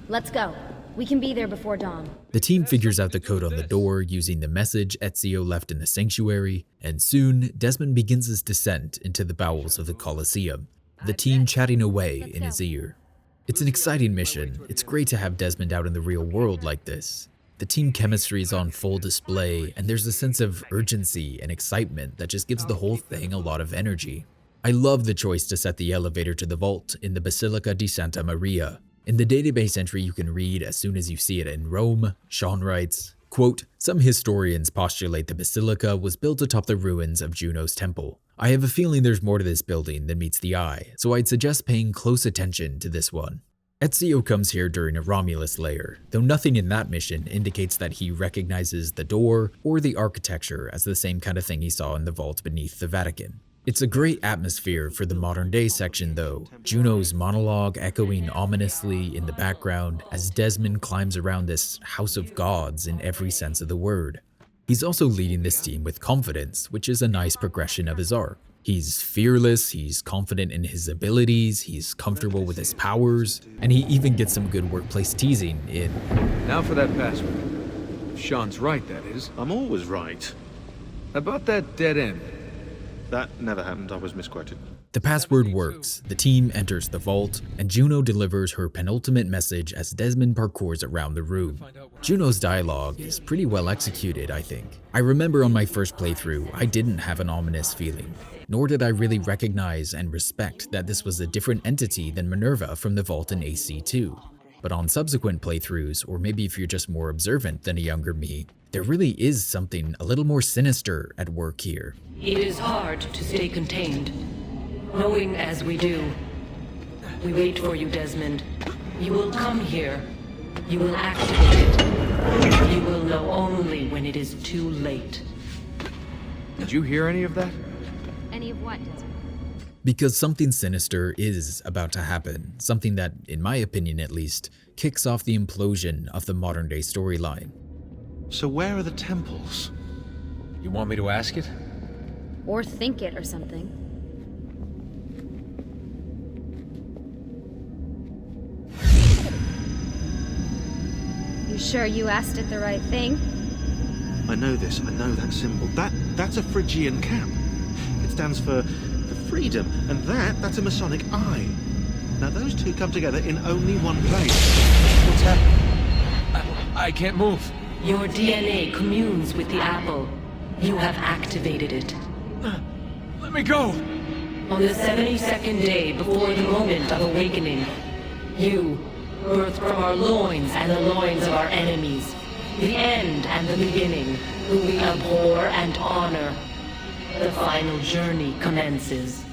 S22: Let's go. We can be there before dawn.
S1: The team figures out the code on the door using the message Ezio left in the sanctuary, and soon Desmond begins his descent into the bowels of the Colosseum, the team chatting away in his ear. It's an exciting mission. It's great to have Desmond out in the real world like this. The team chemistry is on full display, and there's a sense of urgency and excitement that just gives the whole thing a lot of energy. I love the choice to set the elevator to the vault in the Basilica di Santa Maria. In the database entry you can read as soon as you see it in Rome, Sean writes, quote, "Some historians postulate the basilica was built atop the ruins of Juno's temple. I have a feeling there's more to this building than meets the eye, so I'd suggest paying close attention to this one." Ezio comes here during a Romulus layer, though nothing in that mission indicates that he recognizes the door or the architecture as the same kind of thing he saw in the vault beneath the Vatican. It's a great atmosphere for the modern day section though, Juno's monologue echoing ominously in the background as Desmond climbs around this house of gods in every sense of the word. He's also leading this team with confidence, which is a nice progression of his arc. He's fearless, he's confident in his abilities, he's comfortable with his powers, and he even gets some good workplace teasing in.
S19: Now for that password. If Sean's right, that is.
S23: I'm always right.
S19: About that dead end.
S23: That never happened, I was misquoted.
S1: The password works, the team enters the vault, and Juno delivers her penultimate message as Desmond parkours around the room. Juno's dialogue is pretty well executed, I think. I remember on my first playthrough, I didn't have an ominous feeling, nor did I really recognize and respect that this was a different entity than Minerva from the vault in AC2. But on subsequent playthroughs, or maybe if you're just more observant than a younger me, there really is something a little more sinister at work here.
S24: It is hard to stay contained, knowing as we do. We wait for you, Desmond. You will come here. You will activate it. You will know only when it is too late.
S19: Did you hear any of that?
S22: Any of what, Desmond?
S1: Because something sinister is about to happen, something that, in my opinion at least, kicks off the implosion of the modern day storyline.
S23: So where are the temples?
S19: You want me to ask it?
S22: Or think it or something. You sure you asked it the right thing?
S23: I know this, I know that symbol. That's a Phrygian cap. It stands for freedom, and that's a Masonic eye. Now those two come together in only one place.
S19: What's happening? I can't move.
S24: Your DNA communes with the apple. You have activated it.
S19: Let me go!
S24: On the 72nd day before the moment of awakening, You, birthed from our loins and the loins of our enemies. The end and the beginning, who we abhor and honor. The final journey commences.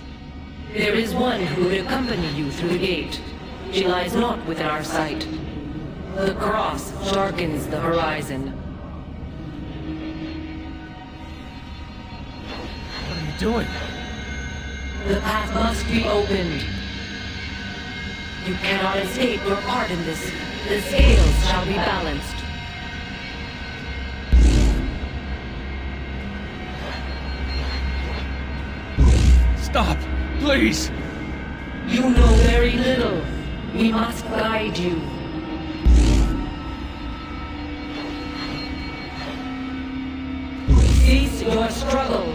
S24: There is one who would accompany you through the gate. She lies not within our sight. The cross darkens the horizon.
S19: What are you doing?
S24: The path must be opened. You cannot escape your part in this. The scales shall be balanced.
S19: Stop! Please!
S24: You know very little. We must guide you. Cease your struggle.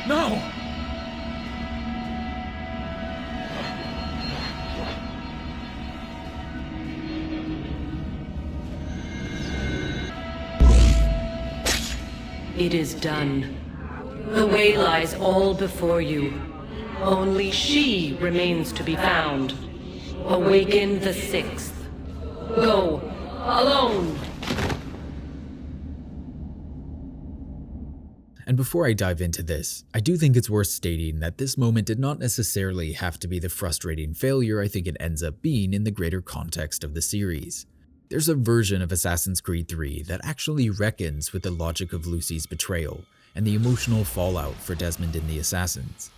S19: No!
S24: It is done. The way lies all before you. Only she remains to be found. Awaken the sixth. Go, alone!
S1: And before I dive into this, I do think it's worth stating that this moment did not necessarily have to be the frustrating failure I think it ends up being in the greater context of the series. There's a version of Assassin's Creed 3 that actually reckons with the logic of Lucy's betrayal and the emotional fallout for Desmond and the Assassins.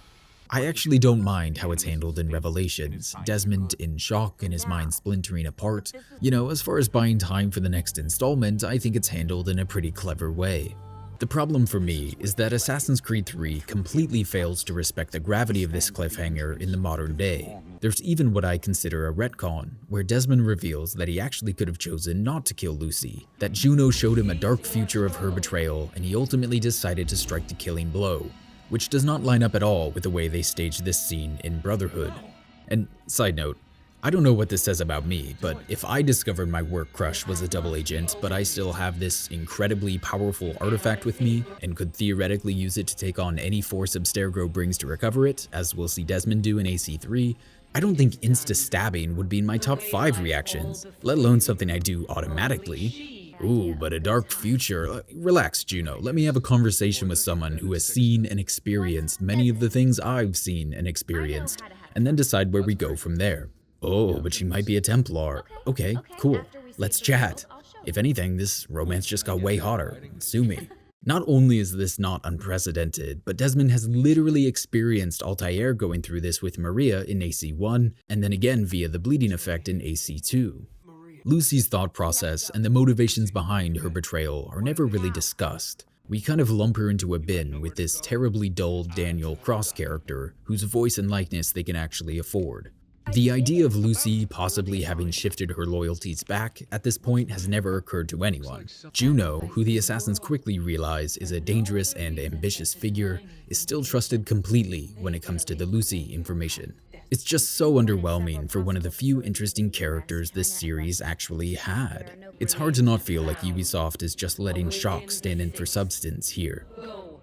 S1: I actually don't mind how it's handled in Revelations, Desmond in shock and his mind splintering apart. You know, as far as buying time for the next installment, I think it's handled in a pretty clever way. The problem for me is that Assassin's Creed 3 completely fails to respect the gravity of this cliffhanger in the modern day. There's even what I consider a retcon, where Desmond reveals that he actually could have chosen not to kill Lucy, that Juno showed him a dark future of her betrayal and he ultimately decided to strike the killing blow, which does not line up at all with the way they staged this scene in Brotherhood. And side note, I don't know what this says about me, but if I discovered my work crush was a double agent, but I still have this incredibly powerful artifact with me, and could theoretically use it to take on any force Abstergo brings to recover it, as we'll see Desmond do in AC3, I don't think insta-stabbing would be in my top 5 reactions, let alone something I do automatically. Ooh, but a dark future. Relax, Juno. Let me have a conversation with someone who has seen and experienced many of the things I've seen and experienced, and then decide where we go from there. Oh, but she might be a Templar. Okay, cool. Let's chat. If anything, this romance just got way hotter. Sue me. Not only is this not unprecedented, but Desmond has literally experienced Altair going through this with Maria in AC1, and then again via the bleeding effect in AC2. Lucy's thought process and the motivations behind her betrayal are never really discussed. We kind of lump her into a bin with this terribly dull Daniel Cross character, whose voice and likeness they can actually afford. The idea of Lucy possibly having shifted her loyalties back at this point has never occurred to anyone. Juno, who the assassins quickly realize is a dangerous and ambitious figure, is still trusted completely when it comes to the Lucy information. It's just so underwhelming for one of the few interesting characters this series actually had. It's hard to not feel like Ubisoft is just letting shock stand in for substance here.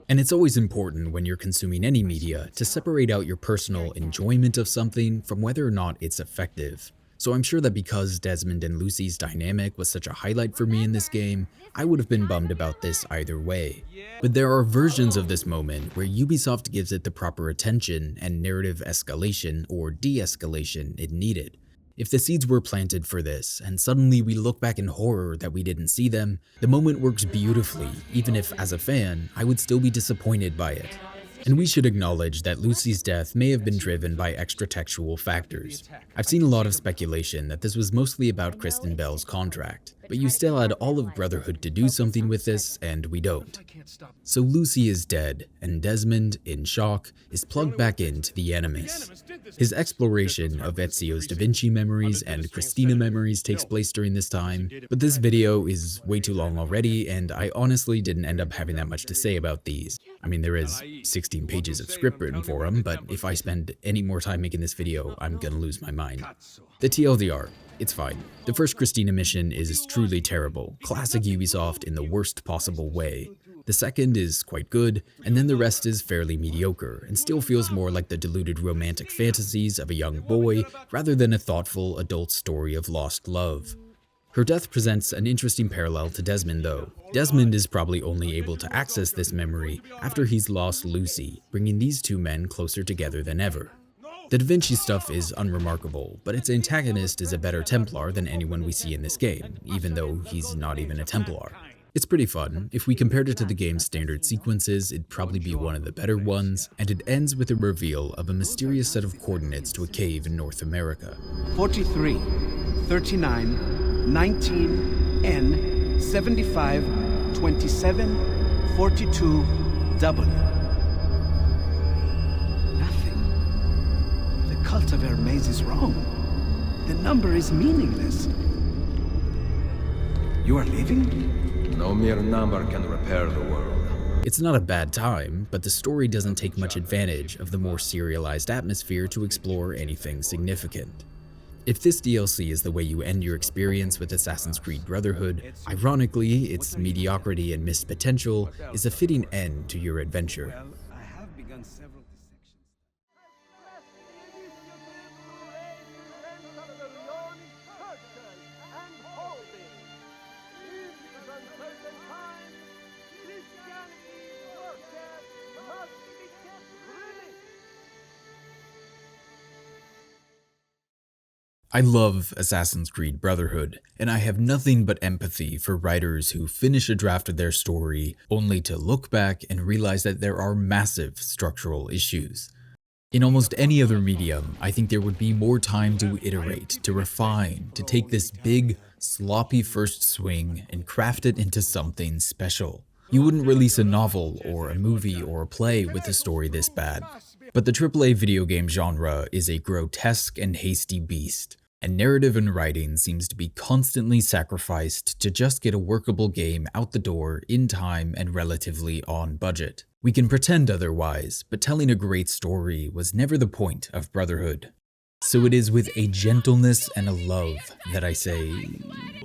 S1: And it's always important when you're consuming any media to separate out your personal enjoyment of something from whether or not it's effective. So I'm sure that because Desmond and Lucy's dynamic was such a highlight for me in this game, I would have been bummed about this either way. But there are versions of this moment where Ubisoft gives it the proper attention and narrative escalation or de-escalation it needed. If the seeds were planted for this, and suddenly we look back in horror that we didn't see them, the moment works beautifully, even if, as a fan, I would still be disappointed by it. And we should acknowledge that Lucy's death may have been driven by extra-textual factors. I've seen a lot of speculation that this was mostly about Kristen Bell's contract, but you still had all of Brotherhood to do something with this, and we don't. So Lucy is dead, and Desmond, in shock, is plugged back into the Economies. His exploration of Ezio's Da Vinci memories and Christina memories takes place during this time, but this video is way too long already, and I honestly didn't end up having that much to say about these. I mean, there is 16 pages of script written for them, but if I spend any more time making this video, I'm gonna lose my mind. The TLDR, it's fine. The first Christina mission is truly terrible, classic Ubisoft in the worst possible way. The second is quite good, and then the rest is fairly mediocre, and still feels more like the deluded romantic fantasies of a young boy rather than a thoughtful adult story of lost love. Her death presents an interesting parallel to Desmond though. Desmond is probably only able to access this memory after he's lost Lucy, bringing these two men closer together than ever. The Da Vinci stuff is unremarkable, but its antagonist is a better Templar than anyone we see in this game, even though he's not even a Templar. It's pretty fun. If we compared it to the game's standard sequences, it'd probably be one of the better ones, and it ends with a reveal of a mysterious set of coordinates to a cave in North America.
S13: 43, 39, 19, N, 75, 27, 42, W. Nothing. The cultivar maze is wrong. The number is meaningless. You are leaving?
S11: No mere number can repair the world.
S1: It's not a bad time, but the story doesn't take much advantage of the more serialized atmosphere to explore anything significant. If this DLC is the way you end your experience with Assassin's Creed Brotherhood, ironically, its mediocrity and missed potential is a fitting end to your adventure. I love Assassin's Creed Brotherhood, and I have nothing but empathy for writers who finish a draft of their story only to look back and realize that there are massive structural issues. In almost any other medium, I think there would be more time to iterate, to refine, to take this big, sloppy first swing and craft it into something special. You wouldn't release a novel or a movie or a play with a story this bad. But the AAA video game genre is a grotesque and hasty beast, and narrative and writing seems to be constantly sacrificed to just get a workable game out the door in time and relatively on budget. We can pretend otherwise, but telling a great story was never the point of Brotherhood. So it is with a gentleness and a love that I say,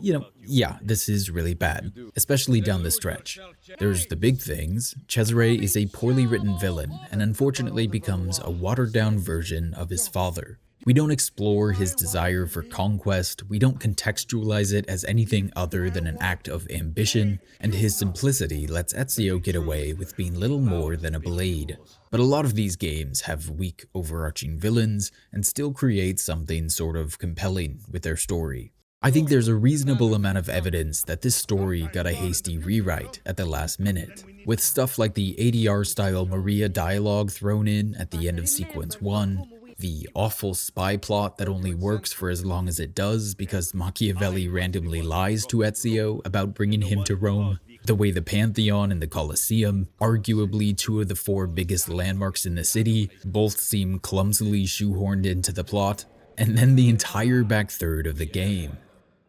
S1: yeah, this is really bad, especially down the stretch. There's the big things. Cesare is a poorly written villain and unfortunately becomes a watered-down version of his father. We don't explore his desire for conquest, we don't contextualize it as anything other than an act of ambition, and his simplicity lets Ezio get away with being little more than a blade. But a lot of these games have weak overarching villains and still create something sort of compelling with their story. I think there's a reasonable amount of evidence that this story got a hasty rewrite at the last minute, with stuff like the ADR-style Maria dialogue thrown in at the end of Sequence 1, the awful spy plot that only works for as long as it does because Machiavelli randomly lies to Ezio about bringing him to Rome, the way the Pantheon and the Colosseum, arguably two of the 4 biggest landmarks in the city, both seem clumsily shoehorned into the plot, and then the entire back third of the game.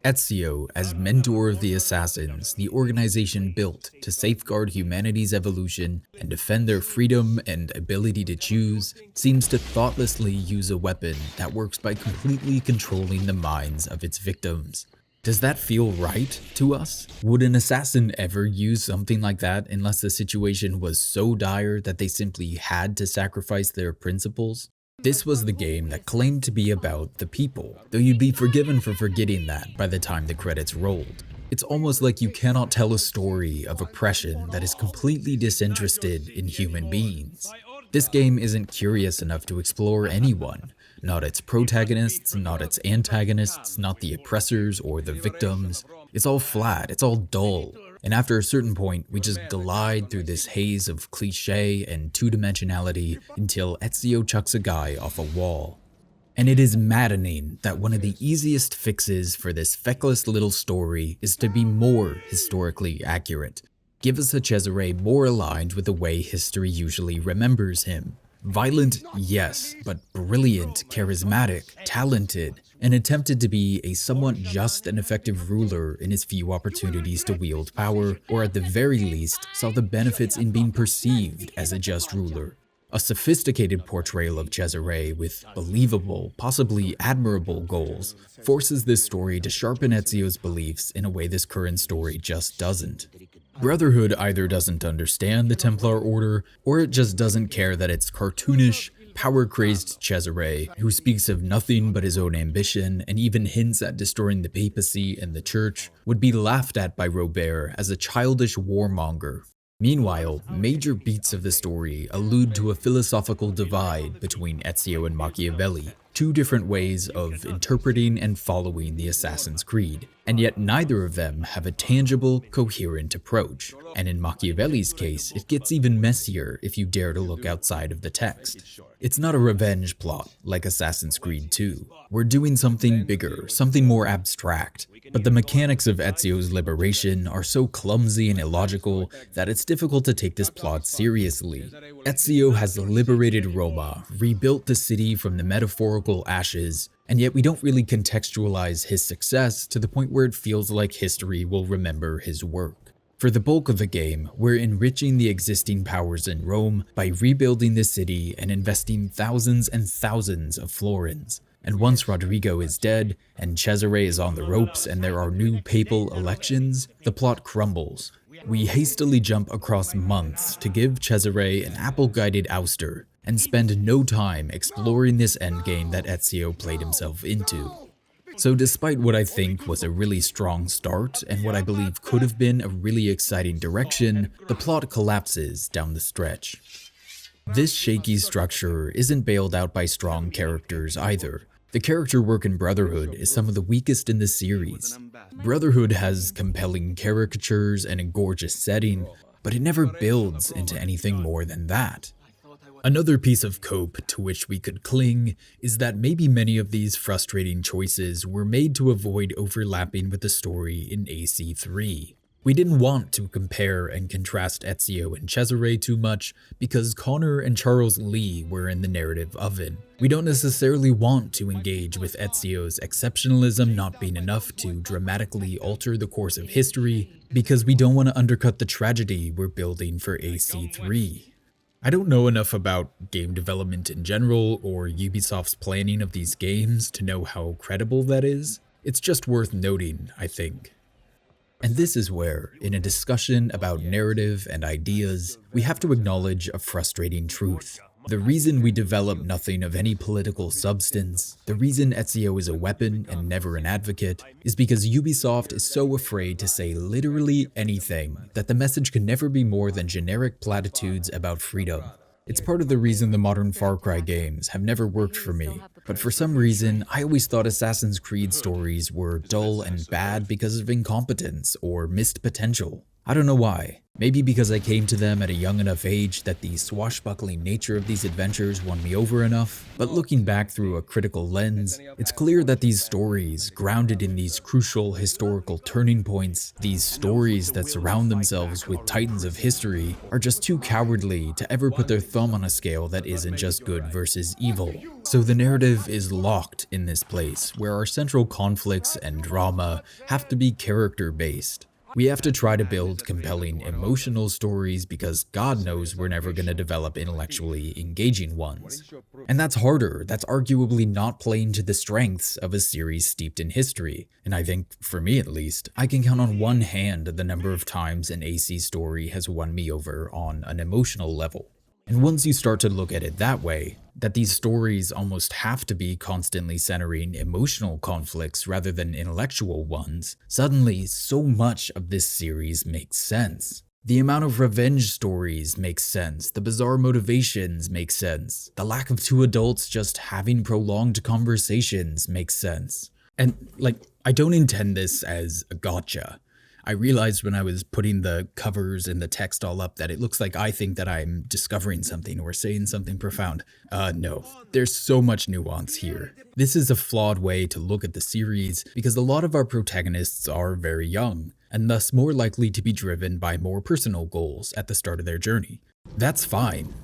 S1: Ezio, as mentor of the assassins, the organization built to safeguard humanity's evolution and defend their freedom and ability to choose, seems to thoughtlessly use a weapon that works by completely controlling the minds of its victims. Does that feel right to us? Would an assassin ever use something like that unless the situation was so dire that they simply had to sacrifice their principles? This was the game that claimed to be about the people, though you'd be forgiven for forgetting that by the time the credits rolled. It's almost like you cannot tell a story of oppression that is completely disinterested in human beings. This game isn't curious enough to explore anyone, not its protagonists, not its antagonists, not the oppressors or the victims. It's all flat, it's all dull. And after a certain point, we just glide through this haze of cliché and two-dimensionality until Ezio chucks a guy off a wall. And it is maddening that one of the easiest fixes for this feckless little story is to be more historically accurate. Give us a Cesare more aligned with the way history usually remembers him. Violent, yes, but brilliant, charismatic, talented, and attempted to be a somewhat just and effective ruler in his few opportunities to wield power, or at the very least, saw the benefits in being perceived as a just ruler. A sophisticated portrayal of Cesare with believable, possibly admirable goals forces this story to sharpen Ezio's beliefs in a way this current story just doesn't. Brotherhood either doesn't understand the Templar Order, or it just doesn't care that it's cartoonish, power-crazed Cesare, who speaks of nothing but his own ambition and even hints at destroying the papacy and the church, would be laughed at by Robert as a childish warmonger. Meanwhile, major beats of the story allude to a philosophical divide between Ezio and Machiavelli, two different ways of interpreting and following the Assassin's Creed, and yet neither of them have a tangible, coherent approach. And in Machiavelli's case, it gets even messier if you dare to look outside of the text. It's not a revenge plot like Assassin's Creed 2. We're doing something bigger, something more abstract, but the mechanics of Ezio's liberation are so clumsy and illogical that it's difficult to take this plot seriously. Ezio has liberated Roma, rebuilt the city from the metaphorical ashes, and yet we don't really contextualize his success to the point where it feels like history will remember his work. For the bulk of the game, we're enriching the existing powers in Rome by rebuilding the city and investing thousands and thousands of florins. And once Rodrigo is dead, and Cesare is on the ropes and there are new papal elections, the plot crumbles. We hastily jump across months to give Cesare an apple-guided ouster, and spend no time exploring this endgame that Ezio played himself into. So despite what I think was a really strong start, and what I believe could have been a really exciting direction, the plot collapses down the stretch. This shaky structure isn't bailed out by strong characters either. The character work in Brotherhood is some of the weakest in the series. Brotherhood has compelling caricatures and a gorgeous setting, but it never builds into anything more than that. Another piece of cope to which we could cling is that maybe many of these frustrating choices were made to avoid overlapping with the story in AC3. We didn't want to compare and contrast Ezio and Cesare too much because Connor and Charles Lee were in the narrative oven. We don't necessarily want to engage with Ezio's exceptionalism not being enough to dramatically alter the course of history because we don't want to undercut the tragedy we're building for AC3. I don't know enough about game development in general or Ubisoft's planning of these games to know how credible that is. It's just worth noting, I think. And this is where, in a discussion about narrative and ideas, we have to acknowledge a frustrating truth. The reason we develop nothing of any political substance, the reason Ezio is a weapon and never an advocate, is because Ubisoft is so afraid to say literally anything that the message can never be more than generic platitudes about freedom. It's part of the reason the modern Far Cry games have never worked for me, but for some reason, I always thought Assassin's Creed stories were dull and bad because of incompetence or missed potential. I don't know why. Maybe because I came to them at a young enough age that the swashbuckling nature of these adventures won me over enough, but looking back through a critical lens, it's clear that these stories, grounded in these crucial historical turning points, these stories that surround themselves with titans of history, are just too cowardly to ever put their thumb on a scale that isn't just good versus evil. So the narrative is locked in this place, where our central conflicts and drama have to be character-based. We have to try to build compelling emotional stories because God knows we're never going to develop intellectually engaging ones. And that's harder, that's arguably not playing to the strengths of a series steeped in history. And I think, for me at least, I can count on one hand the number of times an AC story has won me over on an emotional level. And once you start to look at it that way, that these stories almost have to be constantly centering emotional conflicts rather than intellectual ones, suddenly so much of this series makes sense. The amount of revenge stories makes sense, the bizarre motivations make sense, the lack of two adults just having prolonged conversations makes sense. And, I don't intend this as a gotcha. I realized when I was putting the covers and the text all up that it looks like I think that I'm discovering something or saying something profound. No, there's so much nuance here. This is a flawed way to look at the series because a lot of our protagonists are very young, and thus more likely to be driven by more personal goals at the start of their journey. That's fine.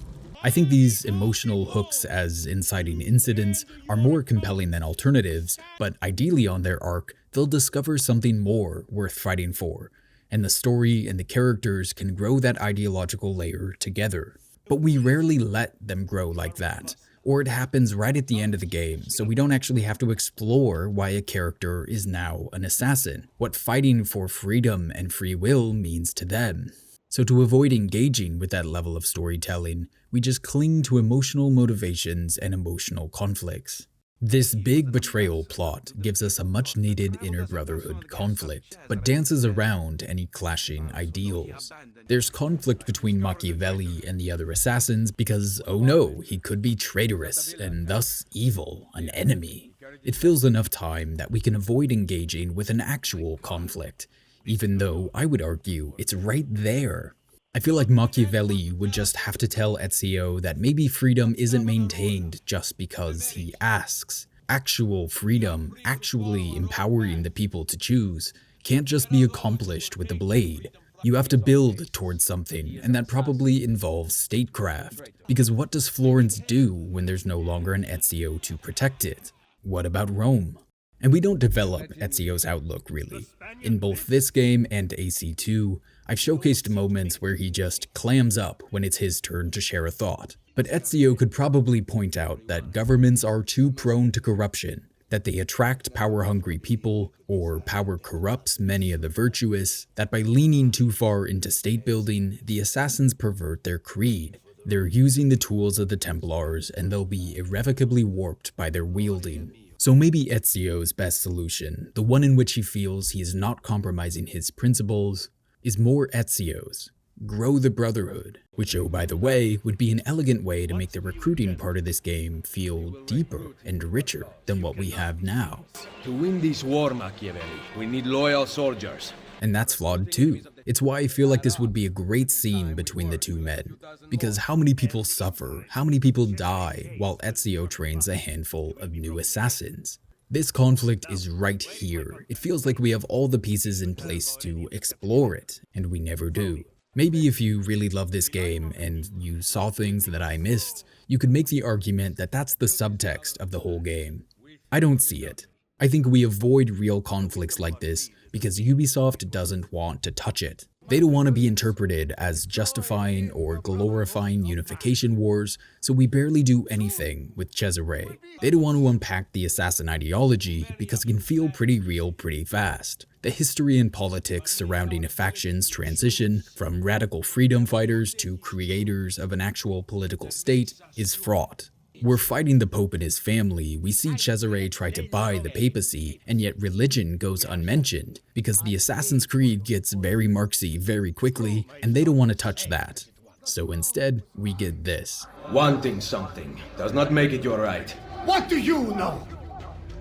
S1: I think these emotional hooks as inciting incidents are more compelling than alternatives, but ideally on their arc, they'll discover something more worth fighting for, and the story and the characters can grow that ideological layer together. But we rarely let them grow like that. or it happens right at the end of the game, so we don't actually have to explore why a character is now an assassin, what fighting for freedom and free will means to them. So to avoid engaging with that level of storytelling, we just cling to emotional motivations and emotional conflicts. This big betrayal plot gives us a much needed inner Brotherhood conflict, but dances around any clashing ideals. There's conflict between Machiavelli and the other assassins because, oh no, he could be traitorous and thus evil, an enemy. It fills enough time that we can avoid engaging with an actual conflict, even though I would argue it's right there. I feel like Machiavelli would just have to tell Ezio that maybe freedom isn't maintained just because he asks. Actual freedom, actually empowering the people to choose, can't just be accomplished with the blade. You have to build towards something, and that probably involves statecraft. Because what does Florence do when there's no longer an Ezio to protect it? What about Rome? And we don't develop Ezio's outlook, really. In both this game and AC2, I've showcased moments where he just clams up when it's his turn to share a thought. But Ezio could probably point out that governments are too prone to corruption, that they attract power-hungry people, or power corrupts many of the virtuous, that by leaning too far into state building, the assassins pervert their creed. They're using the tools of the Templars, and they'll be irrevocably warped by their wielding. So maybe Ezio's best solution, the one in which he feels he is not compromising his principles, is more Ezio's. Grow the Brotherhood, which, oh by the way, would be an elegant way to make the recruiting part of this game feel deeper and richer than what we have now.
S3: To win this war, Machiavelli, we need loyal soldiers.
S1: And that's flawed too. It's why I feel like this would be a great scene between the two men. Because how many people suffer, how many people die, while Ezio trains a handful of new assassins? This conflict is right here. It feels like we have all the pieces in place to explore it, and we never do. Maybe if you really love this game and you saw things that I missed, you could make the argument that that's the subtext of the whole game. I don't see it. I think we avoid real conflicts like this because Ubisoft doesn't want to touch it. They don't want to be interpreted as justifying or glorifying unification wars, so we barely do anything with Cesare. They don't want to unpack the assassin ideology because it can feel pretty real pretty fast. The history and politics surrounding a faction's transition from radical freedom fighters to creators of an actual political state is fraught. We're fighting the Pope and his family, we see Cesare try to buy the papacy, and yet religion goes unmentioned, because the Assassin's Creed gets very Marxy very quickly, and they don't want to touch that. So instead, we get this.
S11: Wanting something does not make it your right.
S12: What do you know?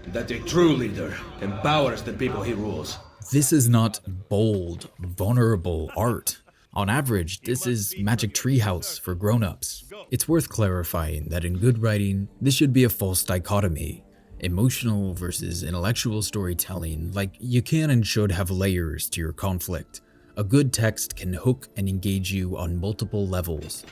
S11: That a true leader empowers the people he rules.
S1: This is not bold, vulnerable art. On average, this is Magic Treehouse for grown-ups. It's worth clarifying that in good writing, this should be a false dichotomy. Emotional versus intellectual storytelling, like you can and should have layers to your conflict. A good text can hook and engage you on multiple levels.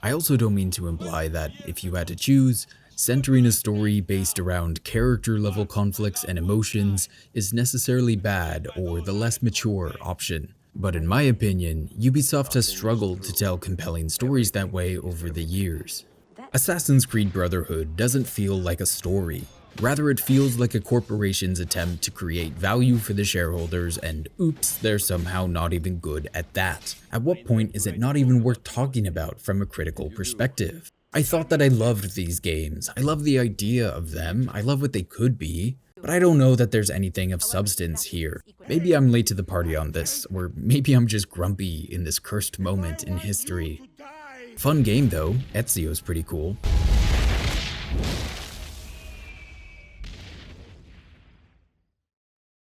S1: I also don't mean to imply that if you had to choose, centering a story based around character-level conflicts and emotions is necessarily bad or the less mature option. But in my opinion, Ubisoft has struggled to tell compelling stories that way over the years. Assassin's Creed Brotherhood doesn't feel like a story. Rather, it feels like a corporation's attempt to create value for the shareholders, and oops, they're somehow not even good at that. At what point is it not even worth talking about from a critical perspective? I thought that I loved these games. I love the idea of them. I love what they could be. But I don't know that there's anything of substance here. Maybe I'm late to the party on this, or maybe I'm just grumpy in this cursed moment in history. Fun game though, Ezio's pretty cool.